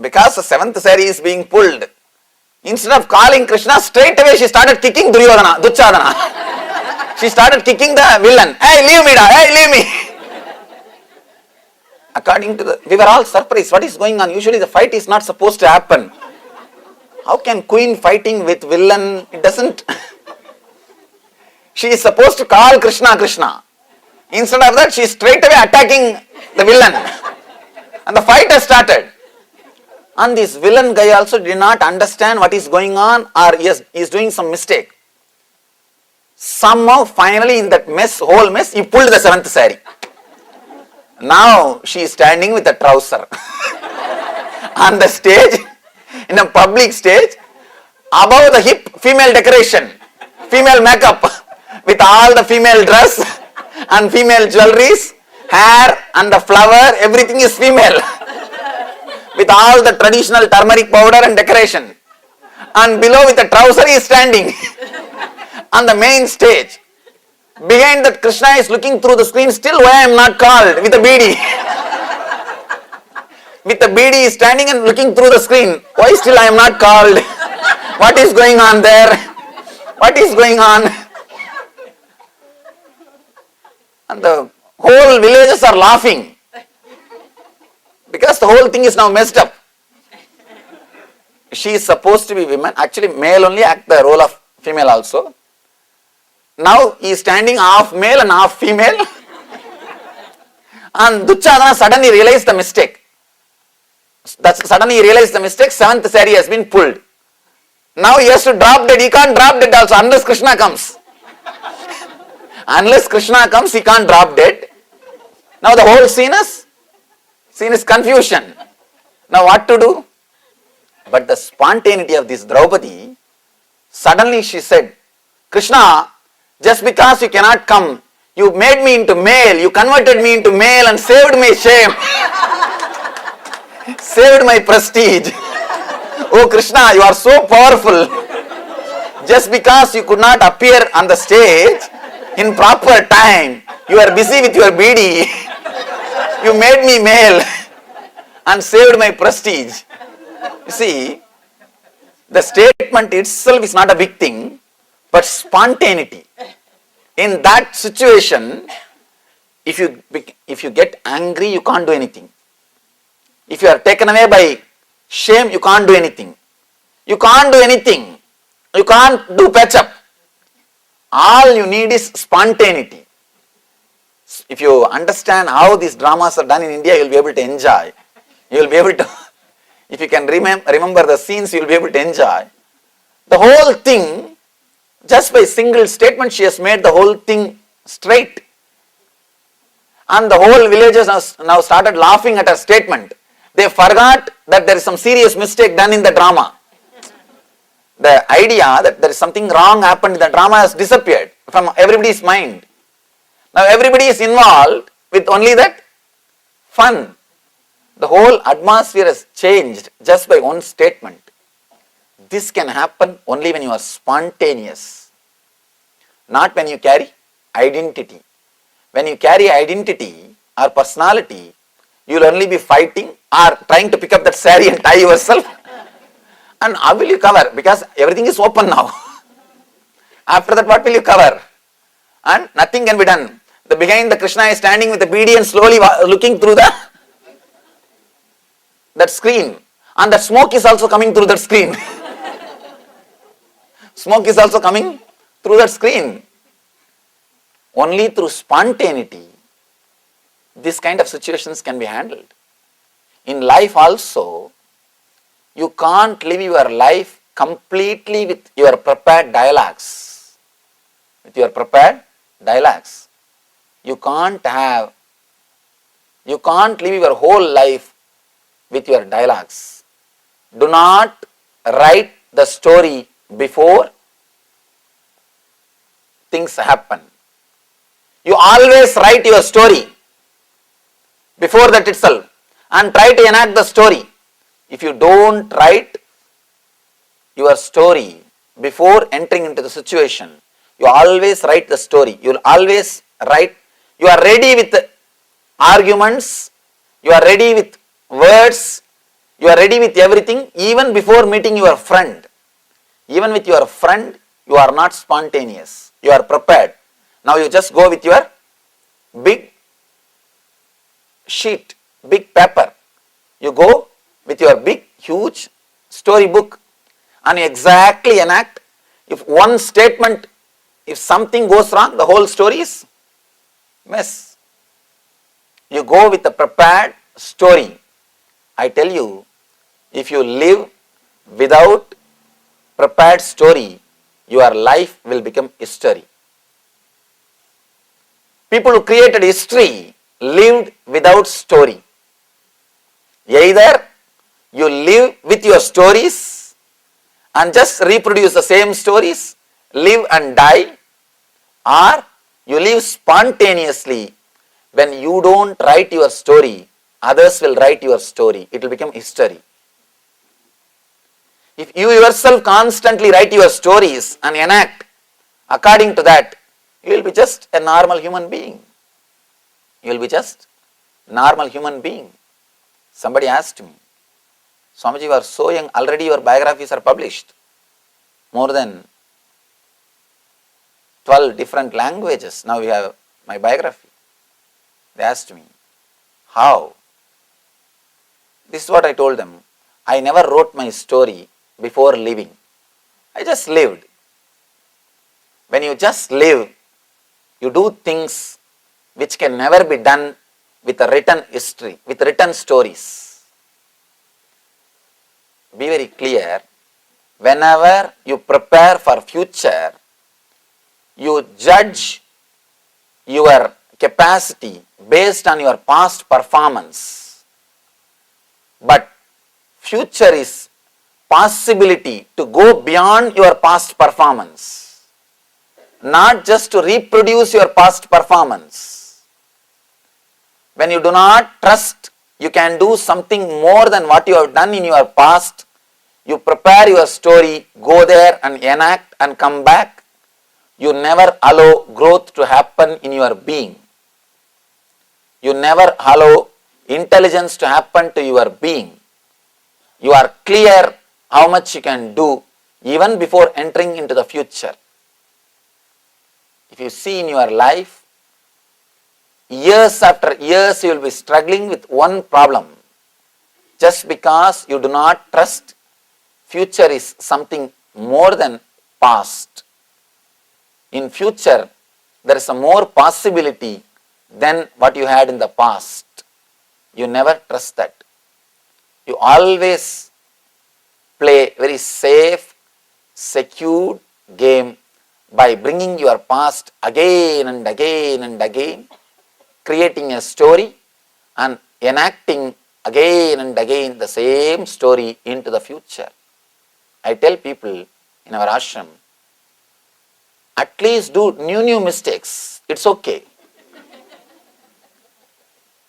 because the 7th sari is being pulled, instead of calling Krishna, straight away she started kicking Duryodhana. She started kicking the villain. Hey, leave me, hey, leave me. According to we were all surprised. What is going on? Usually the fight is not supposed to happen. How can queen fighting with villain? It doesn't. She is supposed to call Krishna, Krishna. Instead of that, she is straight away attacking the villain. And the fight has started. And this villain guy also did not understand what is going on, or he is doing some mistake. Somehow, finally, in that whole mess, he pulled the 7th sari. Now, she is standing with a trouser on the stage, in a public stage, above the hip, female decoration, female makeup, with all the female dress and female jewelries, hair and the flower, everything is female. With all the traditional turmeric powder and decoration. And below with a trouser he is standing on the main stage. Behind that Krishna is looking through the screen, still why I am not called, with a beedi. With a beedi he is standing and looking through the screen. Why still I am not called? What is going on there? What is going on? And the whole villagers are laughing. Because the whole thing is now messed up. She is supposed to be women. Actually, male only act the role of female also. Now he is standing half male and half female. And Duryodhana suddenly realized the mistake. Suddenly he realized the mistake. 7th sari has been pulled. Now he has to drop dead. He can't drop dead also unless Krishna comes. Unless Krishna comes, he can't drop dead. Now the whole scene is confusion. Now what to do? But the spontaneity of this Draupadi, suddenly she said, Krishna, just because you cannot come, you made me into male, you converted me into male and saved my shame. Saved my prestige. Oh Krishna, you are so powerful. Just because you could not appear on the stage in proper time, you are busy with your beedi. You made me male and saved my prestige. You see, the statement itself is not a big thing, but spontaneity. In that situation, if you get angry, you can't do anything. If you are taken away by shame, you can't do anything. You can't do anything. You can't do patch up. All you need is spontaneity. If you understand how these dramas are done in India, you will be able to enjoy. You will be able to, if you can remember the scenes, you will be able to enjoy. The whole thing, just by single statement, she has made the whole thing straight. And the whole villagers now started laughing at her statement. They forgot that there is some serious mistake done in the drama. The idea that there is something wrong happened in the drama has disappeared from everybody's mind. Now everybody is involved with only that fun. The whole atmosphere has changed just by one statement. This can happen only when you are spontaneous, not when you carry identity. When you carry identity or personality, you will only be fighting or trying to pick up that saree and tie yourself. And how will you cover? Because everything is open now. After that, what will you cover? And nothing can be done. The behind the Krishna is standing with the beadi and slowly looking through that screen. And that smoke is also coming through that screen. Smoke is also coming through that screen. Only through spontaneity, this kind of situations can be handled. In life also, you can't live your life completely with your prepared dialogues. With your prepared dialogues. You can't live your whole life with your dialogues. Do not write the story before things happen. You always write your story before that itself and try to enact the story. If you don't write your story before entering into the situation, you always write the story. You will always write. You are ready with arguments. You are ready with words. You are ready with everything even before meeting your friend. Even with your friend, you are not spontaneous. You are prepared. Now you just go with your big sheet, big paper. You go with your big, huge storybook and you exactly enact. If one statement, if something goes wrong, the whole story is mess. You go with a prepared story. I tell you, if you live without prepared story, your life will become history. People who created history lived without story. Either you live with your stories and just reproduce the same stories, live and die, or you live spontaneously. When you don't write your story, others will write your story. It will become history. If you yourself constantly write your stories and enact according to that, you will be just a normal human being. You will be just a normal human being. Somebody asked me, Swamiji, you are so young, already your biographies are published. More than 12 different languages. Now we have my biography. They asked me, how? This is what I told them. I never wrote my story before living. I just lived. When you just live, you do things which can never be done with a written history, with written stories. Be very clear. Whenever you prepare for future, you judge your capacity based on your past performance. But future is possibility to go beyond your past performance, not just to reproduce your past performance. When you do not trust you can do something more than what you have done in your past, you prepare your story, go there and enact and come back, you never allow growth to happen in your being. You never allow intelligence to happen to your being. You are clear how much you can do even before entering into the future. If you see in your life, years after years you will be struggling with one problem just because you do not trust future is something more than past. In future, there is a more possibility than what you had in the past. You never trust that. You always play very safe, secure game by bringing your past again and again and again, creating a story and enacting again and again the same story into the future. I tell people in our ashram, at least do new mistakes. It's okay.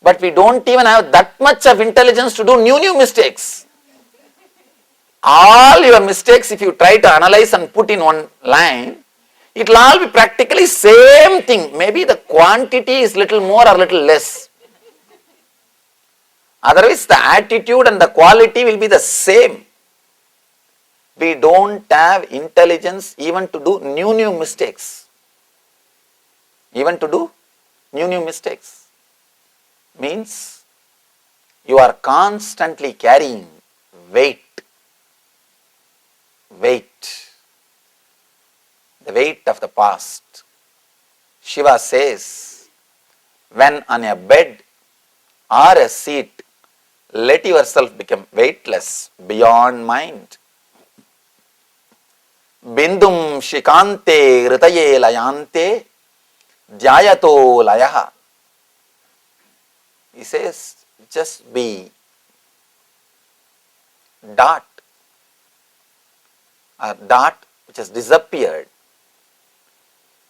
But we don't even have that much of intelligence to do new mistakes. All your mistakes, if you try to analyze and put in one line, it will all be practically same thing. Maybe the quantity is little more or little less. Otherwise, the attitude and the quality will be the same. We don't have intelligence even to do new mistakes. Even to do new mistakes. Means you are constantly carrying weight. The weight of the past. Shiva says, when on a bed or a seat, let yourself become weightless beyond mind. Bindum shikante ritaye layante dhyayato layaha. He says, just be dot which has disappeared,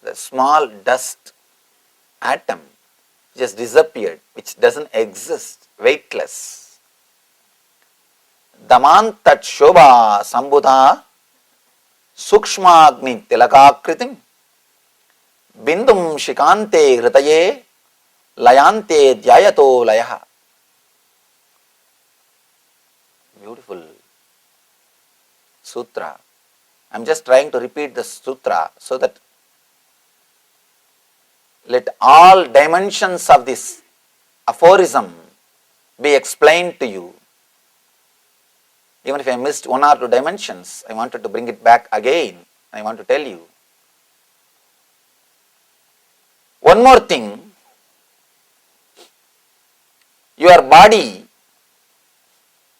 the small dust atom just disappeared, which doesn't exist, weightless. Damantat shobha sambudha sukshmagni tilakakritim bindum shikante hritaye layante dhyayato layaha. Beautiful sutra. I am just trying to repeat the sutra so that let all dimensions of this aphorism be explained to you. Even if I missed one or two dimensions, I wanted to bring it back again. I want to tell you. One more thing, your body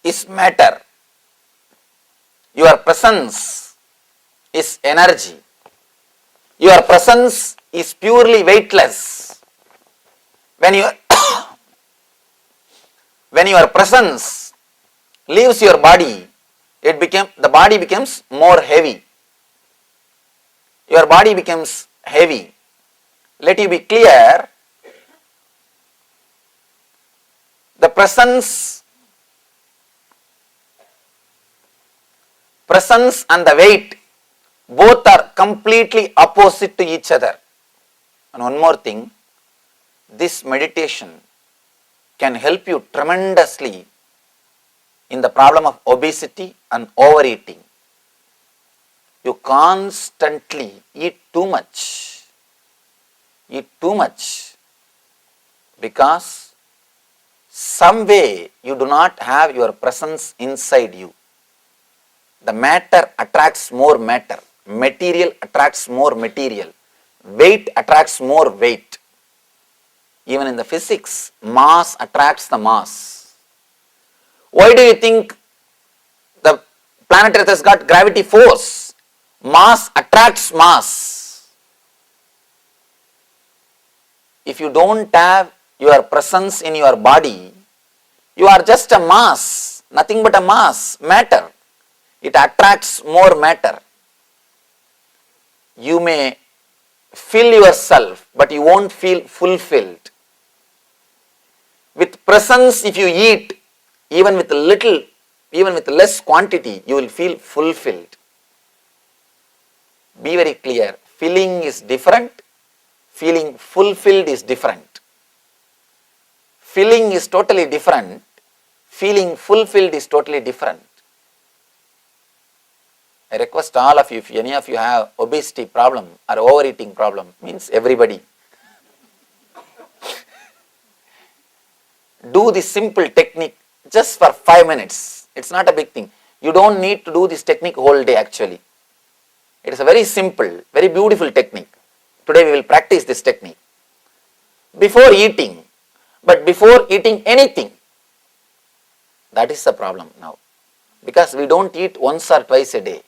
is matter. Your presence is energy. Your presence is purely weightless. When your presence leaves your body, the body becomes more heavy. Your body becomes heavy. Let you be clear, the presence and the weight both are completely opposite to each other. And one more thing, this meditation can help you tremendously in the problem of obesity and overeating. You constantly eat too much because some way you do not have your presence inside you. The matter attracts more matter. Material attracts more material. Weight attracts more weight. Even in the physics, mass attracts the mass. Why do you think the planet Earth has got gravity force? Mass attracts mass. If you don't have your presence in your body, you are just a mass, nothing but a mass, matter. It attracts more matter. You may fill yourself, but you won't feel fulfilled. With presence, if you eat, even with less quantity, you will feel fulfilled. Be very clear. Feeling is different. Feeling fulfilled is different. Feeling is totally different. Feeling fulfilled is totally different. I request all of you, if any of you have obesity problem or overeating problem, means everybody, do this simple technique just for 5 minutes. It's not a big thing. You don't need to do this technique whole day actually. It is a very simple, very beautiful technique. Today we will practice this technique. Before eating, but before eating anything, that is the problem now. Because we don't eat once or twice a day.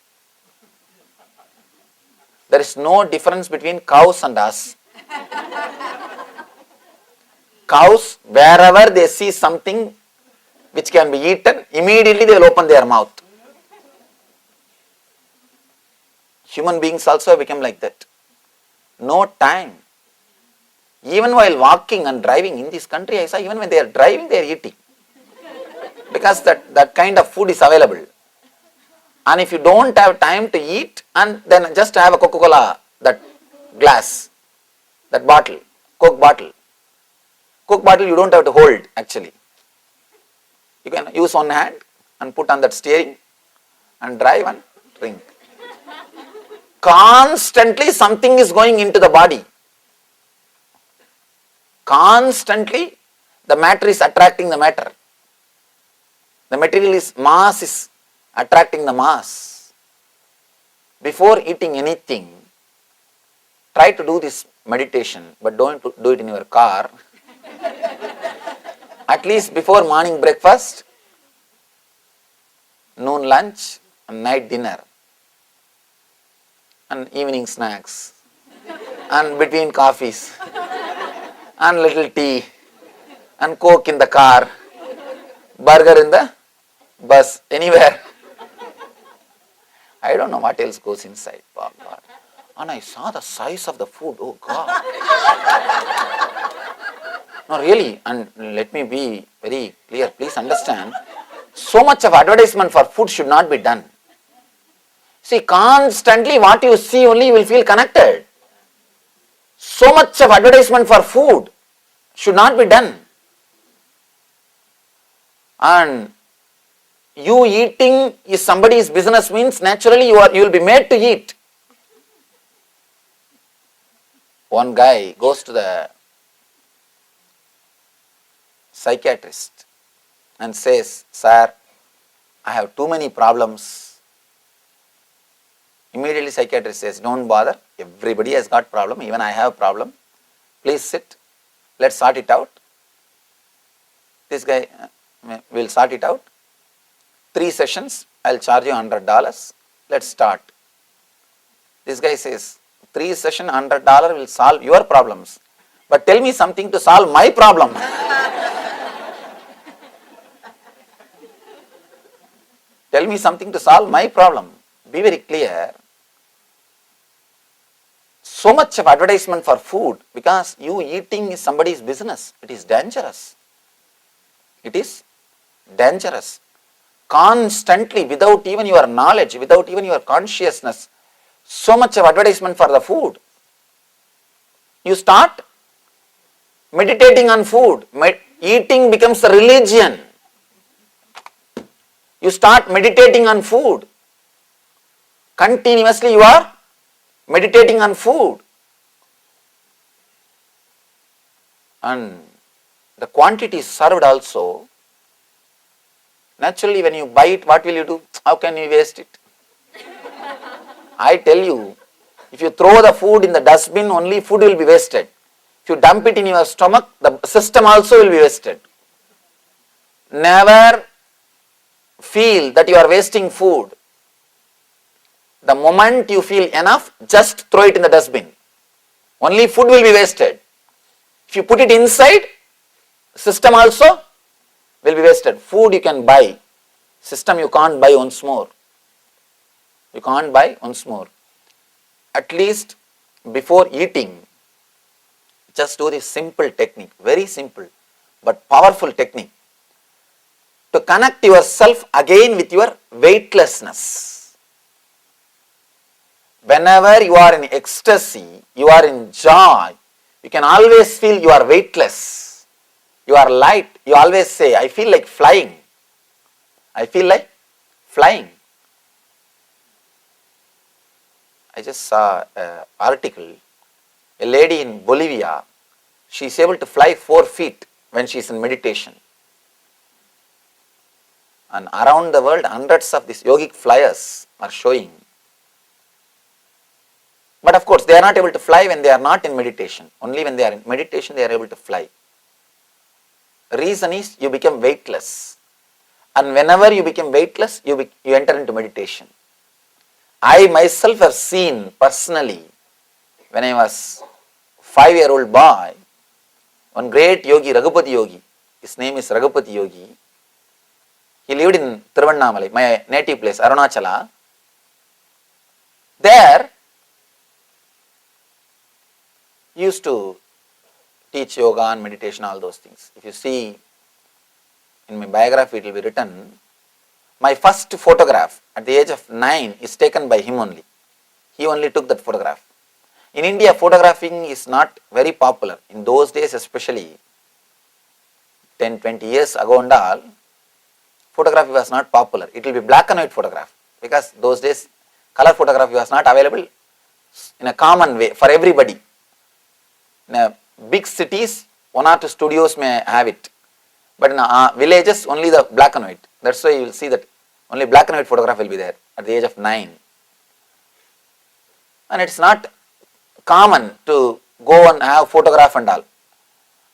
There is no difference between cows and us. Cows, wherever they see something, which can be eaten, immediately they will open their mouth. Human beings also become like that. No time. Even while walking and driving in this country, I saw even when they are driving, they are eating. Because that kind of food is available. And if you don't have time to eat, and then just have a Coca-Cola, that glass, that bottle, Coke bottle. Coke bottle you don't have to hold actually. You can use one hand and put on that steering and drive and drink. Constantly something is going into the body. Constantly the matter is attracting the matter. The material is, mass is attracting the mass. Before eating anything, try to do this meditation, but don't do it in your car. At least before morning breakfast, noon lunch, and night dinner, and evening snacks, and between coffees, and little tea, and Coke in the car, burger in the bus, anywhere. I don't know what else goes inside. Oh God. And I saw the size of the food. Oh God. No, really, and let me be very clear. Please understand, so much of advertisement for food should not be done. See, constantly what you see only you will feel connected. So much of advertisement for food should not be done. And you eating is somebody's business means naturally you will be made to eat. One guy goes to the psychiatrist and says, "Sir, I have too many problems." Immediately psychiatrist says, "Don't bother, everybody has got problem, even I have problem. Please sit, let's sort it out." This guy will sort it out. 3 sessions, I'll charge you $100. Let's start. This guy says, 3 sessions, $100 will solve your problems. But tell me something to solve my problem. Tell me something to solve my problem. Be very clear. So much of advertisement for food, because you eating is somebody's business. It is dangerous. It is dangerous. Constantly, without even your knowledge, without even your consciousness, so much of advertisement for the food. You start meditating on food. Eating becomes a religion. You start meditating on food. Continuously you are meditating on food. And the quantity served also. Naturally, when you buy it, what will you do? How can you waste it? I tell you, if you throw the food in the dustbin, only food will be wasted. If you dump it in your stomach, the system also will be wasted. Never feel that you are wasting food. The moment you feel enough, just throw it in the dustbin. Only food will be wasted. If you put it inside, system also will be wasted. Food you can buy. System you can't buy once more. You can't buy once more. At least before eating, just do this simple technique. Very simple but powerful technique. To connect yourself again with your weightlessness. Whenever you are in ecstasy, you are in joy, you can always feel you are weightless. You are light. You always say, "I feel like flying. I feel like flying." I just saw an article. A lady in Bolivia, she is able to fly 4 feet when she is in meditation. And around the world, hundreds of these yogic flyers are showing. But of course, they are not able to fly when they are not in meditation. Only when they are in meditation, they are able to fly. The reason is you become weightless. And whenever you become weightless, you enter into meditation. I myself have seen personally, when I was 5-year-old boy, one great yogi, Raghupati yogi, his name is Raghupati yogi, He lived in Tiruvannamalai, my native place, Arunachala. There, he used to teach yoga and meditation, all those things. If you see in my biography, it will be written, my first photograph at the age of 9 is taken by him only. He only took that photograph. In India, photographing is not very popular. In those days, especially 10, 20 years ago and all, photography was not popular. It will be black and white photograph, because those days color photography was not available in a common way for everybody. In big cities, 1 or 2 studios may have it, but in villages only the black and white. That's why you will see that only black and white photograph will be there at the age of 9. And it's not common to go and have photograph and all.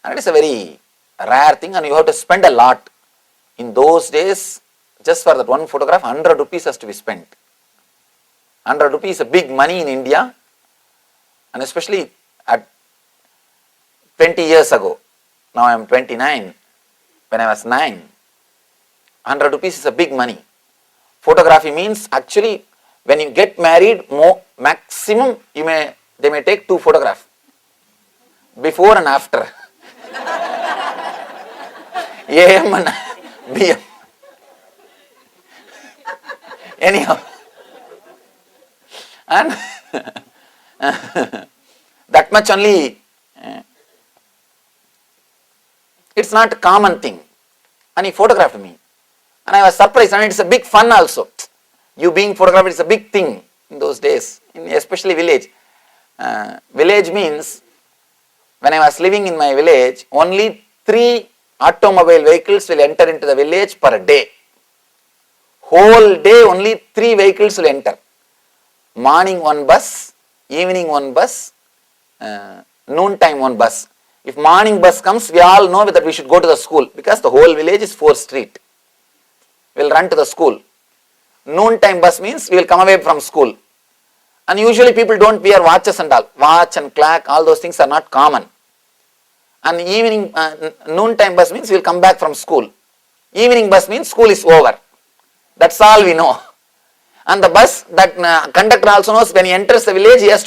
And it is a very rare thing, and you have to spend a lot. In those days, just for that one photograph, 100 rupees has to be spent. 100 rupees is a big money in India, and especially at 20 years ago. Now I am 29. When I was 9, 100 rupees is a big money. Photography means actually when you get married, maximum they may take 2 photographs, before and after. AM and BM. Anyhow, and that much only. It's not a common thing. And he photographed me. And I was surprised, and it's a big fun also. You being photographed is a big thing in those days, especially village. Village means, when I was living in my village, only 3 automobile vehicles will enter into the village per day. Whole day only 3 vehicles will enter. Morning 1 bus, evening 1 bus, noon time 1 bus. If morning bus comes, we all know that we should go to the school, because the whole village is 4 street. We will run to the school. Noon time bus means we will come away from school. And usually people don't wear watches and all. Watch and clock, all those things are not common. And evening, noon time bus means we will come back from school. Evening bus means school is over. That's all we know. And the bus, that conductor also knows when he enters the village, he has